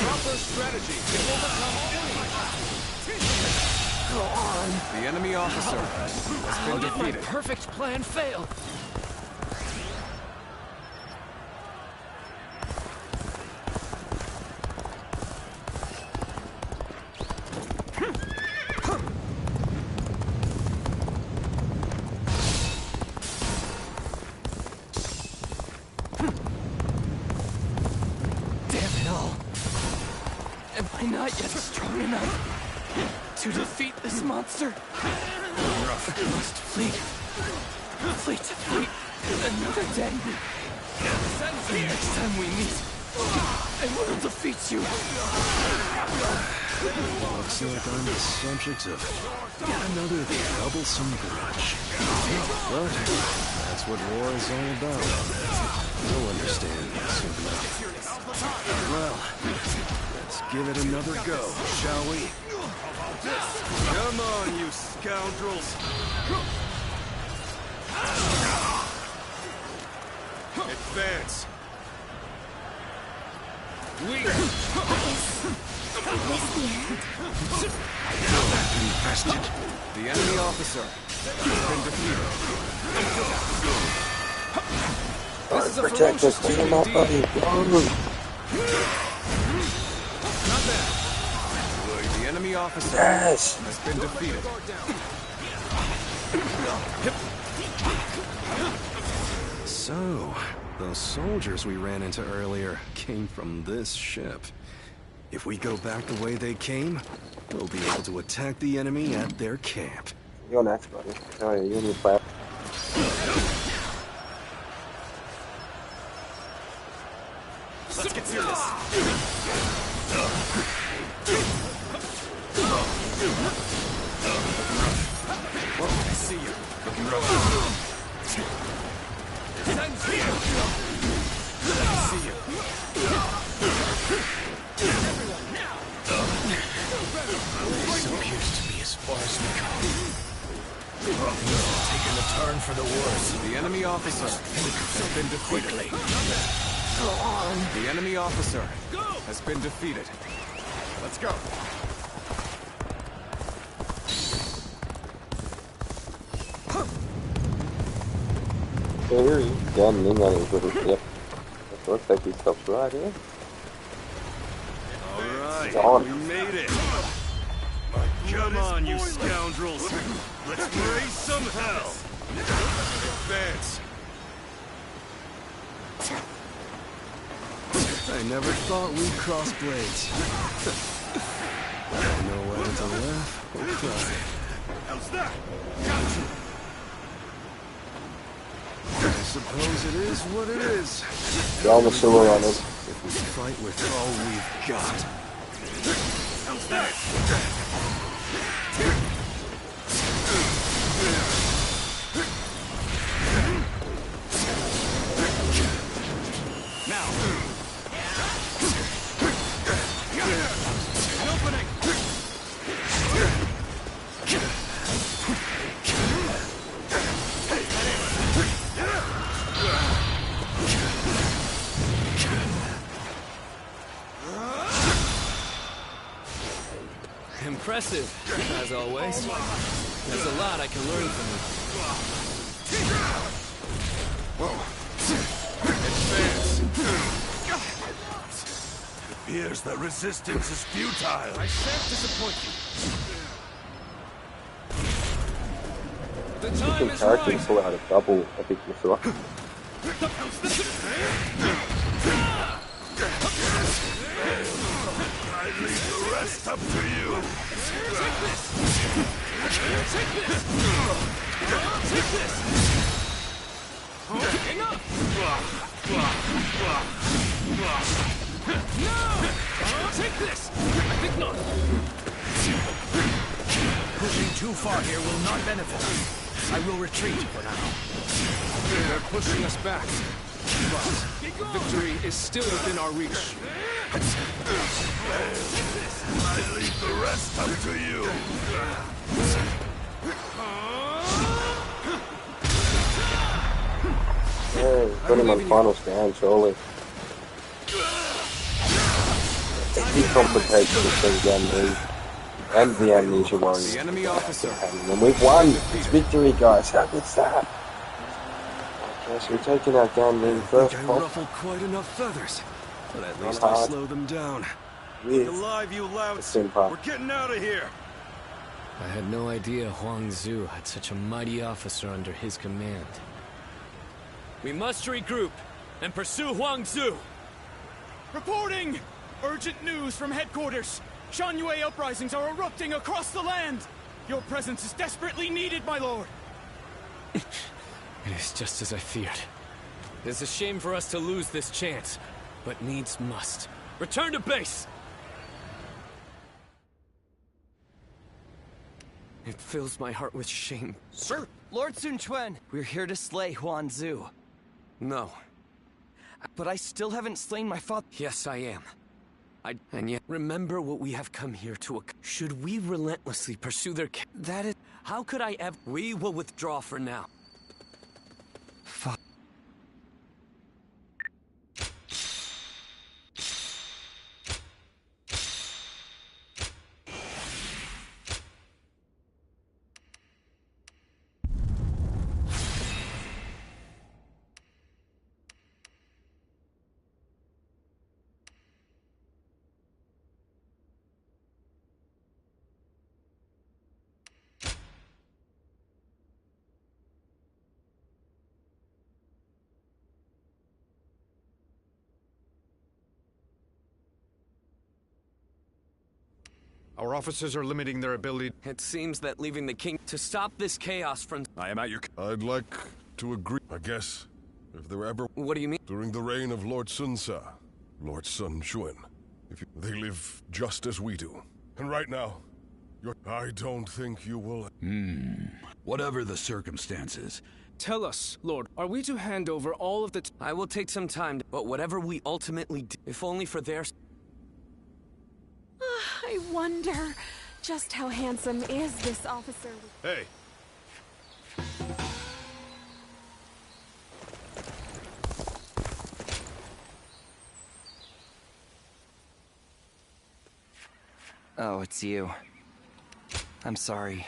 Proper strategy can overcome Go on. The enemy officer has How been did my defeated. perfect plan fail? Damn it all. Am I not yet strong enough to defeat this monster? I must flee. Flee to fight another day. The next time we meet, I will defeat you. Looks like I'm the subject of another troublesome grudge. But that's what war is all about. You'll understand soon enough. Well, let's give it another go, shall we? Come on, you scoundrels! Advance! Infested. The enemy officer has been defeated. This is a Protector ferocious duel indeed. Not bad. The enemy officer has been defeated. So, those soldiers we ran into earlier came from this ship. If we go back the way they came, we'll be able to attack the enemy at their camp. You're next, buddy. Oh yeah, you need to play. Let's get serious! Whoa, I see you. Looking rough. San Jian! I see you. This appears to be as far as we go. Taking a turn for the worse. The enemy officer has been defeated. Go on. The enemy officer has been defeated. Let's go! So here you gambling on his little ship. It looks like he stops right here. Alright, we made it! Come on, you scoundrels! Let's raise some hell! Advance! I never thought we'd cross blades. I don't know whether to laugh or cry. How's that? I suppose it is what it is. Y'all the silver on it. If we fight with all we've got. How's that? Impressive, as always. There's a lot I can learn from you. Whoa. Advance. It appears that resistance is futile. I shan't disappoint you. The time The is character right. pull out a double epic missile. I leave the rest up to you. Take this. Take this. Take this. Enough. No. Take this. I think not. Pushing too far here will not benefit us. I will retreat for now. They're pushing us back. But victory is still within our reach. I leave the rest up to you. Yeah, put him on final stand, surely. He complicates the thing again, and the Amnesia Warriors. The enemy officer. And we've won! It's victory, guys. How good's that? Okay, so we're taking our gun in first. I ruffled quite enough feathers, but at least I slowed them down. Look alive, you louts! We're getting out of here! I had no idea Huang Zhu had such a mighty officer under his command. We must regroup and pursue Huang Zhu. Reporting! Urgent news from headquarters. Shan uprisings are erupting across the land. Your presence is desperately needed, my lord. It is just as I feared. It is a shame for us to lose this chance, but needs must. Return to base! It fills my heart with shame. Sir, Lord Sun Quan, we're here to slay Huan Zhu. No. But I still haven't slain my father. Yes, I am. And yet, remember what we have come here to. Should we relentlessly pursue their that is. How could I ever? We will withdraw for now. Fuck. Our officers are limiting their ability. It seems that leaving the king to stop this chaos from. I am at your. I'd like to agree, I guess, if there ever... What do you mean? During the reign of Lord Sun Sa, Lord Sun Jian, they live just as we do. And right now, I don't think you will... Whatever the circumstances. Tell us, Lord, are we to hand over all of the... I will take some time, but whatever we ultimately do, if only for their... I wonder just how handsome is this officer. Hey. Oh, it's you. I'm sorry.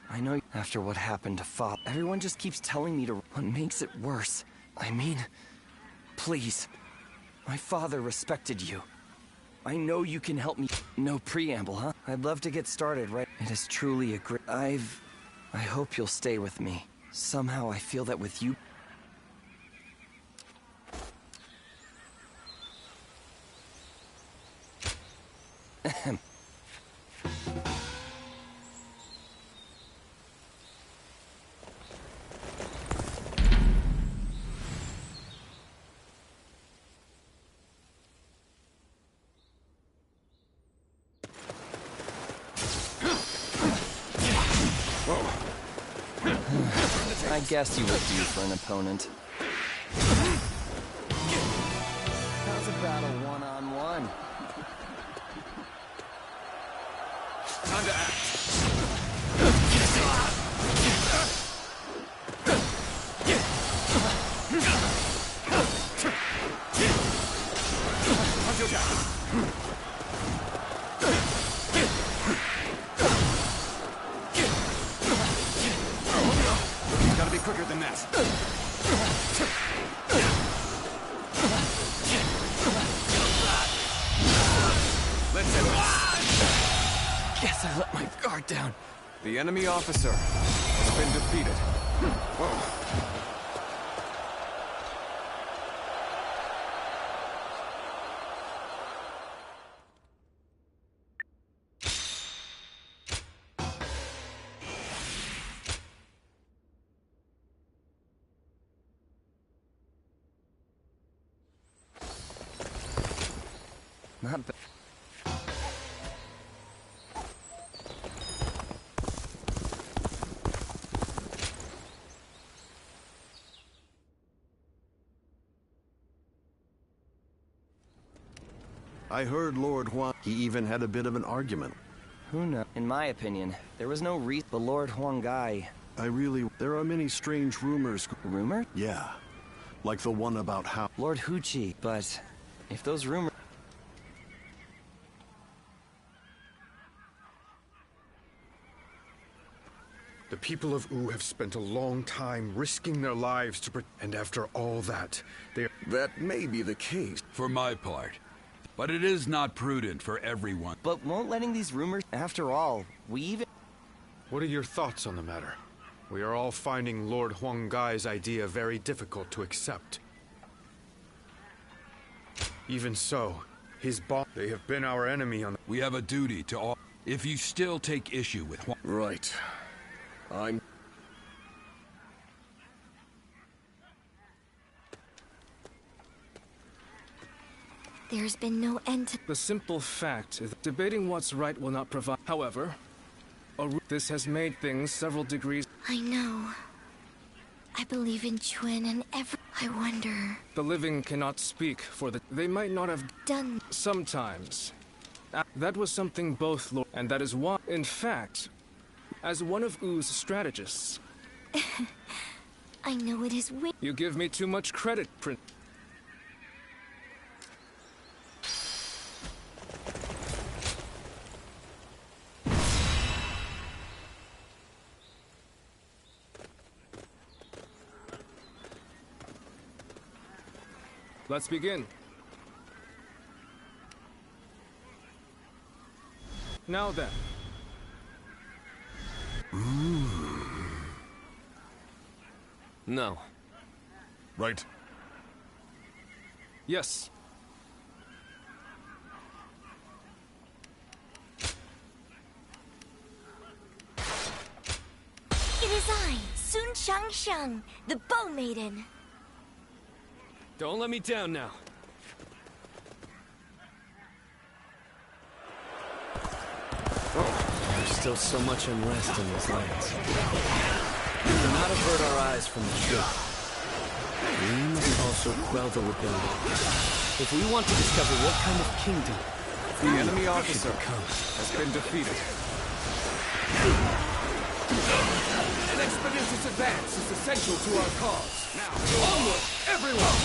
I know after what happened to Father, everyone just keeps telling me to... What makes it worse? I mean, please. My father respected you. I know you can help me. No preamble, huh? I'd love to get started, right? It is truly a great... I hope you'll stay with me. Somehow I feel that with you... I guess you would do for an opponent. How's about a one-on-one? Time to act. Gotta be quicker than that. Let's end this. Guess I let my guard down. The enemy officer has been defeated. Not bad. I heard Lord Huang. He even had a bit of an argument. Who knows? In my opinion, there was no reason. The Lord Huangai. There are many strange rumors. Rumor? Yeah. Like the one about how... Lord Huchi, but if those rumors... The people of Wu have spent a long time risking their lives to and after all that, That may be the case. For my part. But it is not prudent for everyone. But won't letting these rumors... After all, we even... What are your thoughts on the matter? We are all finding Lord Huangai's idea very difficult to accept. Even so, they have been our enemy on... We have a duty to all... If you still take issue with Huang... Right. There's been no end to... The simple fact is that debating what's right will not provide... However, this has made things several degrees... I know. I believe in Chuen and I wonder... The living cannot speak for the... They might not have... Done... Sometimes. That was something both Lord... And that is why... In fact, as one of Wu's strategists... I know it is we... You give me too much credit, Prince. Let's begin. Now then. No. Right. Yes. It is I, Sun Shangshang, the Bow Maiden. Don't let me down now. There's still so much unrest in these lands. We cannot avert our eyes from the truth. We must also quell the rebellion. If we want to discover what kind of kingdom the enemy officer has been defeated. An expeditious advance is essential to our cause. Now, onward, everyone!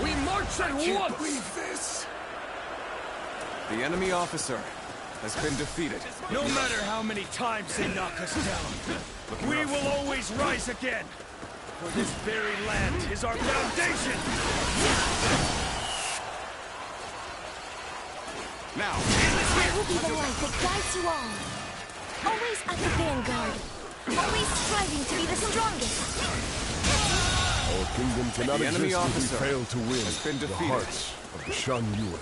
We march at once! I can't believe this! The enemy officer has been defeated. No matter how many times they knock us down, we will always rise again! For this very land is our foundation! Now, It will be the light that guides you all. Always at the vanguard. Always striving to be the strongest. Our kingdom cannot the enemy exist officer if we fail to win has been the defeated. hearts of the San Jian.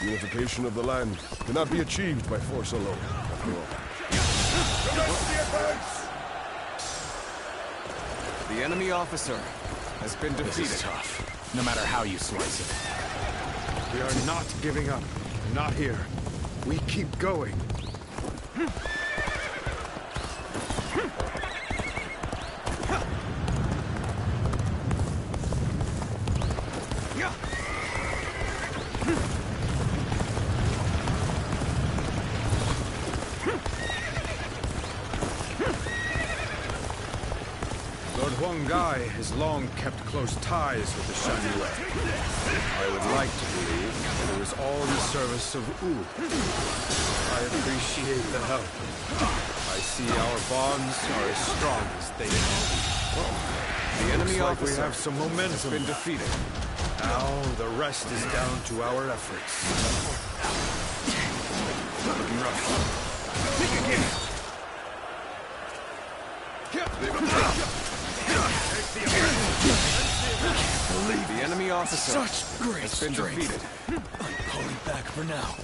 Unification of the land cannot be achieved by force alone, after all. The enemy officer has been defeated. This is tough, no matter how you slice it. We are not giving up. Not here. We keep going. Lord Huangai has long kept close ties with the San Jian. I would like to believe that it was all in the service of Wu. I appreciate the help. I see our bonds are as strong as they can be. The enemy Looks like officer we have some momentum has been defeated. Now the rest is down to our efforts. Looking rough. Think again. The enemy officer Such great has been strength. defeated. I'm pulling back for now.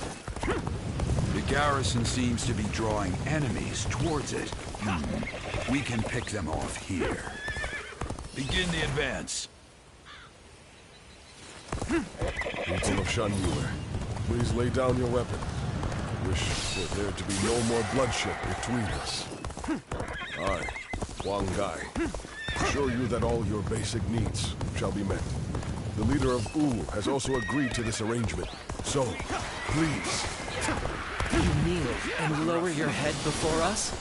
The garrison seems to be drawing enemies towards it. We can pick them off here. Begin the advance. People of San Jian, please lay down your weapon. Wish for there to be no more bloodshed between us. I, Huang Gai, assure you that all your basic needs shall be met. The leader of Wu has also agreed to this arrangement. So, please. You kneel and lower your head before us?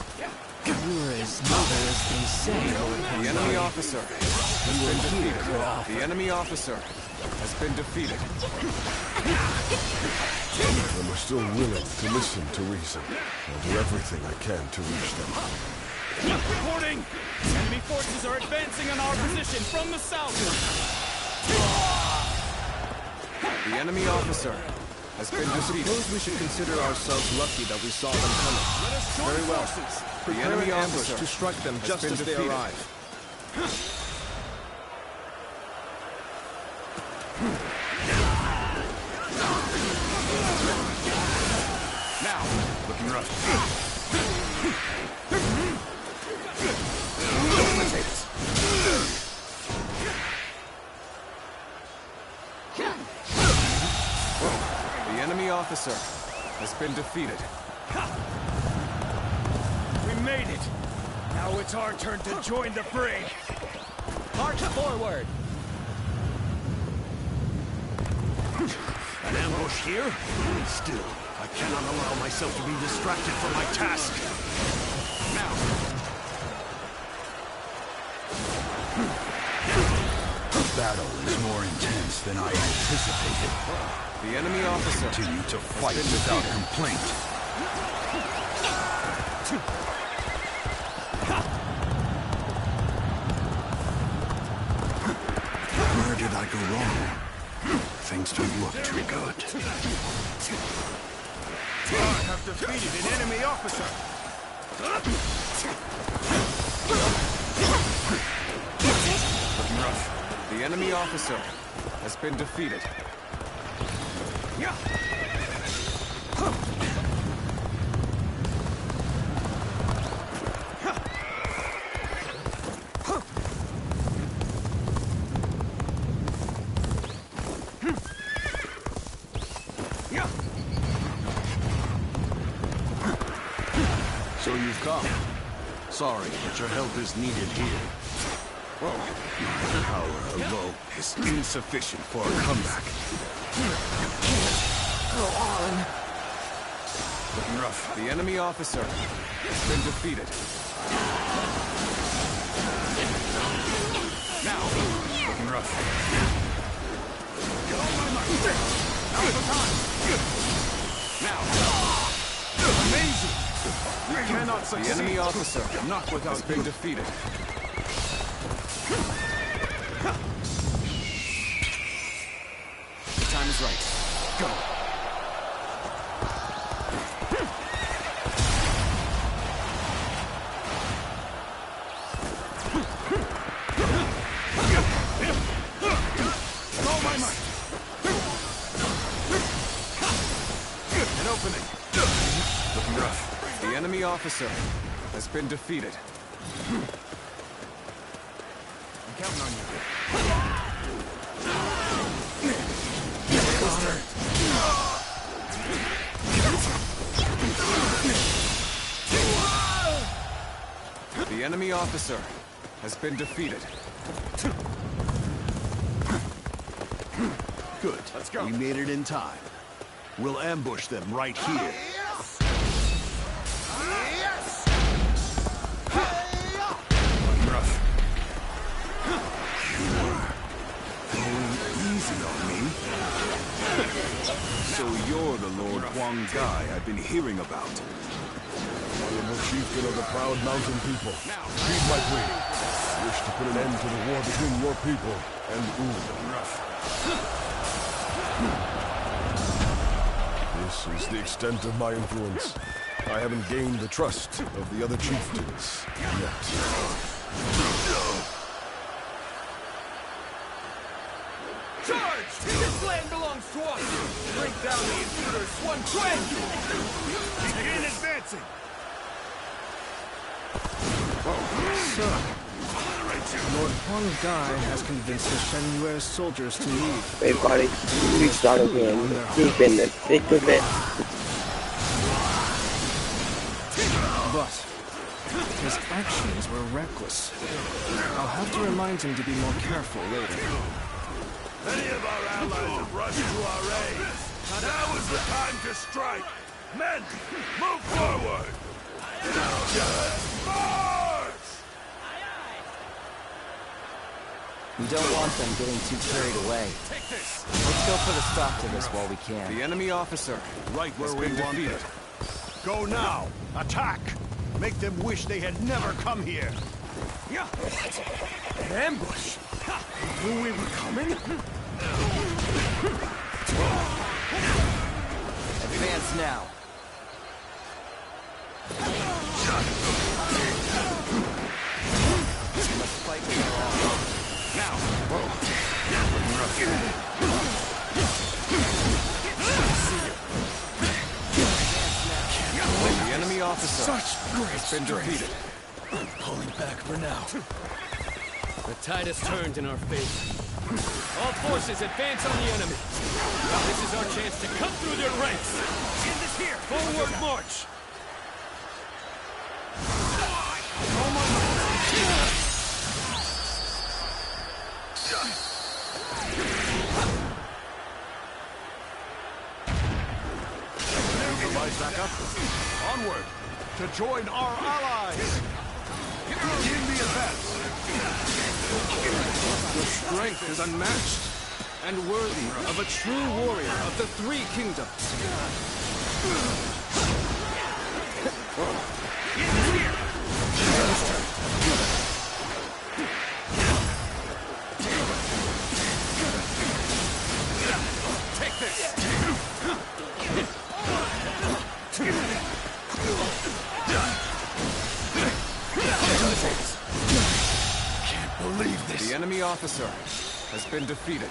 You were as noble as they say, Lord Huang. The enemy officer has been defeated. The enemy officer has been defeated. And we're still willing to listen to reason. I'll do everything I can to reach them. Reporting! Enemy forces are advancing on our position from the south! The enemy officer has been defeated. I suppose we should consider ourselves lucky that we saw them coming. Let us join Very well. forces! Prepare an ambush to strike them just as they arrive. Now, looking rough. The enemy officer has been defeated. We made it! Now it's our turn to join the fray! March forward! An ambush here? Still, I cannot allow myself to be distracted from my task. Now! The battle is more intense than I anticipated. The enemy officer continue to fight without complaint. Where did I go wrong? Things don't look too good. I have defeated an enemy officer! Looking rough. The enemy officer has been defeated. So you've come. Sorry, but your help is needed here. My power alone is insufficient for a comeback. Go on. Looking rough. The enemy officer has been defeated. Now, looking rough. Now's the time. Now. Amazing. We cannot succeed. The enemy officer not without been defeated. The time is right. Go. All my might! An opening. Looking rough. The enemy officer has been defeated. I'm counting on you. The enemy officer has been defeated. Good. Let's go. We made it in time. We'll ambush them right here. Rough. Going easy on me. So you're the Lord Huang Gai I've been hearing about. I am the chieftain of the proud mountain people. Heed my plea. I wish to put an end to the war between your people and Wu. This is the extent of my influence. I haven't gained the trust of the other chieftains yet. Charge! This land belongs to us! Break down the intruders, one twin! Begin advancing! Lord Huang Gai has convinced the Shen Yue's soldiers to leave. Wait, buddy. We started being deep in the thick of it. But his actions were reckless. I'll have to remind him to be more careful later. Many of our allies have rushed to our aid. Now is the time to strike. Men, move forward. Just march! We don't want them getting too carried away. Let's go put a stop to this while we can. The enemy officer, right where we want it. Go now! Attack! Make them wish they had never come here! Yeah. An ambush! Knew we were coming? Advance now. We must fight with our all. Now! The enemy officer has been defeated. I'm pulling back for now. The tide has turned in our favor. All forces advance on the enemy. This is our chance to cut through their ranks. End this here! Forward march! Rise back up. Onward! To join our allies! Begin the advance! Your strength is unmatched, and worthy of a true warrior of the Three Kingdoms. Take this! Can't believe this. The enemy officer has been defeated.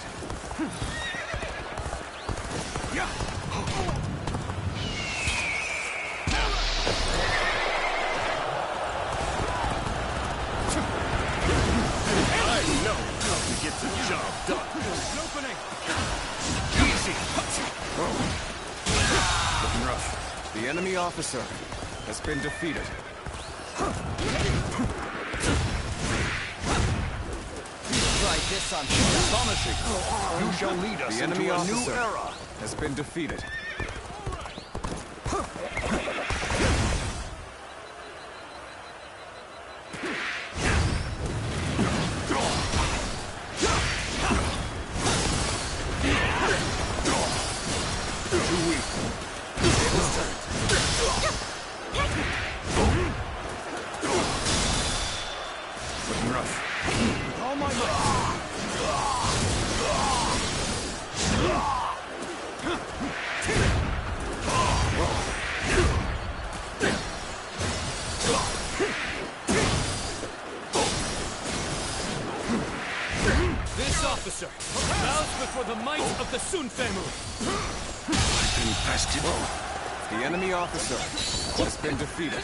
I know how to get the job done. Opening. Easy. Looking rough. The enemy officer has been defeated. Try this on Astonishing. You shall lead us The enemy into a officer new era. has been defeated. Too weak. Looking rough. With all my might. This officer bows before the might of the Sun family. The enemy officer has been defeated.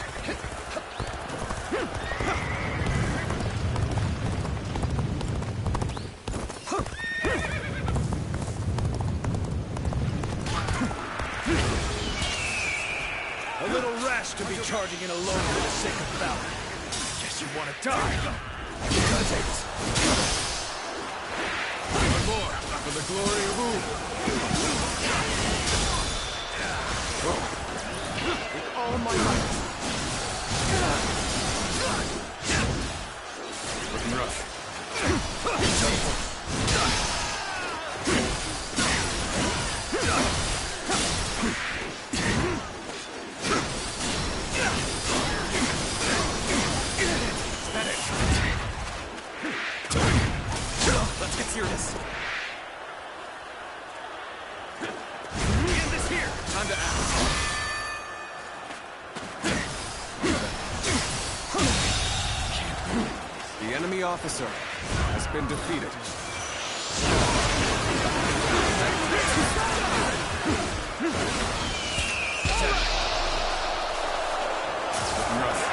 A little rash to be charging in alone for the sake of valor. Guess you want to die. One more for the glory of Wu. With all my might. Looking rough. Let's get serious. End this here. Time to act. The enemy officer has been defeated. Looking rough.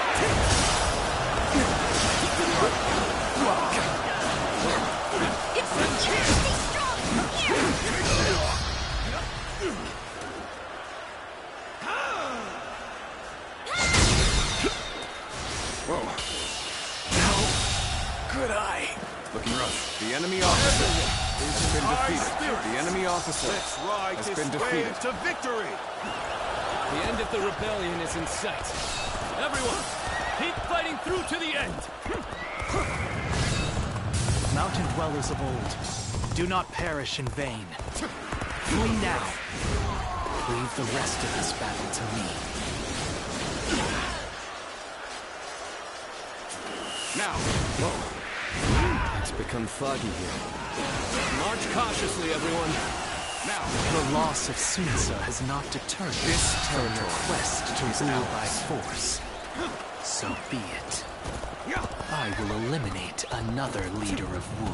Could I? Looking rough. The enemy officer has been defeated. The enemy officer has been defeated. To victory! The end of the rebellion is in sight. Everyone, keep fighting through to the end! Mountain dwellers of old, do not perish in vain. Flee now. Leave the rest of this battle to me. Now! Whoa. It's become foggy here. March cautiously, everyone. Now! The loss of Sun Ce has not deterred this territory quest to rule by force. So be it. I will eliminate another leader of Wu.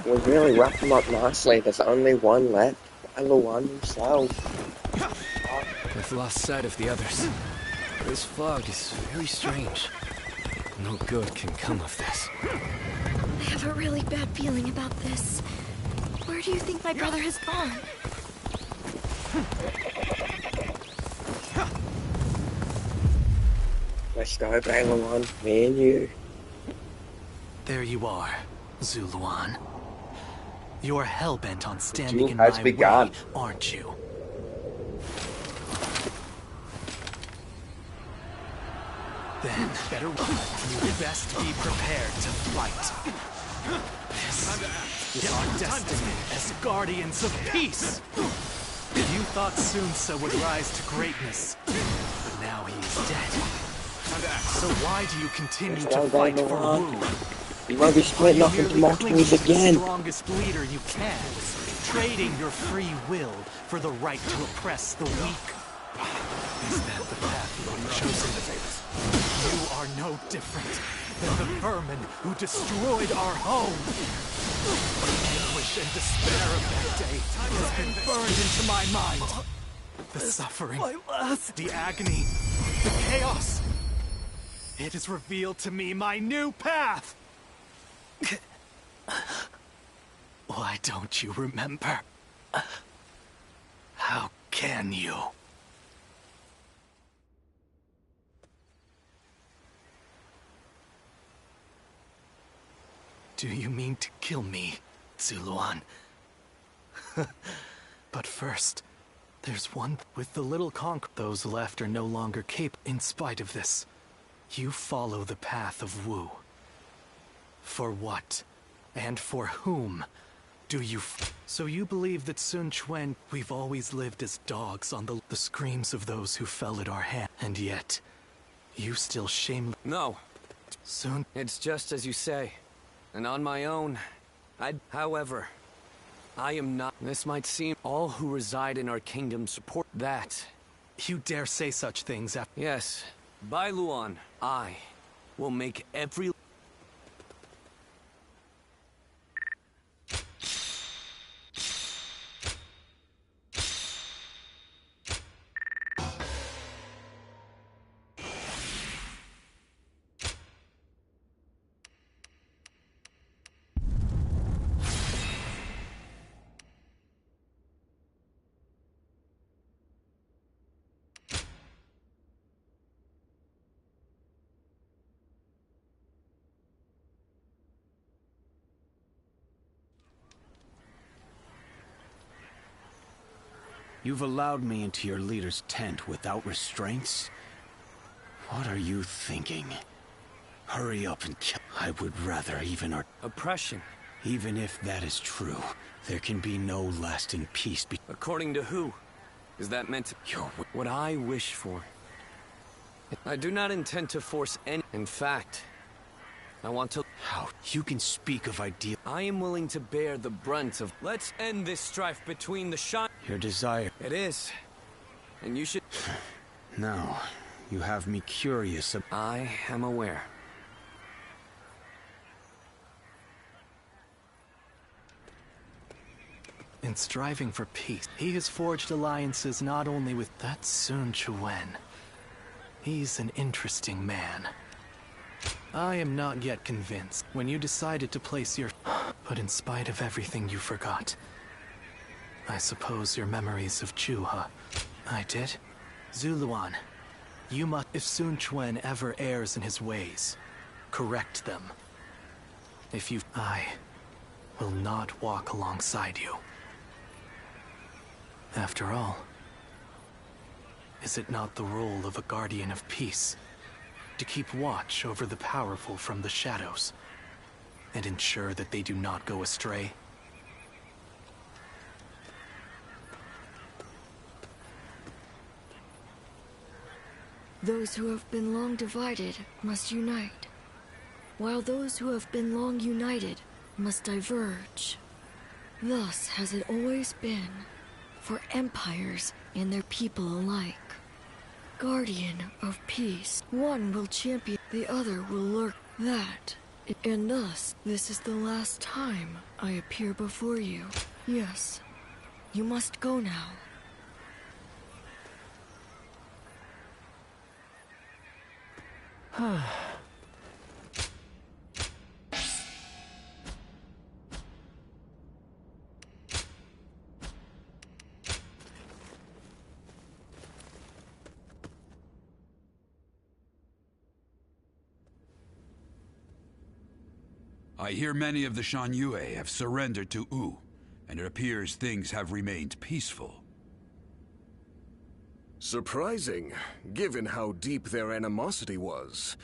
We really wrapped them up nicely. There's only one left. Ziluan himself. I've lost sight of the others. This fog is very strange. No good can come of this. I have a really bad feeling about this. Where do you think my brother has gone? Let's go, Ziluan. Me and you. There you are, Ziluan. You're hell-bent on standing in has my begun. way, aren't you? Then, better you'd best be prepared to fight. This is our destiny as guardians of peace. You thought Sun Ce would rise to greatness, but now he is dead. So why do you continue to fight for Wu? You won't be splitting up into multiples again. The strongest leader you can, trading your free will for the right to oppress the weak. Is that the path you have chosen? You are no different than the vermin who destroyed our home. The anguish and despair of that day has been burned into my mind. The suffering, the agony, the chaos. It has revealed to me my new path. Why don't you remember? How can you? Do you mean to kill me, Ziluan? But first, there's one with the little those left are no longer capable. In spite of this, you follow the path of Wu. For what? And for whom? Do you So you believe that Sun Quan... We've always lived as dogs on the screams of those who fell at our hand. And yet, you still No. Sun... It's just as you say. And on my own, However, I am not... This might seem... All who reside in our kingdom support that. You dare say such things after... Yes. By Luan, I will make every... You've allowed me into your leader's tent without restraints? What are you thinking? Hurry up and kill. I would rather even Oppression. Even if that is true, there can be no lasting peace According to who? Is that meant to... What I wish for. I do not intend to force any... In fact, I want to... How? You can speak of ideal... I am willing to bear the brunt of... Let's end this strife between the Shan... Your desire... It is. And you should... No. You have me curious about... I am aware. In striving for peace, he has forged alliances not only with that Sun Quan. He's an interesting man. I am not yet convinced when you decided to place your... But in spite of everything you forgot, I suppose your memories of Chuha. I did? Ziluan, you must... If Sun Quan ever errs in his ways, correct them. If you... I will not walk alongside you. After all, is it not the role of a guardian of peace to keep watch over the powerful from the shadows and ensure that they do not go astray? Those who have been long divided must unite, while those who have been long united must diverge. Thus has it always been, for empires and their people alike. Guardian of peace, one will champion, the other will lurk. And thus, this is the last time I appear before you. Yes, you must go now. I hear many of the San Jian have surrendered to Wu, and it appears things have remained peaceful. Surprising, given how deep their animosity was.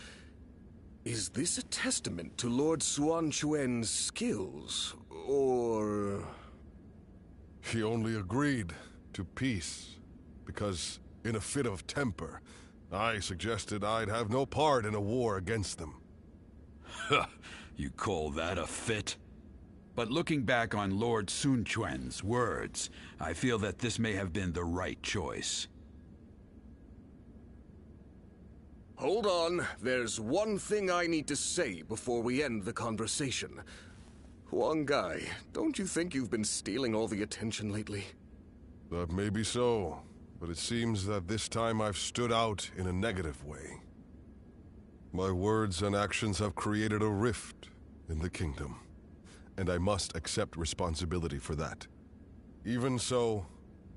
Is this a testament to Lord Xuan Chuan's skills, or... He only agreed to peace, because in a fit of temper, I suggested I'd have no part in a war against them. You call that a fit? But looking back on Lord Sun Quan's words, I feel that this may have been the right choice. Hold on, there's one thing I need to say before we end the conversation. Huang Gai, don't you think you've been stealing all the attention lately? That may be so, but it seems that this time I've stood out in a negative way. My words and actions have created a rift in the kingdom, and I must accept responsibility for that. Even so,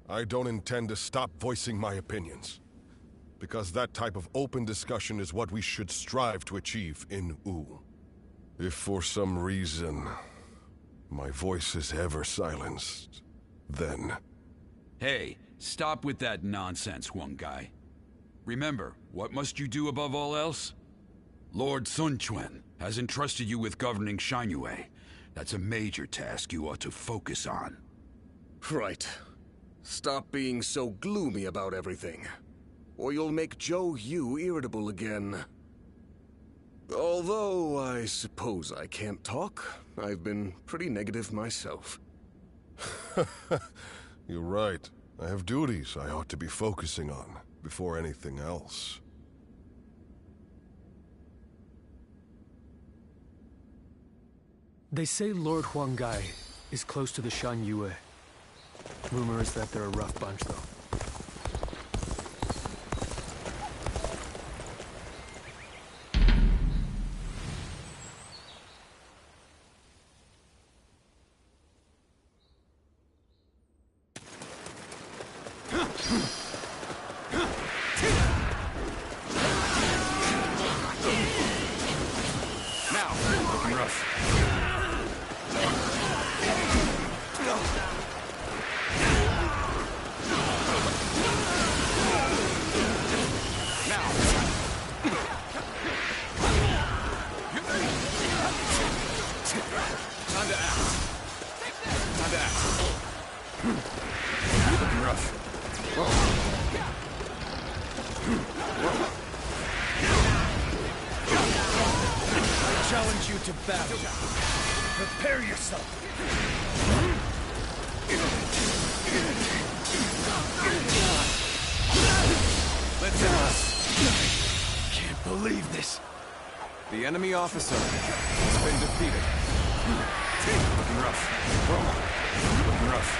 I don't intend to stop voicing my opinions, because that type of open discussion is what we should strive to achieve in Wu. If for some reason my voice is ever silenced, then... Hey, stop with that nonsense, Huang Gai. Remember, what must you do above all else? Lord Sun Quan has entrusted you with governing San Jian. That's a major task you ought to focus on. Right. Stop being so gloomy about everything, or you'll make Zhou Yu irritable again. Although, I suppose I can't talk. I've been pretty negative myself. You're right. I have duties I ought to be focusing on before anything else. They say Lord Huang Gai is close to the San Jian. Rumor is that they're a rough bunch, though. Challenge you to battle. Prepare yourself. Let's end. Can't believe this. The enemy officer has been defeated. Looking rough. Looking rough.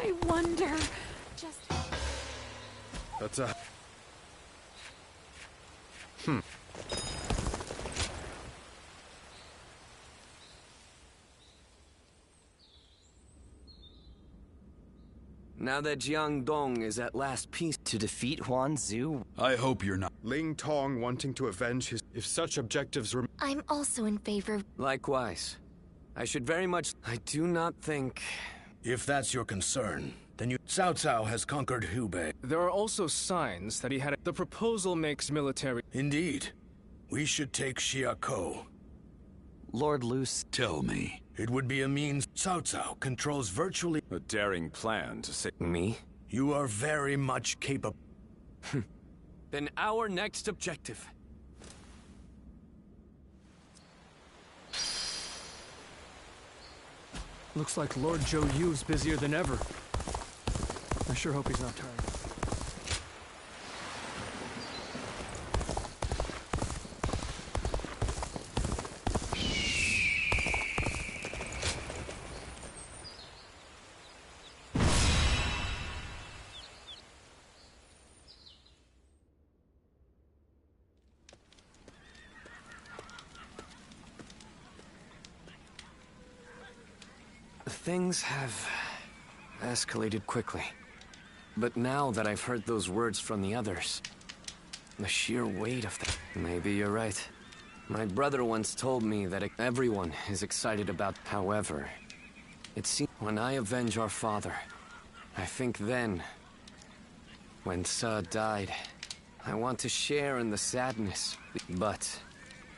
I wonder just... That's a... Now that Jiangdong is at last peace To defeat Huan Zu? I hope you're not. Ling Tong wanting to avenge his... If such objectives were... I'm also in favor of... Likewise. I should very much... I do not think... If that's your concern, then Cao Cao has conquered Hubei. There are also signs that he had the proposal makes military... Indeed. We should take Xiakou. Lord Luce... Tell me. It would be a means Cao Cao controls virtually... A daring plan to say... Me? You are very much capable... Then our next objective. Looks like Lord Zhou Yu's busier than ever. I sure hope he's not tired. Things have escalated quickly. But now that I've heard those words from the others, the sheer weight of them... Maybe you're right. My brother once told me that everyone is excited about... However, it seems when I avenge our father, I think then, when Ce died, I want to share in the sadness. But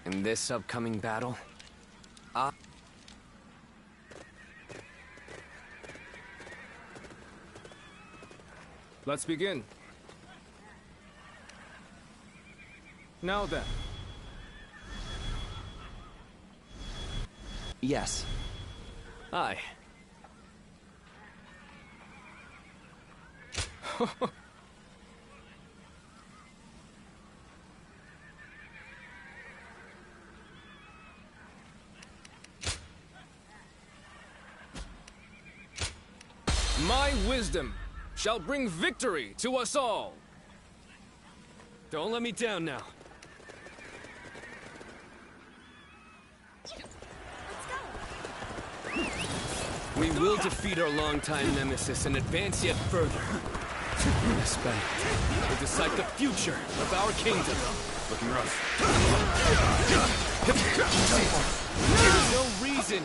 in this upcoming battle, Let's begin. Now then. Yes. Aye. My wisdom shall bring victory to us all. Don't let me down now. We will defeat our longtime nemesis and advance yet further. This battle will decide the future of our kingdom. Looking rough. There's no reason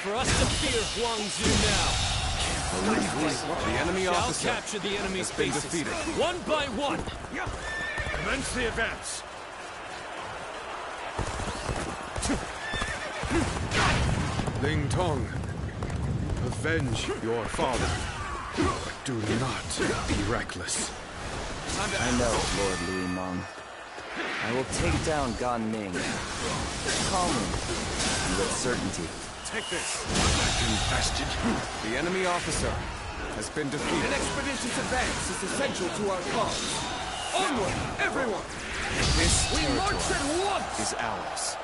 for us to fear Huang Zu now. The enemy officer shall capture the enemy's has been bases, defeated. one by one. Commence the advance. Ling Tong, avenge your father. But do not be reckless. I know, Lord Louis Meng. I will take down Gan Ning. Calmly, and with certainty. Take this. Bastard. The enemy officer has been defeated. An expedition's advance is essential to our cause. Onward, everyone! This We march at territory once! is ours.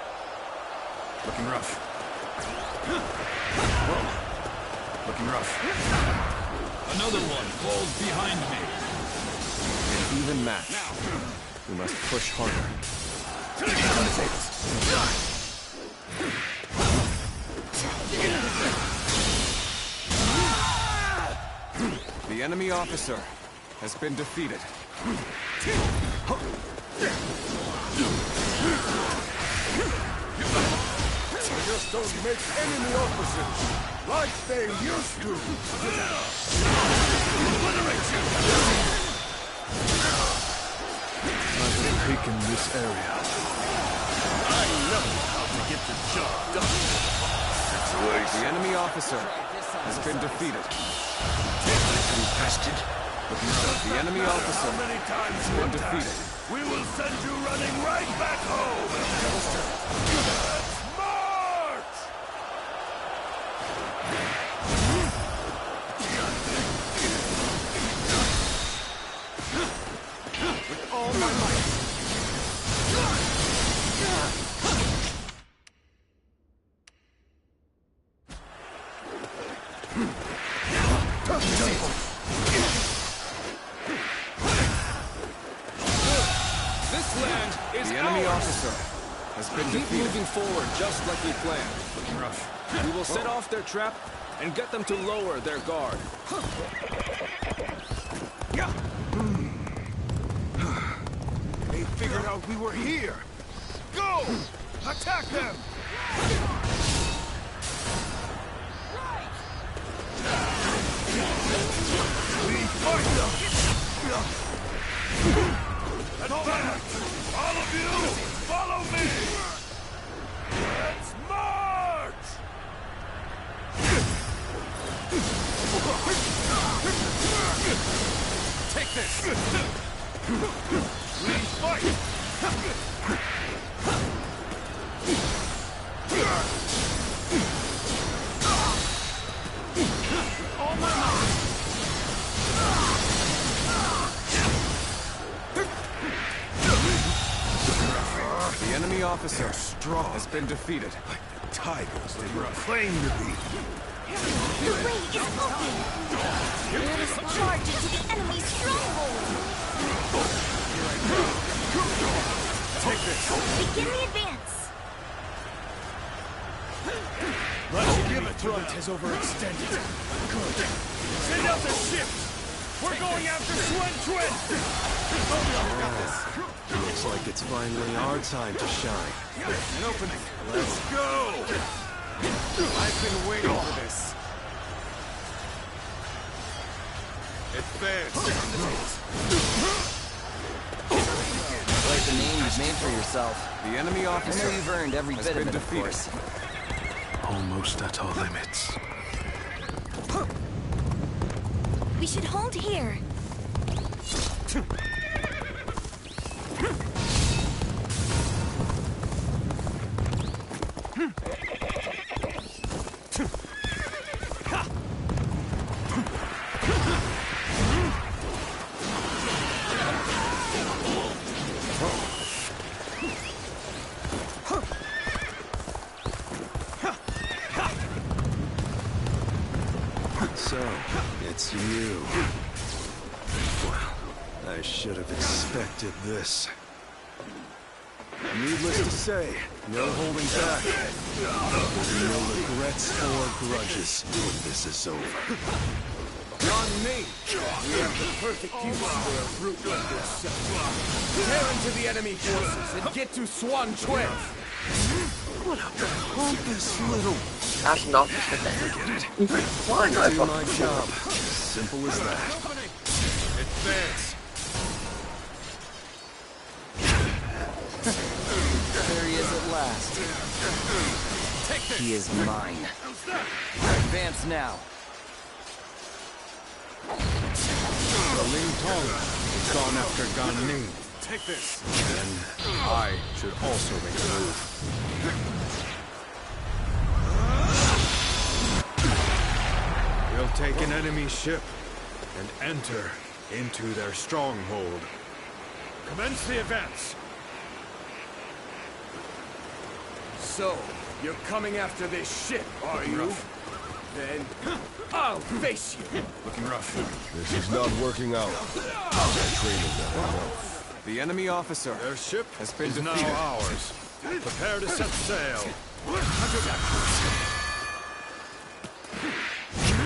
Looking rough. Looking rough. Another one falls behind me. An even match. We must push harder. The enemy officer has been defeated. They just don't make enemy officers like they used to. Obliterate you! I've taken this area. I know how to get the job done. The enemy officer has been defeated. Bastard. The enemy officer How many times has been defeated. we will send you running right back home. Let's march! With all my might. This This land is The enemy ours. officer has been defeated. Keep moving forward just like we planned. Looking rough. We will set off their trap and get them to lower their guard. They figured out we were here. Go! Attack them! We fight them! Advance! All of you, follow me! Let's march! Take this! We fight! All my might! The enemy officer has been defeated. Like the tigers they claim to be. The way is open! Let us charge into the enemy's stronghold! Take this! Begin the advance! Let's give it. Front has overextended. Good. Send out the ships! We're going after Sun Jian! Looks like it's finally our time to shine. An opening. Let's go! I've been waiting for this. Advance! Like the name you've made for yourself. The enemy officer I know you've earned every bit of it, of course. Almost at our limits. We should hold here. So, it's you. Well, I should have expected this. Needless to say, no holding back. There'll be no regrets or grudges when this is over. On me! We have the perfect use for a brute like yourself. Tear into the enemy forces and get to San Jian! What a pompous little... That's not the Forget it. Why not? Do my job. Simple as that. Advance! There he is at last. He is mine. Advance now. Ling Tong has gone after Gan Ning. Take this! Then I should also make a move. We'll take an enemy ship and enter into their stronghold. Commence the advance! So, you're coming after this ship, are you? Then, I'll face you! Looking rough. This is not working out. Training that enough. The enemy officer Their ship has been is defeated. now ours. Prepare to set sail.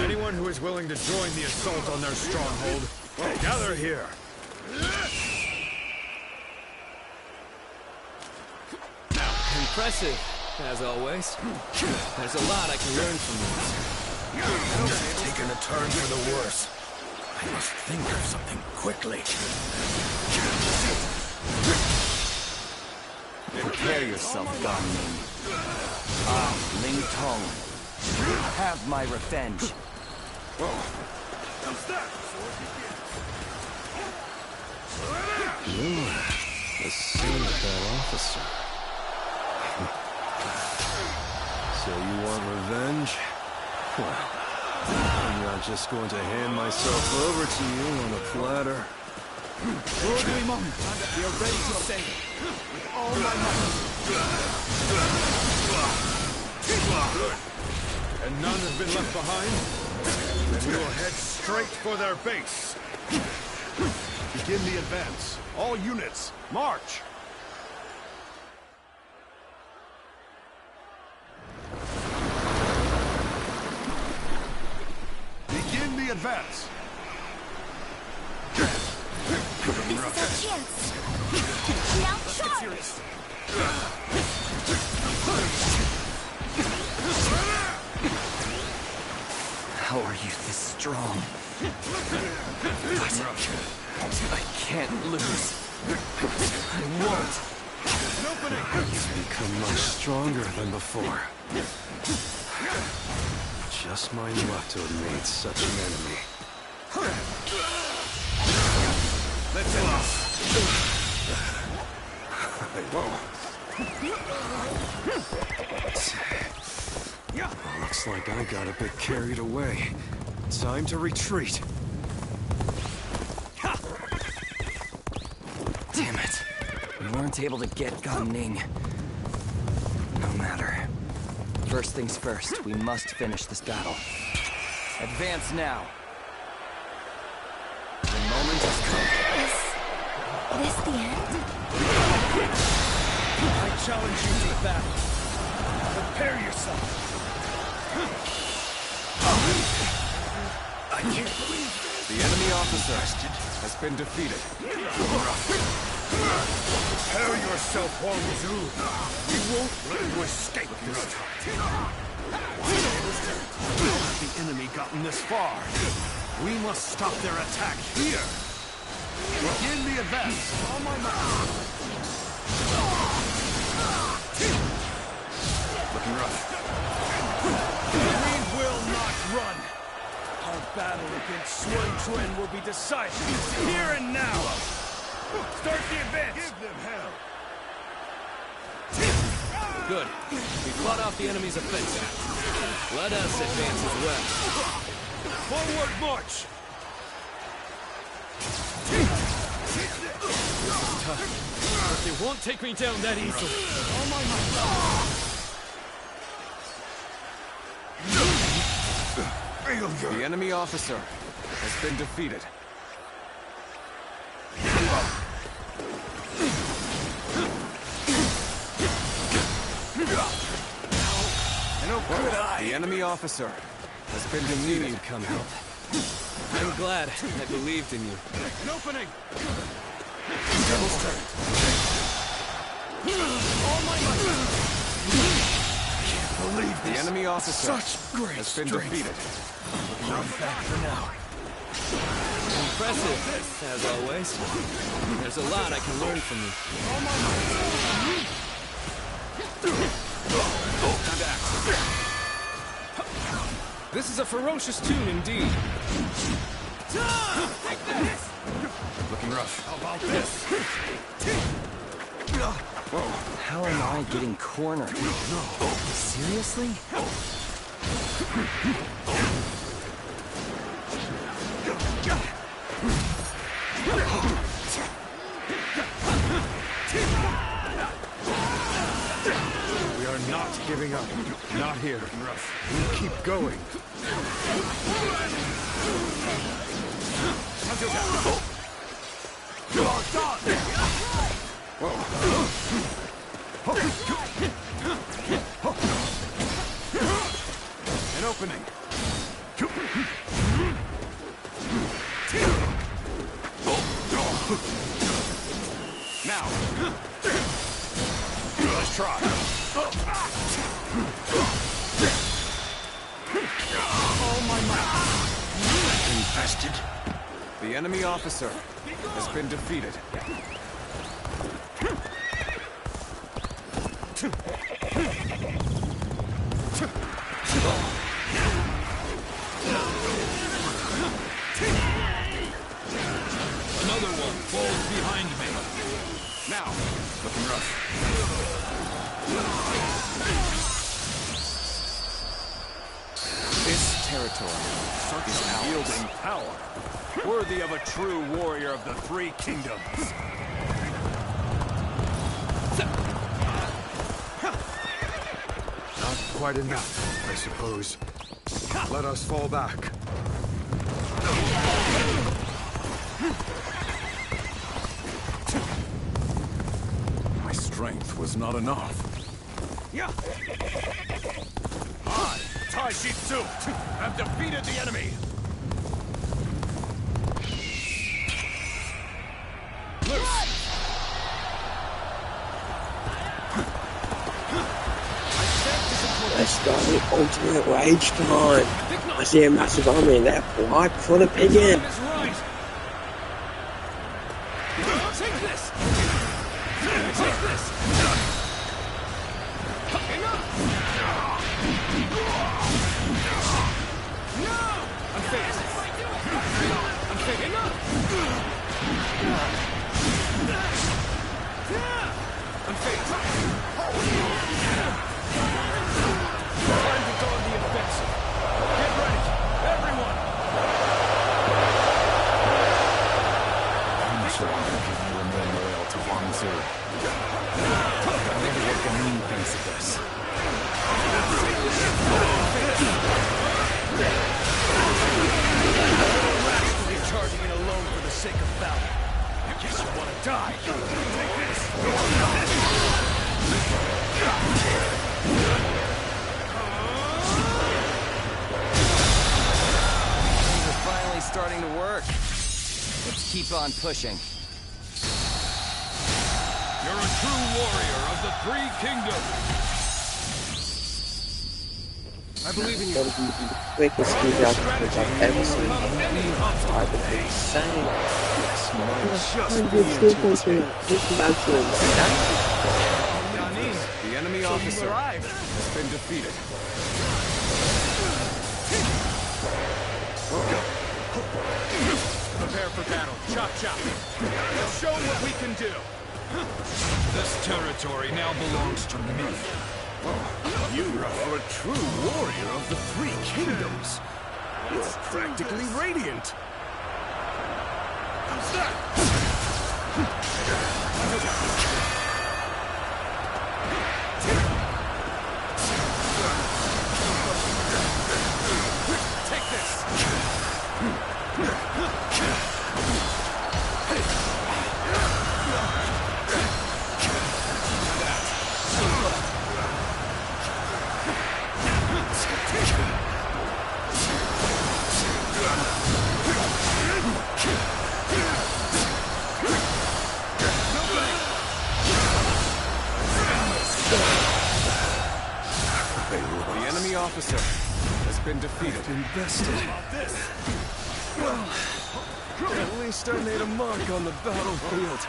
Anyone who is willing to join the assault on their stronghold, gather here. Impressive, as always. There's a lot I can learn from you. It's taken a turn for the worse. I must think of something quickly. Prepare yourself, Gan Ning. Ling Tong. Have my revenge. The son of that officer. So you want revenge? Well, I'm not just going to hand myself over to you on a platter. Lord Limon, we are ready to sail. With all my might. Good. And none have been left behind? Then we will head straight for their base. Begin the advance. All units, march! Begin the advance. This is our chance. Now charge! How are you this strong? But I can't lose. I won't. You've become much stronger than before. Just my luck to have made such an enemy. Let's end this. Looks like I got a bit carried away. Time to retreat. Damn it. We weren't able to get Gan Ning. No matter. First things first, we must finish this battle. Advance now. The moment has come. Is this the end? I challenge you to battle. Prepare yourself. I can't believe this. The enemy officer has been defeated. Prepare yourself, Huang Zu. We won't let you escape this time. The enemy gotten this far. We must stop their attack here. Begin the advance. On my mark. Looking rough. We will not run. Our battle against Sun Jian will be decided here and now. Start the advance. Give them hell. Good. We fought off the enemy's offensive. Let us advance as well. Forward march. Tough, but they won't take me down that easily. The enemy officer has been defeated. The enemy officer has been defeated. You'd come help. I'm glad. I believed in you. An opening. Devil's turn. All my might. Believe the enemy officer Such great has been strength. defeated. Run back for now. Impressive, as always. There's a lot I can learn from you. All my might. Time to act. This is a ferocious tune indeed. Looking rough. How about this? Whoa, how am I getting cornered? Seriously? We are not giving up. Not here. We keep going. An opening. Now. Let's try. All my might. Infested. The enemy officer has been defeated. Another one falls behind me. Now, looking rough. This territory is ours. Yielding power, worthy of a true warrior of the Three Kingdoms. Not quite enough, I suppose. Let us fall back. strength was not enough. Yeah. I, Taishitsu, have defeated the enemy. Let's start the ultimate rage time. I see a massive army in there. Right for the pig in. Take this! Take this! Enough! No! I'm phased. I'm phased. Enough! I'm phased. Time to go on the offensive. Get ready, everyone! I'm sure I remain loyal to Wang Zu. I'll never work a mean piece of this. You're charging in alone for the sake of valor. I guess you want to die. Take this. We're finally starting to work. Let's keep on pushing. You're a true warrior of the Three Kingdoms. I believe in you. One of the quickest speed outcomes I've ever seen. I've been insane. This is absolutely insane. The enemy officer has been defeated. Prepare for battle. Chop, chop. Let's show what we can do. This territory now belongs to me. You are a true warrior of the Three Kingdoms. You're practically radiant. How's that? Take this. The enemy officer has been defeated. Invested. Well, at least I made a mark on the battlefield.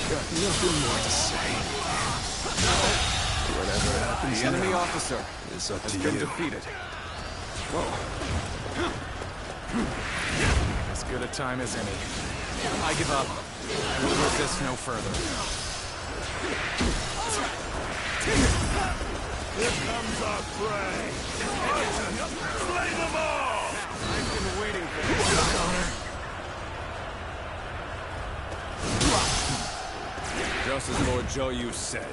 Got nothing more to say. Whatever happens The enemy now officer is up has to been you. defeated. As good a time as any. I give up. I will resist no further. Here comes our prey. Slay them all! I've been waiting for this, Connor. Just as Lord Zhou said.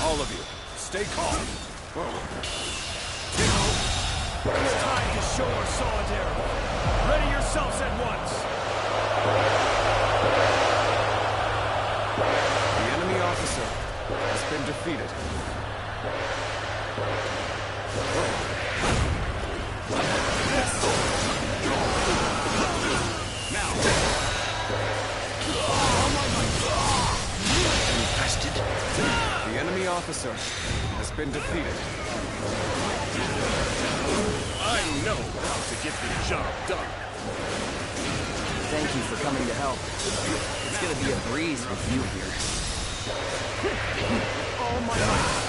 All of you, stay calm. It's time to show our solidarity. Ready yourselves at once. The enemy officer has been defeated. Now. Infested. The enemy officer has been defeated. I know how to get the job done. Thank you for coming to help. It's gonna be a breeze with you here. All my might.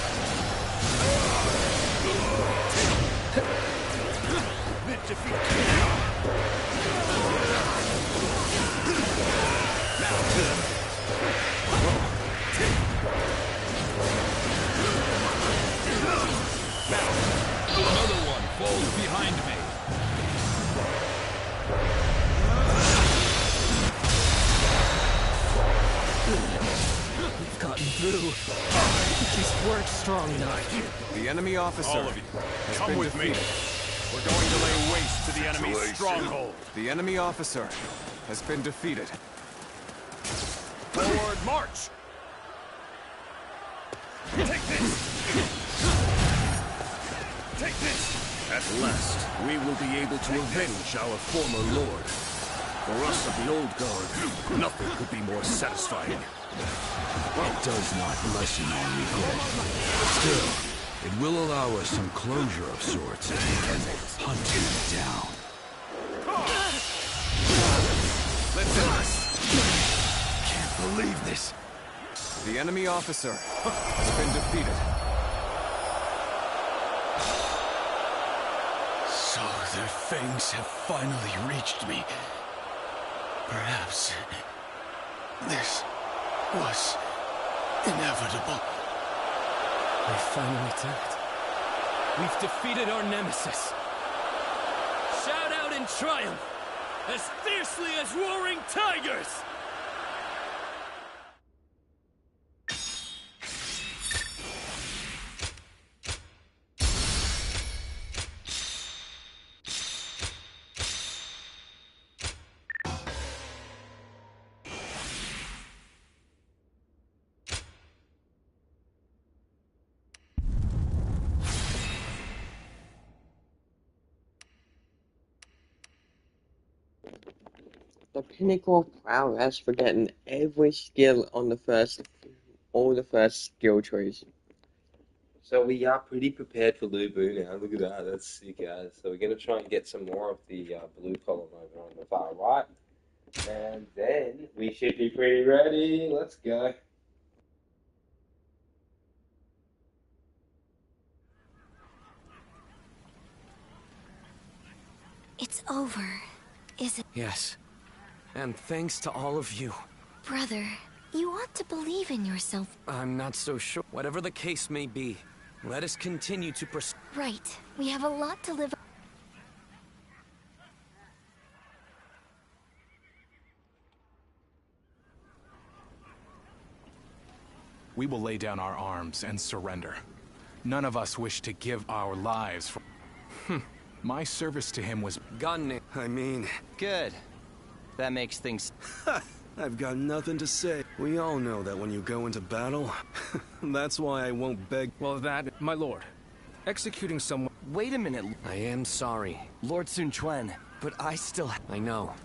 Bit defeat. Another one falls behind me. We've gotten through. We just weren't strong enough. The enemy officer All of you, has come been with me. defeated. We're going to lay waste to the enemy's stronghold. The enemy officer has been defeated. Forward march! Take this! Take this! At last, we will be able to avenge our former lord. For us of the old guard, nothing could be more satisfying. It does not lessen our regret. Still, it will allow us some closure of sorts and hunt him down. Can't believe this. The enemy officer has been defeated. So their fangs have finally reached me. Perhaps this was inevitable. We finally did it. We've defeated our nemesis. Shout out in triumph, as fiercely as roaring tigers! The pinnacle of prowess for getting every skill on all the first skill trees. So we are pretty prepared for Lu Bu now. Look at that, that's sick, guys. So we're going to try and get some more of the blue column over on the far right. And then we should be pretty ready. Let's go. It's over, is it? Yes. And thanks to all of you. Brother, you ought to believe in yourself. I'm not so sure. Whatever the case may be, let us continue to pursue. Right. We have a lot to live. We will lay down our arms and surrender. None of us wish to give our lives for... My service to him was... Gunning. I mean... Good. That makes things... I've got nothing to say. We all know that when you go into battle, that's why I won't beg. Well, that, my lord, executing someone... Wait a minute. I am sorry. Lord Sun Quan, but I still... I know.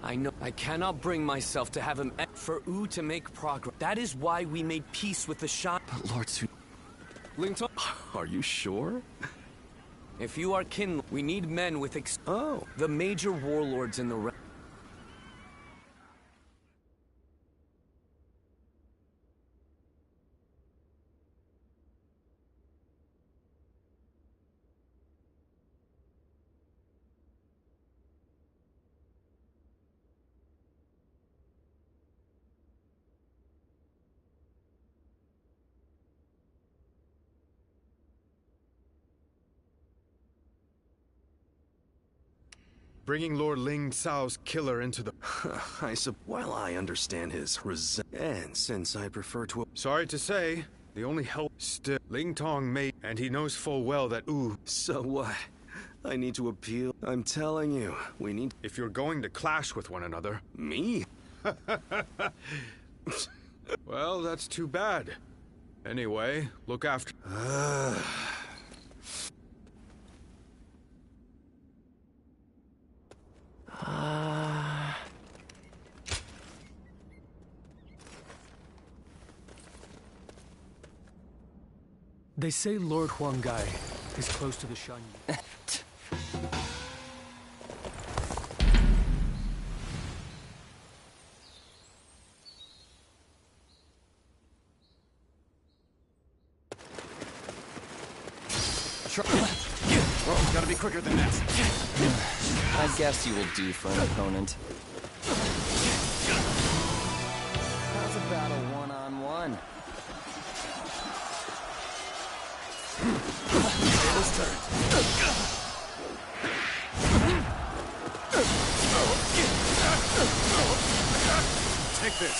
I cannot bring myself to have him for Wu to make progress. That is why we made peace with the Shan. But Lord Sun... Ling Tong... Are you sure? If you are kin, we need men with the major warlords in the realm. Bringing Lord Ling Cao's killer into the... Well, I understand his and since I prefer to... Sorry to say, the only help still... Ling Tong made... And he knows full well that So what? I need to appeal. I'm telling you, we need... If you're going to clash with one another... Me? Well, that's too bad. Anyway, look after... They say Lord Huanggai is close to the San Jian. Oh, gotta be quicker than that. I guess you will do for an opponent. How's a battle one-on-one? Tables turned. Take this.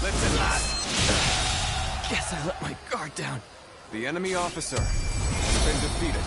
Let's end this. Guess I let my guard down. The enemy officer has been defeated.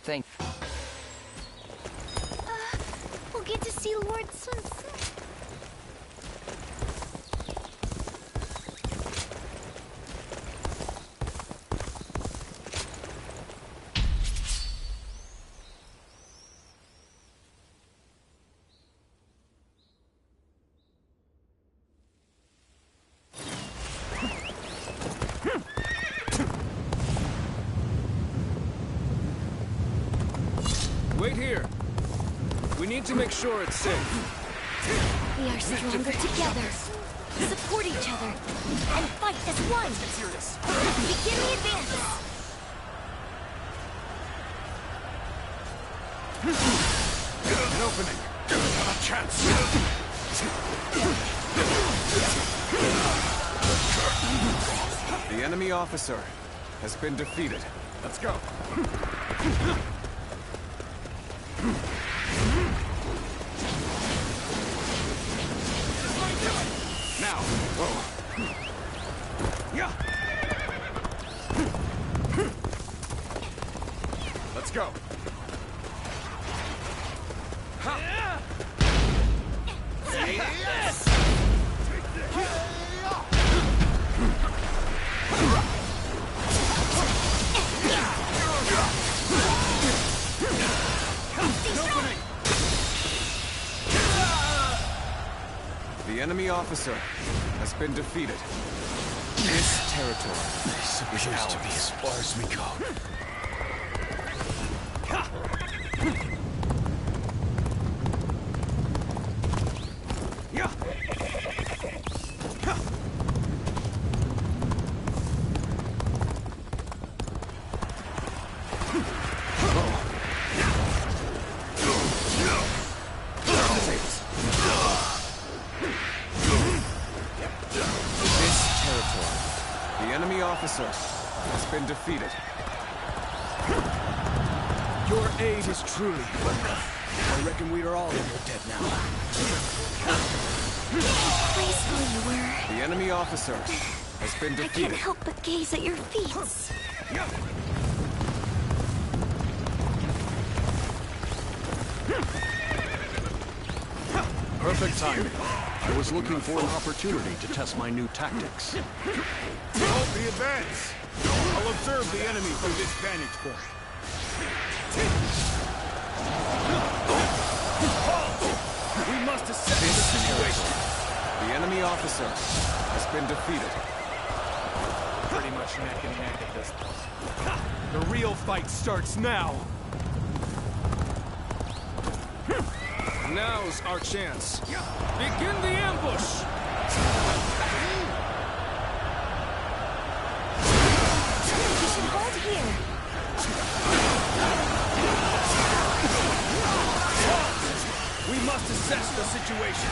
Thank. We'll get to see Lord Sun. Wait here. We need to make sure it's safe. We are stronger together. Support each other. And fight as one. Begin the advance. An opening. Not a chance. The enemy officer has been defeated. Let's go. Now. Whoa. Yeah. Let's go. Ha. Yes. The enemy officer has been defeated. This territory is Appears to be as far as we go. Officer has been defeated. Your aid is truly welcome. I reckon we are all in your debt now. Graceful you were. The enemy officer has been defeated. I can't help but gaze at your feet. Perfect timing. I was looking for an opportunity to test my new tactics. Hold the advance. I'll observe the enemy from this vantage point. We must assess the situation. The enemy officer has been defeated. Pretty much neck and neck at this point. The real fight starts now. Now's our chance. Begin the ambush! You should hold here. We must assess the situation.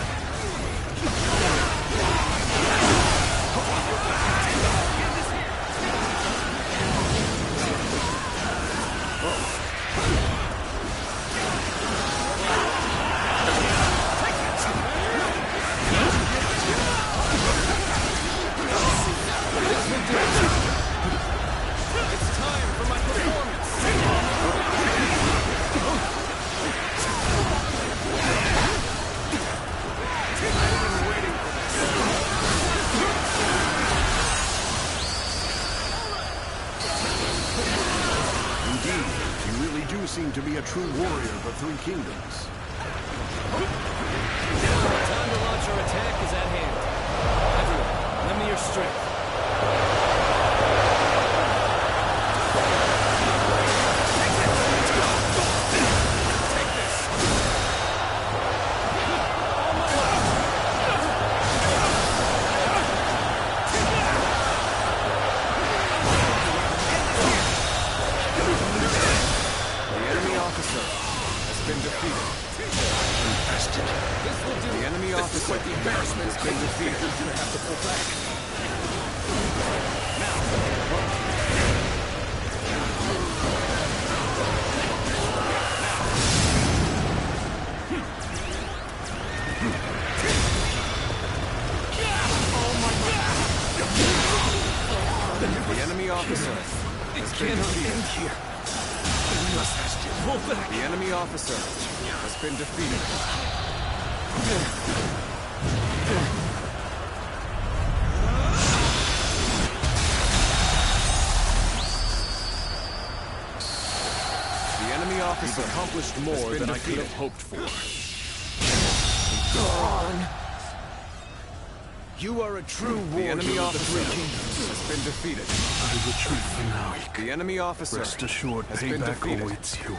It's time for my performance! I've been waiting for this. Indeed, you really do seem to be a true warrior of the Three Kingdoms. Time to launch our attack is at hand. Everyone, lend me your strength. The enemy officer has been defeated. defeated. This will do. The enemy officer with the embarrassment has been defeated. You have to pull back. The enemy officer has been defeated. Here. We must pull back. The enemy officer has been defeated. The enemy officer accomplished more than I could have hoped for. Gone. You are a true warrior. The enemy of the officer Three Kingdoms has been defeated. I retreat for now. The enemy officer Rest assured, has been payback defeated. awaits you.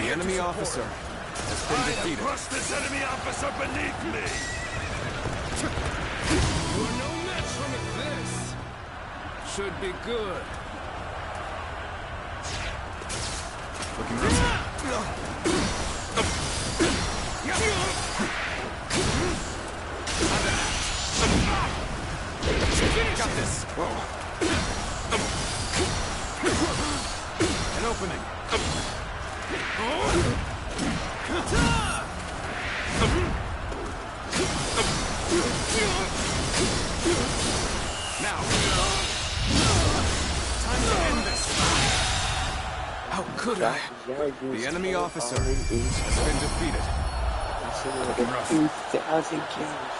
The enemy officer has been defeated. Crush this enemy officer beneath me! You are no match for me. This should be good. Looking good. Got this. An opening. Now. Time to end this. How could I? The enemy officer has been defeated. 2,000 kills.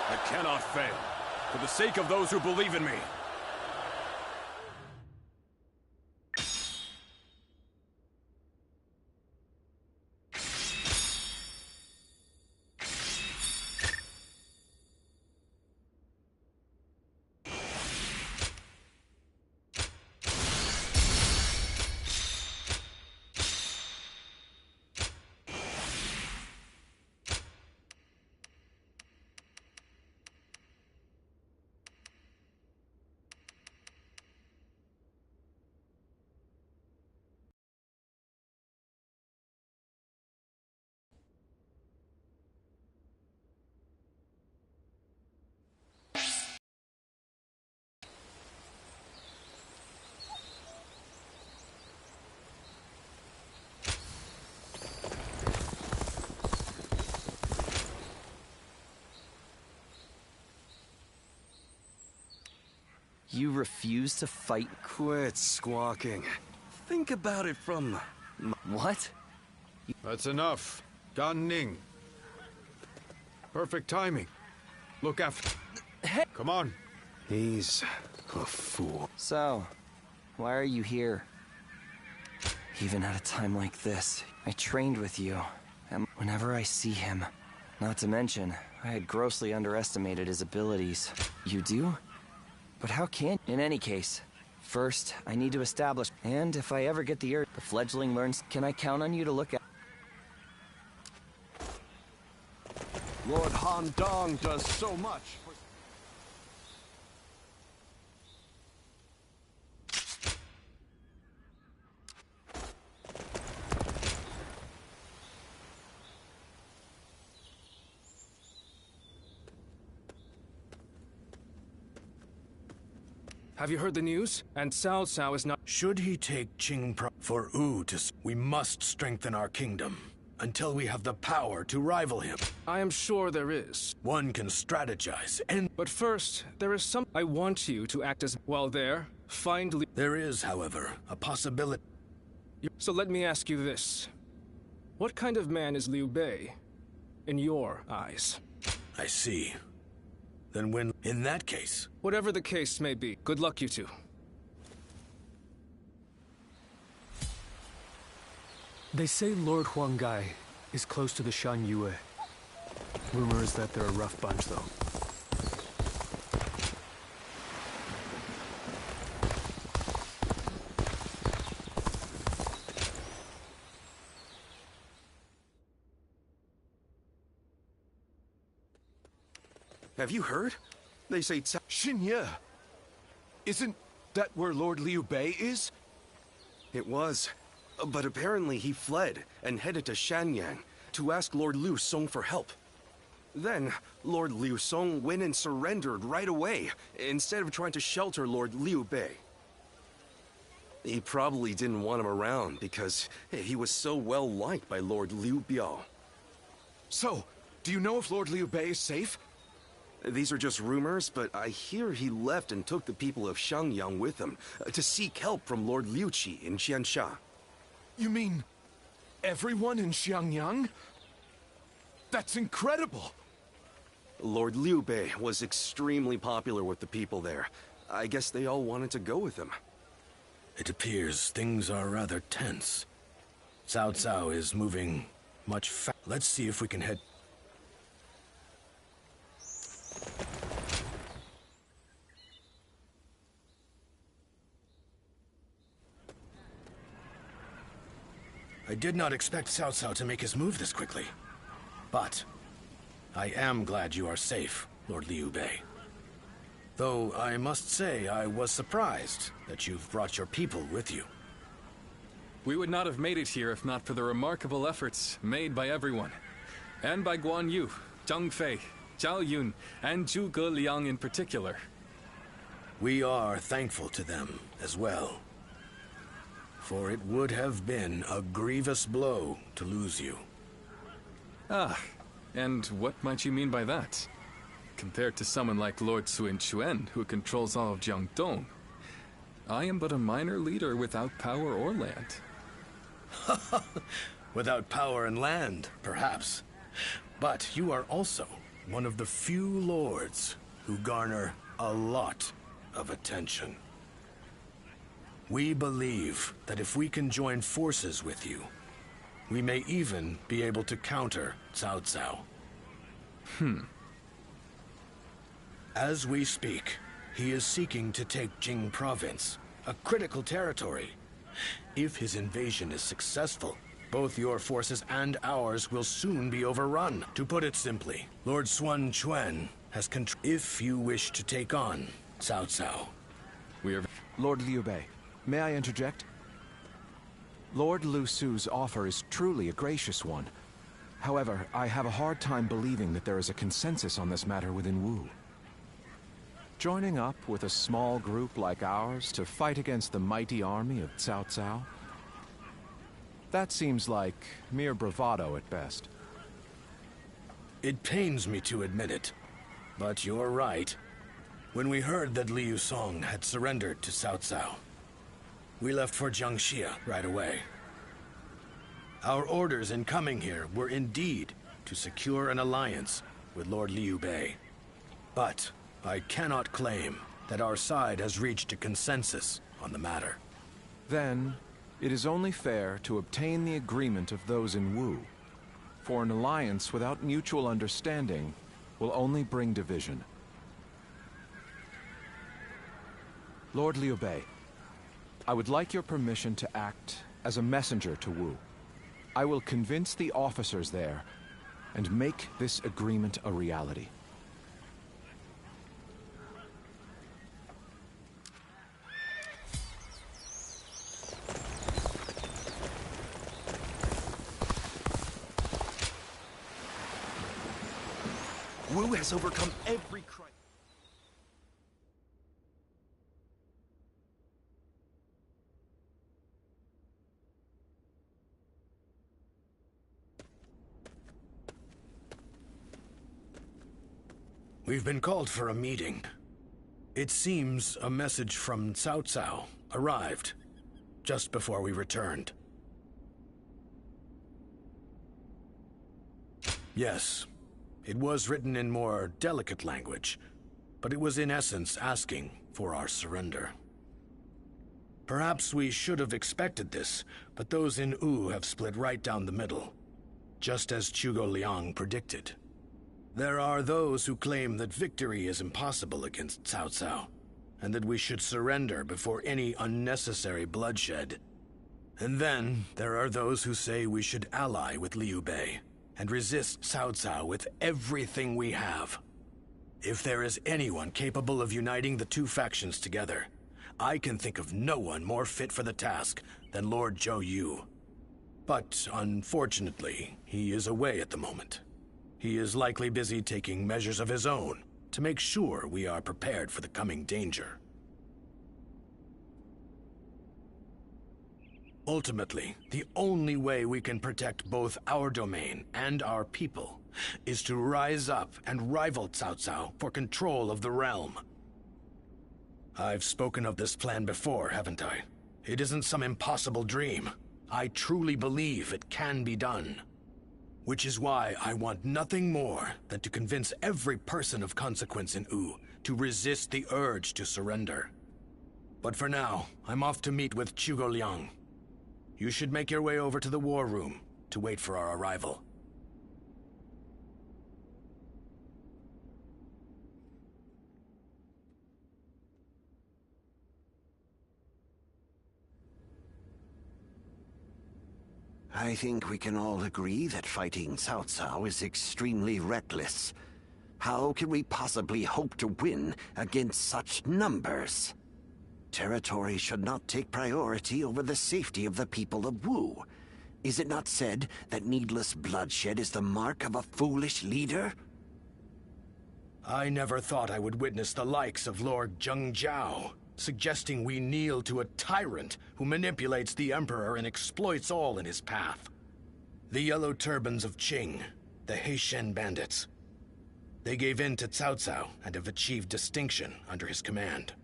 I cannot fail. For the sake of those who believe in me. You refuse to fight? Quit squawking. Think about it from... What? That's enough. Gan Ning. Perfect timing. Look after... Hey! Come on. He's a fool. So, why are you here? Even at a time like this, I trained with you. And whenever I see him... Not to mention, I had grossly underestimated his abilities. You do? But how can... In any case, first, I need to establish... And if I ever get the urge, the fledgling learns... Can I count on you to look at... Lord Han Dong does so much for... Have you heard the news? And Cao Cao is not... Should he take Qing for Wu to... We must strengthen our kingdom until we have the power to rival him. I am sure there is. One can strategize and... But first, there is some... I want you to act as... While there, find... There is, however, a possibility... So let me ask you this. What kind of man is Liu Bei, in your eyes? I see. Then when... In that case... Whatever the case may be, good luck, you two. They say Lord Huanggai is close to the Shan Yue. Rumor is that they're a rough bunch, though. Have you heard? They say Xin Ye isn't that where Lord Liu Bei is? It was. But apparently he fled and headed to San Jian to ask Lord Liu Song for help. Then, Lord Liu Song went and surrendered right away, instead of trying to shelter Lord Liu Bei. He probably didn't want him around because he was so well liked by Lord Liu Biao. So, do you know if Lord Liu Bei is safe? These are just rumors, but I hear he left and took the people of Xiangyang with him to seek help from Lord Liu Qi in Qiansha. You mean everyone in Xiangyang? That's incredible! Lord Liu Bei was extremely popular with the people there. I guess they all wanted to go with him. It appears things are rather tense. Cao Cao is moving much faster. Let's see if we can head... I did not expect Cao Cao to make his move this quickly. But I am glad you are safe, Lord Liu Bei. Though I must say I was surprised that you've brought your people with you. We would not have made it here if not for the remarkable efforts made by everyone. And by Guan Yu, Zhang Fei, Zhao Yun, and Zhuge Liang in particular. We are thankful to them as well. For it would have been a grievous blow to lose you. Ah, and what might you mean by that? Compared to someone like Lord Sun Quan, who controls all of Jiangdong, I am but a minor leader without power or land. Without power and land, perhaps. But you are also one of the few lords who garner a lot of attention. We believe that if we can join forces with you, we may even be able to counter Cao Cao. As we speak, he is seeking to take Jing Province, a critical territory. If his invasion is successful, both your forces and ours will soon be overrun. To put it simply, Lord Sun Quan has control. If you wish to take on Cao Cao, we are... Lord Liu Bei, may I interject? Lord Lu Su's offer is truly a gracious one. However, I have a hard time believing that there is a consensus on this matter within Wu. Joining up with a small group like ours to fight against the mighty army of Cao Cao? That seems like mere bravado at best. It pains me to admit it, but you're right. When we heard that Liu Song had surrendered to Cao Cao, we left for Jiangxia right away. Our orders in coming here were indeed to secure an alliance with Lord Liu Bei. But I cannot claim that our side has reached a consensus on the matter. Then, it is only fair to obtain the agreement of those in Wu. For an alliance without mutual understanding will only bring division. Lord Liu Bei, I would like your permission to act as a messenger to Wu. I will convince the officers there and make this agreement a reality. Wu has overcome every crisis. We've been called for a meeting. It seems a message from Cao Cao arrived just before we returned. Yes, it was written in more delicate language, but it was in essence asking for our surrender. Perhaps we should have expected this, but those in Wu have split right down the middle, just as Zhuge Liang predicted. There are those who claim that victory is impossible against Cao Cao, and that we should surrender before any unnecessary bloodshed. And then there are those who say we should ally with Liu Bei and resist Cao Cao with everything we have. If there is anyone capable of uniting the two factions together, I can think of no one more fit for the task than Lord Zhou Yu. But unfortunately, he is away at the moment. He is likely busy taking measures of his own to make sure we are prepared for the coming danger. Ultimately, the only way we can protect both our domain and our people is to rise up and rival Cao Cao for control of the realm. I've spoken of this plan before, haven't I? It isn't some impossible dream. I truly believe it can be done. Which is why I want nothing more than to convince every person of consequence in Wu to resist the urge to surrender. But for now, I'm off to meet with Zhuge Liang. You should make your way over to the war room to wait for our arrival. I think we can all agree that fighting Cao Cao is extremely reckless. How can we possibly hope to win against such numbers? Territory should not take priority over the safety of the people of Wu. Is it not said that needless bloodshed is the mark of a foolish leader? I never thought I would witness the likes of Lord Zheng Jiao, suggesting we kneel to a tyrant who manipulates the Emperor and exploits all in his path. The Yellow Turbans of Qing, the Heishen bandits. They gave in to Cao Cao and have achieved distinction under his command.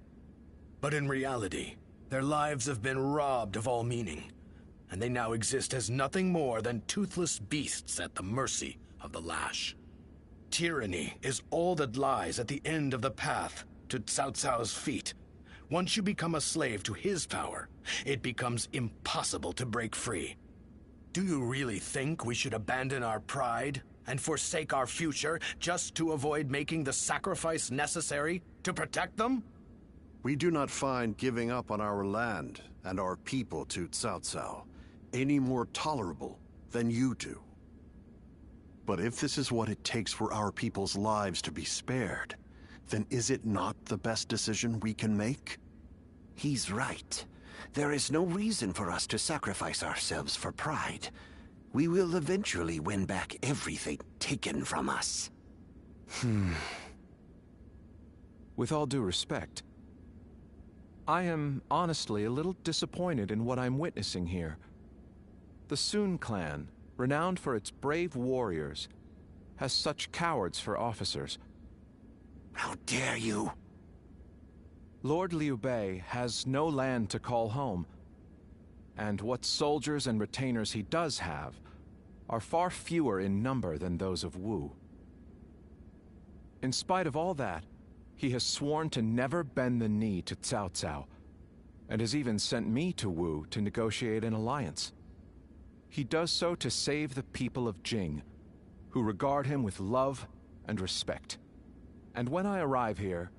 But in reality, their lives have been robbed of all meaning, and they now exist as nothing more than toothless beasts at the mercy of the lash. Tyranny is all that lies at the end of the path to Cao Cao's feet. Once you become a slave to his power, it becomes impossible to break free. Do you really think we should abandon our pride and forsake our future just to avoid making the sacrifice necessary to protect them? We do not find giving up on our land and our people to Cao Cao any more tolerable than you do. But if this is what it takes for our people's lives to be spared, then is it not the best decision we can make? He's right. There is no reason for us to sacrifice ourselves for pride. We will eventually win back everything taken from us. With all due respect, I am honestly a little disappointed in what I'm witnessing here. The Sun clan, renowned for its brave warriors, has such cowards for officers. How dare you! Lord Liu Bei has no land to call home, and what soldiers and retainers he does have are far fewer in number than those of Wu. In spite of all that, he has sworn to never bend the knee to Cao Cao, and has even sent me to Wu to negotiate an alliance. He does so to save the people of Jing, who regard him with love and respect. And when I arrive here,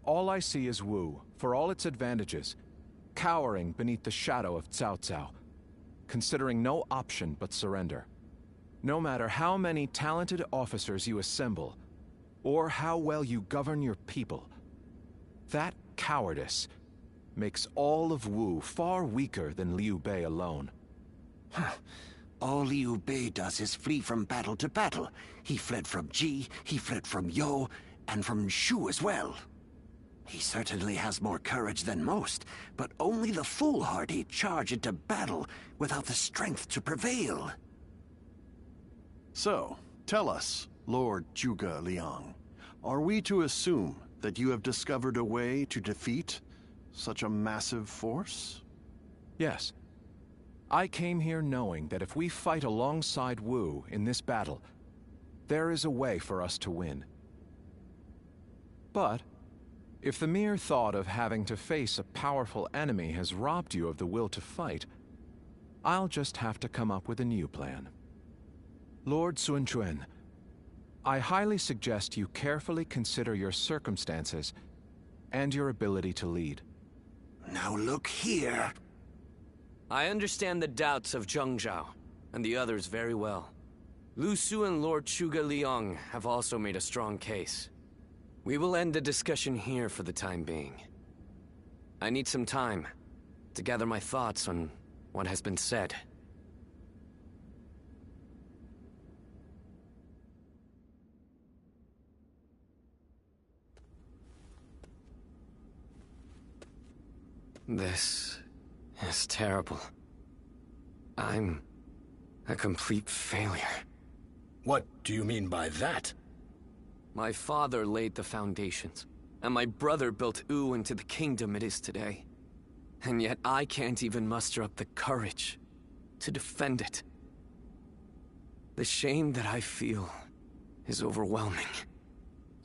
all I see is Wu, for all its advantages, cowering beneath the shadow of Cao Cao, considering no option but surrender. No matter how many talented officers you assemble, or how well you govern your people, that cowardice makes all of Wu far weaker than Liu Bei alone. All Liu Bei does is flee from battle to battle. He fled from Ji, he fled from Yo, and from Shu as well. He certainly has more courage than most, but only the foolhardy charge into battle without the strength to prevail. So, tell us, Lord Zhuge Liang, are we to assume that you have discovered a way to defeat such a massive force? Yes. I came here knowing that if we fight alongside Wu in this battle, there is a way for us to win. But if the mere thought of having to face a powerful enemy has robbed you of the will to fight, I'll just have to come up with a new plan. Lord Sun Quan, I highly suggest you carefully consider your circumstances and your ability to lead. Now look here. I understand the doubts of Zheng Zhao and the others very well. Lu Su and Lord Zhuge Liang have also made a strong case. We will end the discussion here for the time being. I need some time to gather my thoughts on what has been said. This is terrible. I'm a complete failure. What do you mean by that? My father laid the foundations, and my brother built Wu into the kingdom it is today. And yet I can't even muster up the courage to defend it. The shame that I feel is overwhelming.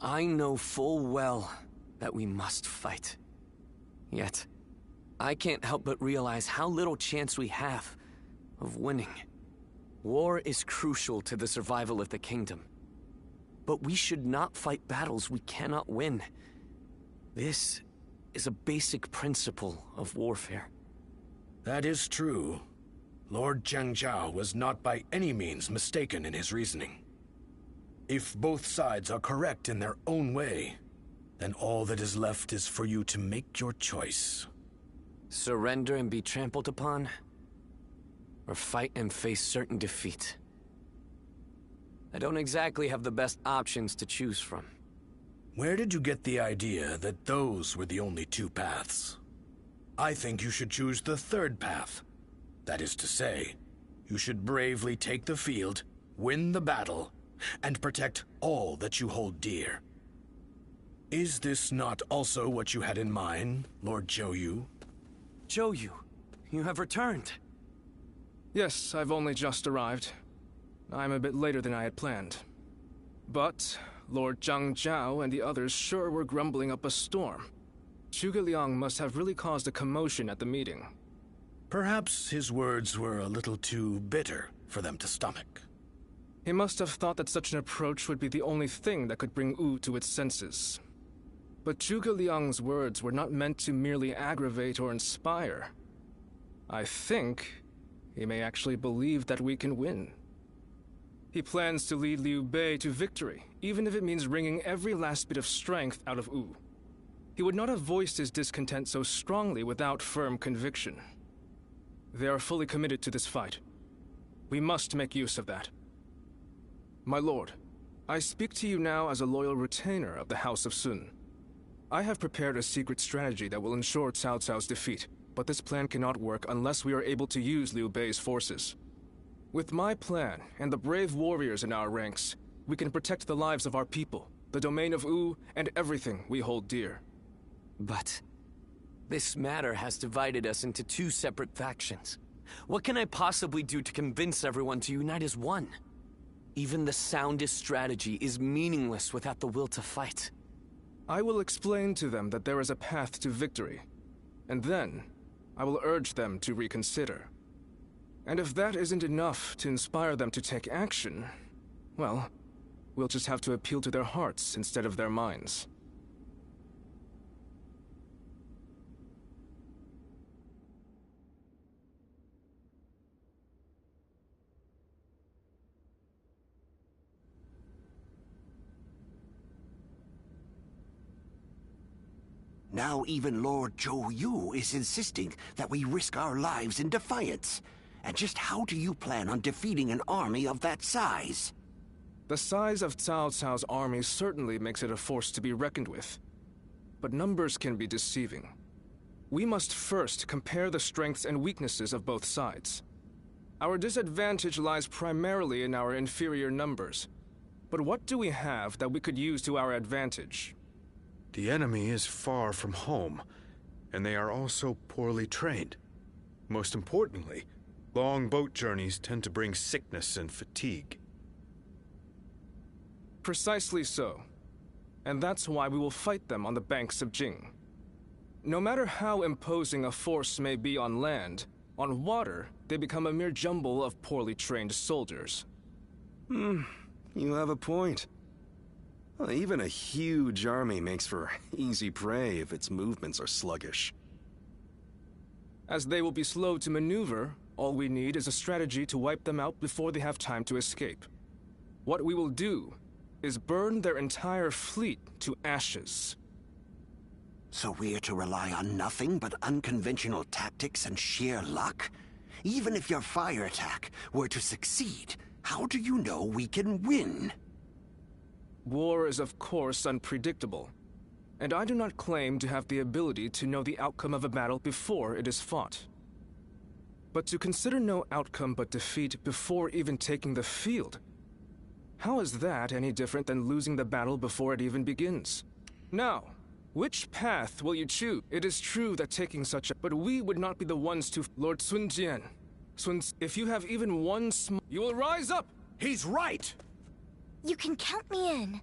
I know full well that we must fight. Yet, I can't help but realize how little chance we have of winning. War is crucial to the survival of the kingdom. But we should not fight battles we cannot win. This is a basic principle of warfare. That is true. Lord Zhangjiao was not by any means mistaken in his reasoning. If both sides are correct in their own way, then all that is left is for you to make your choice. Surrender and be trampled upon, or fight and face certain defeat. I don't exactly have the best options to choose from. Where did you get the idea that those were the only two paths? I think you should choose the third path. That is to say, you should bravely take the field, win the battle, and protect all that you hold dear. Is this not also what you had in mind, Lord Zhou? Zhou, you have returned. Yes, I've only just arrived. I'm a bit later than I had planned. But Lord Zhangjiao and the others sure were grumbling up a storm. Zhuge Liang must have really caused a commotion at the meeting. Perhaps his words were a little too bitter for them to stomach. He must have thought that such an approach would be the only thing that could bring Wu to its senses. But Zhuge Liang's words were not meant to merely aggravate or inspire. I think he may actually believe that we can win. He plans to lead Liu Bei to victory, even if it means wringing every last bit of strength out of Wu. He would not have voiced his discontent so strongly without firm conviction. They are fully committed to this fight. We must make use of that. My lord, I speak to you now as a loyal retainer of the House of Sun. I have prepared a secret strategy that will ensure Cao Cao's defeat, but this plan cannot work unless we are able to use Liu Bei's forces. With my plan and the brave warriors in our ranks, we can protect the lives of our people, the domain of Wu, and everything we hold dear. But this matter has divided us into two separate factions. What can I possibly do to convince everyone to unite as one? Even the soundest strategy is meaningless without the will to fight. I will explain to them that there is a path to victory, and then I will urge them to reconsider. And if that isn't enough to inspire them to take action, well, we'll just have to appeal to their hearts instead of their minds. Now even Lord Zhou is insisting that we risk our lives in defiance. And just how do you plan on defeating an army of that size? The size of Cao Cao's army certainly makes it a force to be reckoned with. But numbers can be deceiving. We must first compare the strengths and weaknesses of both sides. Our disadvantage lies primarily in our inferior numbers. But what do we have that we could use to our advantage? The enemy is far from home, and they are also poorly trained. Most importantly, long boat journeys tend to bring sickness and fatigue. Precisely so. And that's why we will fight them on the banks of Jing. No matter how imposing a force may be on land, on water, they become a mere jumble of poorly trained soldiers. You have a point. Well, even a huge army makes for easy prey if its movements are sluggish. As they will be slow to maneuver, all we need is a strategy to wipe them out before they have time to escape. What we will do is burn their entire fleet to ashes. So we're to rely on nothing but unconventional tactics and sheer luck? Even if your fire attack were to succeed, how do you know we can win? War is of course unpredictable, and I do not claim to have the ability to know the outcome of a battle before it is fought. But to consider no outcome but defeat before even taking the field, how is that any different than losing the battle before it even begins? Now, which path will you choose? It is true that taking such a... But we would not be the ones to... Lord Sun Jian. If you have even one small... You will rise up! He's right! You can count me in.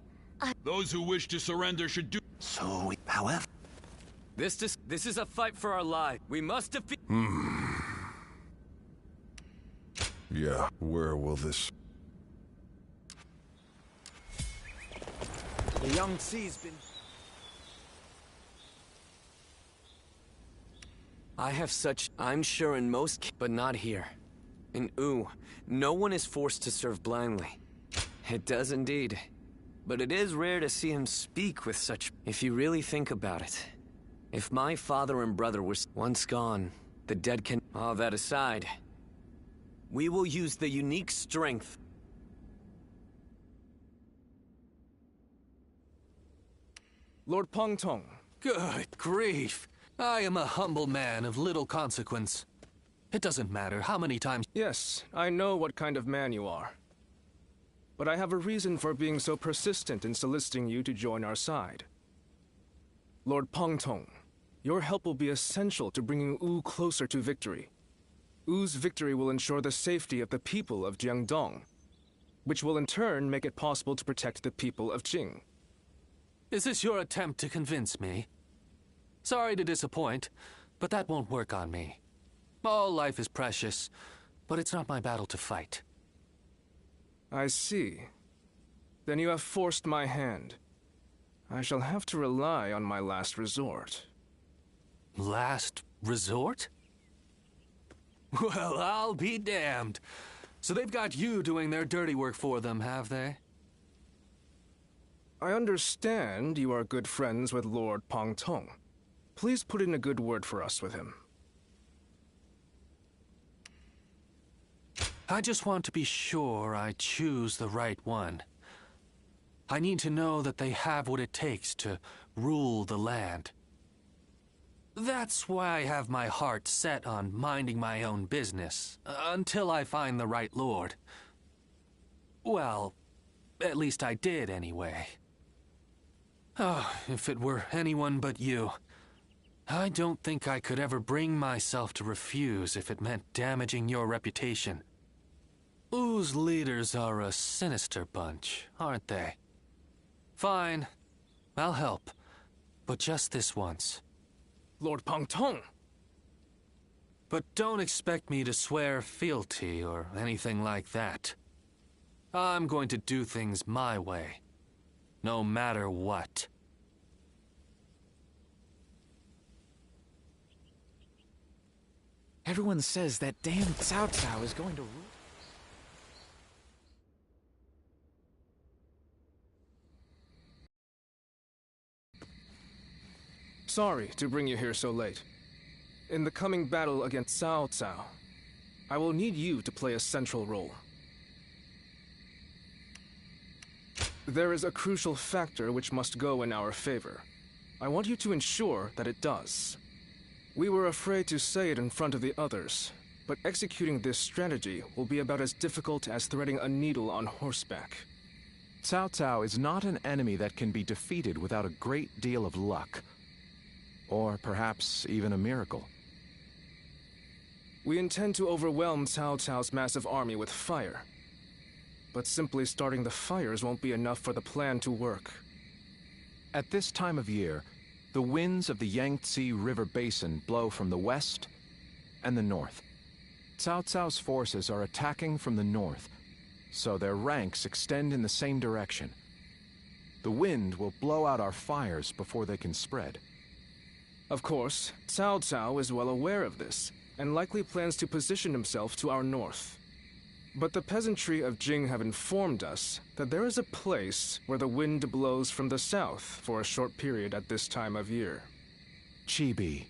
Those who wish to surrender should do... So, however... This is a fight for our lives. We must defeat... Yeah, where will this... The Yangtze's been... I have such... I'm sure in most... But not here. In Wu, no one is forced to serve blindly. It does indeed. But it is rare to see him speak with such... If you really think about it, if my father and brother were once gone, the dead can... All that aside, we will use the unique strength... Lord Peng Tong. Good grief. I am a humble man of little consequence. It doesn't matter how many times... Yes, I know what kind of man you are. But I have a reason for being so persistent in soliciting you to join our side. Lord Peng Tong, your help will be essential to bringing Wu closer to victory. Wu's victory will ensure the safety of the people of Jiangdong, which will in turn make it possible to protect the people of Jing. Is this your attempt to convince me? Sorry to disappoint, but that won't work on me. All life is precious, but it's not my battle to fight. I see. Then you have forced my hand. I shall have to rely on my last resort. Last resort? Well, I'll be damned. So they've got you doing their dirty work for them, have they? I understand you are good friends with Lord Peng Tong. Please put in a good word for us with him. I just want to be sure I choose the right one. I need to know that they have what it takes to rule the land. That's why I have my heart set on minding my own business, until I find the right lord. Well, at least I did anyway. Oh, if it were anyone but you. I don't think I could ever bring myself to refuse if it meant damaging your reputation. Wu's leaders are a sinister bunch, aren't they? Fine, I'll help, but just this once. Lord Peng Tong! But don't expect me to swear fealty or anything like that. I'm going to do things my way, no matter what. Everyone says that damn Cao Cao is going to rule. Sorry to bring you here so late. In the coming battle against Cao Cao, I will need you to play a central role. There is a crucial factor which must go in our favor. I want you to ensure that it does. We were afraid to say it in front of the others, but executing this strategy will be about as difficult as threading a needle on horseback. Cao Cao is not an enemy that can be defeated without a great deal of luck. Or perhaps even a miracle. We intend to overwhelm Cao Cao's massive army with fire. But simply starting the fires won't be enough for the plan to work. At this time of year, the winds of the Yangtze River Basin blow from the west and the north. Cao Cao's forces are attacking from the north, so their ranks extend in the same direction. The wind will blow out our fires before they can spread. Of course, Cao Cao is well aware of this, and likely plans to position himself to our north. But the peasantry of Jing have informed us that there is a place where the wind blows from the south for a short period at this time of year. Chibi.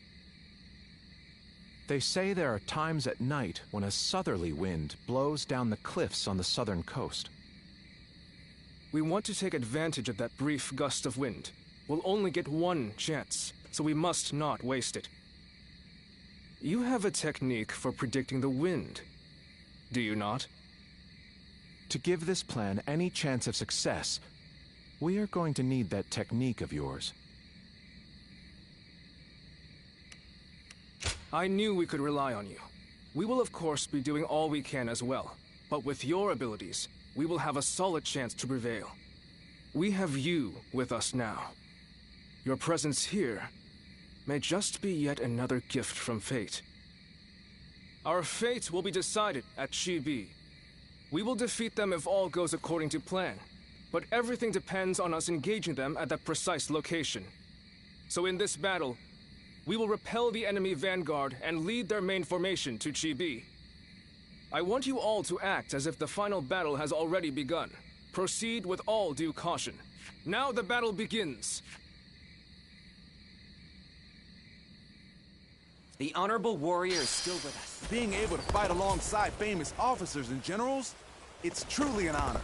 They say there are times at night when a southerly wind blows down the cliffs on the southern coast. We want to take advantage of that brief gust of wind. We'll only get one chance, so we must not waste it. You have a technique for predicting the wind, do you not? To give this plan any chance of success, we are going to need that technique of yours. I knew we could rely on you. We will of course be doing all we can as well, but with your abilities, we will have a solid chance to prevail. We have you with us now. Your presence here may just be yet another gift from fate. Our fate will be decided at Chibi. We will defeat them if all goes according to plan, but everything depends on us engaging them at that precise location. So in this battle, we will repel the enemy vanguard and lead their main formation to Chibi. I want you all to act as if the final battle has already begun. Proceed with all due caution. Now the battle begins. The honorable warrior is still with us. Being able to fight alongside famous officers and generals, it's truly an honor.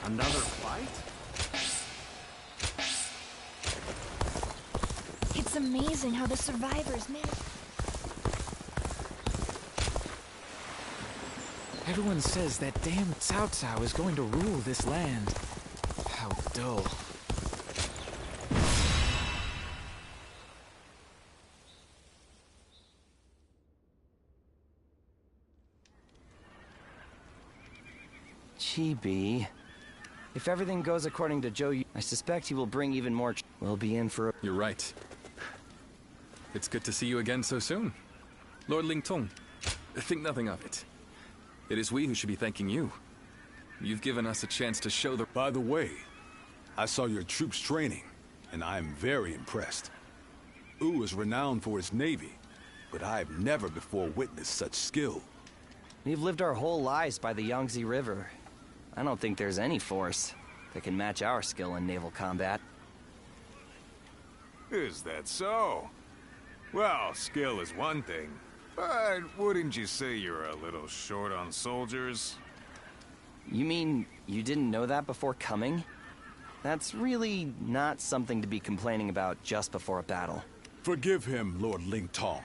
Another fight? It's amazing how the survivors manage. Everyone says that damn Cao Cao is going to rule this land. How dull. Chibi. If everything goes according to Zhou, I suspect he will bring even more. We'll be in for a... You're right. It's good to see you again so soon. Lord Lingtong, think nothing of it. It is we who should be thanking you. You've given us a chance to show the... By the way, I saw your troops training, and I am very impressed. Wu is renowned for its navy, but I have never before witnessed such skill. We've lived our whole lives by the Yangtze River. I don't think there's any force that can match our skill in naval combat. Is that so? Well, skill is one thing, but wouldn't you say you're a little short on soldiers? You mean you didn't know that before coming? That's really not something to be complaining about just before a battle. Forgive him, Lord Lingtong.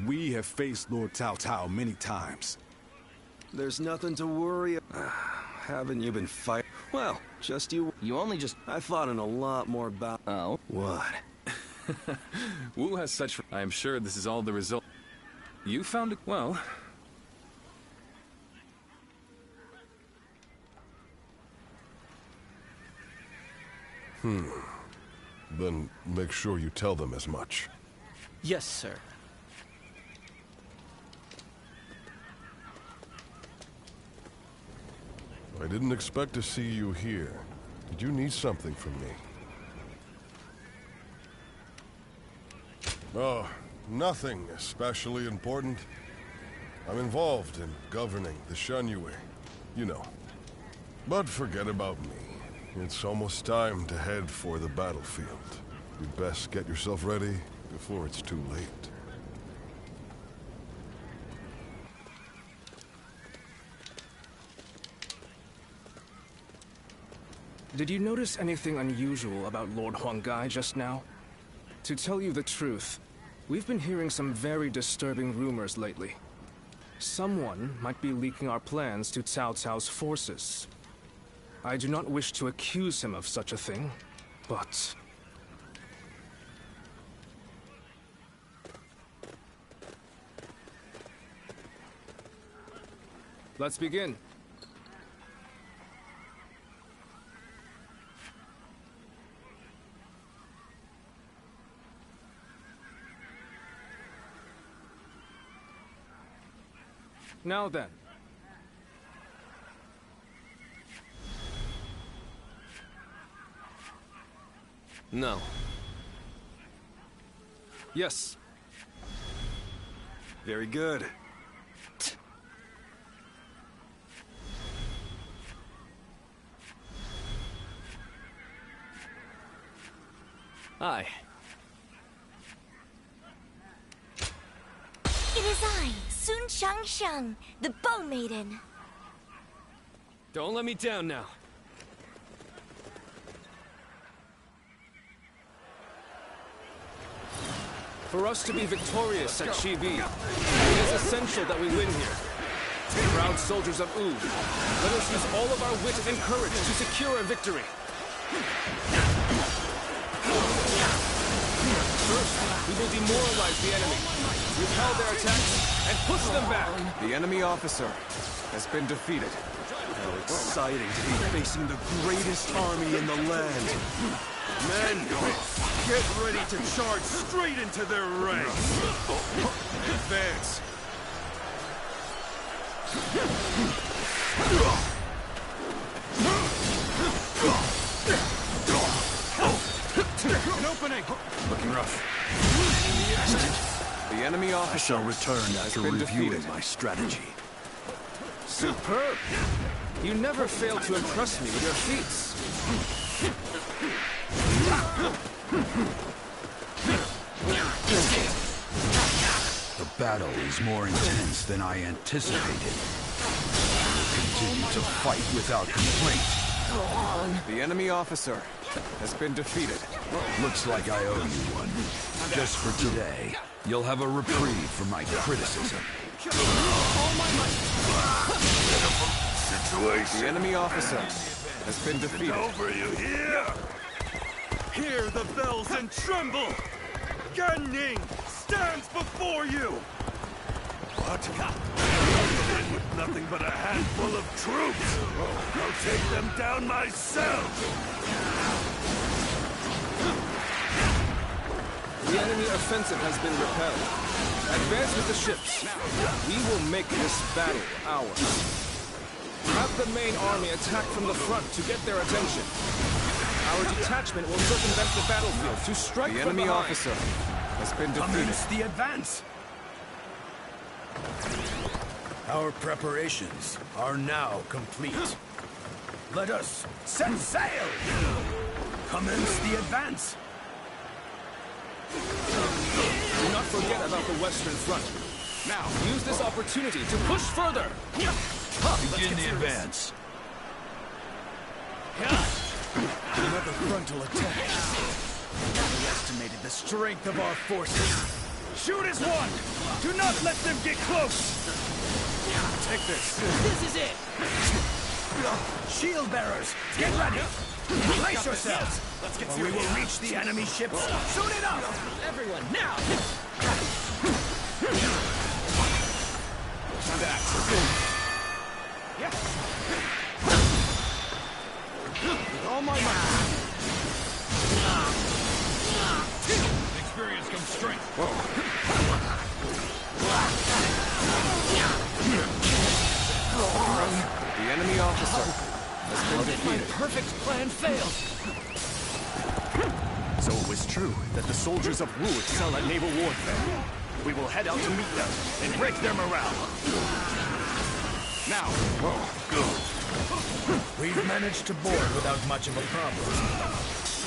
We have faced Lord Cao Cao many times. There's nothing to worry about. Haven't you been fighting? Well, just you. You only just... I fought in a lot more battles. Oh? What? Wu has such... I am sure this is all the result. You found it well. Then make sure you tell them as much. Yes, sir. I didn't expect to see you here. Did you need something from me? Oh, nothing especially important. I'm involved in governing the Shanyue, you know. But forget about me. It's almost time to head for the battlefield. You'd best get yourself ready before it's too late. Did you notice anything unusual about Lord Huanggai just now? To tell you the truth, we've been hearing some very disturbing rumors lately. Someone might be leaking our plans to Cao Cao's forces. I do not wish to accuse him of such a thing, but... Let's begin. Now then. No. Yes. Very good. Aye. It is I, Sun Shang, the Bow Maiden. Don't let me down now. For us to be victorious at Shibi, it is essential that we win here. Proud soldiers of Wu, let us use all of our wit and courage to secure a victory. First, we will demoralize the enemy, repel their attacks, and push them back. The enemy officer has been defeated. How exciting to be facing the greatest army in the land. Men, get ready to charge straight into their ranks. Advance. An opening! Looking rough. The enemy officer I shall return after reviewing my strategy. Superb! You never fail to impress me with your feats. The battle is more intense than I anticipated. I will continue to fight without complaint. Go on. The enemy officer has been defeated. Looks like I owe you one. Just for today, you'll have a reprieve from my criticism. The enemy officer has been defeated. Over, you hear? Hear the bells and tremble! Gan Ning stands before you! What? With nothing but a handful of troops! I'll take them down myself! The enemy offensive has been repelled. Advance with the ships. We will make this battle ours. Have the main army attack from the front to get their attention. Our detachment will circumvent the battlefield to strike the from enemy behind. officer has been defeated. Commence the advance! Our preparations are now complete. Let us set sail! Commence the advance! Do not forget about the Western Front. Now, use this opportunity to push further! Begin the advance. Another frontal attack. Underestimated the strength of our forces. Shoot as one! Do not let them get close! Take this. This is it! Shield bearers, get ready! Brace yourselves! Let's get or we will reach the enemy ships soon enough! Everyone, now! Time to act. Yeah. With all my might. Experience comes strength. The enemy officer has been defeated. My perfect plan failed. So it was true that the soldiers of Wu excel at naval warfare. We will head out to meet them and break their morale. Now, We've managed to board without much of a problem.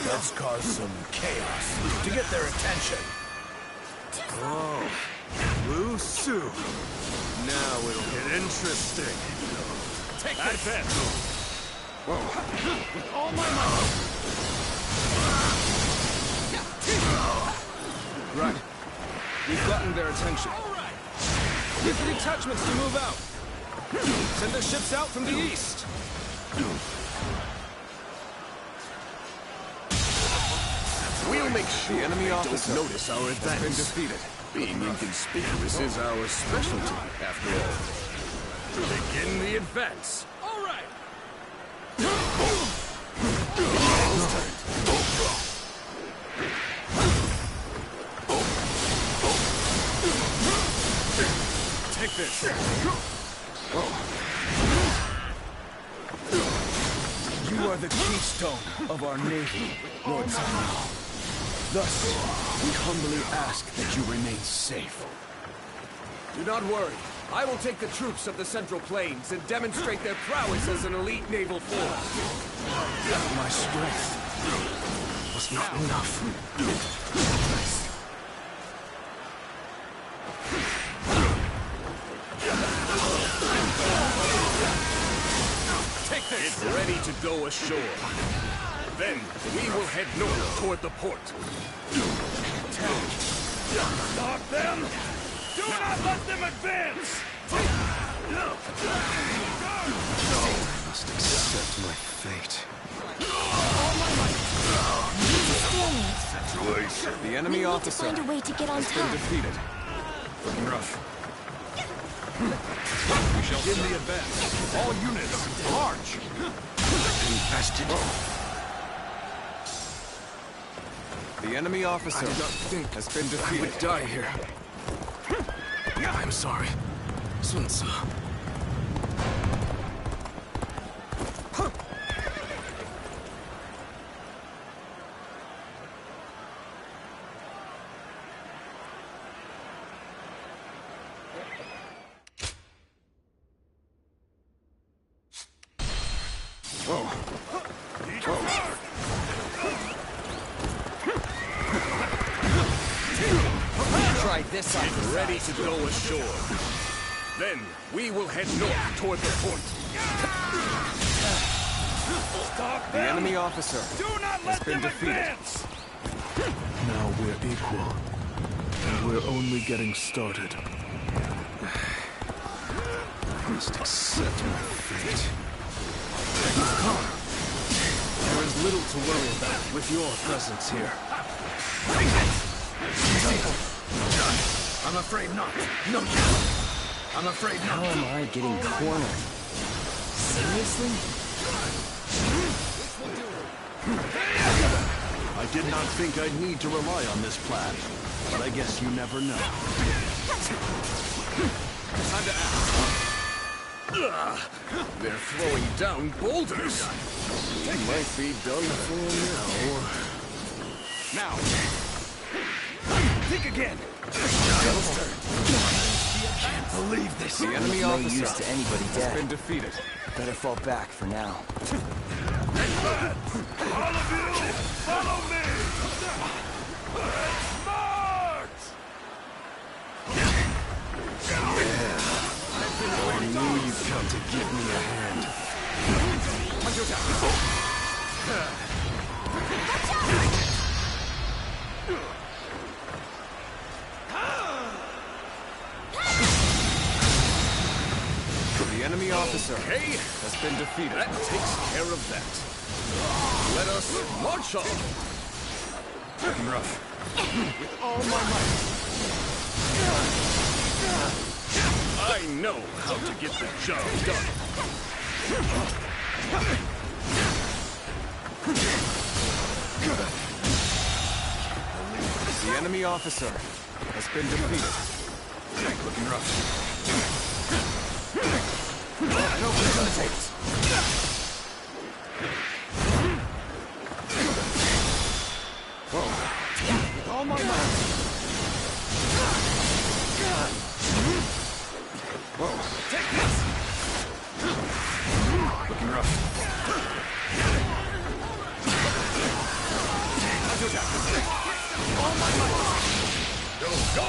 Let's cause some chaos to get their attention. Oh, Lu Su. Now it'll get interesting. take That's this. it. With all my might. Right. We've gotten their attention. Get the detachments to move out. Send the ships out from the east. We'll make sure the enemy they officer don't notice our advance. has been defeated. Being inconspicuous is our specialty, after all. Begin the advance. All right. Take this. You are the keystone of our navy, Lord Ziluan. Thus, we humbly ask that you remain safe. Do not worry. I will take the troops of the Central Plains and demonstrate their prowess as an elite naval force. My strength was not enough. Take this! Get ready to go ashore. Then, we will head north toward the port. Stop them! Do not let them advance! I must accept my fate. The enemy officer find a way to get on has been top. defeated. Looking rough. We shall begin the advance. All units, march! Infested. The enemy officer I did not think has been I defeated. would die here. I'm sorry, Sun Tzu. Try this on. Ready to go ashore. Then, we will head north toward the port. Stop The them! enemy officer Do not has let been them defeated. advance! Now we're equal, and we're only getting started. I must accept my fate. There is little to worry about with your presence here. I'm afraid not. No, I'm afraid not. How am I getting cornered? Seriously? I did not think I'd need to rely on this plan, but I guess you never know. Time to act. They're throwing down boulders. That might be done for now. Now. Think again. Can't believe this. The enemy No officer use to anybody has dead. been defeated. Better fall back for now. All of you, follow me! Let's march! I knew you'd come to give me a hand. The enemy officer Okay, has been defeated. that takes care of that. Let us march on. Looking rough. With all my might. I know how to get the job done. The enemy officer has been defeated. Looking rough. I know what it's gonna take. With all my might. Take this! Looking rough. All my might! Go!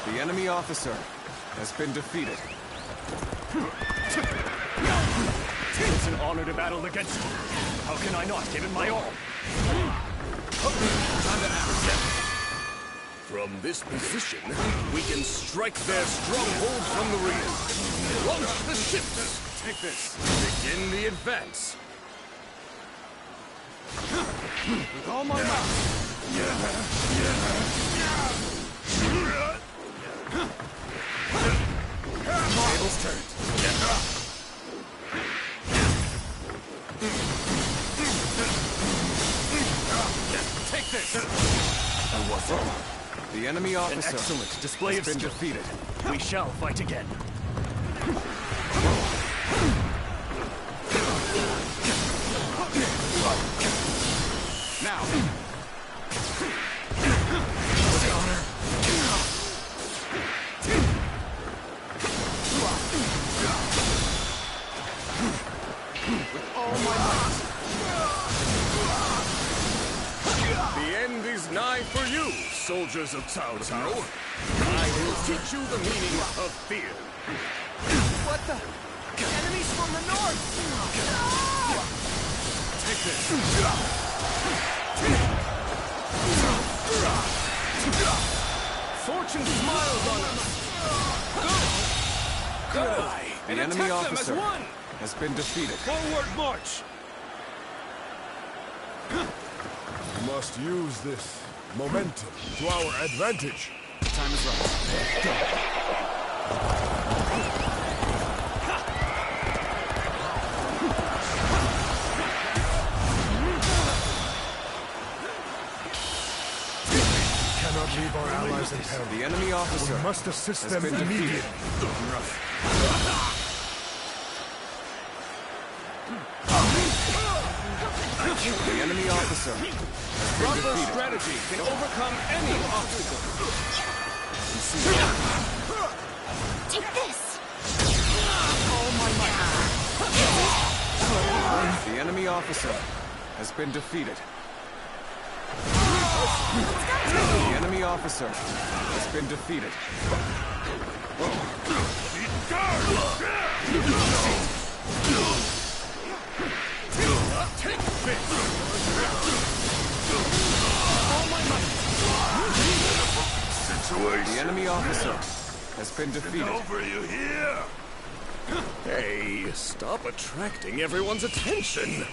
The enemy officer has been defeated. It's an honor to battle against you. How can I not give it my all? Time to act. From this position, we can strike their stronghold from the rear. Launch the ships. Take this. Begin the advance. With all my might. Tables turned. Take this! I was wrong. The enemy officer. An excellent display has of been skill. defeated. We shall fight again. Now. With all my might. The end is nigh for you, soldiers of Cao Cao. I will teach you the meaning of fear. What the? Enemies from the north! Take this. Fortune smiles on us. Good eye. The enemy officer has been defeated. Forward march. We must use this momentum to our advantage. Time is right. Go. Cannot leave our allies in peril. The enemy officer We must assist has them been immediately. The enemy officer has been Proper defeated. strategy can overcome any obstacle. Take this! All my might. The enemy officer has been defeated. The enemy officer has been defeated. Take this. Situation. The enemy officer has been defeated. Over you here. Hey, stop attracting everyone's attention.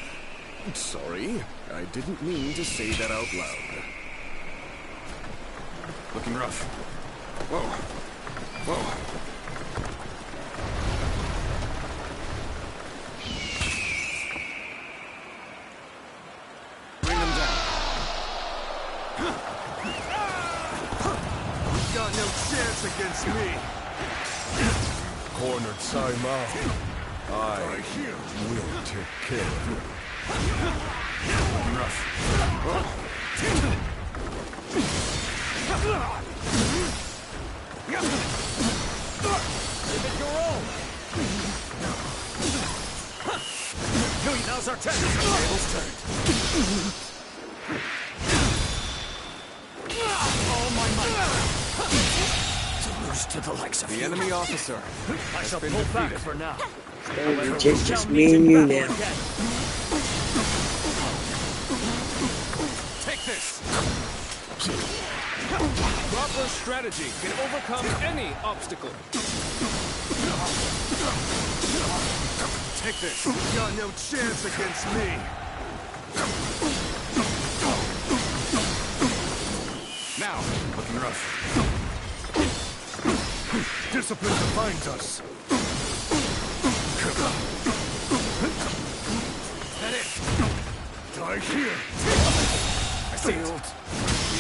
Sorry, I didn't mean to say that out loud. Looking rough. Whoa. Whoa. Bring them down. You've got no chance against me. Cornered Sai Mao. I will take care of you. Looking rough. Give it your own. Now's our chance. Tables turned. All my might. To lose to the likes of The you. enemy officer I has shall been pull back defeated. for now. So just me and you now. Take this. Proper strategy can overcome any obstacle. Take this. You've got no chance against me. Now. Looking rough. Discipline defines us. That it. Die here. I failed.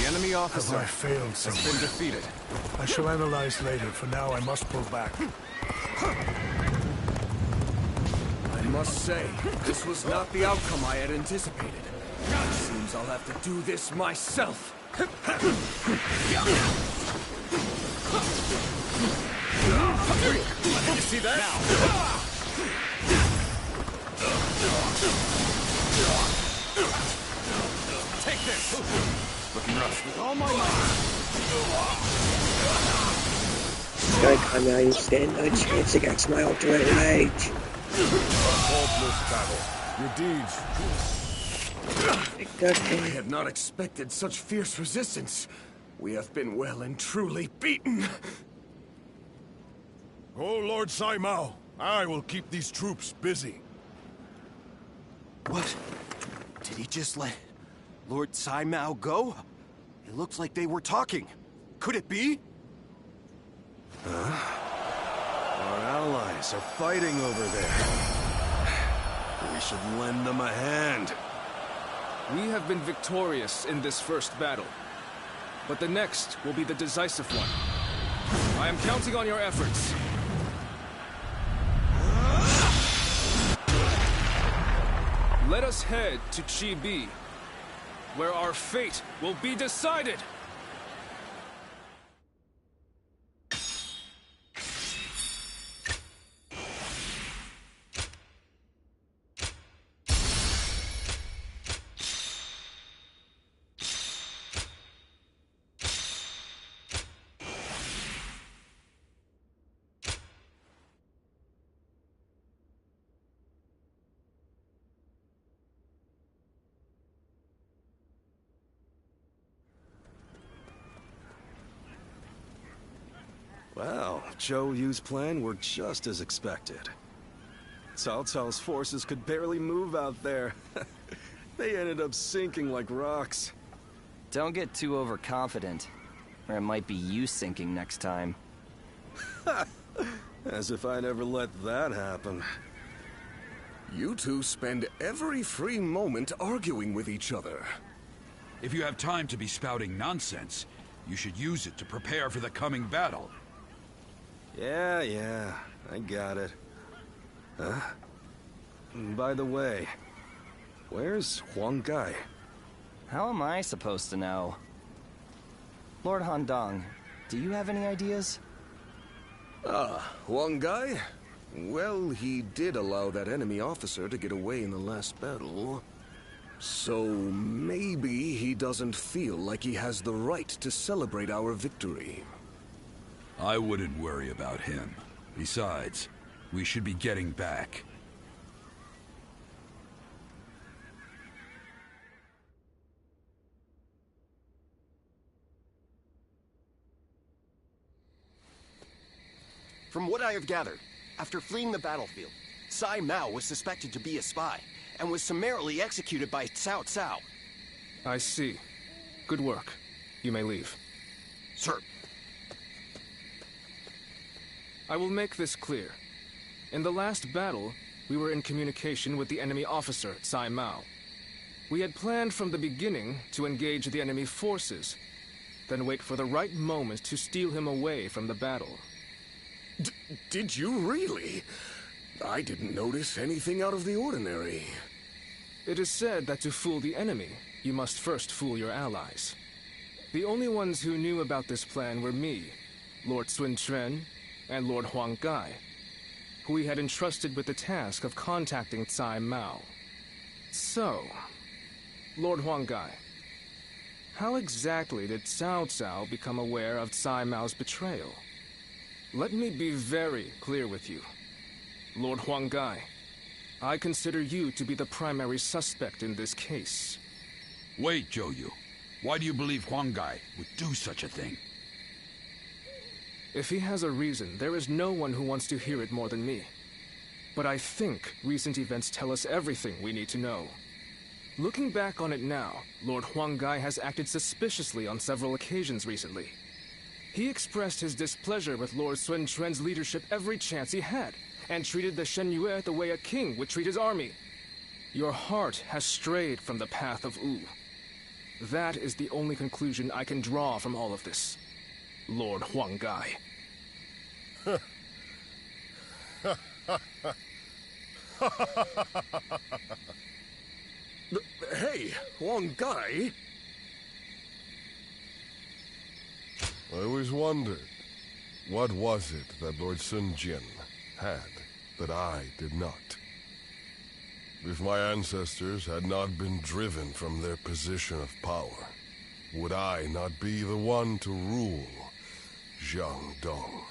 The enemy Have officer I failed has someone? been defeated. I shall analyze later. For now, I must pull back. I must say, this was not the outcome I had anticipated. Seems I'll have to do this myself. You see that? Take this. Looking rough. With all my might. Don't come out and stand no chance against my ultimate rage. Hopeless battle. Your deeds. I had not expected such fierce resistance. We have been well and truly beaten. Oh, Lord Sai Mao, I will keep these troops busy. What? Did he just let Lord Sai Mao go? It looks like they were talking. Could it be? Our allies are fighting over there. We should lend them a hand. We have been victorious in this first battle, but the next will be the decisive one. I am counting on your efforts. Let us head to Chibi, where our fate will be decided! Well, Zhou Yu's plan were just as expected. Cao Cao's forces could barely move out there. They ended up sinking like rocks. Don't get too overconfident, or it might be you sinking next time. As if I'd ever let that happen. You two spend every free moment arguing with each other. If you have time to be spouting nonsense, you should use it to prepare for the coming battle. Yeah, I got it. Huh? By the way, where's Huang Gai? How am I supposed to know? Lord Handong, do you have any ideas? Huang Gai? Well, he did allow that enemy officer to get away in the last battle. So maybe he doesn't feel like he has the right to celebrate our victory. I wouldn't worry about him. Besides, we should be getting back. From what I have gathered, after fleeing the battlefield, Sai Mao was suspected to be a spy, and was summarily executed by Cao Cao. I see. Good work. You may leave. Sir. I will make this clear. In the last battle, we were in communication with the enemy officer, Sai Mao. We had planned from the beginning to engage the enemy forces, then wait for the right moment to steal him away from the battle. Did you really? I didn't notice anything out of the ordinary. It is said that to fool the enemy, you must first fool your allies. The only ones who knew about this plan were me, Lord Sun Quan, and Lord Huang Gai, who we had entrusted with the task of contacting Tsai Mao. So, Lord Huang Gai, how exactly did Cao Cao become aware of Tsai Mao's betrayal? Let me be very clear with you. Lord Huang Gai, I consider you to be the primary suspect in this case. Wait, Zhou Yu. Why do you believe Huang Gai would do such a thing? If he has a reason, there is no one who wants to hear it more than me. But I think recent events tell us everything we need to know. Looking back on it now, Lord Huang Gai has acted suspiciously on several occasions recently. He expressed his displeasure with Lord Sun Quan's leadership every chance he had, and treated the Shen Yue the way a king would treat his army. Your heart has strayed from the path of Wu. That is the only conclusion I can draw from all of this, Lord Huang Gai. Hey, Huang Gai? I always wondered, what was it that Lord San Jian had that I did not? If my ancestors had not been driven from their position of power, would I not be the one to rule Jiangdong?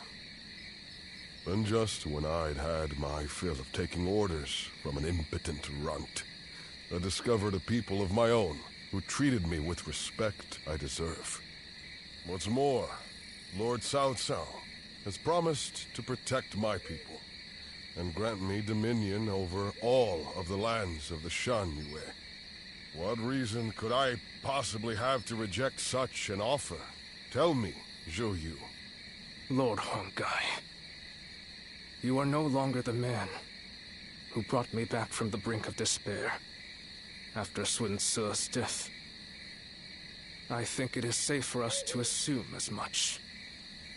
Then just when I'd had my fill of taking orders from an impotent runt, I discovered a people of my own who treated me with respect I deserve. What's more, Lord Cao Cao has promised to protect my people and grant me dominion over all of the lands of the Shan Yue. What reason could I possibly have to reject such an offer? Tell me, Zhou Yu. Lord Huanggai, you are no longer the man who brought me back from the brink of despair after Sun Ce's death. I think it is safe for us to assume as much.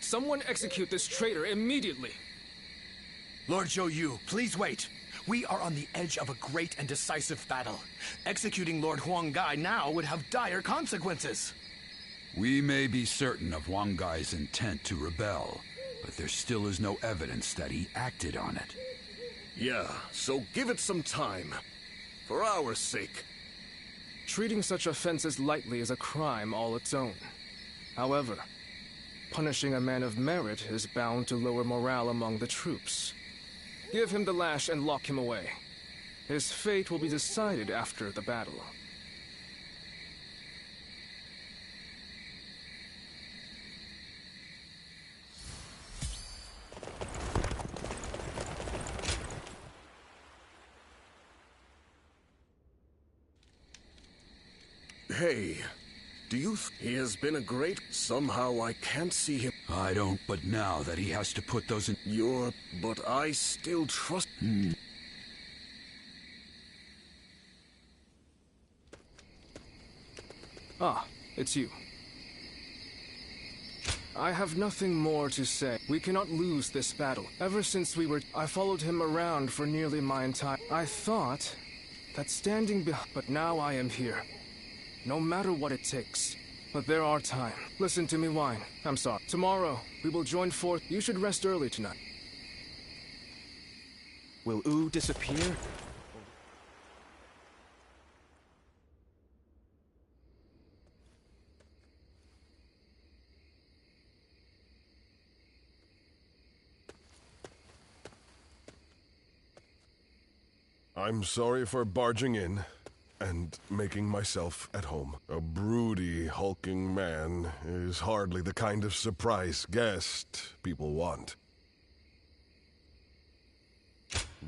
Someone execute this traitor immediately! Lord Zhou Yu, please wait. We are on the edge of a great and decisive battle. Executing Lord Huanggai now would have dire consequences. We may be certain of Huanggai's intent to rebel, but there still is no evidence that he acted on it. Yeah, so give it some time. For our sake. Treating such offenses lightly is a crime all its own. However, punishing a man of merit is bound to lower morale among the troops. Give him the lash and lock him away. His fate will be decided after the battle. Hey, do you he has been a great... Somehow I can't see him. I don't, but now that he has to put those in... But I still trust... Ah, it's you. I have nothing more to say. We cannot lose this battle. Ever since I followed him around for nearly my entire... I thought that standing behind... But now I am here. No matter what it takes. But there are time. Listen to me whine. I'm sorry. Tomorrow, we will join forth. You should rest early tonight. Will Wu disappear? I'm sorry for barging in and making myself at home. A broody, hulking man is hardly the kind of surprise guest people want.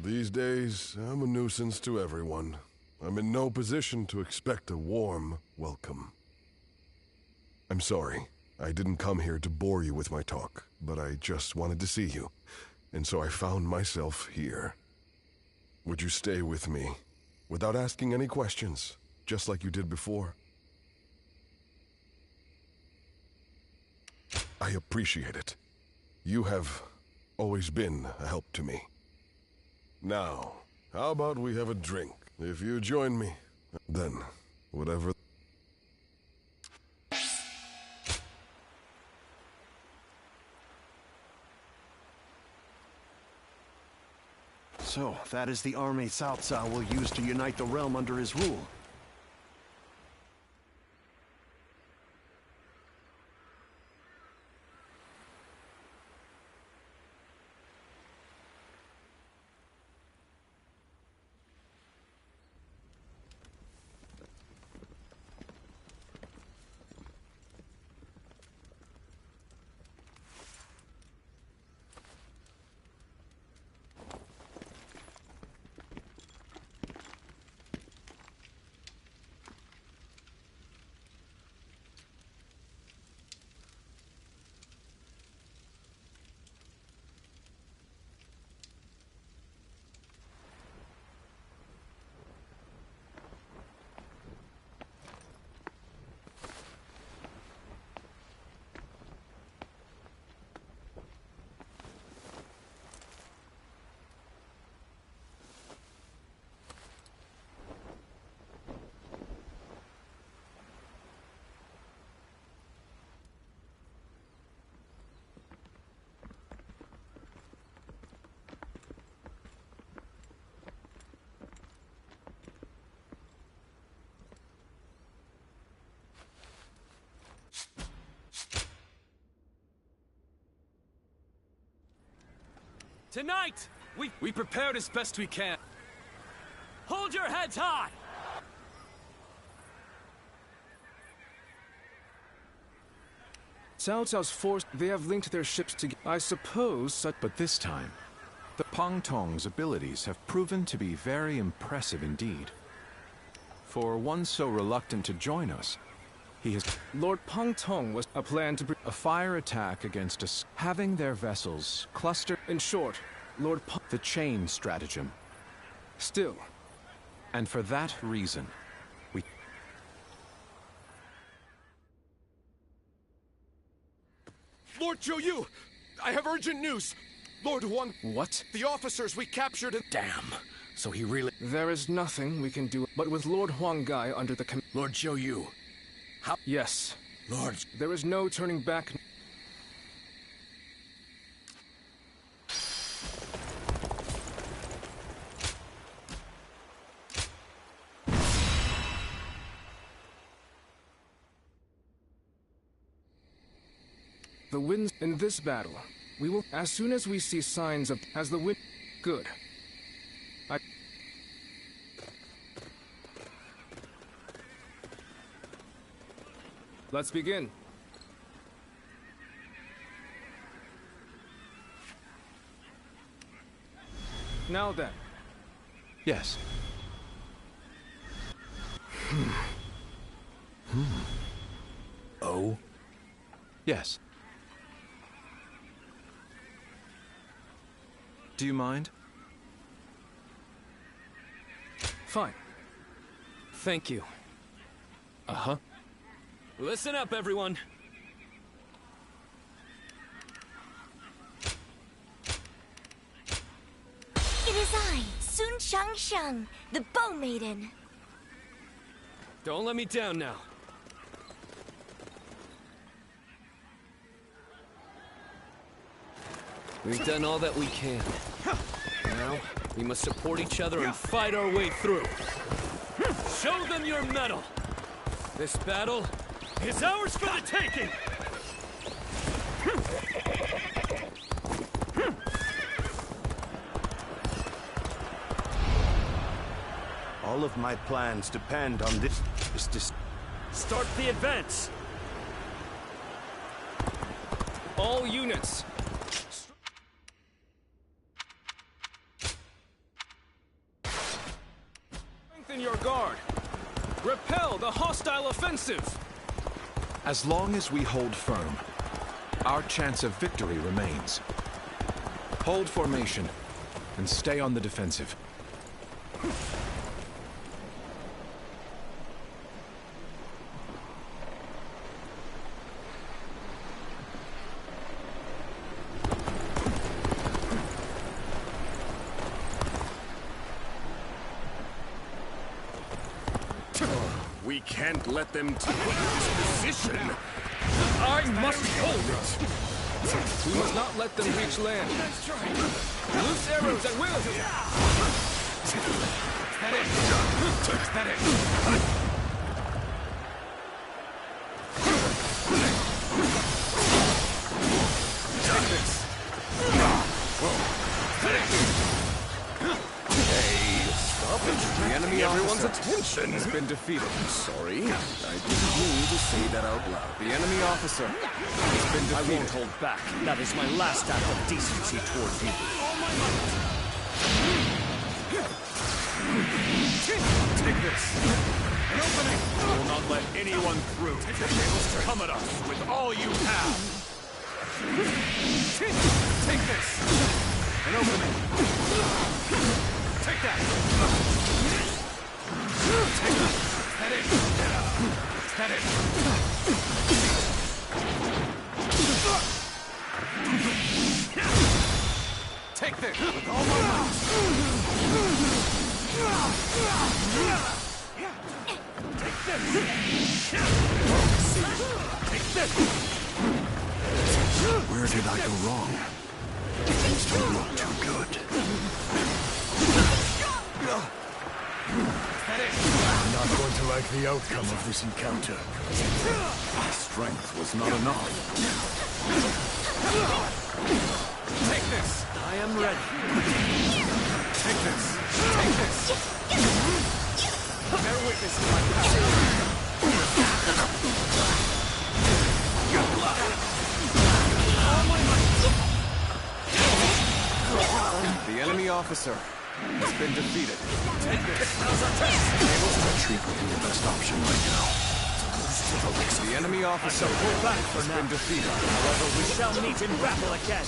These days, I'm a nuisance to everyone. I'm in no position to expect a warm welcome. I'm sorry. I didn't come here to bore you with my talk, but I just wanted to see you, and so I found myself here. Would you stay with me, without asking any questions, just like you did before? I appreciate it. You have always been a help to me. Now, how about we have a drink? If you join me, then whatever... So, that is the army Cao Cao will use to unite the realm under his rule. Tonight, we prepared as best we can. Hold your heads high! Cao Cao's force, they have linked their ships together. I suppose such... But this time, the Pang Tong's abilities have proven to be very impressive indeed. For one so reluctant to join us, he has... Lord Peng Tong was a plan to... A fire attack against us, having their vessels cluster... In short, Lord Peng... The chain stratagem. Still. And for that reason, we... Lord Zhou, I have urgent news. Lord Huang... What? The officers we captured and... Damn. So he really... There is nothing we can do, but with Lord Huang Gai under the command... Lord Zhou. How... Yes. Lord... There is no turning back. The winds in this battle, we will, as soon as we see signs of, as the wind, good. Let's begin. Now then. Yes. Oh? Yes. Do you mind? Fine. Thank you. Uh-huh. Listen up, everyone. It is I, Sun Shangsheng, the Bow Maiden. Don't let me down now. We've done all that we can. Now, we must support each other and fight our way through. Show them your mettle! This battle is ours for the taking! All of my plans depend on this. Start the advance! All units! Strengthen your guard! Repel the hostile offensive! As long as we hold firm, our chance of victory remains. Hold formation, and stay on the defensive. We can't let them take this position. I must hold it. We must not let them reach land. Loose arrows at will. That it. The enemy Everyone's officer attention has been defeated. Sorry, I didn't mean to say that out loud. The enemy officer has been defeated. I won't hold back. That is my last act of decency towards you. Take this. An opening. I will not let anyone through. Come at us with all you have. Take this. An opening. Take that. Take that. That it. That it. Take this with all my might. Take this. Take this. Where did I go wrong? Things don't look too good. I'm not going to like the outcome of this encounter. My strength was not enough. Take this. I am ready. Take this. Take this. Bear witness to my power. The enemy officer has been defeated. Take this. Now's our test. retreat would be the best option right now. The enemy officer pull back has been defeated. However, we shall meet in battle again.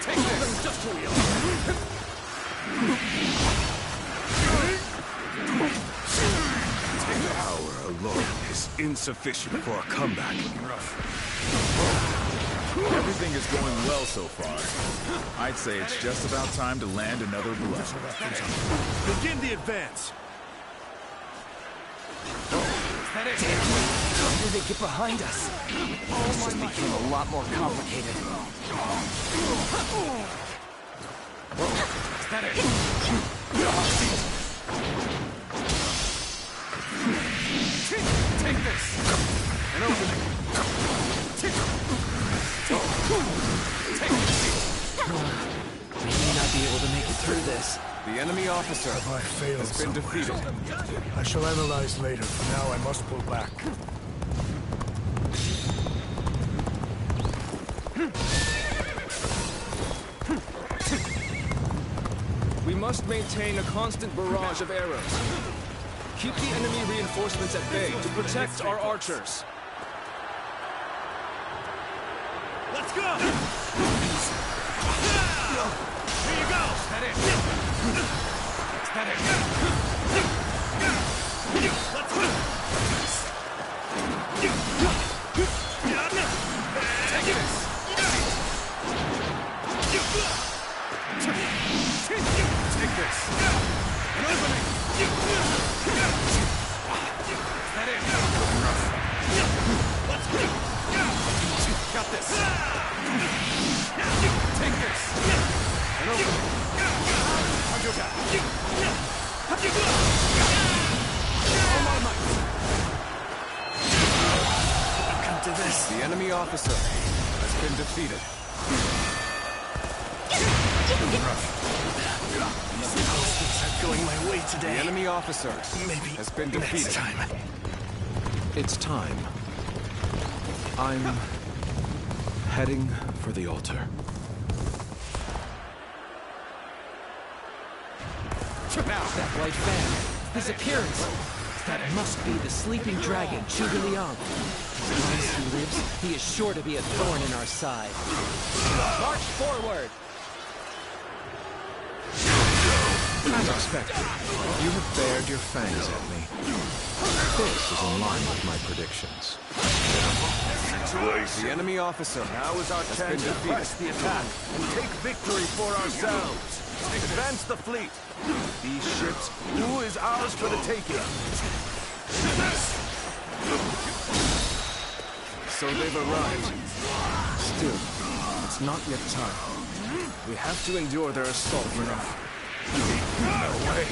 Take this! Just who we are! Power alone is insufficient for a comeback. Everything is going well so far. I'd say it's just about time to land another blow. Begin the advance! How did they get behind us? This just became a lot more complicated. Take this! An opening! We may not be able to make it through this. The enemy officer I failed has been defeated. I shall analyze later. For now, I must pull back. We must maintain a constant barrage of arrows. Keep the enemy reinforcements at bay to protect our archers. Let's go! Here you go! Is that it? Is that it? Let's go! Take this! Take this! An opening! Is that it? Let's go! Got this! Take this! An opening! All my might! Come to this. The enemy officer has been defeated. Things are going my way today. The enemy officer has been defeated. Next time. It's time. I'm heading for the altar. Now, that white fan, his appearance, that must be the sleeping dragon, Zhuge Liang. As long as he lives, he is sure to be a thorn in our side. March forward! As expected, you have bared your fangs at me. This is in line with my predictions. The enemy officer Now is our chance to press the attack and take victory for ourselves. Advance the fleet. These ships, who is ours for the taking? So they've arrived. Still, it's not yet time. We have to endure their assault for now. No way.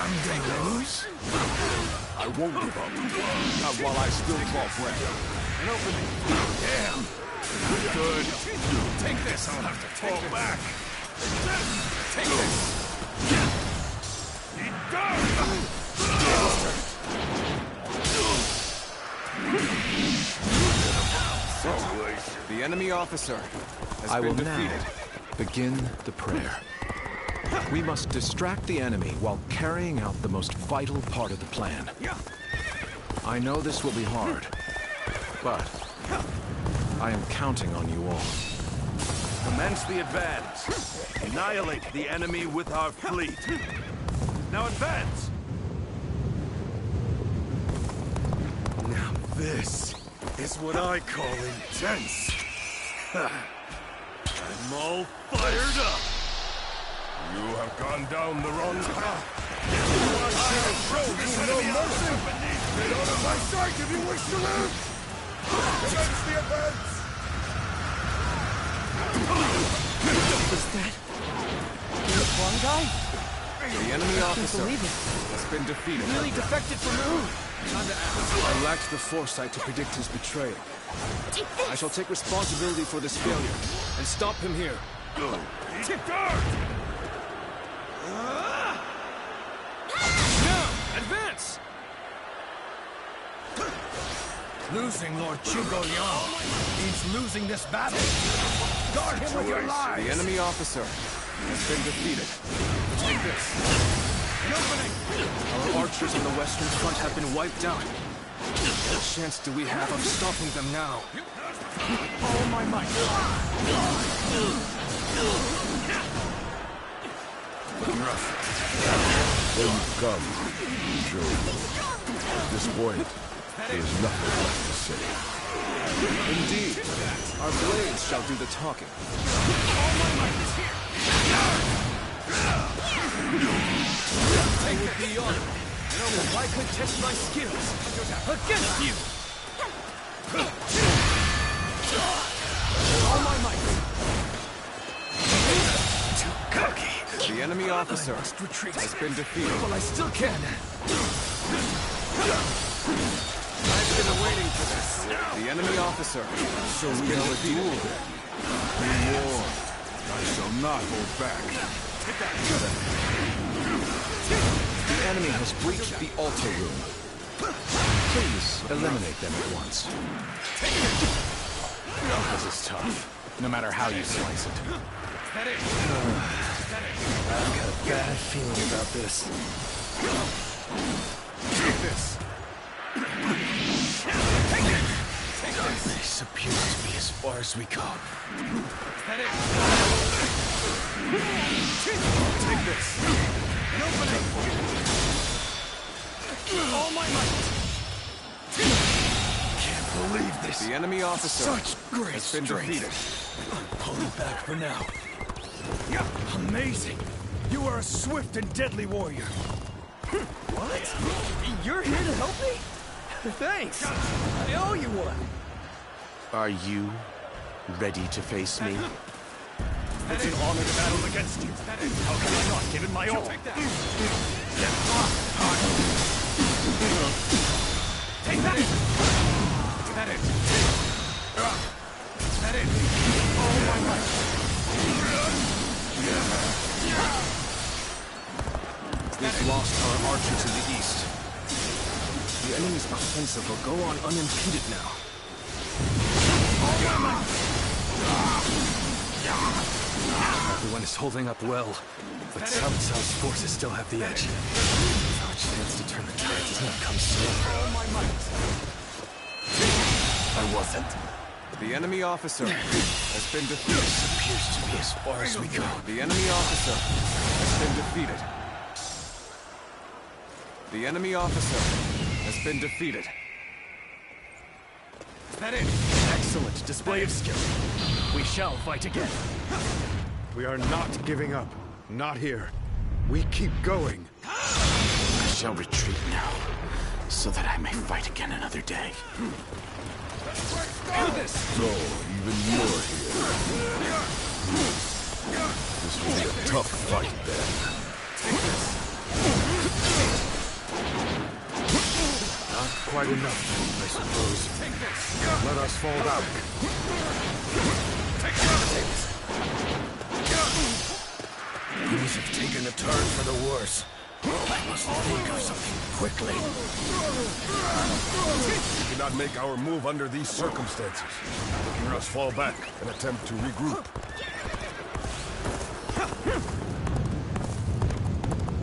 I'm gonna lose. I won't give up. Not while I still draw breath. An opening. Damn. Good. Take this. I'll have to fall back. Take this. The enemy officer has I been will defeated. now begin the prayer. We must distract the enemy while carrying out the most vital part of the plan. I know this will be hard, but I am counting on you all. Commence the advance. Annihilate the enemy with our fleet. Now advance! Now this is what I call intense. I'm all fired up! You have gone down the wrong path. I have shown you no mercy! Get out of my sight if you wish to live! Commence the advance! Was that the Huang guy? The enemy I can't officer believe it. has been defeated. He really defected from Wu. I lacked the foresight to predict his betrayal. I shall take responsibility for this failure and stop him here. Now, advance! Losing Lord Zhuge Liang means losing this battle. Guard him with your lives. The enemy officer has been defeated. Take this! The opening! Our archers on the western front have been wiped out. What chance do we have of stopping them now? All my might. Looking rough. When you come, Joe. At this point, there's nothing left to say. Indeed. Our blades shall do the talking. All my might is here! I would be honored. No one could test my skills against you! All my might! Too cocky. The enemy officer has been defeated. Well, I still can. I've been awaiting for this. The enemy officer So we have a duel then. Be warned. I shall not hold back. The enemy has breached the altar room. Please eliminate them at once. This is tough, no matter how you slice it. I've got a bad feeling about this. Take this. This appears to be as far as we go. Take this. All my might! Can't believe this. The enemy officer Such great has been strength. defeated. I'm pulling back for now. Amazing! You are a swift and deadly warrior. What? You're here to help me? Thanks. I owe you one. Are you ready to face me? It's an honor to battle against you. How can I not give it my all? Take that! Take that! Is that it? Is that it? Oh, my might! We've lost our archers in the east. The enemy's offensive will go on unimpeded now. Everyone is holding up well, but Cao Cao's forces still have the edge. Our chance to turn the tide does not come soon. I wasn't. The enemy officer has been defeated. This appears to be as far as we go. The enemy officer has been defeated. The enemy officer has been defeated. Is that it? Excellent display of skill. We shall fight again. We are not giving up. Not here. We keep going. I shall retreat now, so that I may fight again another day. So, even you're here. This will be a tough fight, then. Not quite enough, I suppose. Let us fall back. Things have taken a turn for the worse. I must think of something quickly. We cannot make our move under these circumstances. Let us fall back and attempt to regroup.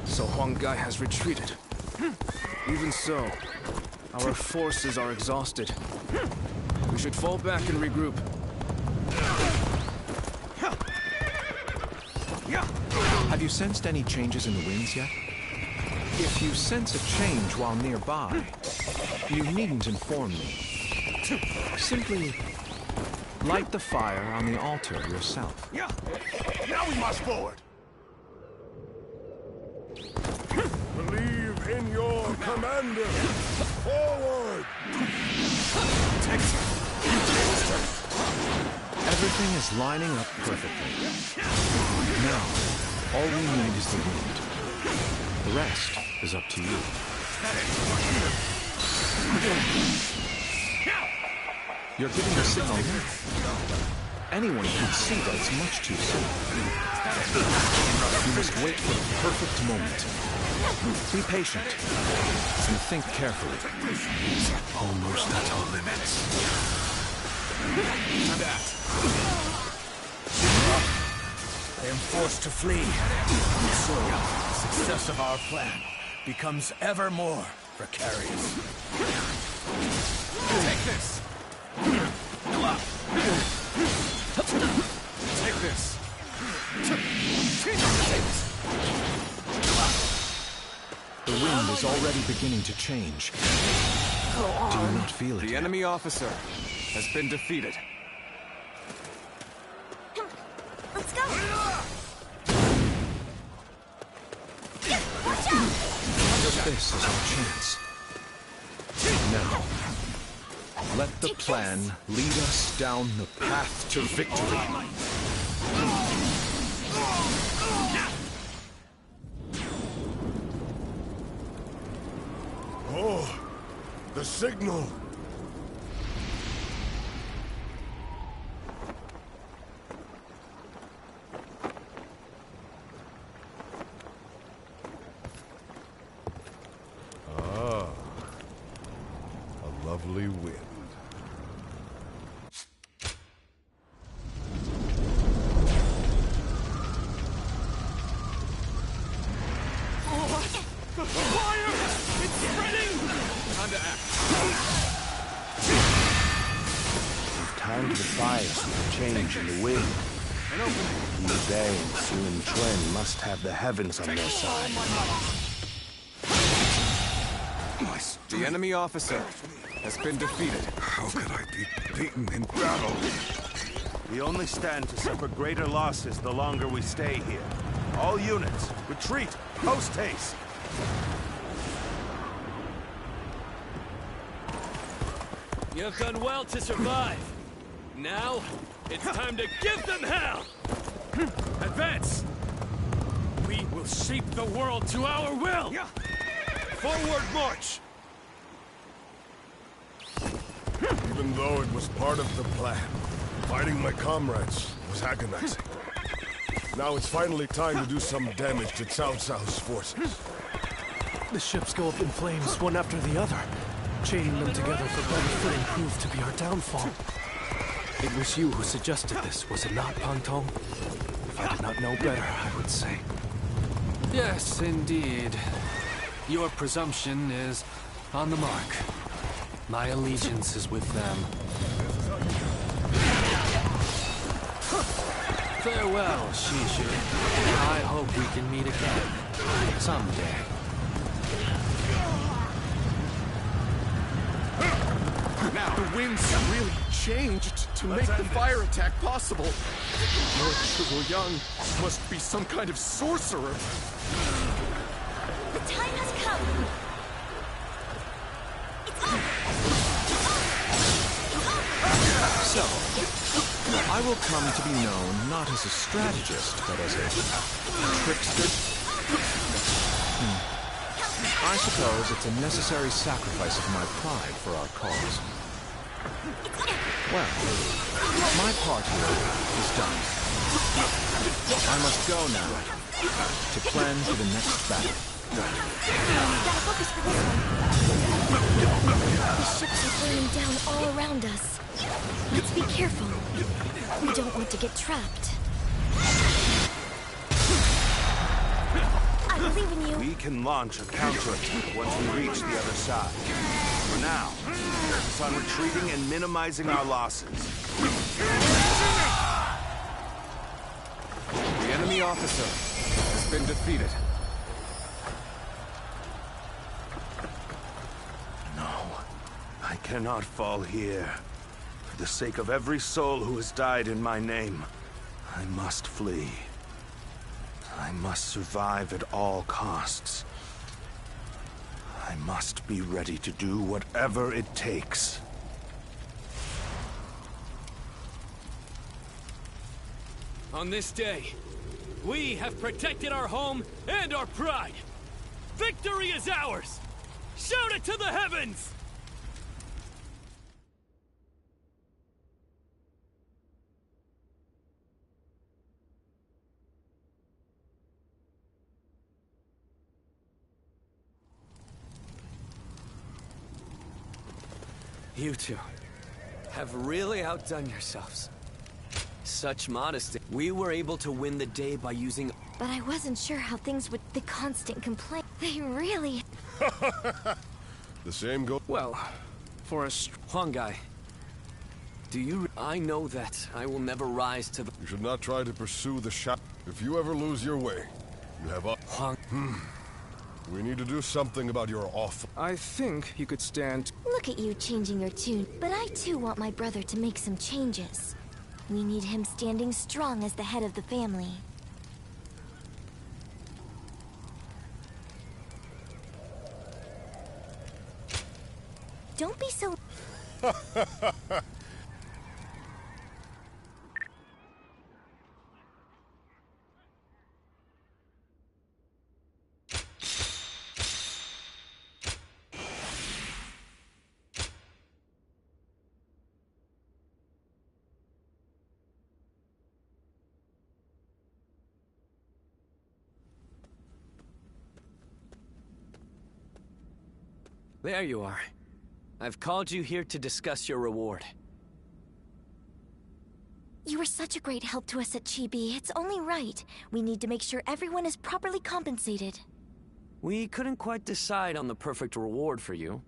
So Huang Gai has retreated. Even so, our forces are exhausted. We should fall back and regroup. Have you sensed any changes in the winds yet? If you sense a change while nearby, you needn't inform me. Simply light the fire on the altar yourself. Now we march forward! Believe in your commander! Forward! Everything is lining up perfectly. Now, all we need is the wind. The rest is up to you. You're giving a signal now. Anyone can see that it's much too soon. You must wait for the perfect moment. Be patient and think carefully. Almost at our limits. I am forced to flee. So, the success of our plan becomes ever more precarious. Take this! Take this! The wind is already beginning to change. Do you not feel it? The enemy officer has been defeated. Let's go! Watch out! This is our chance. Now, let the plan lead us down the path to victory. Oh, the signal! Ah, a lovely wind. Fire! It's spreading! Time to act. We've timed the fires with the change in the wind. Liu Bei and Sun Quan must have the heavens on their side. The enemy officer has been defeated. How could I be beaten in battle? We only stand to suffer greater losses the longer we stay here. All units, retreat, post haste! You have done well to survive. Now, it's time to give them hell! Advance! We will shape the world to our will! Forward march! Even though it was part of the plan, fighting my comrades was agonizing. Now it's finally time to do some damage to Cao Cao's forces. The ships go up in flames, one after the other. Chaining them together for better footing proved to be our downfall. It was you who suggested this, was it not, Pantong? If I did not know better, I would say. Yes, indeed. Your presumption is on the mark. My allegiance is with them. Farewell, Shishu. I hope we can meet again. Someday. Now, the winds really changed to make the fire attack possible. Lord Ziluan must be some kind of sorcerer. The time has come. So, I will come to be known not as a strategist, but as a trickster. I suppose it's a necessary sacrifice of my pride for our cause. Well, my part here is done. I must go now to plan for the next battle. Gotta focus for this one. The ships are burning down all around us. Let's be careful. We don't want to get trapped. I believe in you. We can launch a counterattack once we reach the other side. For now, focus on retreating and minimizing our losses. The enemy officer has been defeated. No, I cannot fall here. For the sake of every soul who has died in my name, I must flee. I must survive at all costs. I must be ready to do whatever it takes. On this day, we have protected our home and our pride. Victory is ours! Shout it to the heavens! You two have really outdone yourselves. Such modesty. We were able to win the day by using... But I wasn't sure how things would... The constant complaint. They really... The same go... Well, for a Huang Gai, do you... I know that I will never rise to the... You should not try to pursue the shadow. If you ever lose your way, you have up... We need to do something about your awful... I think you could stand... Look at you changing your tune, but I too want my brother to make some changes. We need him standing strong as the head of the family. Don't be so... There you are. I've called you here to discuss your reward. You were such a great help to us at Chibi. It's only right. We need to make sure everyone is properly compensated. We couldn't quite decide on the perfect reward for you.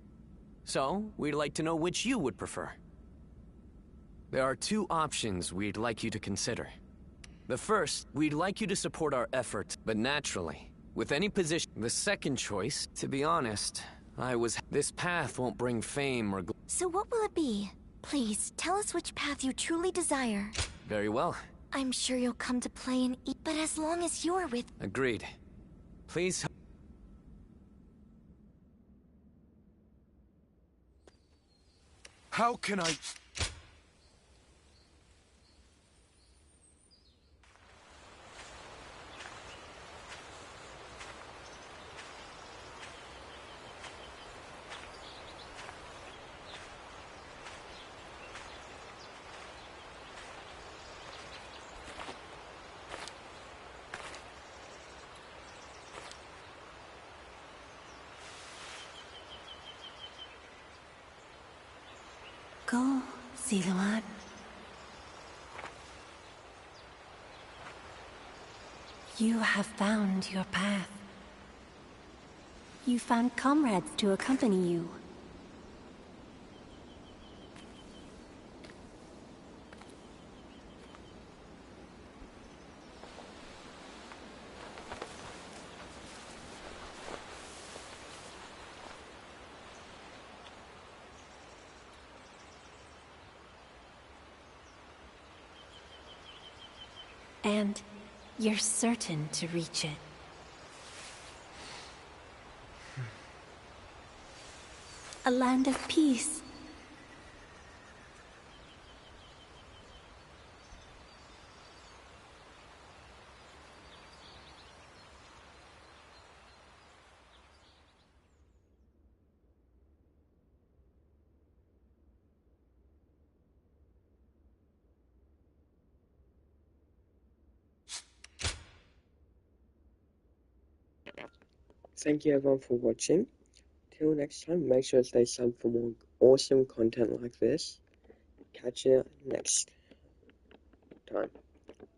So, we'd like to know which you would prefer. There are two options we'd like you to consider. The first, we'd like you to support our efforts, but naturally, with any position. The second choice, to be honest, this path won't bring fame or So what will it be? Please, tell us which path you truly desire. Very well. I'm sure you'll come to play and eat, but as long as you're with... Agreed. Please... How can I... Go, Ziluan. You have found your path. You found comrades to accompany you. And you're certain to reach it. A land of peace. Thank you everyone for watching. Till next time, make sure to stay subbed for more awesome content like this. Catch you next time.